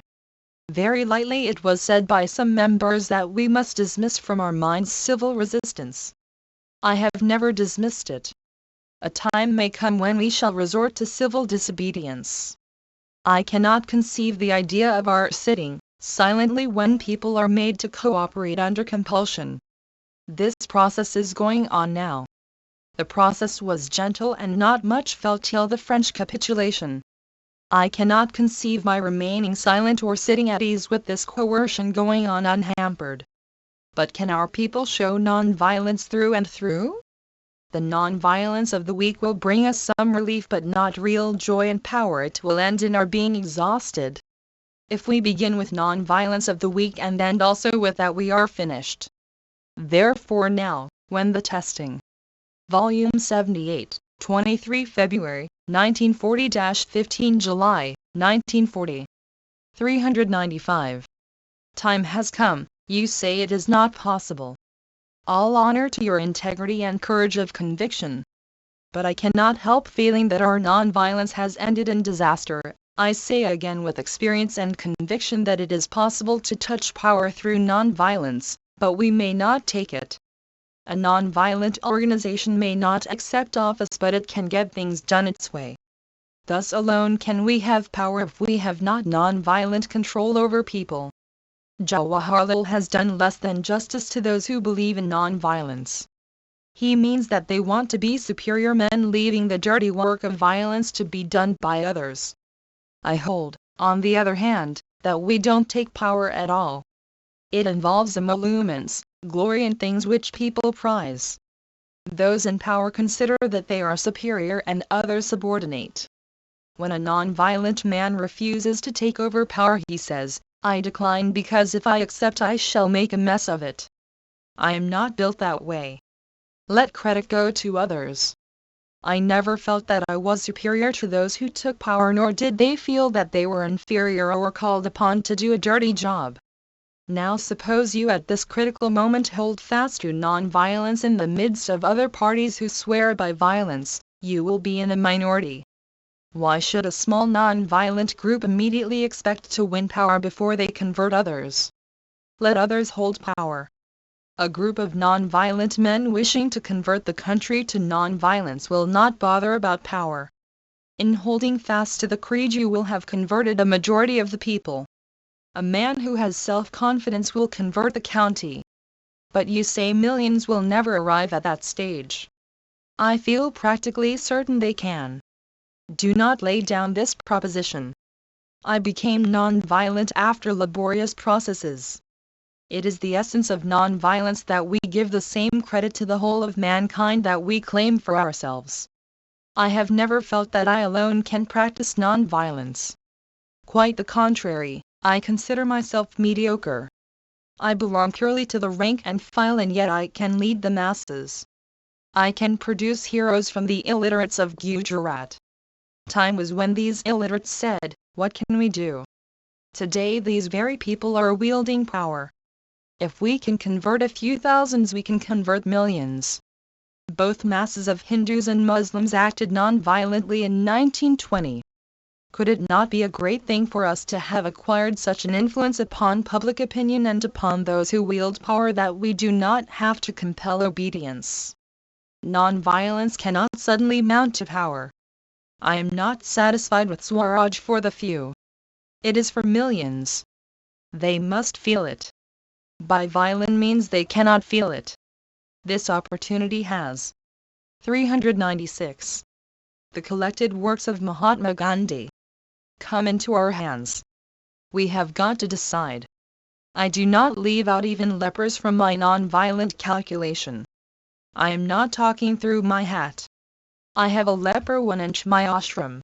Very lightly it was said by some members that we must dismiss from our minds civil resistance. I have never dismissed it. A time may come when we shall resort to civil disobedience. I cannot conceive the idea of our sitting silently when people are made to cooperate under compulsion. This process is going on now. The process was gentle and not much felt till the French capitulation. I cannot conceive my remaining silent or sitting at ease with this coercion going on unhampered. But can our people show non-violence through and through? The non-violence of the weak will bring us some relief but not real joy and power. It will end in our being exhausted. If we begin with non-violence of the weak and end also with that, we are finished. Therefore now, when the testing. Volume 78, 23 February, 1940-15 July, 1940. 395. Time has come, you say it is not possible. All honor to your integrity and courage of conviction. But I cannot help feeling that our non-violence has ended in disaster. I say again with experience and conviction that it is possible to touch power through non-violence, but we may not take it. A non-violent organization may not accept office, but it can get things done its way. Thus alone can we have power if we have not non-violent control over people. Jawaharlal has done less than justice to those who believe in non-violence. He means that they want to be superior men, leaving the dirty work of violence to be done by others. I hold, on the other hand, that we don't take power at all. It involves emoluments, glory and things which people prize. Those in power consider that they are superior and others subordinate. When a non-violent man refuses to take over power, he says, I decline because if I accept I shall make a mess of it. I am not built that way. Let credit go to others. I never felt that I was superior to those who took power, nor did they feel that they were inferior or called upon to do a dirty job. Now suppose you at this critical moment hold fast to non-violence in the midst of other parties who swear by violence, you will be in a minority. Why should a small non-violent group immediately expect to win power before they convert others? Let others hold power. A group of non-violent men wishing to convert the country to non-violence will not bother about power. In holding fast to the creed you will have converted a majority of the people. A man who has self-confidence will convert the county. But you say millions will never arrive at that stage. I feel practically certain they can. Do not lay down this proposition. I became non-violent after laborious processes. It is the essence of non-violence that we give the same credit to the whole of mankind that we claim for ourselves. I have never felt that I alone can practice non-violence. Quite the contrary, I consider myself mediocre. I belong purely to the rank and file, and yet I can lead the masses. I can produce heroes from the illiterates of Gujarat. Time was when these illiterates said, "What can we do?" Today these very people are wielding power. If we can convert a few thousands, we can convert millions. Both masses of Hindus and Muslims acted non-violently in 1920. Could it not be a great thing for us to have acquired such an influence upon public opinion and upon those who wield power that we do not have to compel obedience? Non-violence cannot suddenly mount to power. I am not satisfied with Swaraj for the few. It is for millions. They must feel it. By violent means they cannot feel it. This opportunity has 396. The collected works of Mahatma Gandhi come into our hands. We have got to decide. I do not leave out even lepers from my non-violent calculation. I am not talking through my hat. I have a leper one in my ashram.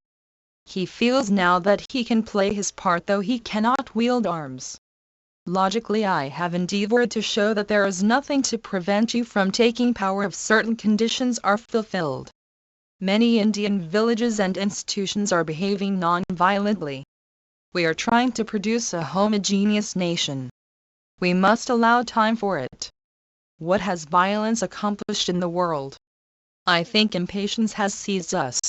He feels now that he can play his part though he cannot wield arms. Logically, I have endeavored to show that there is nothing to prevent you from taking power if certain conditions are fulfilled. Many Indian villages and institutions are behaving non-violently. We are trying to produce a homogeneous nation. We must allow time for it. What has violence accomplished in the world? I think impatience has seized us.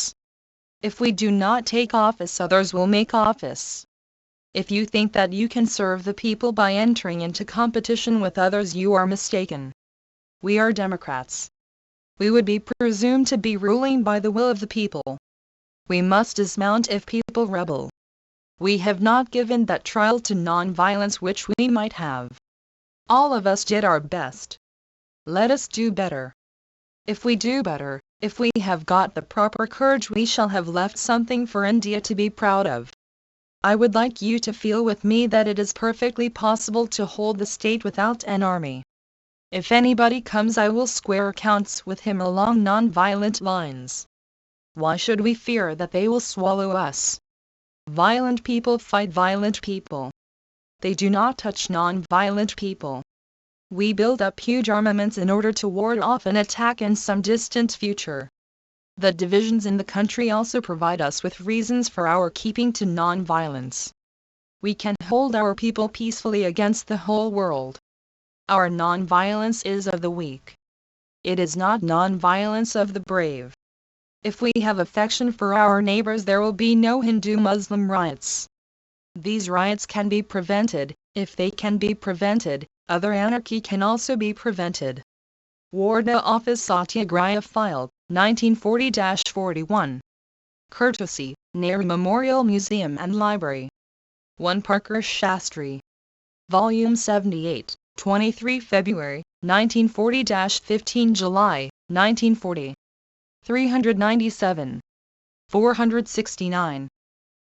If we do not take office, others will make office. If you think that you can serve the people by entering into competition with others, you are mistaken. We are democrats. We would be presumed to be ruling by the will of the people. We must dismount if people rebel. We have not given that trial to non-violence which we might have. All of us did our best. Let us do better. If we do better, if we have got the proper courage, we shall have left something for India to be proud of. I would like you to feel with me that it is perfectly possible to hold the state without an army. If anybody comes, I will square accounts with him along non-violent lines. Why should we fear that they will swallow us? Violent people fight violent people. They do not touch non-violent people. We build up huge armaments in order to ward off an attack in some distant future. The divisions in the country also provide us with reasons for our keeping to non-violence. We can hold our people peacefully against the whole world. Our non-violence is of the weak. It is not non-violence of the brave. If we have affection for our neighbors, there will be no Hindu-Muslim riots. These riots can be prevented. If they can be prevented, other anarchy can also be prevented. Warda Office Satyagraha File, 1940-41. Courtesy, Nehru Memorial Museum and Library. 1 Parker Shastri. Volume 78, 23 February, 1940-15 July, 1940. 397. 469.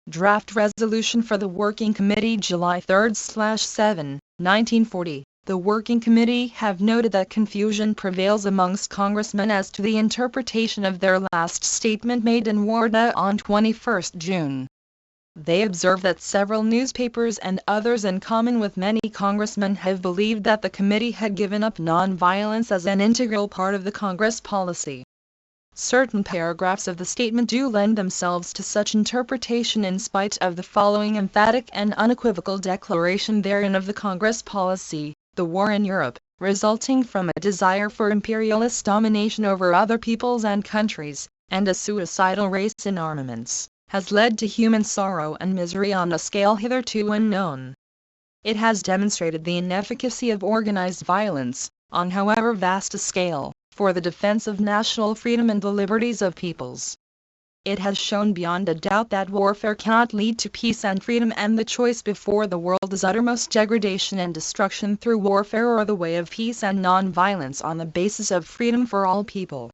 Draft Resolution for the Working Committee July 3/7, 1940. The Working Committee have noted that confusion prevails amongst congressmen as to the interpretation of their last statement made in Warda on 21 June. They observe that several newspapers and others, in common with many congressmen, have believed that the committee had given up non-violence as an integral part of the Congress policy. Certain paragraphs of the statement do lend themselves to such interpretation in spite of the following emphatic and unequivocal declaration therein of the Congress policy: the war in Europe, resulting from a desire for imperialist domination over other peoples and countries, and a suicidal race in armaments, has led to human sorrow and misery on a scale hitherto unknown. It has demonstrated the inefficacy of organized violence, on however vast a scale, for the defense of national freedom and the liberties of peoples. It has shown beyond a doubt that warfare cannot lead to peace and freedom, and the choice before the world is uttermost degradation and destruction through warfare, or the way of peace and non-violence on the basis of freedom for all people.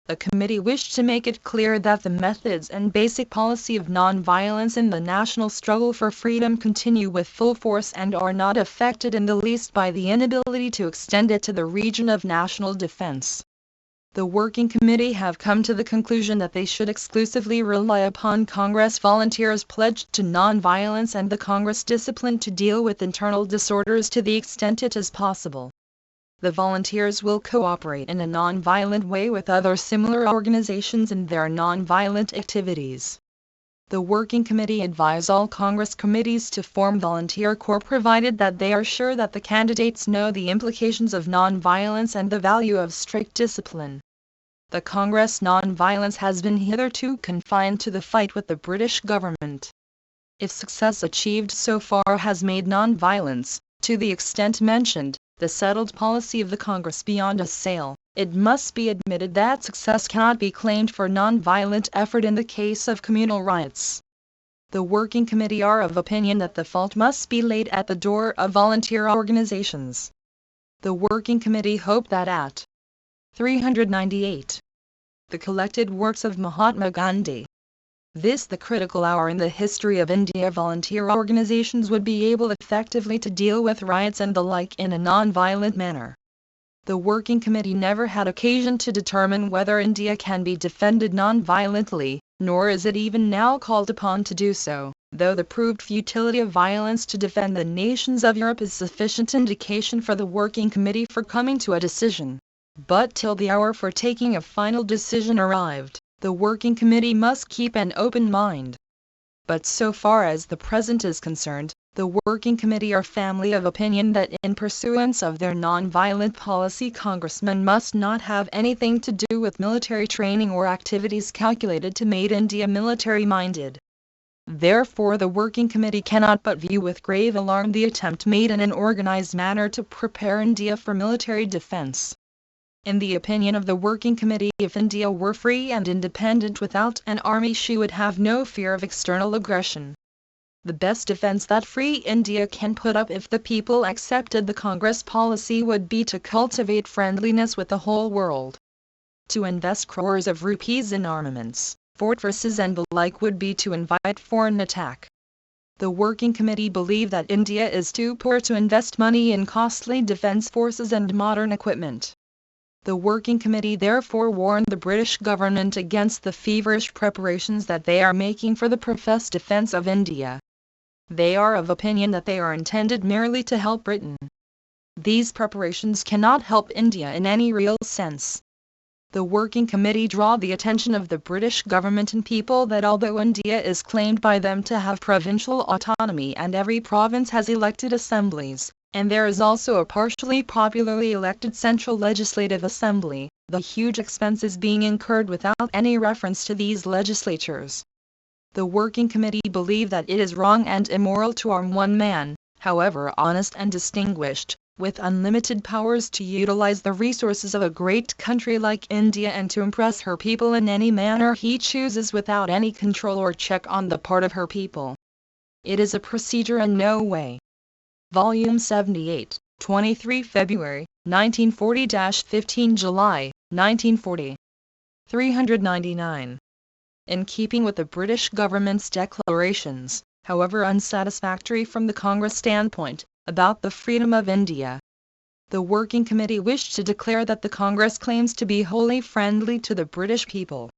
The committee wished to make it clear that the methods and basic policy of non-violence in the national struggle for freedom continue with full force and are not affected in the least by the inability to extend it to the region of national defense. The Working Committee have come to the conclusion that they should exclusively rely upon Congress volunteers pledged to non-violence and the Congress discipline to deal with internal disorders to the extent it is possible. The volunteers will cooperate in a non-violent way with other similar organizations in their non-violent activities. The Working Committee advise all Congress committees to form volunteer corps provided that they are sure that the candidates know the implications of non-violence and the value of strict discipline. The Congress non-violence has been hitherto confined to the fight with the British government. If success achieved so far has made non-violence, to the extent mentioned, the settled policy of the Congress beyond assail, it must be admitted that success cannot be claimed for non-violent effort in the case of communal riots. The Working Committee are of opinion that the fault must be laid at the door of volunteer organizations. The Working Committee hope that at 398. The collected works of Mahatma Gandhi. This the critical hour in the history of India. Volunteer organizations would be able effectively to deal with riots and the like in a non-violent manner. The Working Committee never had occasion to determine whether India can be defended non-violently, nor is it even now called upon to do so, though the proved futility of violence to defend the nations of Europe is sufficient indication for the Working Committee for coming to a decision. But till the hour for taking a final decision arrived, the Working Committee must keep an open mind. But so far as the present is concerned, the Working Committee are firmly of opinion that in pursuance of their non-violent policy, congressmen must not have anything to do with military training or activities calculated to make India military-minded. Therefore the Working Committee cannot but view with grave alarm the attempt made in an organized manner to prepare India for military defense. In the opinion of the Working Committee, if India were free and independent without an army, she would have no fear of external aggression. The best defense that free India can put up if the people accepted the Congress policy would be to cultivate friendliness with the whole world. To invest crores of rupees in armaments, fortresses and the like would be to invite foreign attack. The Working Committee believe that India is too poor to invest money in costly defense forces and modern equipment. The Working Committee therefore warned the British government against the feverish preparations that they are making for the professed defense of India. They are of opinion that they are intended merely to help Britain. These preparations cannot help India in any real sense. The Working Committee draw the attention of the British government and people that although India is claimed by them to have provincial autonomy and every province has elected assemblies, and there is also a partially popularly elected central legislative assembly, the huge expenses being incurred without any reference to these legislatures. The Working Committee believe that it is wrong and immoral to arm one man, however honest and distinguished, with unlimited powers to utilize the resources of a great country like India and to impress her people in any manner he chooses without any control or check on the part of her people. It is a procedure in no way. Volume 78, 23 February, 1940-15 July, 1940. 399. In keeping with the British government's declarations, however unsatisfactory from the Congress standpoint, about the freedom of India, the Working Committee wished to declare that the Congress claims to be wholly friendly to the British people.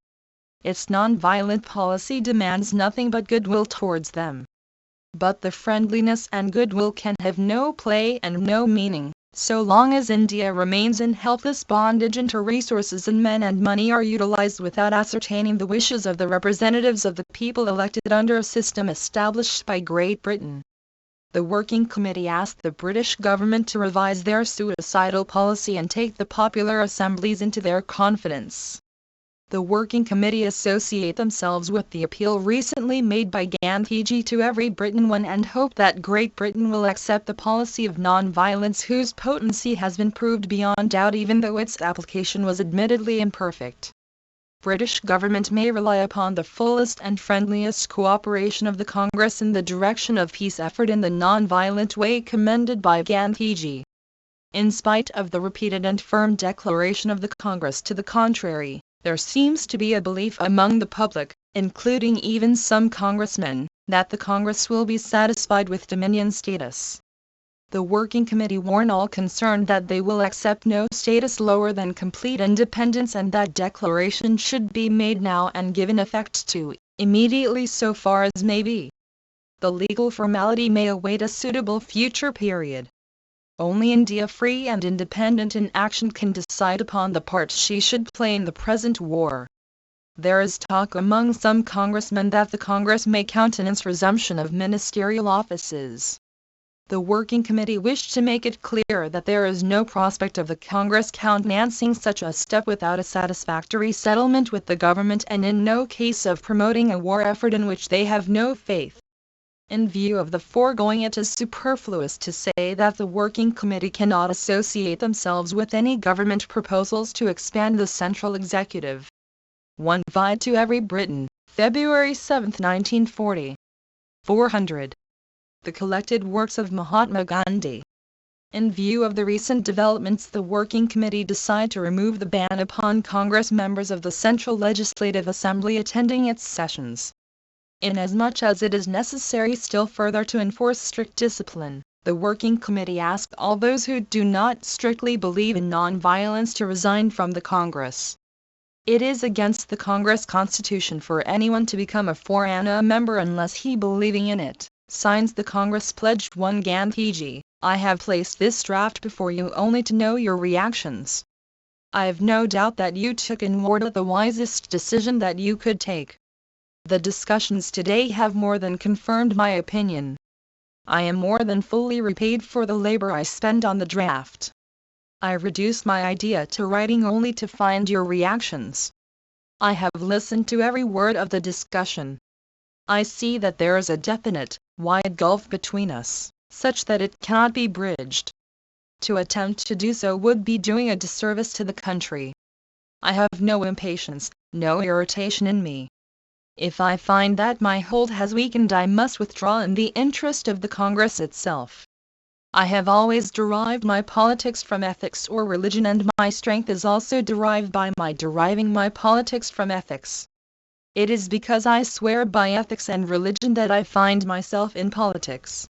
Its non-violent policy demands nothing but goodwill towards them. But the friendliness and goodwill can have no play and no meaning, so long as India remains in helpless bondage and her resources and men and money are utilized without ascertaining the wishes of the representatives of the people elected under a system established by Great Britain. The Working Committee asked the British government to revise their suicidal policy and take the popular assemblies into their confidence. The Working Committee associate themselves with the appeal recently made by Gandhi to every Briton one and hope that Great Britain will accept the policy of non-violence whose potency has been proved beyond doubt even though its application was admittedly imperfect. British government may rely upon the fullest and friendliest cooperation of the Congress in the direction of peace effort in the non-violent way commended by Gandhi. In spite of the repeated and firm declaration of the Congress to the contrary, there seems to be a belief among the public, including even some congressmen, that the Congress will be satisfied with Dominion status. The Working Committee warn all concerned that they will accept no status lower than complete independence, and that declaration should be made now and given effect to immediately so far as may be. The legal formality may await a suitable future period. Only India, free and independent in action, can decide upon the part she should play in the present war. There is talk among some congressmen that the Congress may countenance resumption of ministerial offices. The Working Committee wished to make it clear that there is no prospect of the Congress countenancing such a step without a satisfactory settlement with the government, and in no case of promoting a war effort in which they have no faith. In view of the foregoing, it is superfluous to say that the Working Committee cannot associate themselves with any government proposals to expand the central executive. 1 Vide to Every Briton, February 7, 1940. 400. The collected works of Mahatma Gandhi. In view of the recent developments, the Working Committee decide to remove the ban upon Congress members of the Central Legislative Assembly attending its sessions. Inasmuch as it is necessary still further to enforce strict discipline, the Working Committee asks all those who do not strictly believe in non-violence to resign from the Congress. It is against the Congress Constitution for anyone to become a foreigner member unless he believing in it signs the Congress Pledge. 1 Gandhiji. I have placed this draft before you only to know your reactions. I have no doubt that you took in ward the wisest decision that you could take. The discussions today have more than confirmed my opinion. I am more than fully repaid for the labor I spend on the draft. I reduced my idea to writing only to find your reactions. I have listened to every word of the discussion. I see that there is a definite, wide gulf between us, such that it cannot be bridged. To attempt to do so would be doing a disservice to the country. I have no impatience, no irritation in me. If I find that my hold has weakened, I must withdraw in the interest of the Congress itself. I have always derived my politics from ethics or religion, and my strength is also derived by my deriving my politics from ethics. It is because I swear by ethics and religion that I find myself in politics.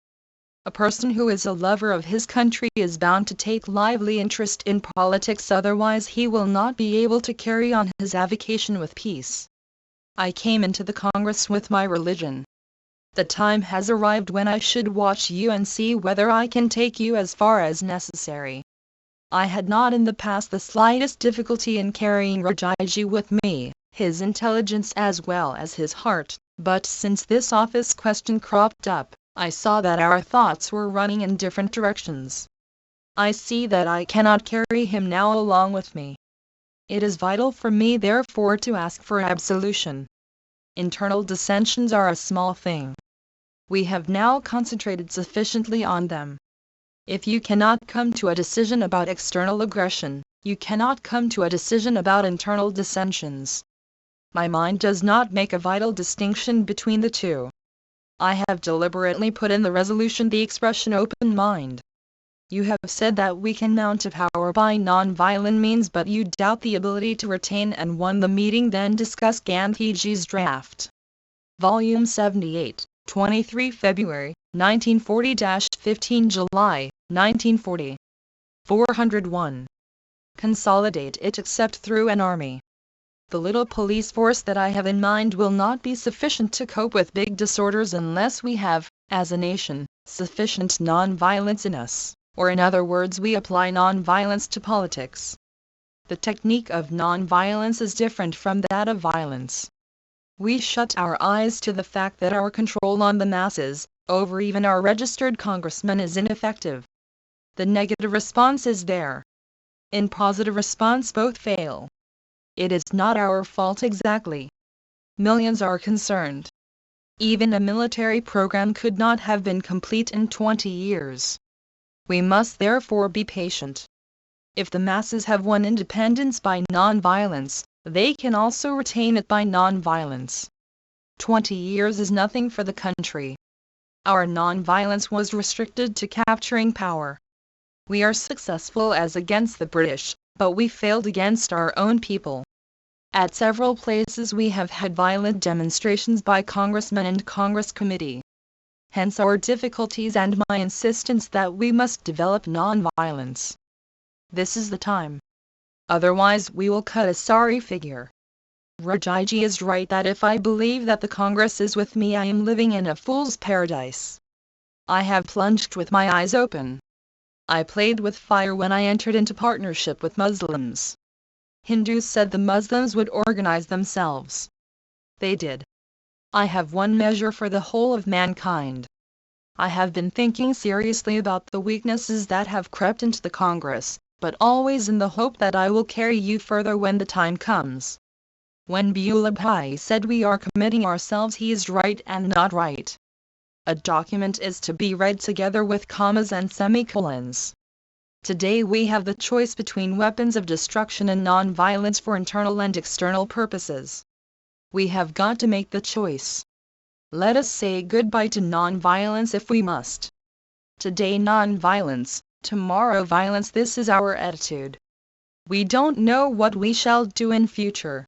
A person who is a lover of his country is bound to take lively interest in politics, otherwise he will not be able to carry on his avocation with peace. I came into the Congress with my religion. The time has arrived when I should watch you and see whether I can take you as far as necessary. I had not in the past the slightest difficulty in carrying Rajaji with me, his intelligence as well as his heart, but since this office question cropped up, I saw that our thoughts were running in different directions. I see that I cannot carry him now along with me. It is vital for me therefore to ask for absolution. Internal dissensions are a small thing. We have now concentrated sufficiently on them. If you cannot come to a decision about external aggression, you cannot come to a decision about internal dissensions. My mind does not make a vital distinction between the two. I have deliberately put in the resolution the expression open mind. You have said that we can mount to power by non-violent means, but you doubt the ability to retain and won the meeting. Then discuss Gandhiji's draft. Volume 78, 23 February, 1940-15 July, 1940. 401. Consolidate it except through an army. The little police force that I have in mind will not be sufficient to cope with big disorders unless we have, as a nation, sufficient non-violence in us, or in other words we apply non-violence to politics. The technique of non-violence is different from that of violence. We shut our eyes to the fact that our control on the masses, over even our registered congressmen, is ineffective. The negative response is there. In positive response both fail. It is not our fault exactly. Millions are concerned. Even a military program could not have been complete in 20 years. We must therefore be patient. If the masses have won independence by non-violence, they can also retain it by non-violence. 20 years is nothing for the country. Our non-violence was restricted to capturing power. We are successful as against the British, but we failed against our own people. At several places we have had violent demonstrations by congressmen and Congress committee. Hence our difficulties and my insistence that we must develop non-violence. This is the time. Otherwise we will cut a sorry figure. Rajaji is right that if I believe that the Congress is with me I am living in a fool's paradise. I have plunged with my eyes open. I played with fire when I entered into partnership with Muslims. Hindus said the Muslims would organize themselves. They did. I have one measure for the whole of mankind. I have been thinking seriously about the weaknesses that have crept into the Congress, but always in the hope that I will carry you further when the time comes. When Beulah Bhai said we are committing ourselves, he is right and not right. A document is to be read together with commas and semicolons. Today we have the choice between weapons of destruction and non-violence for internal and external purposes. We have got to make the choice. Let us say goodbye to non-violence if we must. Today non-violence, tomorrow violence, this is our attitude. We don't know what we shall do in future.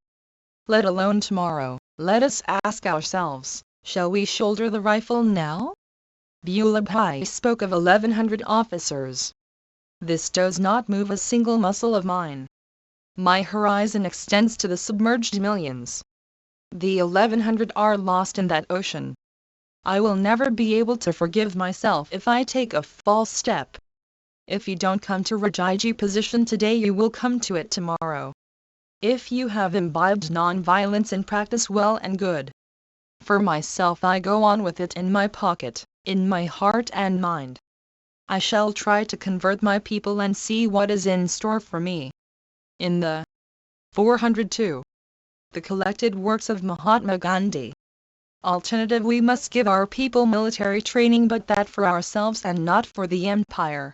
Let alone tomorrow. Let us ask ourselves, shall we shoulder the rifle now? Beulah Bhai spoke of 1,100 officers. This does not move a single muscle of mine. My horizon extends to the submerged millions. The 1,100 are lost in that ocean. I will never be able to forgive myself if I take a false step. If you don't come to Rajaji position today, you will come to it tomorrow. If you have imbibed non-violence in practice, well and good. For myself, I go on with it in my pocket, in my heart and mind. I shall try to convert my people and see what is in store for me. In the 402. The collected works of Mahatma Gandhi. Alternative, we must give our people military training, but that for ourselves and not for the empire.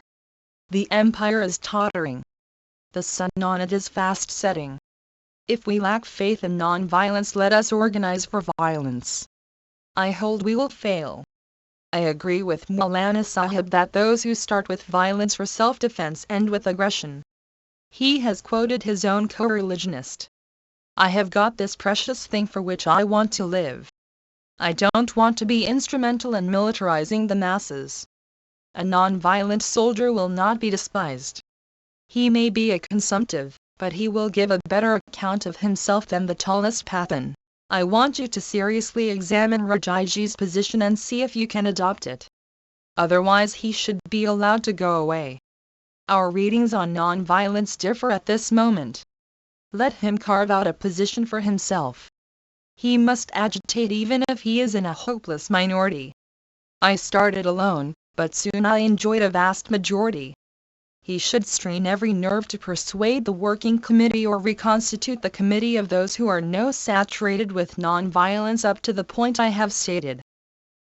The empire is tottering. The sun on it is fast setting. If we lack faith in non-violence, let us organize for violence. I hold we will fail. I agree with Maulana Sahib that those who start with violence for self-defense end with aggression. He has quoted his own co-religionist. I have got this precious thing for which I want to live. I don't want to be instrumental in militarizing the masses. A non-violent soldier will not be despised. He may be a consumptive, but he will give a better account of himself than the tallest Pathan. I want you to seriously examine Rajaji's position and see if you can adopt it. Otherwise he should be allowed to go away. Our readings on non-violence differ at this moment. Let him carve out a position for himself. He must agitate even if he is in a hopeless minority. I started alone, but soon I enjoyed a vast majority. He should strain every nerve to persuade the working committee or reconstitute the committee of those who are no saturated with non-violence up to the point I have stated.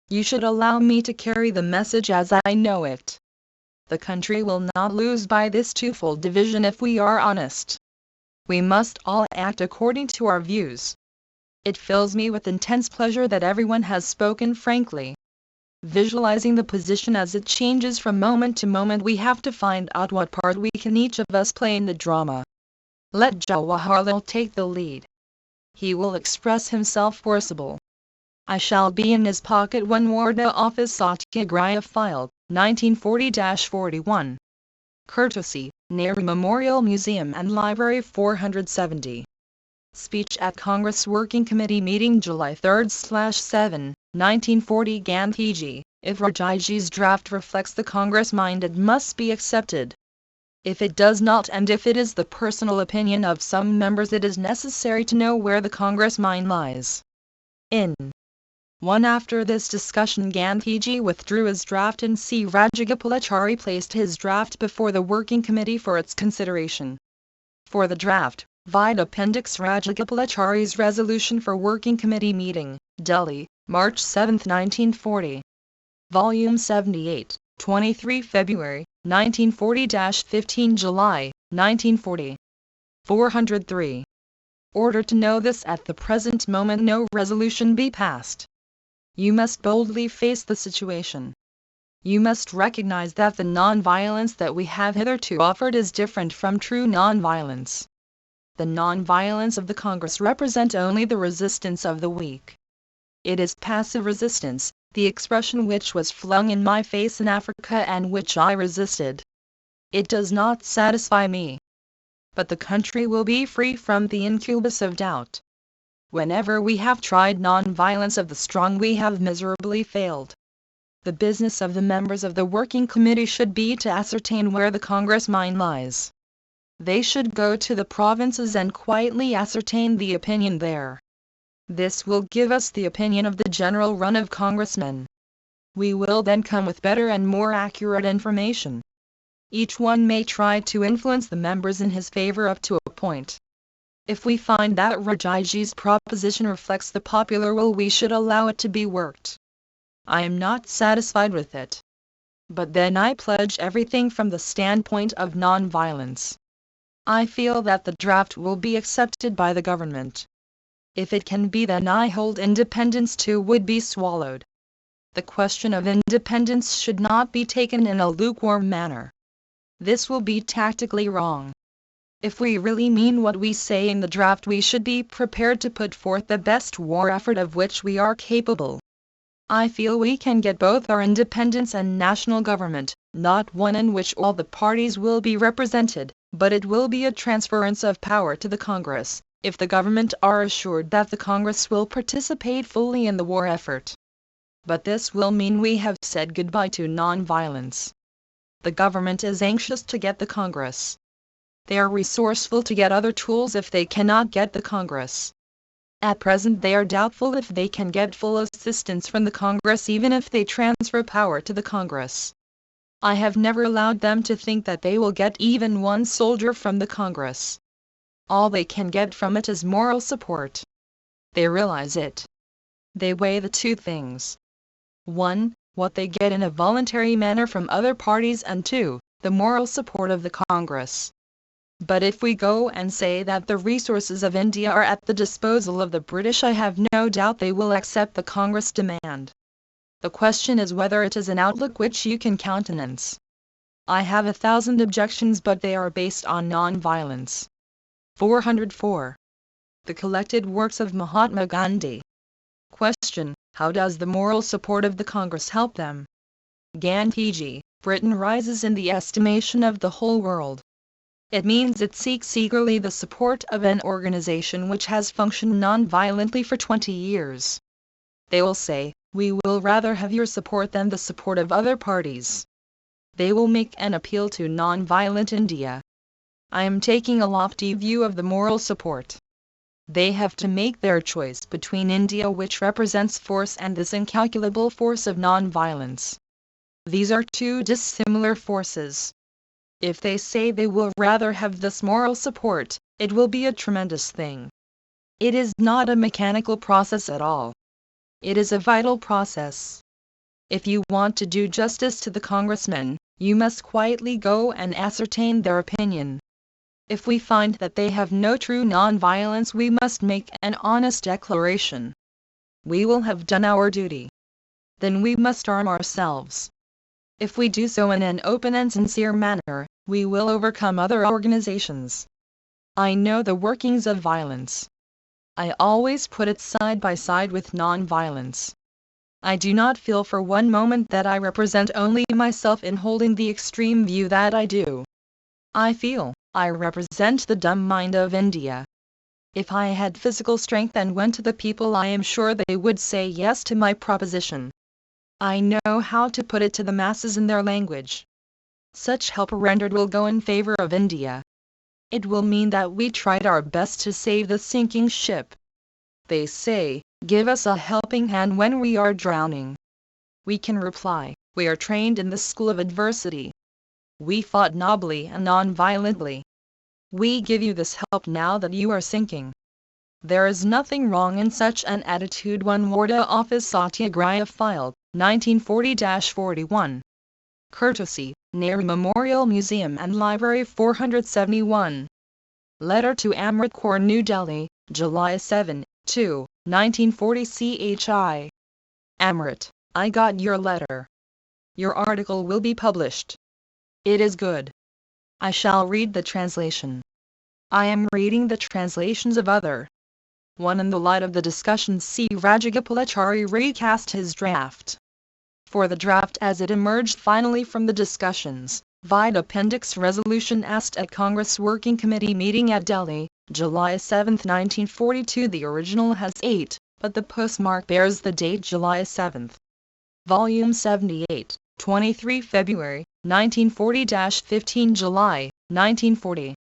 You should allow me to carry the message as I know it. The country will not lose by this twofold division if we are honest. We must all act according to our views. It fills me with intense pleasure that everyone has spoken frankly. Visualizing the position as it changes from moment to moment, we have to find out what part we can each of us play in the drama. Let Jawaharlal take the lead. He will express himself forcible. I shall be in his pocket when Warda Office Satyagraha filed, 1940-41. Courtesy, Nehru Memorial Museum and Library 470. Speech at Congress Working Committee Meeting July 3/7, 1940. Gandhiji, if Rajaji's draft reflects the Congress mind, it must be accepted. If it does not, and if it is the personal opinion of some members, it is necessary to know where the Congress mind lies. In 1. After this discussion, Gandhiji withdrew his draft and C. Rajagopalachari placed his draft before the Working Committee for its consideration. For the draft, vide Appendix Rajagopalachari's Resolution for Working Committee Meeting, Delhi, March 7, 1940. Volume 78, 23 February, 1940-15 July, 1940. 403. Order to know this: at the present moment no resolution be passed. You must boldly face the situation. You must recognize that the non-violence that we have hitherto offered is different from true non-violence. The non-violence of the Congress represents only the resistance of the weak. It is passive resistance, the expression which was flung in my face in Africa and which I resisted. It does not satisfy me. But the country will be free from the incubus of doubt. Whenever we have tried non-violence of the strong we have miserably failed. The business of the members of the Working Committee should be to ascertain where the Congress mine lies. They should go to the provinces and quietly ascertain the opinion there. This will give us the opinion of the general run of congressmen. We will then come with better and more accurate information. Each one may try to influence the members in his favor up to a point. If we find that Rajaji's proposition reflects the popular will, we should allow it to be worked. I am not satisfied with it. But then I pledge everything from the standpoint of non-violence. I feel that the draft will be accepted by the government. If it can be, then I hold independence too would be swallowed. The question of independence should not be taken in a lukewarm manner. This will be tactically wrong. If we really mean what we say in the draft, we should be prepared to put forth the best war effort of which we are capable. I feel we can get both our independence and national government, not one in which all the parties will be represented, but it will be a transference of power to the Congress, if the government are assured that the Congress will participate fully in the war effort. But this will mean we have said goodbye to non-violence. The government is anxious to get the Congress. They are resourceful to get other tools if they cannot get the Congress. At present they are doubtful if they can get full assistance from the Congress even if they transfer power to the Congress. I have never allowed them to think that they will get even one soldier from the Congress. All they can get from it is moral support. They realize it. They weigh the two things. 1. What they get in a voluntary manner from other parties, and 2. The moral support of the Congress. But if we go and say that the resources of India are at the disposal of the British, I have no doubt they will accept the Congress demand. The question is whether it is an outlook which you can countenance. I have 1,000 objections, but they are based on non-violence. 404. The collected works of Mahatma Gandhi. Question: how does the moral support of the Congress help them? Gandhiji: Britain rises in the estimation of the whole world. It means it seeks eagerly the support of an organization which has functioned non-violently for 20 years. They will say, we will rather have your support than the support of other parties. They will make an appeal to non-violent India. I am taking a lofty view of the moral support. They have to make their choice between India, which represents force, and this incalculable force of non-violence. These are two dissimilar forces. If they say they will rather have this moral support, it will be a tremendous thing. It is not a mechanical process at all. It is a vital process. If you want to do justice to the congressmen, you must quietly go and ascertain their opinion. If we find that they have no true non-violence, we must make an honest declaration. We will have done our duty. Then we must arm ourselves. If we do so in an open and sincere manner, we will overcome other organizations. I know the workings of violence. I always put it side by side with non-violence. I do not feel for one moment that I represent only myself in holding the extreme view that I do. I feel I represent the dumb mind of India. If I had physical strength and went to the people, I am sure they would say yes to my proposition. I know how to put it to the masses in their language. Such help rendered will go in favor of India. It will mean that we tried our best to save the sinking ship. They say, give us a helping hand when we are drowning. We can reply, we are trained in the school of adversity. We fought nobly and non-violently. We give you this help now that you are sinking. There is nothing wrong in such an attitude. 1 Warda Office Satyagraha Filed, 1940-41. Courtesy, Nehru Memorial Museum and Library 471. Letter to Amrit Kaur, New Delhi, July 7, 2, 1940 CHI. Amrit, I got your letter. Your article will be published. It is good. I shall read the translation. I am reading the translations of other. 1. In the light of the discussion, C. Rajagopalachari recast his draft. For the draft as it emerged finally from the discussions, via Appendix Resolution asked at Congress Working Committee meeting at Delhi, July 7, 1942. The original has 8, but the postmark bears the date July 7. Volume 78, 23 February, 1940-15 July, 1940.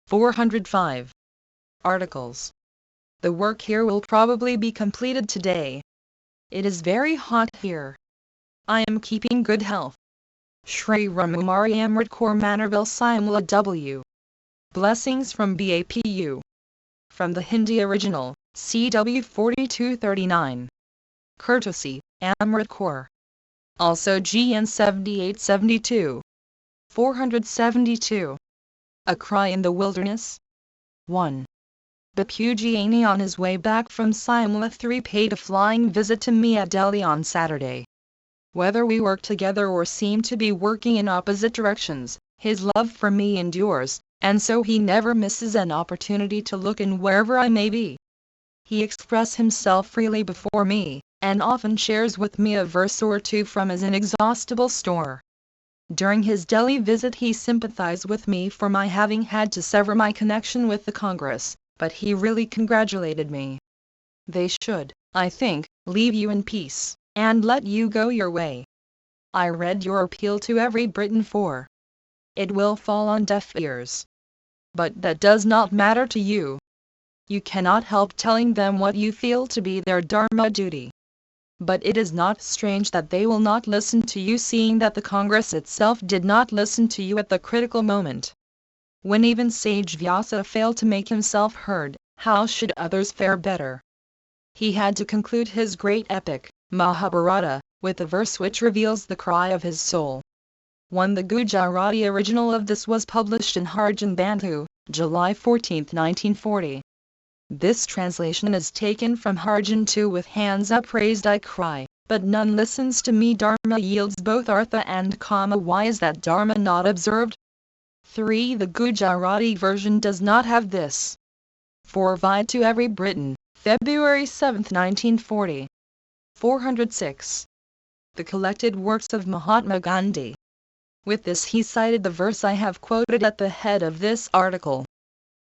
405. Articles. The work here will probably be completed today. It is very hot here. I am keeping good health. Shri Ramumari Amrit Kaur Manarville Simla W. Blessings from BAPU. From the Hindi original, CW 4239. Courtesy, Amrit Kaur. Also GN 7872. 472. A Cry in the Wilderness. 1. Bapu Giani on his way back from Simla 3 paid a flying visit to me at Delhi on Saturday. Whether we work together or seem to be working in opposite directions, his love for me endures, and so he never misses an opportunity to look in wherever I may be. He expresses himself freely before me, and often shares with me a verse or two from his inexhaustible store. During his Delhi visit he sympathized with me for my having had to sever my connection with the Congress, but he really congratulated me. They should, I think, leave you in peace, and let you go your way. I read your appeal to every Briton for it will fall on deaf ears. But that does not matter to you. You cannot help telling them what you feel to be their dharma duty. But it is not strange that they will not listen to you, seeing that the Congress itself did not listen to you at the critical moment. When even sage Vyasa failed to make himself heard, how should others fare better? He had to conclude his great epic, Mahabharata, with a verse which reveals the cry of his soul. 1. The Gujarati original of this was published in Harjan Bandhu, July 14, 1940. This translation is taken from Harjan 2. With hands upraised I cry, but none listens to me. Dharma yields both artha and kama. Why is that dharma not observed? 3. The Gujarati version does not have this. 4. Vide to every Briton, February 7, 1940. 406. The collected works of Mahatma Gandhi. With this he cited the verse I have quoted at the head of this article.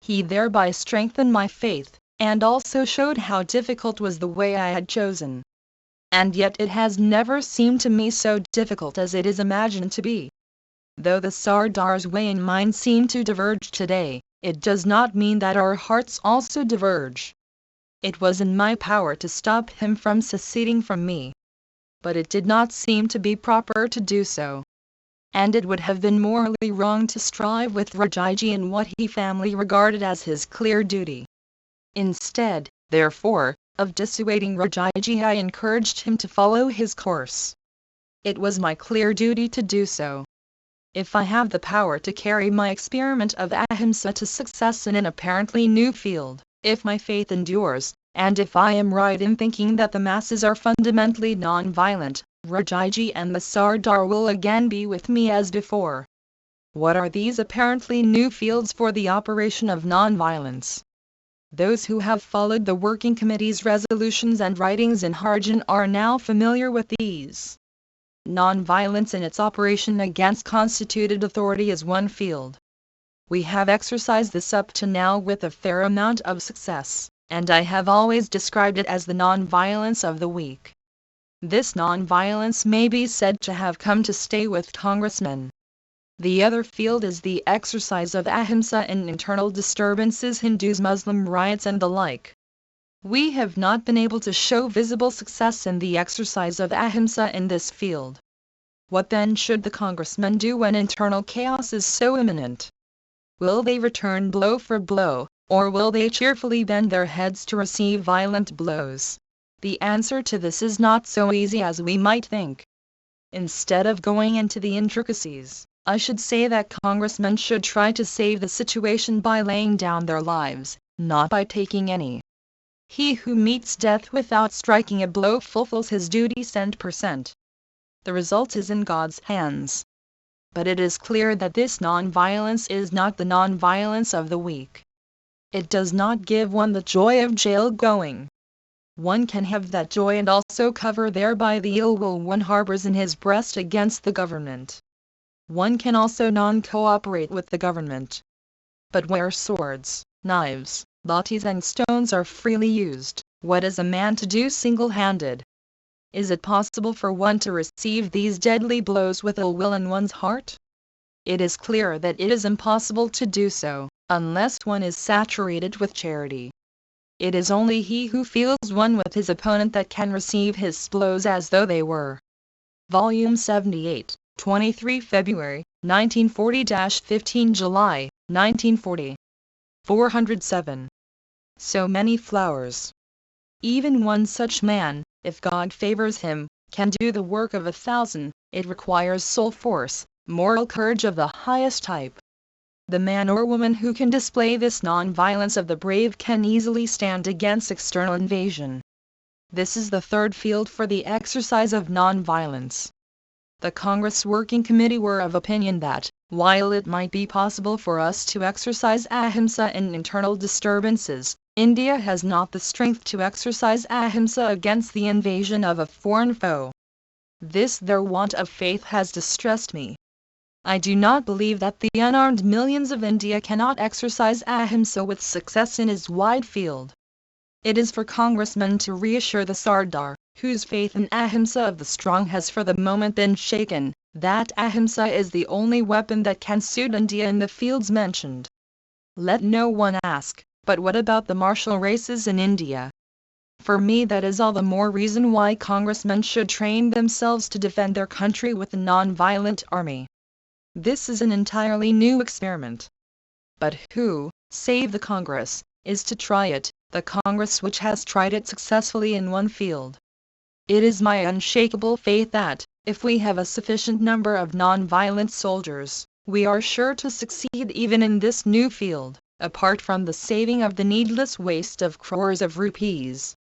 He thereby strengthened my faith, and also showed how difficult was the way I had chosen. And yet it has never seemed to me so difficult as it is imagined to be. Though the Sardar's way and mine seem to diverge today, it does not mean that our hearts also diverge. It was in my power to stop him from seceding from me. But it did not seem to be proper to do so. And it would have been morally wrong to strive with Rajaji in what he family regarded as his clear duty. Instead, therefore, of dissuading Rajaji, I encouraged him to follow his course. It was my clear duty to do so. If I have the power to carry my experiment of ahimsa to success in an apparently new field, if my faith endures, and if I am right in thinking that the masses are fundamentally non-violent, Rajaji and the Sardar will again be with me as before. What are these apparently new fields for the operation of non-violence? Those who have followed the Working Committee's resolutions and writings in Harjan are now familiar with these. Non-violence in its operation against constituted authority is one field. We have exercised this up to now with a fair amount of success, and I have always described it as the non-violence of the weak. This non-violence may be said to have come to stay with congressmen. The other field is the exercise of ahimsa in internal disturbances, Hindus, Muslim riots and the like. We have not been able to show visible success in the exercise of ahimsa in this field. What then should the congressmen do when internal chaos is so imminent? Will they return blow for blow, or will they cheerfully bend their heads to receive violent blows? The answer to this is not so easy as we might think. Instead of going into the intricacies, I should say that congressmen should try to save the situation by laying down their lives, not by taking any. He who meets death without striking a blow fulfills his duty cent%. The result is in God's hands. But it is clear that this non-violence is not the non-violence of the weak. It does not give one the joy of jail going. One can have that joy and also cover thereby the ill will one harbors in his breast against the government. One can also non-cooperate with the government. But where swords, knives, lathis and stones are freely used, what is a man to do single-handed? Is it possible for one to receive these deadly blows with ill will in one's heart? It is clear that it is impossible to do so, unless one is saturated with charity. It is only he who feels one with his opponent that can receive his blows as though they were. Volume 78, 23 February, 1940-15 July, 1940. 407. So many flowers. Even one such man, if God favors him, can do the work of 1,000. It requires soul force, moral courage of the highest type. The man or woman who can display this non-violence of the brave can easily stand against external invasion. This is the third field for the exercise of non-violence. The Congress Working Committee were of opinion that, while it might be possible for us to exercise ahimsa in internal disturbances, India has not the strength to exercise ahimsa against the invasion of a foreign foe. This their want of faith has distressed me. I do not believe that the unarmed millions of India cannot exercise ahimsa with success in his wide field. It is for congressmen to reassure the Sardar, whose faith in ahimsa of the strong has for the moment been shaken, that ahimsa is the only weapon that can suit India in the fields mentioned. Let no one ask, but what about the martial races in India? For me that is all the more reason why congressmen should train themselves to defend their country with a non-violent army. This is an entirely new experiment. But who, save the Congress, is to try it, the Congress which has tried it successfully in one field? It is my unshakable faith that, if we have a sufficient number of non-violent soldiers, we are sure to succeed even in this new field, apart from the saving of the needless waste of crores of rupees.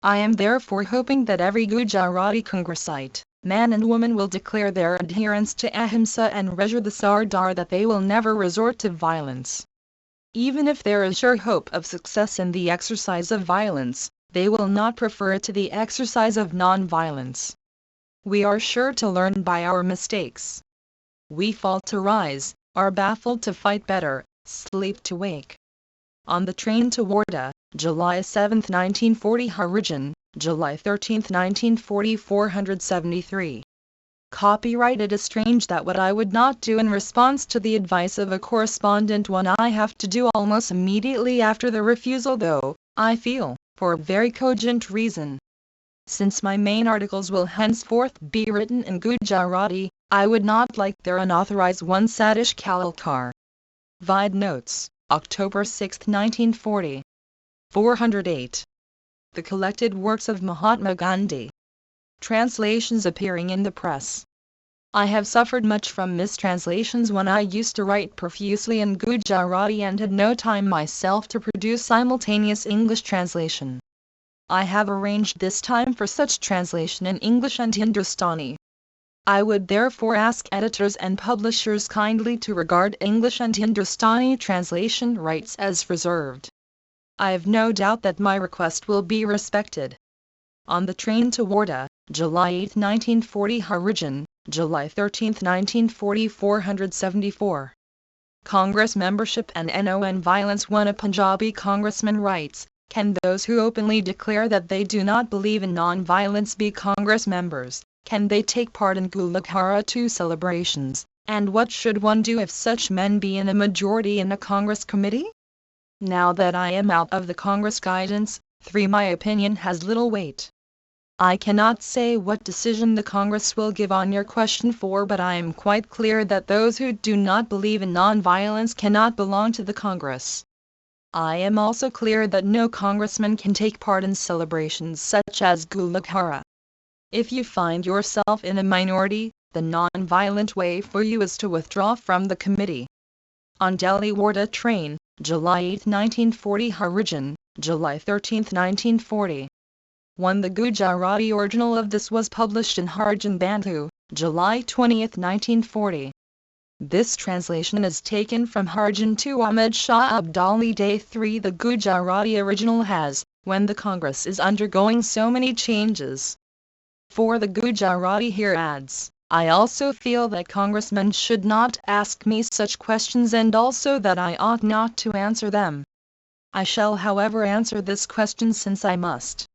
I am therefore hoping that every Gujarati Congressite, man and woman, will declare their adherence to ahimsa and reassure the Sardar that they will never resort to violence. Even if there is sure hope of success in the exercise of violence, they will not prefer it to the exercise of non-violence. We are sure to learn by our mistakes. We fall to rise, are baffled to fight better, sleep to wake. On the train to Wardha, July 7, 1940. Harijan, July 13, 1940. 473. Copyright. It is strange that what I would not do in response to the advice of a correspondent when I have to do almost immediately after the refusal, though, I feel, for a very cogent reason. Since my main articles will henceforth be written in Gujarati, I would not like their unauthorized one Satish Kalkar. Vide notes, October 6, 1940. 408. The collected works of Mahatma Gandhi. Translations appearing in the press. I have suffered much from mistranslations when I used to write profusely in Gujarati and had no time myself to produce simultaneous English translation. I have arranged this time for such translation in English and Hindustani. I would therefore ask editors and publishers kindly to regard English and Hindustani translation rights as reserved. I have no doubt that my request will be respected. On the train to Wardha, July 8, 1940. Harijan, July 13, 1940. 474. Congress membership and non-violence. When a Punjabi congressman writes, can those who openly declare that they do not believe in non-violence be Congress members? Can they take part in Gulakara II celebrations? And what should one do if such men be in a majority in a Congress committee? Now that I am out of the Congress guidance, 3. My opinion has little weight. I cannot say what decision the Congress will give on your question 4, but I am quite clear that those who do not believe in non-violence cannot belong to the Congress. I am also clear that no congressman can take part in celebrations such as Gulakara. If you find yourself in a minority, the non-violent way for you is to withdraw from the committee. On Delhi Wardha train, July 8, 1940. Harijan, July 13, 1940. 1. The Gujarati original of this was published in Harijan Bandhu, July 20, 1940. This translation is taken from Harijan to Ahmed Shah Abdali Day 3. The Gujarati original has, when the Congress is undergoing so many changes. For the Gujarati here adds, I also feel that congressmen should not ask me such questions and also that I ought not to answer them. I shall however answer this question since I must.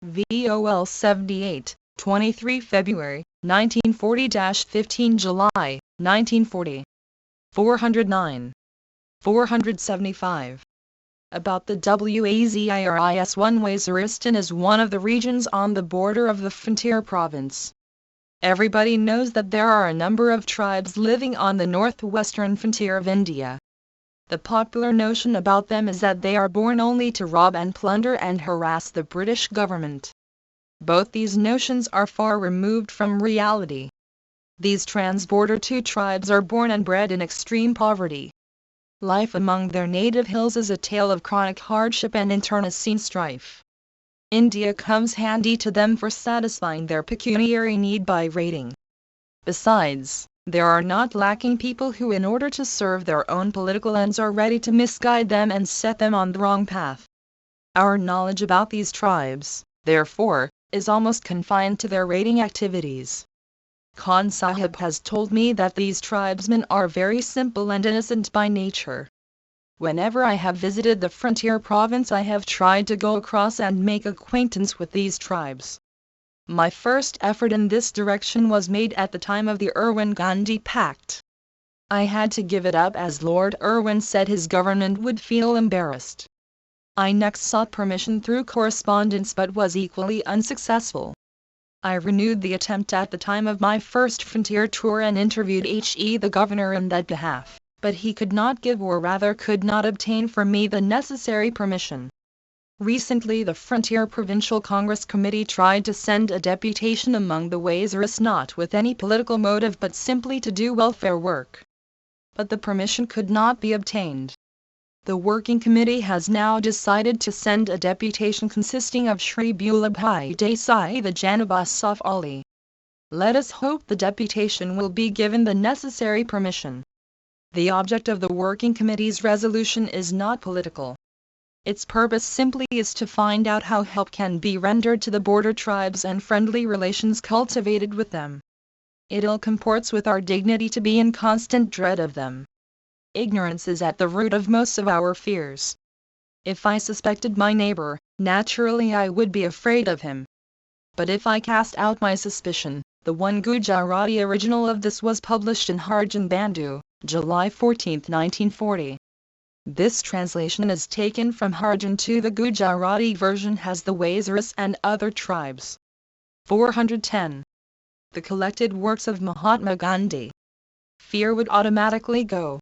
VOL 78, 23 February, 1940-15 July, 1940. 409. 475. About the Waziris. One Waziristan is one of the regions on the border of the frontier province. Everybody knows that there are a number of tribes living on the northwestern frontier of India. The popular notion about them is that they are born only to rob and plunder and harass the British government. Both these notions are far removed from reality. These transborder two tribes are born and bred in extreme poverty. Life among their native hills is a tale of chronic hardship and internecine strife. India comes handy to them for satisfying their pecuniary need by raiding. Besides, there are not lacking people who in order to serve their own political ends are ready to misguide them and set them on the wrong path. Our knowledge about these tribes, therefore, is almost confined to their raiding activities. Khan Sahib has told me that these tribesmen are very simple and innocent by nature. Whenever I have visited the frontier province I have tried to go across and make acquaintance with these tribes. My first effort in this direction was made at the time of the Irwin-Gandhi Pact. I had to give it up as Lord Irwin said his government would feel embarrassed. I next sought permission through correspondence but was equally unsuccessful. I renewed the attempt at the time of my first frontier tour and interviewed the governor in that behalf, but he could not give or rather could not obtain for me the necessary permission. Recently the Frontier Provincial Congress Committee tried to send a deputation among the Waziris not with any political motive but simply to do welfare work. But the permission could not be obtained. The Working Committee has now decided to send a deputation consisting of Shri Bulabhai Desai the Janab Asaf Ali. Let us hope the deputation will be given the necessary permission. The object of the Working Committee's resolution is not political. Its purpose simply is to find out how help can be rendered to the border tribes and friendly relations cultivated with them. It ill comports with our dignity to be in constant dread of them. Ignorance is at the root of most of our fears. If I suspected my neighbor, naturally I would be afraid of him. But if I cast out my suspicion, the one Gujarati original of this was published in Harjan Bandhu, July 14, 1940. This translation is taken from Harjan to the Gujarati version has the Waziris and other tribes. 410. The collected works of Mahatma Gandhi. Fear would automatically go.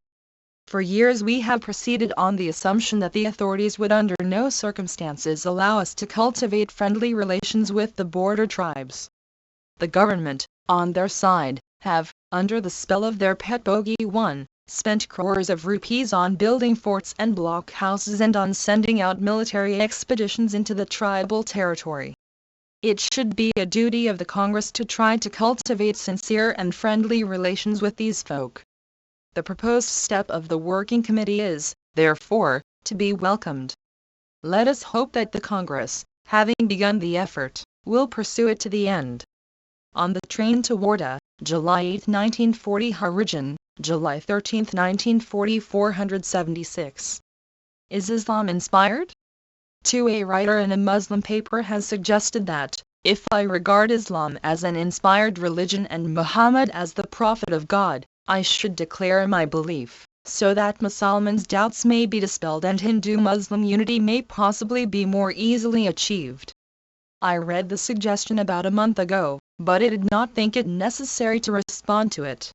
For years we have proceeded on the assumption that the authorities would under no circumstances allow us to cultivate friendly relations with the border tribes. The government, on their side, have, under the spell of their pet bogey one, spent crores of rupees on building forts and blockhouses and on sending out military expeditions into the tribal territory. It should be a duty of the Congress to try to cultivate sincere and friendly relations with these folk. The proposed step of the Working Committee is, therefore, to be welcomed. Let us hope that the Congress, having begun the effort, will pursue it to the end. On the train to Wardha, July 8, 1940 Harijan, July 13, 1940 476. Is Islam inspired? A writer in a Muslim paper has suggested that, if I regard Islam as an inspired religion and Muhammad as the prophet of God, I should declare my belief, so that Musalmans' doubts may be dispelled and Hindu-Muslim unity may possibly be more easily achieved. I read the suggestion about a month ago, but I did not think it necessary to respond to it.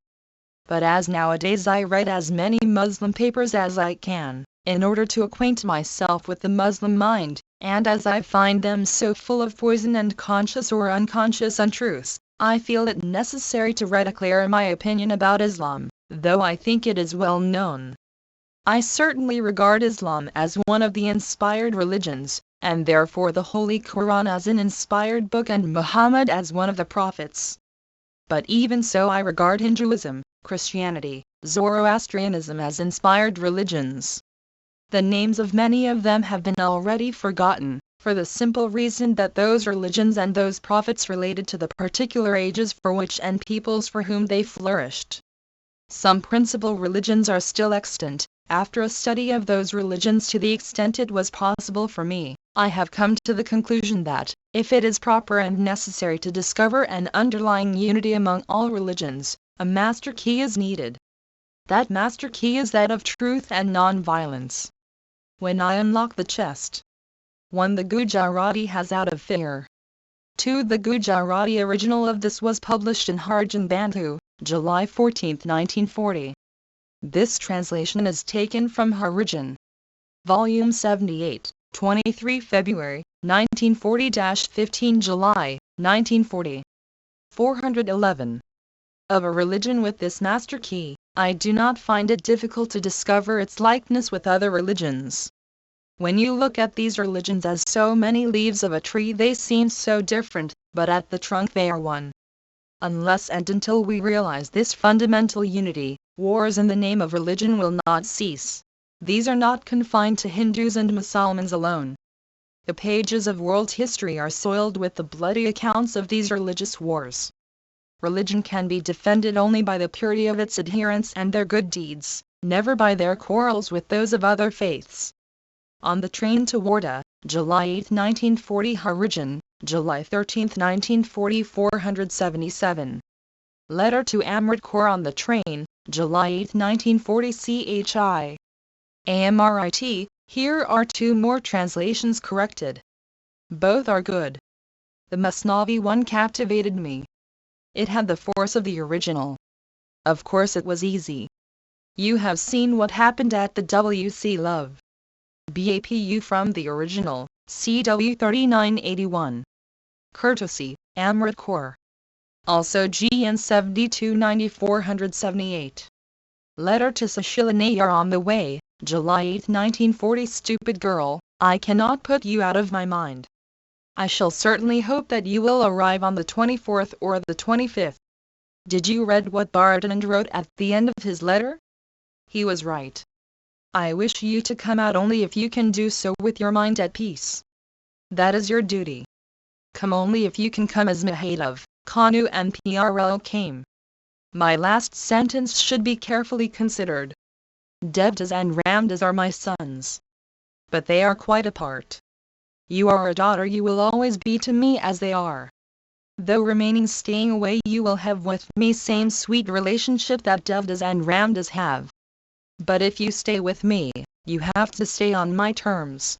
But as nowadays I read as many Muslim papers as I can, in order to acquaint myself with the Muslim mind, and as I find them so full of poison and conscious or unconscious untruths, I feel it necessary to declare my opinion about Islam, though I think it is well known. I certainly regard Islam as one of the inspired religions, and therefore the Holy Quran as an inspired book and Muhammad as one of the prophets. But even so I regard Hinduism, Christianity, Zoroastrianism as inspired religions. The names of many of them have been already forgotten, for the simple reason that those religions and those prophets related to the particular ages for which and peoples for whom they flourished. Some principal religions are still extant. After a study of those religions to the extent it was possible for me, I have come to the conclusion that, if it is proper and necessary to discover an underlying unity among all religions, a master key is needed. That master key is that of truth and non-violence. When I unlock the chest, 1. The Gujarati has out of fear. 2. The Gujarati original of this was published in Harjan Bandhu, July 14, 1940. This translation is taken from Harijan. Volume 78, 23 February, 1940-15 July, 1940. 411. Of a religion with this master key, I do not find it difficult to discover its likeness with other religions. When you look at these religions as so many leaves of a tree they seem so different, but at the trunk they are one. Unless and until we realize this fundamental unity, wars in the name of religion will not cease. These are not confined to Hindus and Mussulmans alone. The pages of world history are soiled with the bloody accounts of these religious wars. Religion can be defended only by the purity of its adherents and their good deeds, never by their quarrels with those of other faiths. On the train to Wardha, July 8, 1940 Harijan, July 13, 1940 477. Letter to Amrit Kaur on the train, July 8, 1940 CHI. AMRIT, here are 2 more translations corrected. Both are good. The Masnavi one captivated me. It had the force of the original. Of course it was easy. You have seen what happened at the WC Love. BAPU from the original, CW 3981. Courtesy, Amrit Kaur. Also GN 7290 478. Letter to Sushila Nayar on the way, July 8, 1940 Stupid girl, I cannot put you out of my mind. I shall certainly hope that you will arrive on the 24th or the 25th. Did you read what Bardhan wrote at the end of his letter? He was right. I wish you to come out only if you can do so with your mind at peace. That is your duty. Come only if you can come as Mahadov, Kanu and PRL came. My last sentence should be carefully considered. Devdas and Ramdas are my sons. But they are quite apart. You are a daughter, you will always be to me as they are. Though remaining staying away you will have with me same sweet relationship that Devdas and Ramdas have. But if you stay with me, you have to stay on my terms.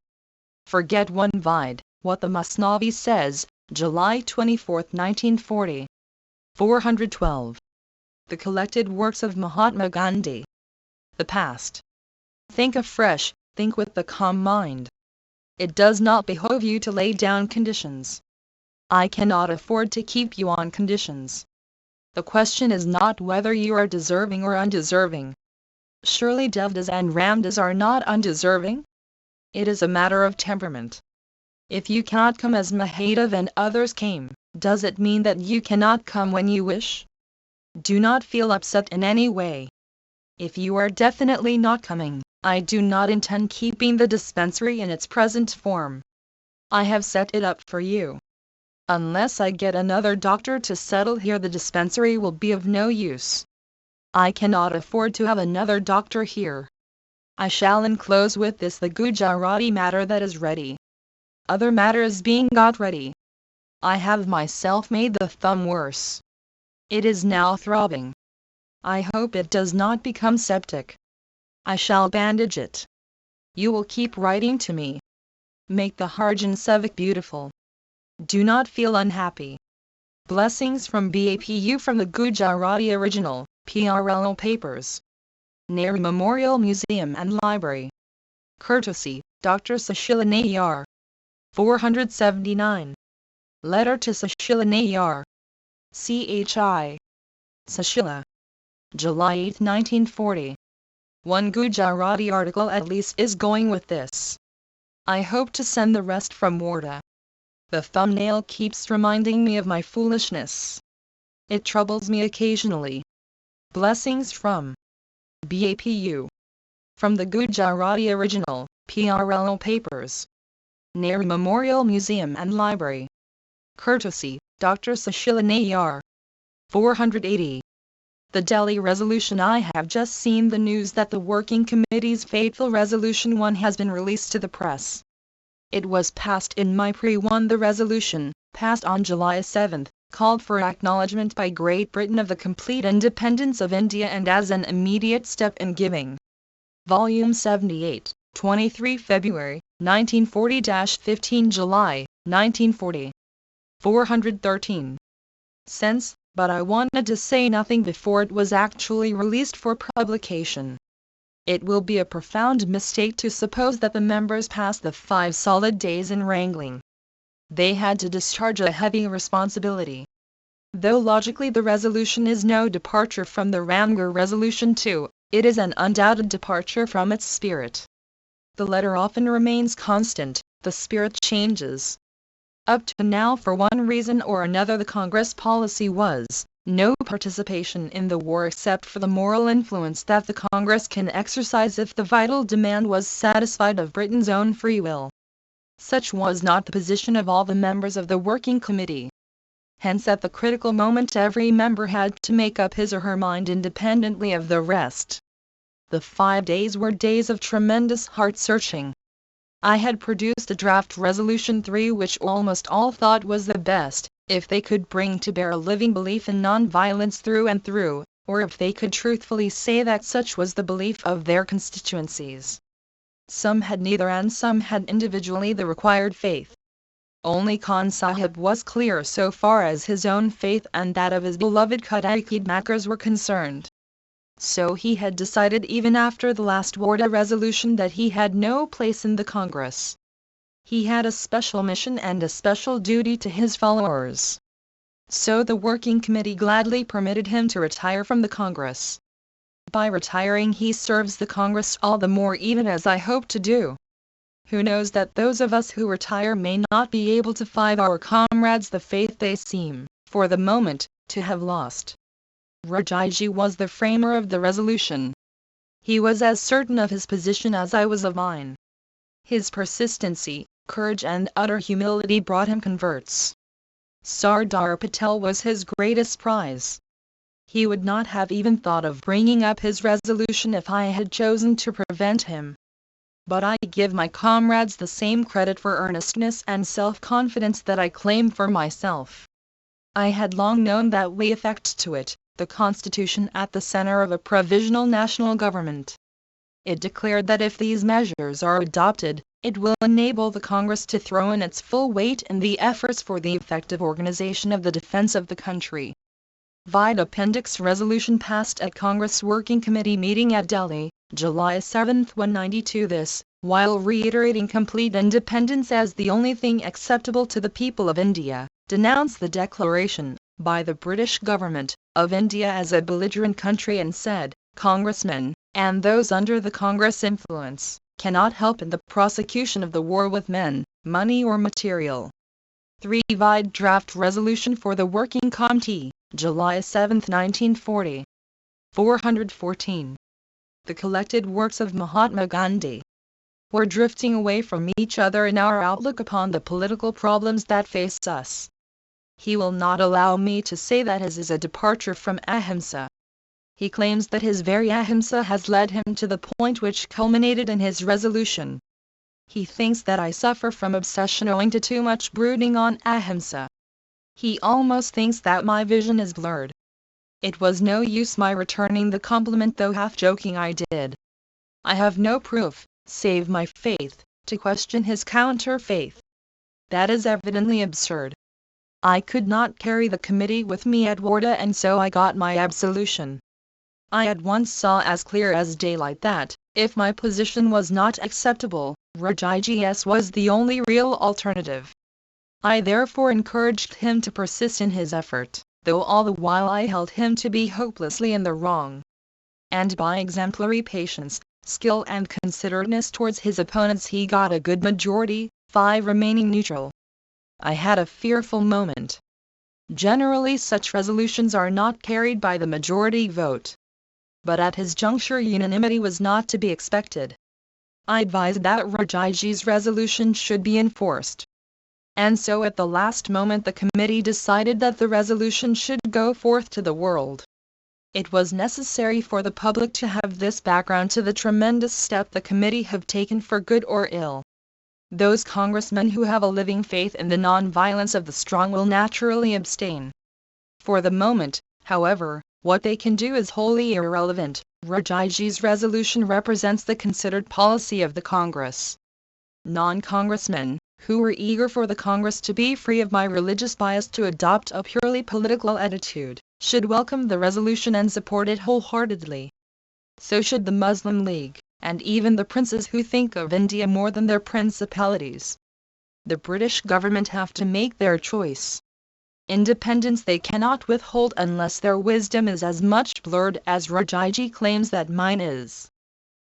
Forget one Vide, what the Masnavi says, July 24, 1940. 412. The collected works of Mahatma Gandhi. The past. Think afresh, think with the calm mind. It does not behove you to lay down conditions. I cannot afford to keep you on conditions. The question is not whether you are deserving or undeserving. Surely Devdas and Ramdas are not undeserving? It is a matter of temperament. If you cannot come as Mahadov and others came, does it mean that you cannot come when you wish? Do not feel upset in any way. If you are definitely not coming, I do not intend keeping the dispensary in its present form. I have set it up for you. Unless I get another doctor to settle here, the dispensary will be of no use. I cannot afford to have another doctor here. I shall enclose with this the Gujarati matter that is ready. Other matters being got ready. I have myself made the thumb worse. It is now throbbing. I hope it does not become septic. I shall bandage it. You will keep writing to me. Make the Harjan Sevak beautiful. Do not feel unhappy. Blessings from BAPU from the Gujarati original, PRL papers. Nehru Memorial Museum and Library. Courtesy, Dr. Sushila Nayar. 479. Letter to Sushila Nayar. CHI. Sushila. July 8, 1940. One Gujarati article at least is going with this. I hope to send the rest from Wardha. The thumbnail keeps reminding me of my foolishness. It troubles me occasionally. Blessings from BAPU. From the Gujarati original, PRL papers. Nehru Memorial Museum and Library. Courtesy, Dr. Sushila Nayar. 480. The Delhi Resolution. I have just seen the news that the Working Committee's fateful Resolution 1 has been released to the press. It was passed in my pre-1. The resolution, passed on July 7, called for acknowledgement by Great Britain of the complete independence of India and as an immediate step in giving. Volume 78, 23 February, 1940-15 July, 1940. 413. Since, but I wanted to say nothing before it was actually released for publication. It will be a profound mistake to suppose that the members passed the 5 solid days in wrangling. They had to discharge a heavy responsibility. Though logically the resolution is no departure from the Ramgar Resolution 2, it is an undoubted departure from its spirit. The letter often remains constant, the spirit changes. Up to now, for one reason or another, the Congress policy was no participation in the war except for the moral influence that the Congress can exercise if the vital demand was satisfied of Britain's own free will. Such was not the position of all the members of the Working Committee. Hence at the critical moment every member had to make up his or her mind independently of the rest. The 5 days were days of tremendous heart-searching. I had produced a draft Resolution 3 which almost all thought was the best, if they could bring to bear a living belief in non-violence through and through, or if they could truthfully say that such was the belief of their constituencies. Some had neither and some had individually the required faith. Only Khan Sahib was clear so far as his own faith and that of his beloved Khuda makers were concerned. So he had decided even after the last Warda resolution that he had no place in the Congress. He had a special mission and a special duty to his followers. So the Working Committee gladly permitted him to retire from the Congress. By retiring he serves the Congress all the more, even as I hope to do. Who knows that those of us who retire may not be able to find our comrades the faith they seem, for the moment, to have lost. Rajaji was the framer of the resolution. He was as certain of his position as I was of mine. His persistency, courage and utter humility brought him converts. Sardar Patel was his greatest prize. He would not have even thought of bringing up his resolution if I had chosen to prevent him. But I give my comrades the same credit for earnestness and self-confidence that I claim for myself. I had long known that we effect to it, the Constitution at the center of a provisional national government. It declared that if these measures are adopted, it will enable the Congress to throw in its full weight in the efforts for the effective organization of the defense of the country. Vide Appendix Resolution passed at Congress Working Committee meeting at Delhi, July 7, 192. This, while reiterating complete independence as the only thing acceptable to the people of India, denounced the declaration, by the British government, of India as a belligerent country and said, Congressmen, and those under the Congress influence, cannot help in the prosecution of the war with men, money or material. 3. Vide Draft Resolution for the Working Committee, July 7, 1940. 414. The collected works of Mahatma Gandhi. We're drifting away from each other in our outlook upon the political problems that face us. He will not allow me to say that his is a departure from ahimsa. He claims that his very ahimsa has led him to the point which culminated in his resolution. He thinks that I suffer from obsession owing to too much brooding on ahimsa. He almost thinks that my vision is blurred. It was no use my returning the compliment, though half joking I did. I have no proof, save my faith, to question his counter-faith. That is evidently absurd. I could not carry the committee with me at Warda, and so I got my absolution. I at once saw as clear as daylight that, if my position was not acceptable, Rajaji's was the only real alternative. I therefore encouraged him to persist in his effort, though all the while I held him to be hopelessly in the wrong. And by exemplary patience, skill and considerateness towards his opponents he got a good majority, 5 remaining neutral. I had a fearful moment. Generally such resolutions are not carried by the majority vote. But at his juncture unanimity was not to be expected. I advised that Rajaji's resolution should be enforced. And so at the last moment the committee decided that the resolution should go forth to the world. It was necessary for the public to have this background to the tremendous step the committee have taken for good or ill. Those congressmen who have a living faith in the non-violence of the strong will naturally abstain. For the moment, however, what they can do is wholly irrelevant. Rajaji's resolution represents the considered policy of the Congress. Non-congressmen, who were eager for the Congress to be free of my religious bias to adopt a purely political attitude, should welcome the resolution and support it wholeheartedly. So should the Muslim League, and even the princes who think of India more than their principalities. The British government have to make their choice. Independence they cannot withhold unless their wisdom is as much blurred as Rajaji claims that mine is.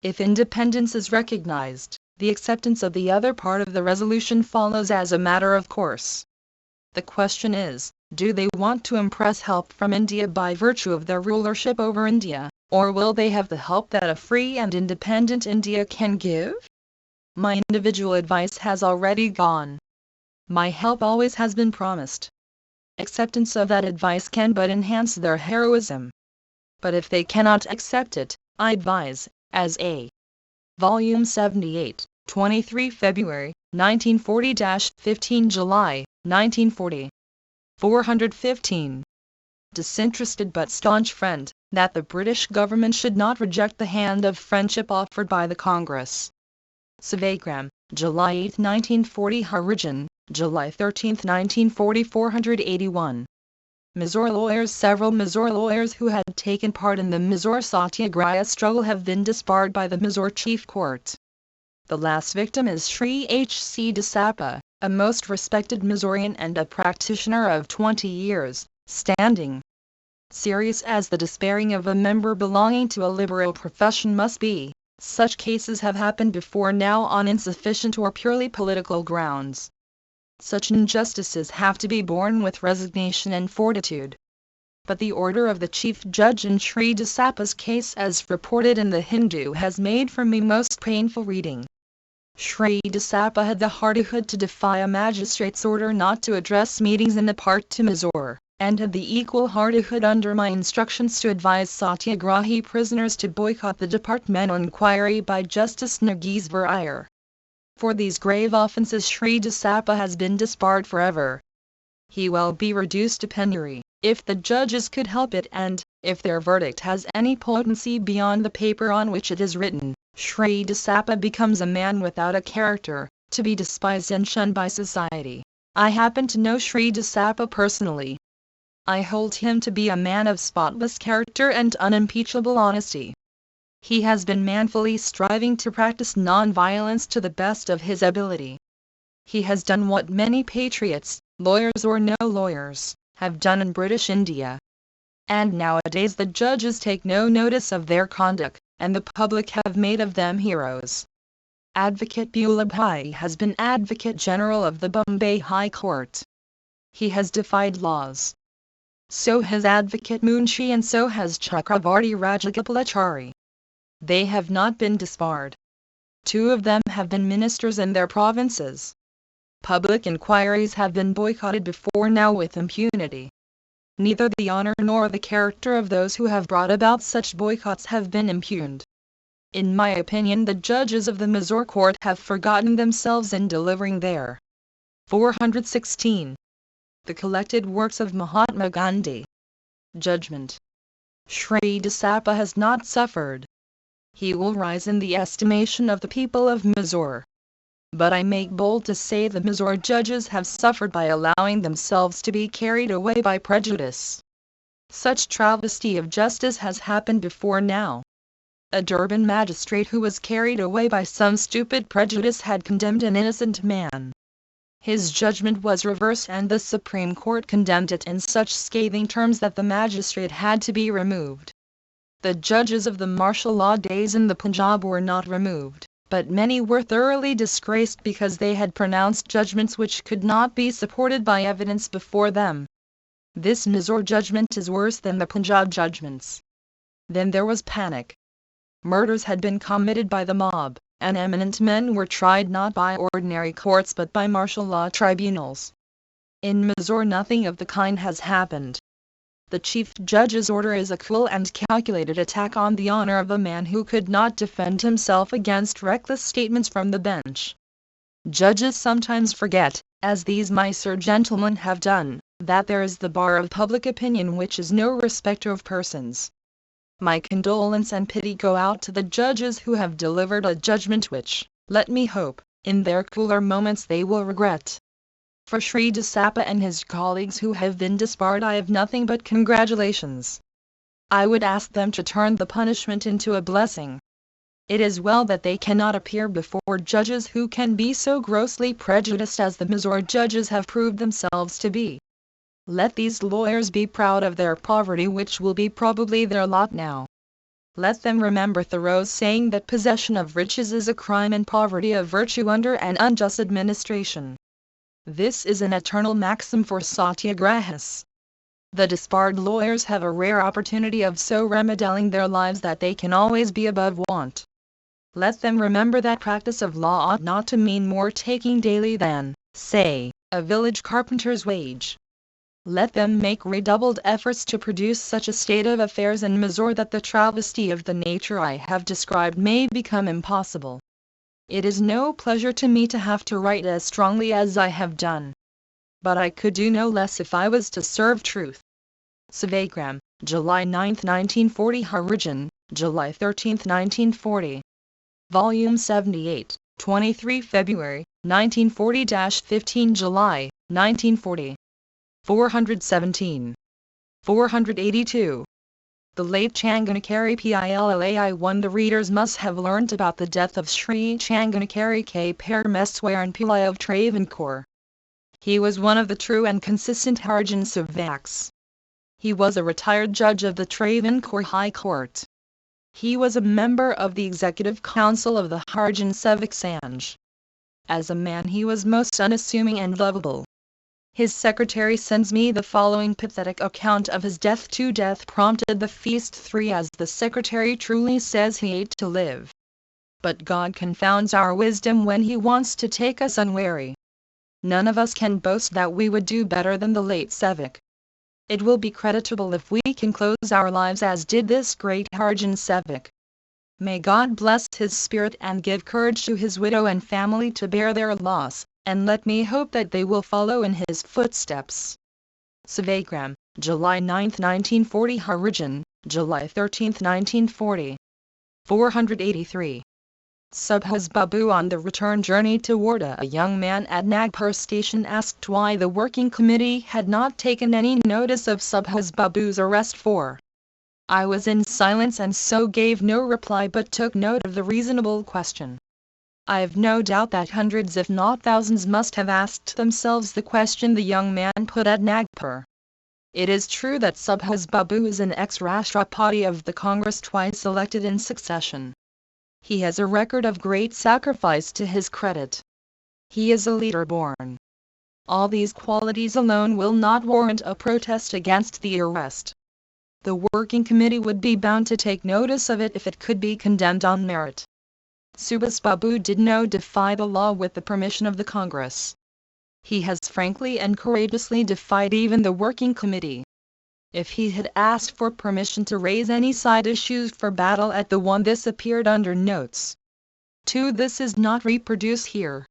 If independence is recognized, the acceptance of the other part of the resolution follows as a matter of course. The question is, do they want to impress help from India by virtue of their rulership over India, or will they have the help that a free and independent India can give? My individual advice has already gone. My help always has been promised. Acceptance of that advice can but enhance their heroism. But if they cannot accept it, I advise, as A. Volume 78, 23 February, 1940-15 July, 1940. 415. Disinterested but staunch friend, that the British government should not reject the hand of friendship offered by the Congress. Sevagram, July 8, 1940. Harijan, July 13, 1940. 481. Mysore lawyers. Several Mysore lawyers who had taken part in the Mysore Satyagraha struggle have been disbarred by the Mysore Chief Court. The last victim is Sri H.C. Dasapa, a most respected Mysorean and a practitioner of 20 years, standing. Serious as the despairing of a member belonging to a liberal profession must be, such cases have happened before now on insufficient or purely political grounds. Such injustices have to be borne with resignation and fortitude. But the order of the Chief Judge in Sri Dasapa's case as reported in the Hindu has made for me most painful reading. Sri Dasapa had the hardihood to defy a magistrate's order not to address meetings in the part to Mysore, and had the equal hardihood under my instructions to advise Satyagrahi prisoners to boycott the departmental inquiry by Justice Nageswar Iyer. For these grave offences Sri Dasapa has been disbarred forever. He will be reduced to penury, if the judges could help it, and, if their verdict has any potency beyond the paper on which it is written, Sri Dasapa becomes a man without a character, to be despised and shunned by society. I happen to know Sri Dasapa personally. I hold him to be a man of spotless character and unimpeachable honesty. He has been manfully striving to practice non-violence to the best of his ability. He has done what many patriots, lawyers or no lawyers, have done in British India. And nowadays the judges take no notice of their conduct, and the public have made of them heroes. Advocate Beulah Bhai has been Advocate General of the Bombay High Court. He has defied laws. So has Advocate Munshi, and so has Chakravarti Rajagopalachari. They have not been disbarred. 2 of them have been ministers in their provinces. Public inquiries have been boycotted before now with impunity. Neither the honor nor the character of those who have brought about such boycotts have been impugned. In my opinion, the judges of the Mysore court have forgotten themselves in delivering their 416. The collected works of Mahatma Gandhi. Judgment. Sri Dasapa has not suffered. He will rise in the estimation of the people of Mysore. But I make bold to say the Mysore judges have suffered by allowing themselves to be carried away by prejudice. Such travesty of justice has happened before now. A Durban magistrate who was carried away by some stupid prejudice had condemned an innocent man. His judgment was reversed and the Supreme Court condemned it in such scathing terms that the magistrate had to be removed. The judges of the martial law days in the Punjab were not removed, but many were thoroughly disgraced because they had pronounced judgments which could not be supported by evidence before them. This Mysore judgment is worse than the Punjab judgments. Then there was panic. Murders had been committed by the mob, and eminent men were tried not by ordinary courts but by martial law tribunals. In Missouri nothing of the kind has happened. The Chief Judge's order is a cool and calculated attack on the honor of a man who could not defend himself against reckless statements from the bench. Judges sometimes forget, as these miser gentlemen have done, that there is the bar of public opinion which is no respecter of persons. My condolence and pity go out to the judges who have delivered a judgment which, let me hope, in their cooler moments they will regret. For Sri de Sapa and his colleagues who have been disbarred I have nothing but congratulations. I would ask them to turn the punishment into a blessing. It is well that they cannot appear before judges who can be so grossly prejudiced as the Missouri judges have proved themselves to be. Let these lawyers be proud of their poverty, which will be probably their lot now. Let them remember Thoreau's saying that possession of riches is a crime and poverty a virtue under an unjust administration. This is an eternal maxim for satyagrahis. The disbarred lawyers have a rare opportunity of so remodeling their lives that they can always be above want. Let them remember that practice of law ought not to mean more taking daily than, say, a village carpenter's wage. Let them make redoubled efforts to produce such a state of affairs in Missouri that the travesty of the nature I have described may become impossible. It is no pleasure to me to have to write as strongly as I have done. But I could do no less if I was to serve truth. Sevagram, July 9, 1940. Origin, July 13, 1940. Volume 78, 23 February, 1940-15 July, 1940. 417. 482. The late Changanakari Pillai. One the readers must have learnt about the death of Sri Changanakari K. Parameswaran Pillai of Travancore. He was one of the true and consistent Harijan Sevaks. He was a retired judge of the Travancore High Court. He was a member of the Executive Council of the Harijan Sevak Sanj. As a man he was most unassuming and lovable. His secretary sends me the following pathetic account of his death. To death prompted the feast 3, as the secretary truly says he ate to live. But God confounds our wisdom when he wants to take us unwary. None of us can boast that we would do better than the late Sevak. It will be creditable if we can close our lives as did this great Harijan Sevak. May God bless his spirit and give courage to his widow and family to bear their loss, and let me hope that they will follow in his footsteps. Sevagram, July 9, 1940. Origin, July 13, 1940. 483. Subhas Babu. On the return journey to Wardha, a young man at Nagpur station asked why the working committee had not taken any notice of Subhas Babu's arrest for. I was in silence and so gave no reply but took note of the reasonable question. I've no doubt that hundreds if not thousands must have asked themselves the question the young man put at Nagpur. It is true that Subhas Babu is an ex-Rashtrapati of the Congress, twice elected in succession. He has a record of great sacrifice to his credit. He is a leader born. All these qualities alone will not warrant a protest against the arrest. The working committee would be bound to take notice of it if it could be condemned on merit. Subhas Babu did not defy the law with the permission of the Congress. He has frankly and courageously defied even the working committee. If he had asked for permission to raise any side issues for battle at the one, this appeared under notes. 2. This is not reproduced here.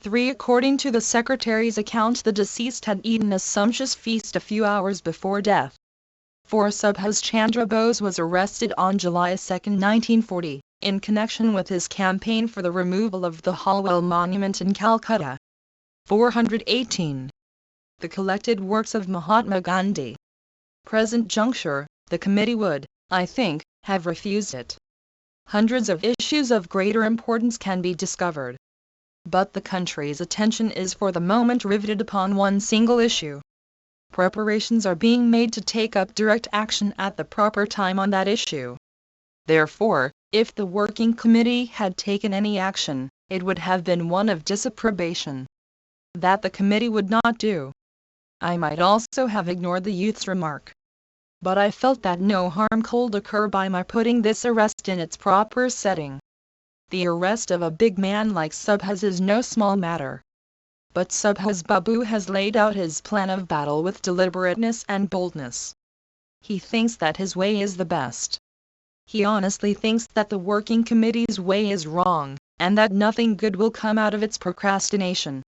3. According to the secretary's account, the deceased had eaten a sumptuous feast a few hours before death. 4. Subhas Chandra Bose was arrested on July 2, 1940, in connection with his campaign for the removal of the Holwell Monument in Calcutta. 418. The collected works of Mahatma Gandhi. Present juncture, the committee would, I think, have refused it. Hundreds of issues of greater importance can be discovered. But the country's attention is for the moment riveted upon one single issue. Preparations are being made to take up direct action at the proper time on that issue. Therefore, if the working committee had taken any action, it would have been one of disapprobation. That the committee would not do. I might also have ignored the youth's remark. But I felt that no harm could occur by my putting this arrest in its proper setting. The arrest of a big man like Subhas is no small matter. But Subhas Babu has laid out his plan of battle with deliberateness and boldness. He thinks that his way is the best. He honestly thinks that the working committee's way is wrong, and that nothing good will come out of its procrastination.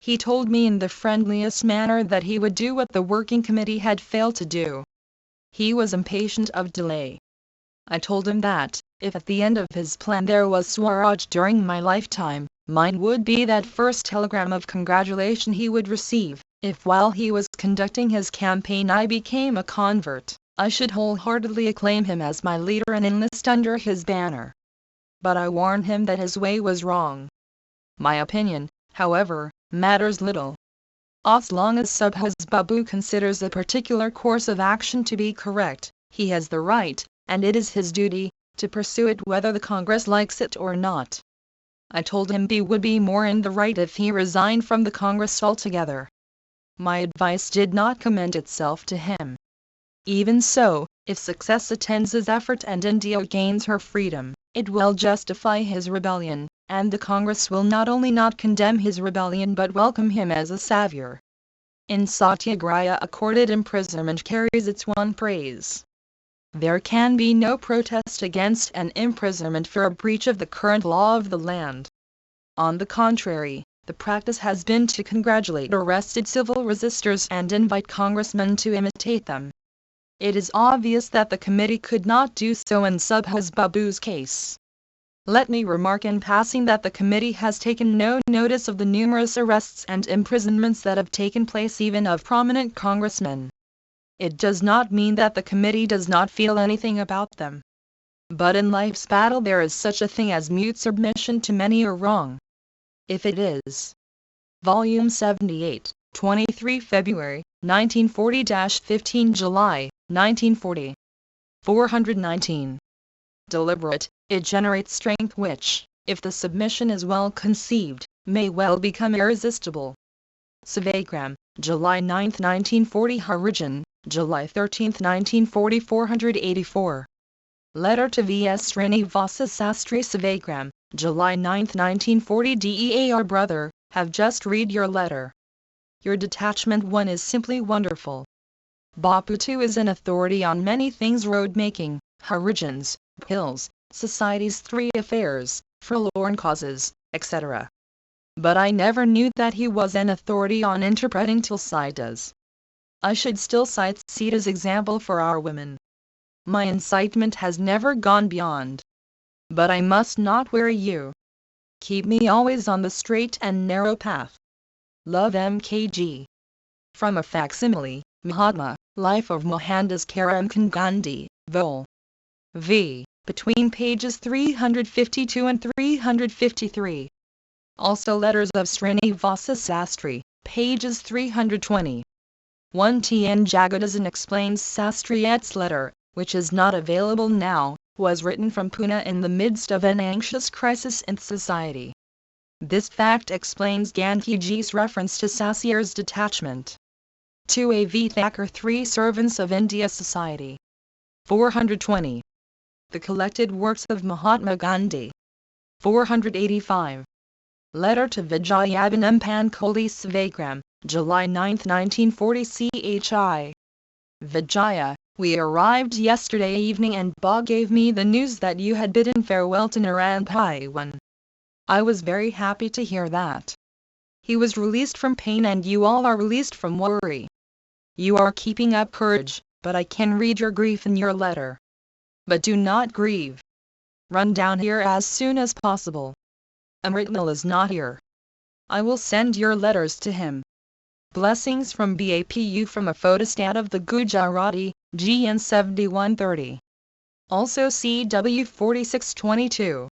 He told me in the friendliest manner that he would do what the working committee had failed to do. He was impatient of delay. I told him that, if at the end of his plan there was Swaraj during my lifetime, mine would be that first telegram of congratulation he would receive. If while he was conducting his campaign I became a convert, I should wholeheartedly acclaim him as my leader and enlist under his banner. But I warned him that his way was wrong. My opinion, however, matters little. As long as Subhas Babu considers a particular course of action to be correct, he has the right, and it is his duty, to pursue it whether the Congress likes it or not. I told him he would be more in the right if he resigned from the Congress altogether. My advice did not commend itself to him. Even so, if success attends his effort and India gains her freedom, it will justify his rebellion, and the Congress will not only not condemn his rebellion but welcome him as a savior. In Satyagraha accorded imprisonment carries its one praise. There can be no protest against an imprisonment for a breach of the current law of the land. On the contrary, the practice has been to congratulate arrested civil resistors and invite congressmen to imitate them. It is obvious that the committee could not do so in Subhas Babu's case. Let me remark in passing that the committee has taken no notice of the numerous arrests and imprisonments that have taken place even of prominent congressmen. It does not mean that the committee does not feel anything about them. But in life's battle there is such a thing as mute submission to many or wrong. If it is. Volume 78, 23 February, 1940-15 July, 1940. 419. Deliberate, it generates strength which, if the submission is well conceived, may well become irresistible. Sevagram, July 9, 1940 Harijan, July 13, 1940 484. Letter to V.S. Srinivasa Sastry Sevagram, July 9, 1940 DEAR Brother, have just read your letter. Your detachment 1 is simply wonderful. Bapu 2 is an authority on many things: road making, Harijans, pills, society's 3 affairs, forlorn causes, etc. But I never knew that he was an authority on interpreting Tulsidas. I should still cite Sita's example for our women. My incitement has never gone beyond. But I must not weary you. Keep me always on the straight and narrow path. Love, MKG. From a facsimile, Mahatma, Life of Mohandas Karamchand Gandhi, Vol. V. Between pages 352 and 353. Also letters of Srinivasa Sastry, pages 320. 1 T. N. Jagadasan explains Sastri's letter, which is not available now, was written from Pune in the midst of an anxious crisis in society. This fact explains Gandhiji's reference to Sassier's detachment. 2 A. V. Thakur 3 Servants of India Society. 420. The collected works of Mahatma Gandhi. 485. Letter to Vijayabanam Pankoli Sevagram, July 9, 1940 CHI. Vijaya, we arrived yesterday evening and Ba gave me the news that you had bidden farewell to Narayan. I was very happy to hear that. He was released from pain and you all are released from worry. You are keeping up courage, but I can read your grief in your letter. But do not grieve. Run down here as soon as possible. Amritlal is not here. I will send your letters to him. Blessings from BAPU from a photostat of the Gujarati, GN 7130. Also CW 4622.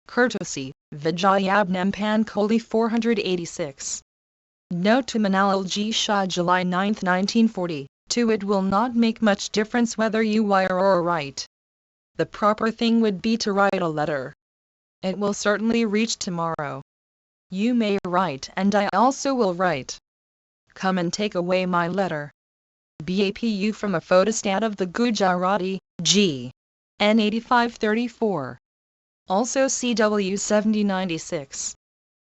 Courtesy, Vijayabnam Pankoli 486. Note to Manal G. Shah July 9, 1940. It will not make much difference whether you wire or write. The proper thing would be to write a letter. It will certainly reach tomorrow. You may write and I also will write. Come and take away my letter. BAPU from a photostat of the Gujarati, G. N 8534. Also CW 7096.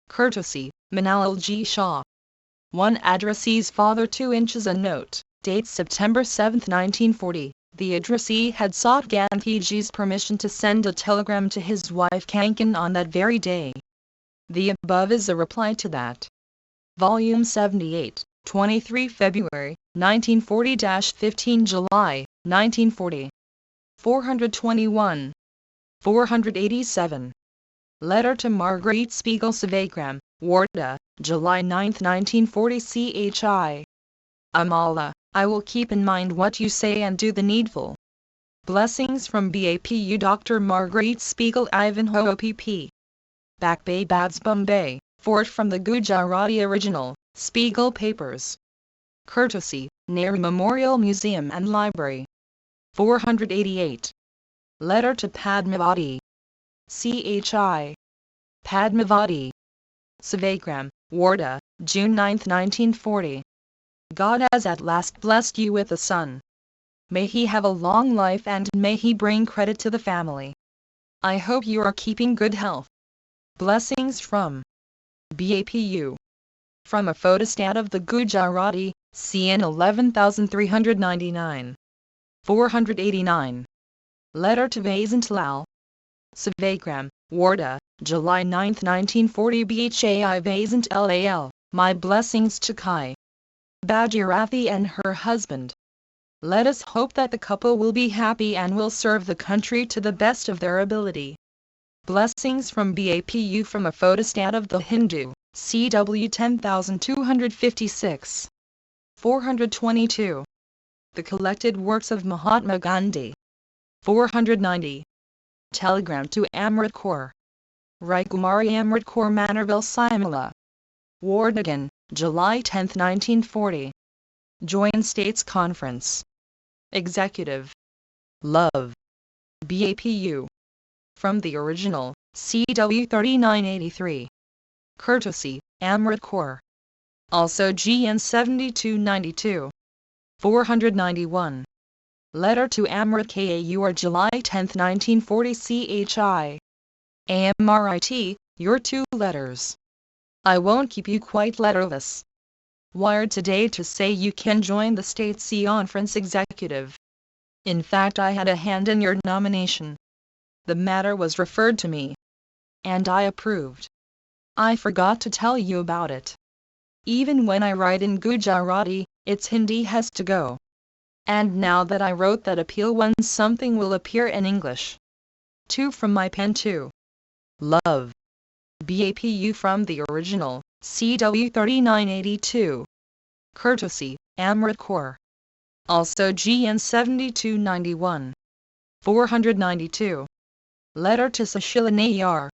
Courtesy, Manal G. Shah. 1 addressee's father 2 inches a note, date September 7, 1940. The addressee had sought Gandhiji's permission to send a telegram to his wife Kankan on that very day. The above is a reply to that. Volume 78, 23 February, 1940-15 July, 1940. 421. 487. Letter to Marguerite Spiegel Savagram, Warda, July 9, 1940 CHI. Amala, I will keep in mind what you say and do the needful. Blessings from BAPU Dr. Marguerite Spiegel Ivanhoe OPP. Back Bay Bads Bombay, Fort from the Gujarati original, Spiegel Papers. Courtesy, Nehru Memorial Museum and Library. 488. Letter to Padmavati. CHI. Padmavati. Savagram, Warda, June 9, 1940. God has at last blessed you with a son. May he have a long life and may he bring credit to the family. I hope you are keeping good health. Blessings from BAPU. From a photostat of the Gujarati, CN 11399. 489. Letter to Vasantlal. Savagram, Warda, July 9, 1940 Bhai Vasant Lal, my blessings to Kai Bajirathi and her husband. Let us hope that the couple will be happy and will serve the country to the best of their ability. Blessings from BAPU from a photostat of the Hindu, CW 10256. 422. The collected works of Mahatma Gandhi. 490. Telegram to Amrit Kaur. Raikumari Amrit Kaur Manorville Simala. Wardagan, July 10, 1940. Joint States Conference. Executive. Love. BAPU. From the original, CW 3983. Courtesy, Amrit Kaur. Also GN 7292. 491. Letter to Amrit Kaur July 10, 1940 CHI. AMRIT, your 2 letters. I won't keep you quite letterless. Wired today to say you can join the State Conference Executive. In fact, I had a hand in your nomination. The matter was referred to me. And I approved. I forgot to tell you about it. Even when I write in Gujarati, its Hindi has to go. And now that I wrote that appeal once something will appear in English. 2 from my pen too. Love. BAPU from the original, CW 3982. Courtesy, Amrit Kaur. Also GN 7291. 492. Letter to Sushila Nayar.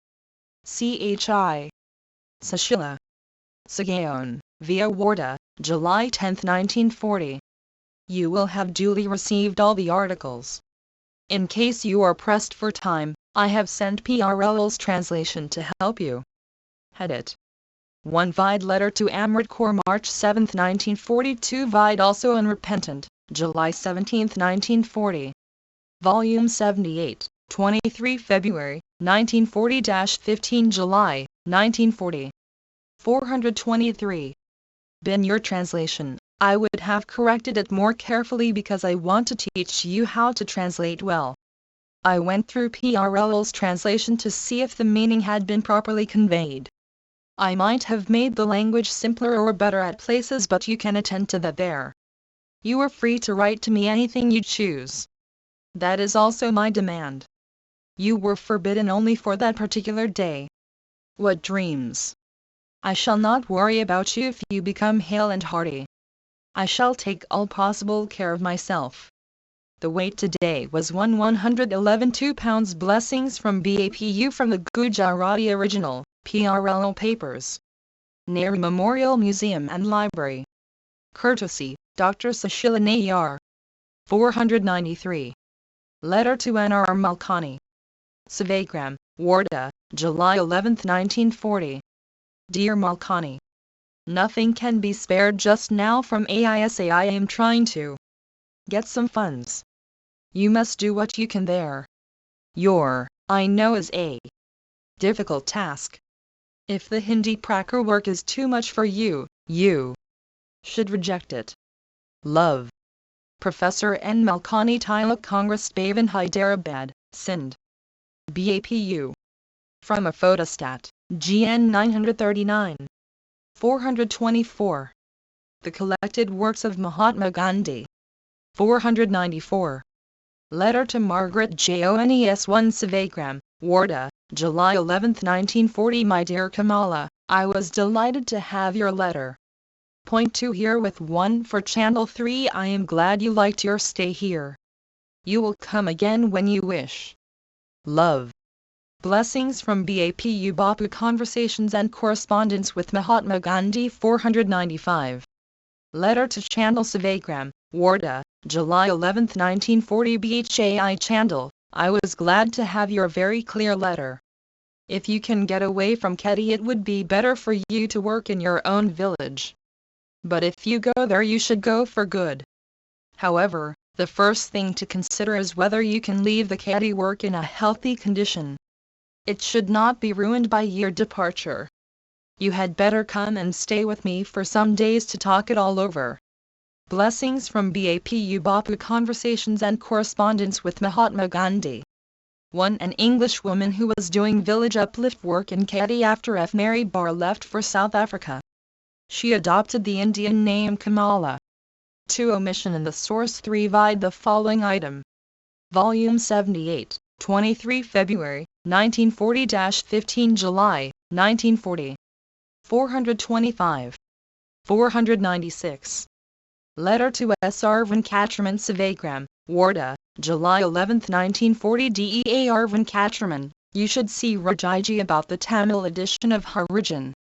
CHI. Sushila. Sagaon, via Warda, July 10, 1940. You will have duly received all the articles. In case you are pressed for time, I have sent PRL's translation to help you. Head it. 1 Vide letter to Amrit Kaur March 7, 1942 Vide also unrepentant, July 17, 1940. Volume 78, 23 February, 1940-15 July, 1940. 423. Been your translation. I would have corrected it more carefully because I want to teach you how to translate well. I went through PRL's translation to see if the meaning had been properly conveyed. I might have made the language simpler or better at places, but you can attend to that there. You are free to write to me anything you choose. That is also my demand. You were forbidden only for that particular day. What dreams! I shall not worry about you if you become hale and hearty. I shall take all possible care of myself. The weight today was 111 2 pounds. Blessings from BAPU from the Gujarati original, PRL Papers. Nehru Memorial Museum and Library. Courtesy, Dr. Sushila Nayar. 493. Letter to N.R. Malkani. Savagram, Warda, July 11, 1940. Dear Malkani. Nothing can be spared just now from AISA. I am trying to get some funds. You must do what you can there. Your I know is a difficult task. If the Hindi pracker work is too much for you, you should reject it. Love. Professor N. Malkani Tilak Congress Bhavan Hyderabad, Sindh. BAPU. From a photostat, GN 939. 424. The Collected Works of Mahatma Gandhi. 494. Letter to Margaret Jones 1 Savagram, Warda, July 11, 1940. My dear Kamala, I was delighted to have your letter. Point 2 here with 1 for Channel 3. I am glad you liked your stay here. You will come again when you wish. Love. Blessings from BAPU Bapu Conversations and Correspondence with Mahatma Gandhi 495. Letter to Chandal Savagram, Warda, July 11, 1940. Bhai Chandal, I was glad to have your very clear letter. If you can get away from Ketti, it would be better for you to work in your own village. But if you go there, you should go for good. However, the first thing to consider is whether you can leave the Ketti work in a healthy condition. It should not be ruined by your departure. You had better come and stay with me for some days to talk it all over. Blessings from BAPU Bapu Conversations and Correspondence with Mahatma Gandhi. 1. An English woman who was doing village uplift work in Ketti after F. Mary Barr left for South Africa. She adopted the Indian name Kamala. 2. Omission in the source. 3. Vide the following item. Volume 78, 23 February, 1940-15 July, 1940. 425. 496. Letter to S. R. Venkataraman Savagram, Warda, July 11, 1940. DEA R. Venkataraman, you should see Rajiji about the Tamil edition of Harijan.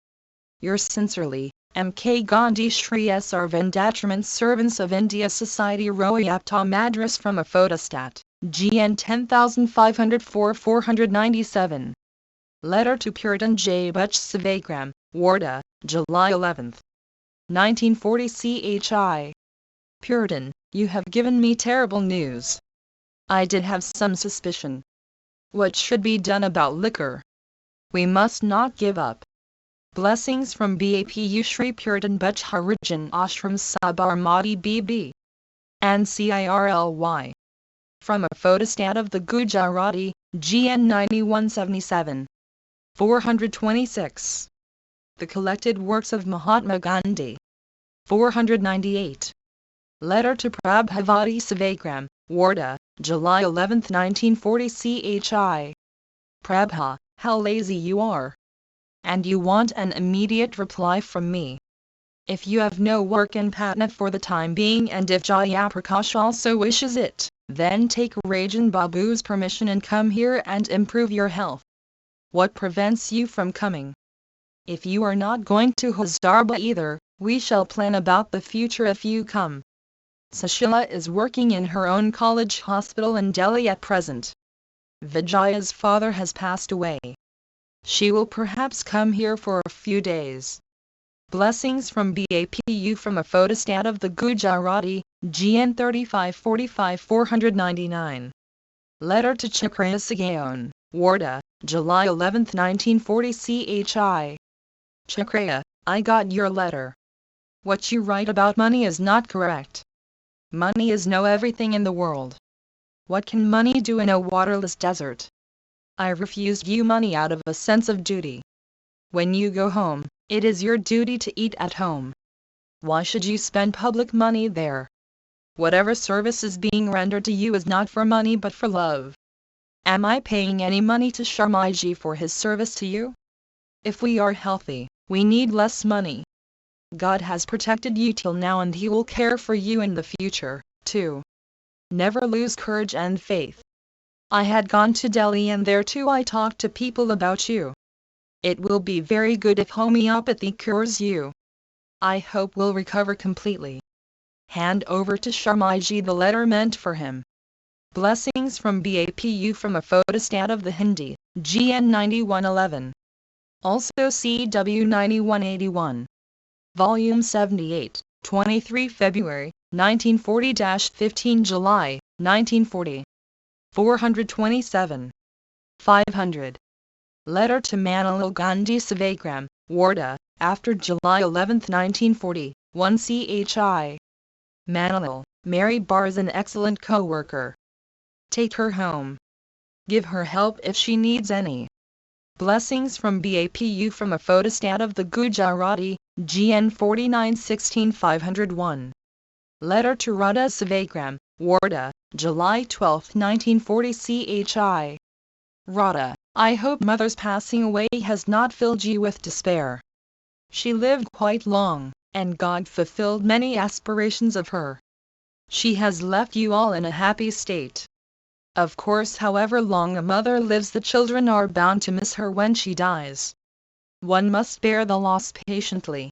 Yours sincerely, M.K. Gandhi Shri S. R. Venkataraman Servants of India Society Royapta Madras from a photostat, GN 10504 497. Letter to Puritan J. Butch Savagram, Warda, July 11, 1940. CHI. Puritan, you have given me terrible news. I did have some suspicion. What should be done about liquor? We must not give up. Blessings from BAPU Shri Puritan Butch Harijan Ashram Sabarmati BB. And CIRLY. From a photostat of the Gujarati, GN 9177. 426. The Collected Works of Mahatma Gandhi. 498. Letter to Prabhavati Savagram, Warda, July 11, 1940. CHI. Prabha, how lazy you are. And you want an immediate reply from me. If you have no work in Patna for the time being, and if Jayaprakash also wishes it, then take Rajan Babu's permission and come here and improve your health. What prevents you from coming? If you are not going to Hazarba either, we shall plan about the future if you come. Sushila is working in her own college hospital in Delhi at present. Vijaya's father has passed away. She will perhaps come here for a few days. Blessings from BAPU from a photostat of the Gujarati, GN 3545 499. Letter to Chakraya Sagaon, Warda, July 11, 1940. CHI. Chakraya, I got your letter. What you write about money is not correct. Money is no everything in the world. What can money do in a waterless desert? I refused you money out of a sense of duty. When you go home, it is your duty to eat at home. Why should you spend public money there? Whatever service is being rendered to you is not for money but for love. Am I paying any money to Sharmaji for his service to you? If we are healthy, we need less money. God has protected you till now and He will care for you in the future, too. Never lose courage and faith. I had gone to Delhi and there too I talked to people about you. It will be very good if homeopathy cures you. I hope we'll recover completely. Hand over to Sharmaji the letter meant for him. Blessings from BAPU from a photostat of the Hindi, GN 9111. Also CW 9181. Volume 78, 23 February, 1940-15 July, 1940. 427. 500. Letter to Manilal Gandhi Sevagram, Wardha, after July 11, 1940, 1 Chi. Manilal, Mary Barr is an excellent co-worker. Take her home. Give her help if she needs any. Blessings from BAPU from a photostat of the Gujarati, GN 4916 501. Letter to Radha Sevagram, Wardha, July 12, 1940 Chi. Radha, I hope mother's passing away has not filled you with despair. She lived quite long, and God fulfilled many aspirations of her. She has left you all in a happy state. Of course, however long a mother lives, the children are bound to miss her when she dies. One must bear the loss patiently.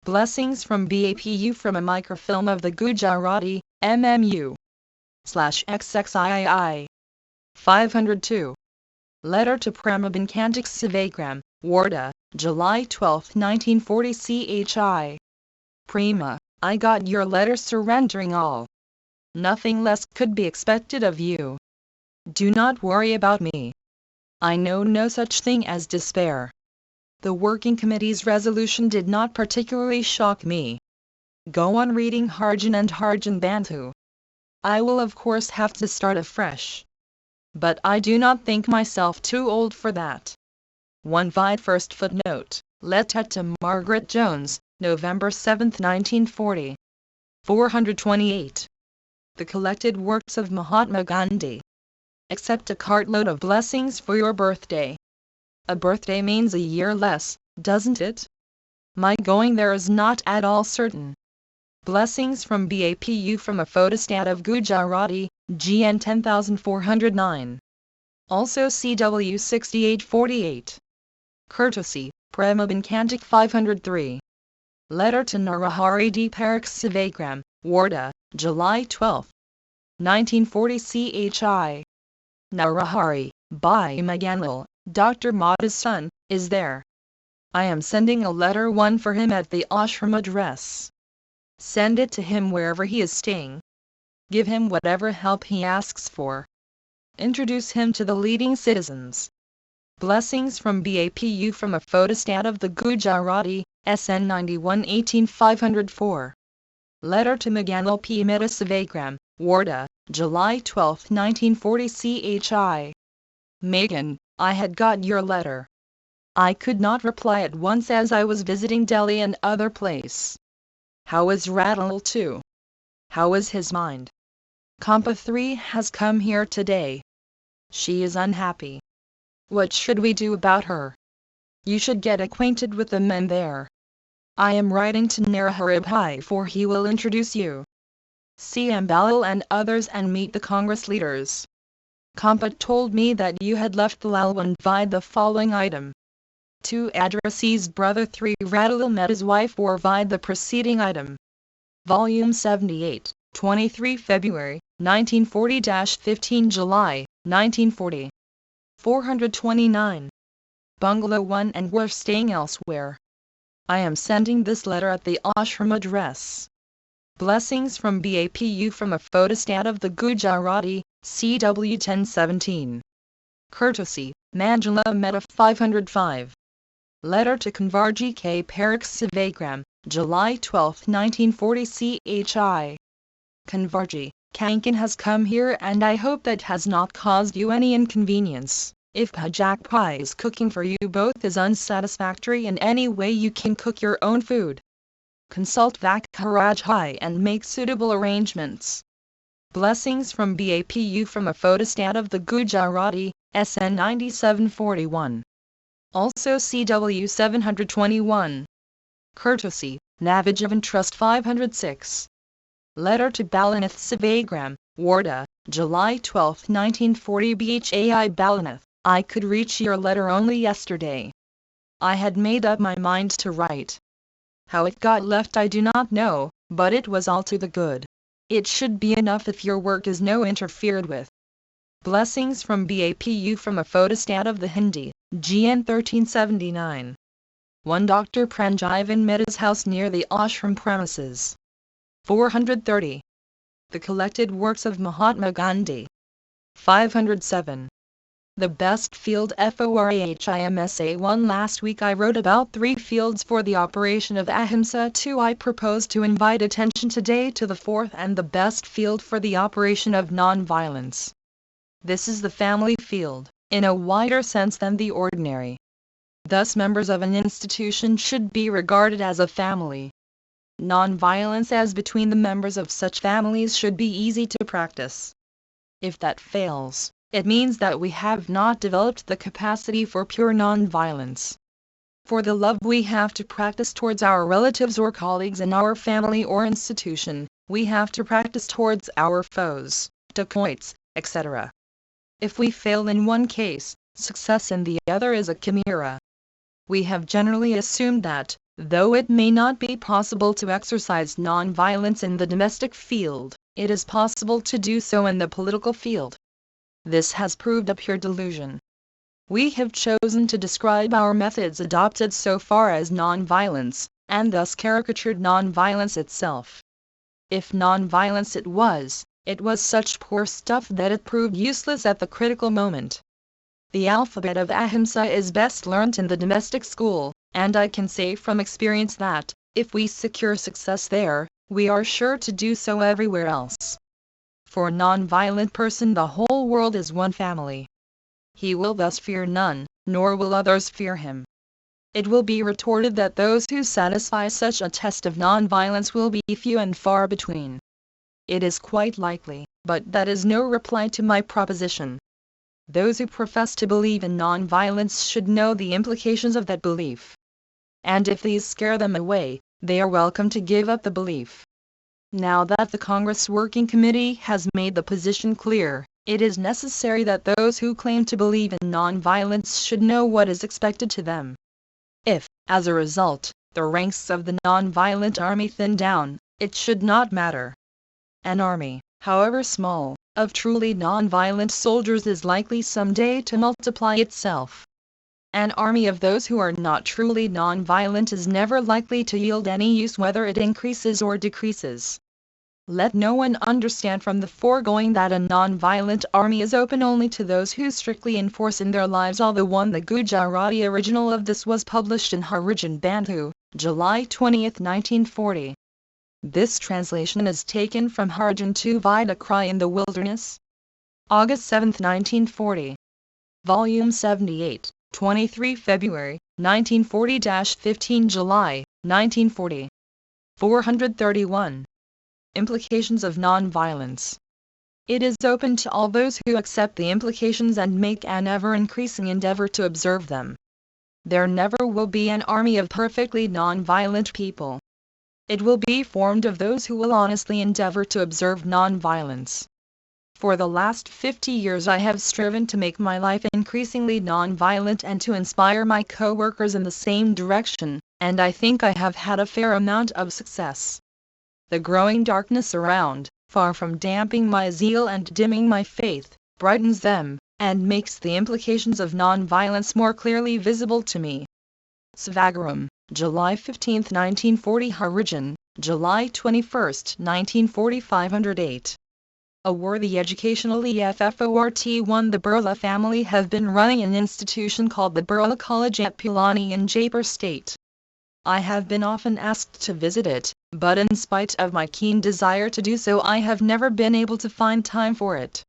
Blessings from BAPU from a microfilm of the Gujarati, MMU/XXII. 502. Letter to Premaben Kantik Sevagram, Wardha, July 12, 1940 Chi. Prema, I got your letter surrendering all. Nothing less could be expected of you. Do not worry about me. I know no such thing as despair. The Working Committee's resolution did not particularly shock me. Go on reading Harjan and Harjan Bandhu. I will of course have to start afresh. But I do not think myself too old for that. 1 Vide first footnote, Letter to Margaret Jones, November 7, 1940. 428. The collected works of Mahatma Gandhi. Accept a cartload of blessings for your birthday. A birthday means a year less, doesn't it? My going there is not at all certain. Blessings from BAPU from a photostat of Gujarati, GN 10409. Also CW 6848. Courtesy, Premaben Kantik 503. Letter to Narahari D. Parakh Sevagram, Wardha, July 12, 1940 Chi. Narahari, by Maganlal, Dr. Mata's son, is there. I am sending a letter one for him at the ashram address. Send it to him wherever he is staying. Give him whatever help he asks for. Introduce him to the leading citizens. Blessings from BAPU from a photostat of the Gujarati, SN 91 18 504. Letter to Maganlal P. Mehta Sevagram, Wardha, July 12, 1940 Chi. Megan, I had got your letter. I could not reply at once as I was visiting Delhi and other place. How is Radal too? How is his mind? Kampa 3 has come here today. She is unhappy. What should we do about her? You should get acquainted with the men there. I am writing to Narahari for he will introduce you. See Ambalal and others and meet the Congress leaders. Kampa told me that you had left the Lalwan vide the following item. 2 addressees brother 3 Radal met his wife or vide the preceding item. Volume 78, 23 February, 1940-15 July, 1940. 429. Bungalow 1 and we're staying elsewhere. I am sending this letter at the ashram address. Blessings from BAPU from a photostat of the Gujarati, CW 1017. Courtesy, Manjula Mehta 505. Letter to Kanvarji K. Parakh Sevagram, July 12, 1940 Chi. Kanvarji, Kankan has come here and I hope that has not caused you any inconvenience. If Pajak Pai's cooking for you both is unsatisfactory in any way, you can cook your own food. Consult Vakharaj and make suitable arrangements. Blessings from BAPU from a photostat of the Gujarati, SN 9741. Also CW 721. Courtesy, Navajavan Trust 506. Letter to Balanath Sevagram, Wardha, July 12, 1940 Bhai Balanath. I could reach your letter only yesterday. I had made up my mind to write. How it got left I do not know, but it was all to the good. It should be enough if your work is no interfered with. Blessings from BAPU from a photostat of the Hindi, GN 1379. 1 Dr. Pranjivan Mehta's house near the ashram premises. 430. The collected works of Mahatma Gandhi. 507. The best field FORAHIMSA 1. Last week I wrote about 3 fields for the operation of Ahimsa. 2. I propose to invite attention today to the 4th and the best field for the operation of non-violence. This is the family field, in a wider sense than the ordinary. Thus members of an institution should be regarded as a family. Non-violence as between the members of such families should be easy to practice. If that fails, it means that we have not developed the capacity for pure non-violence. For the love we have to practice towards our relatives or colleagues in our family or institution, we have to practice towards our foes, dacoits, etc. If we fail in one case, success in the other is a chimera. We have generally assumed that, though it may not be possible to exercise non-violence in the domestic field, it is possible to do so in the political field. This has proved a pure delusion. We have chosen to describe our methods adopted so far as non-violence, and thus caricatured non-violence itself. If non-violence it was such poor stuff that it proved useless at the critical moment. The alphabet of Ahimsa is best learnt in the domestic school, and I can say from experience that, if we secure success there, we are sure to do so everywhere else. For a non-violent person the whole world is one family. He will thus fear none, nor will others fear him. It will be retorted that those who satisfy such a test of non-violence will be few and far between. It is quite likely, but that is no reply to my proposition. Those who profess to believe in non-violence should know the implications of that belief. And if these scare them away, they are welcome to give up the belief. Now that the Congress Working Committee has made the position clear, it is necessary that those who claim to believe in non-violence should know what is expected to them. If, as a result, the ranks of the non-violent army thin down, it should not matter. An army, however small, of truly non-violent soldiers is likely someday to multiply itself. An army of those who are not truly non-violent is never likely to yield any use whether it increases or decreases. Let no one understand from the foregoing that a non-violent army is open only to those who strictly enforce in their lives all the one. The Gujarati original of this was published in Harijan Bandhu, July 20, 1940. This translation is taken from Harijan to Vida Cry in the Wilderness. August 7, 1940. Volume 78, 23 February, 1940-15 July, 1940. 431. Implications of non-violence. It is open to all those who accept the implications and make an ever-increasing endeavor to observe them. There never will be an army of perfectly non-violent people. It will be formed of those who will honestly endeavor to observe non-violence. For the last 50 years I have striven to make my life increasingly non-violent and to inspire my co-workers in the same direction, and I think I have had a fair amount of success. The growing darkness around, far from damping my zeal and dimming my faith, brightens them, and makes the implications of non-violence more clearly visible to me. Svagaram, July 15, 1940. Harijan, July 21, 1940. 508. A worthy educational EFFORT1. The Birla family have been running an institution called the Birla College at Pilani in Jaipur State. I have been often asked to visit it, but in spite of my keen desire to do so I have never been able to find time for it.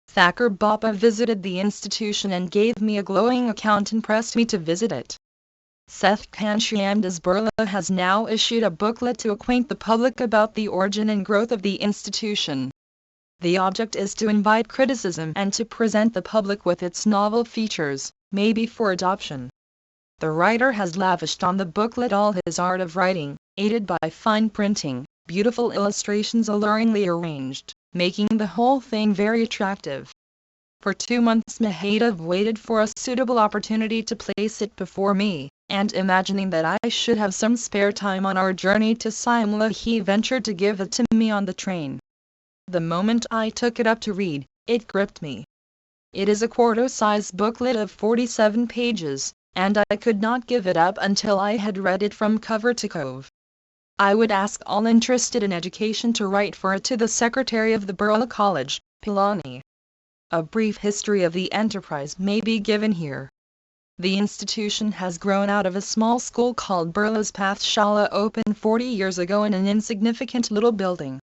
Thakur Bappa visited the institution and gave me a glowing account and pressed me to visit it. Seth Kanshyamdas Birla has now issued a booklet to acquaint the public about the origin and growth of the institution. The object is to invite criticism and to present the public with its novel features, maybe for adoption. The writer has lavished on the booklet all his art of writing, aided by fine printing, beautiful illustrations alluringly arranged, making the whole thing very attractive. For 2 months Mahadev waited for a suitable opportunity to place it before me, and imagining that I should have some spare time on our journey to Simla he ventured to give it to me on the train. The moment I took it up to read, it gripped me. It is a quarto-size booklet of 47 pages, and I could not give it up until I had read it from cover to cove. I would ask all interested in education to write for it to the Secretary of the Birla College, Pilani. A brief history of the enterprise may be given here. The institution has grown out of a small school called Birla's Pathshala, opened 40 years ago in an insignificant little building.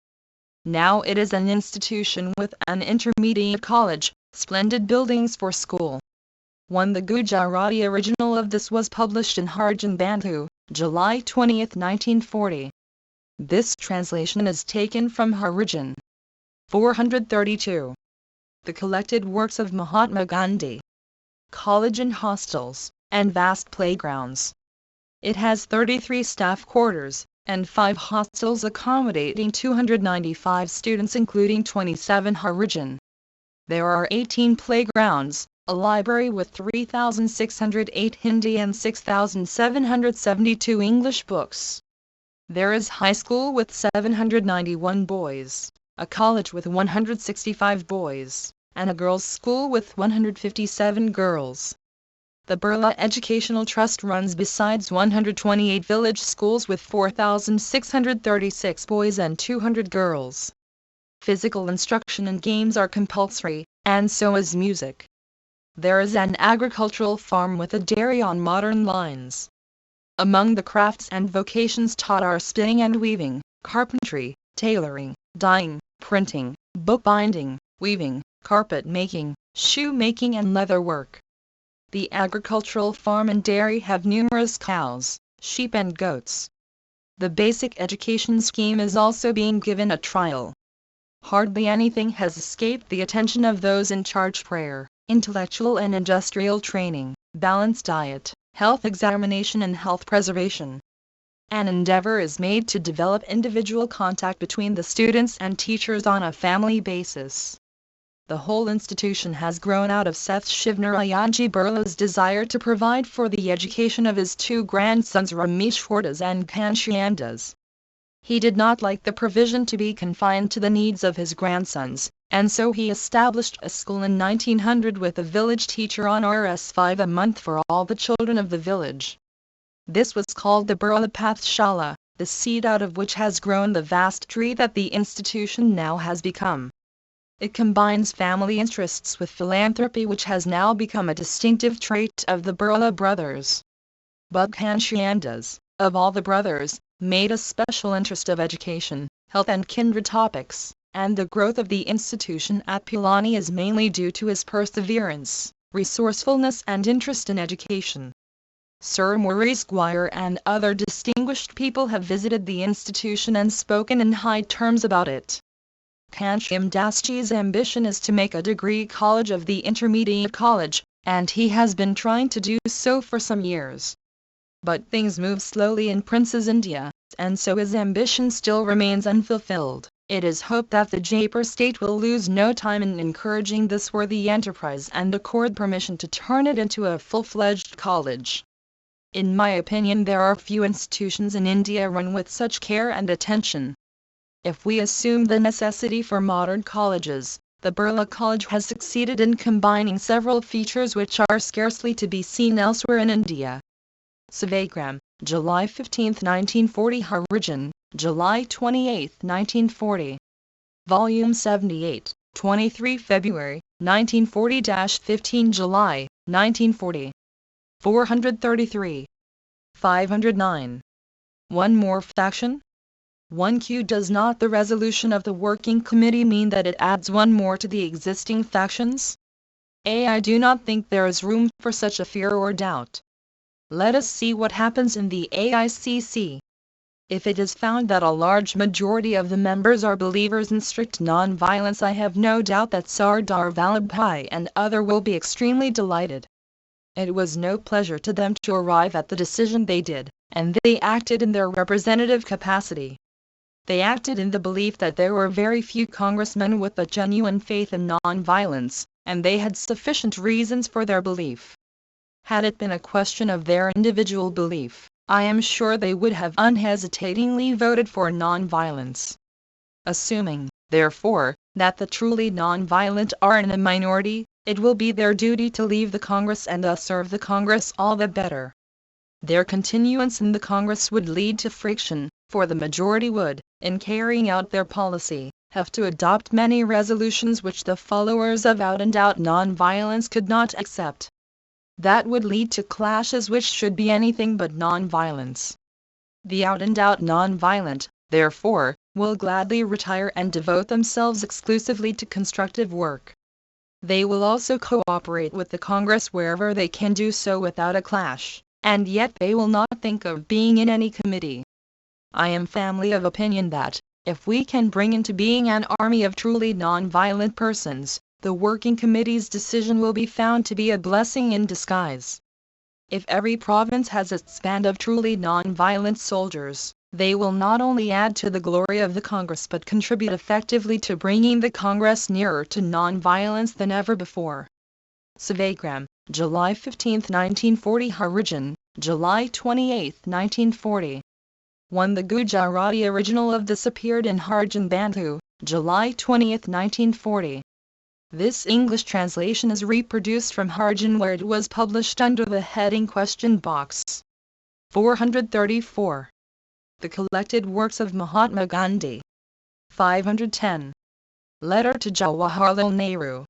Now it is an institution with an intermediate college, splendid buildings for school. The Gujarati original of this was published in Harjan Bandhu, July 20, 1940. This translation is taken from Harijan. 432. The collected works of Mahatma Gandhi. College and hostels, and vast playgrounds. It has 33 staff quarters, and 5 hostels accommodating 295 students including 27 Harijan. There are 18 playgrounds, a library with 3,608 Hindi and 6,772 English books. There is high school with 791 boys, a college with 165 boys, and a girls' school with 157 girls. The Birla Educational Trust runs besides 128 village schools with 4,636 boys and 200 girls. Physical instruction and games are compulsory, and so is music. There is an agricultural farm with a dairy on modern lines. Among the crafts and vocations taught are spinning and weaving, carpentry, tailoring, dyeing, printing, bookbinding, weaving, carpet making, shoe making and leather work. The agricultural farm and dairy have numerous cows, sheep and goats. The basic education scheme is also being given a trial. Hardly anything has escaped the attention of those in charge: prayer, intellectual and industrial training, balanced diet, health examination and health preservation. An endeavor is made to develop individual contact between the students and teachers on a family basis. The whole institution has grown out of Seth Shivnarayanji Birla's desire to provide for the education of his 2 grandsons Rameshwardas and Ghanshyamdas. He did not like the provision to be confined to the needs of his grandsons, and so he established a school in 1900 with a village teacher on Rs5 a month for all the children of the village. This was called the Birla Pathshala, the seed out of which has grown the vast tree that the institution now has become. It combines family interests with philanthropy, which has now become a distinctive trait of the Birla brothers. But Ghanshyamdas, of all the brothers, made a special interest of education, health and kindred topics, and the growth of the institution at Pilani is mainly due to his perseverance, resourcefulness and interest in education. Sir Maurice Squire and other distinguished people have visited the institution and spoken in high terms about it. Ghanshyamdasji's ambition is to make a degree college of the intermediate college, and he has been trying to do so for some years. But things move slowly in Prince's India, and so his ambition still remains unfulfilled. It is hoped that the Jaipur state will lose no time in encouraging this worthy enterprise and accord permission to turn it into a full-fledged college. In my opinion, there are few institutions in India run with such care and attention. If we assume the necessity for modern colleges, the Birla College has succeeded in combining several features which are scarcely to be seen elsewhere in India. Sevagram, July 15, 1940. Harijan, July 28, 1940. Volume 78, 23 February, 1940-15 July, 1940. 433. 509. One more faction? 1Q. Does not the resolution of the Working Committee mean that it adds one more to the existing factions? I do not think there is room for such a fear or doubt. Let us see what happens in the AICC. If it is found that a large majority of the members are believers in strict non-violence, I have no doubt that Sardar Vallabhbhai and others will be extremely delighted. It was no pleasure to them to arrive at the decision they did, and they acted in their representative capacity. They acted in the belief that there were very few congressmen with a genuine faith in non-violence, and they had sufficient reasons for their belief. Had it been a question of their individual belief, I am sure they would have unhesitatingly voted for non-violence. Assuming, therefore, that the truly non-violent are in a minority, it will be their duty to leave the Congress and thus serve the Congress all the better. Their continuance in the Congress would lead to friction, for the majority would, in carrying out their policy, have to adopt many resolutions which the followers of out-and-out non-violence could not accept. That would lead to clashes which should be anything but non-violence. The out-and-out non-violent, therefore, will gladly retire and devote themselves exclusively to constructive work. They will also cooperate with the Congress wherever they can do so without a clash, and yet they will not think of being in any committee. I am firmly of opinion that, if we can bring into being an army of truly non-violent persons, the working committee's decision will be found to be a blessing in disguise. If every province has its band of truly non-violent soldiers, they will not only add to the glory of the Congress but contribute effectively to bringing the Congress nearer to non-violence than ever before. Sevagram, July 15, 1940. Harijan, July 28, 1940. 1. The Gujarati original of this appeared in Harijan Bandhu, July 20, 1940. This English translation is reproduced from Harijan where it was published under the heading Question Box. 434. The collected works of Mahatma Gandhi. 510. Letter to Jawaharlal Nehru.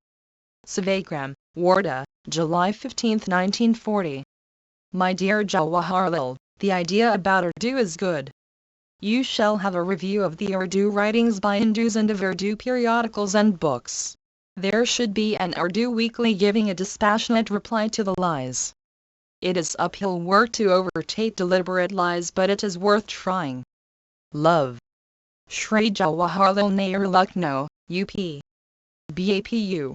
Sevagram, Wardha, July 15, 1940. My dear Jawaharlal, the idea about Urdu is good. You shall have a review of the Urdu writings by Hindus and of Urdu periodicals and books. There should be an Urdu weekly giving a dispassionate reply to the lies. It is uphill work to overtake deliberate lies, but it is worth trying. Love. Shri Jawaharlal Nehru, Lucknow, UP. BAPU.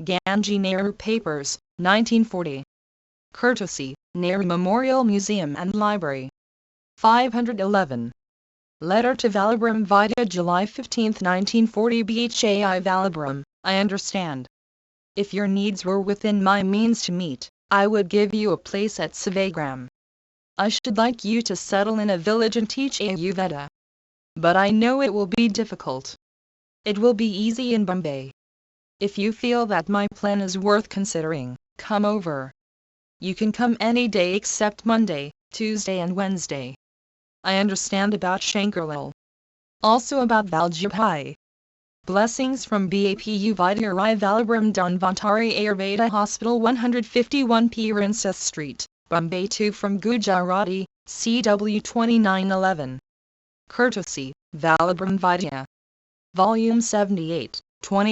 Gandhi Nehru Papers, 1940. Courtesy, Nehru Memorial Museum and Library. 511. Letter to Valabram Vidya, July 15, 1940. Bhai Valabram, I understand. If your needs were within my means to meet, I would give you a place at Sevagram. I should like you to settle in a village and teach Ayurveda. But I know it will be difficult. It will be easy in Bombay. If you feel that my plan is worth considering, come over. You can come any day except Monday, Tuesday and Wednesday. I understand about Shankarlal. Also about Valjibhai. Blessings from BAPU Vidya Rai Valabram Dhanvantari Ayurveda Hospital 151 Princess Street, Bombay 2 from Gujarati, CW 2911. Courtesy, Valabram Vidya. Volume 78, 20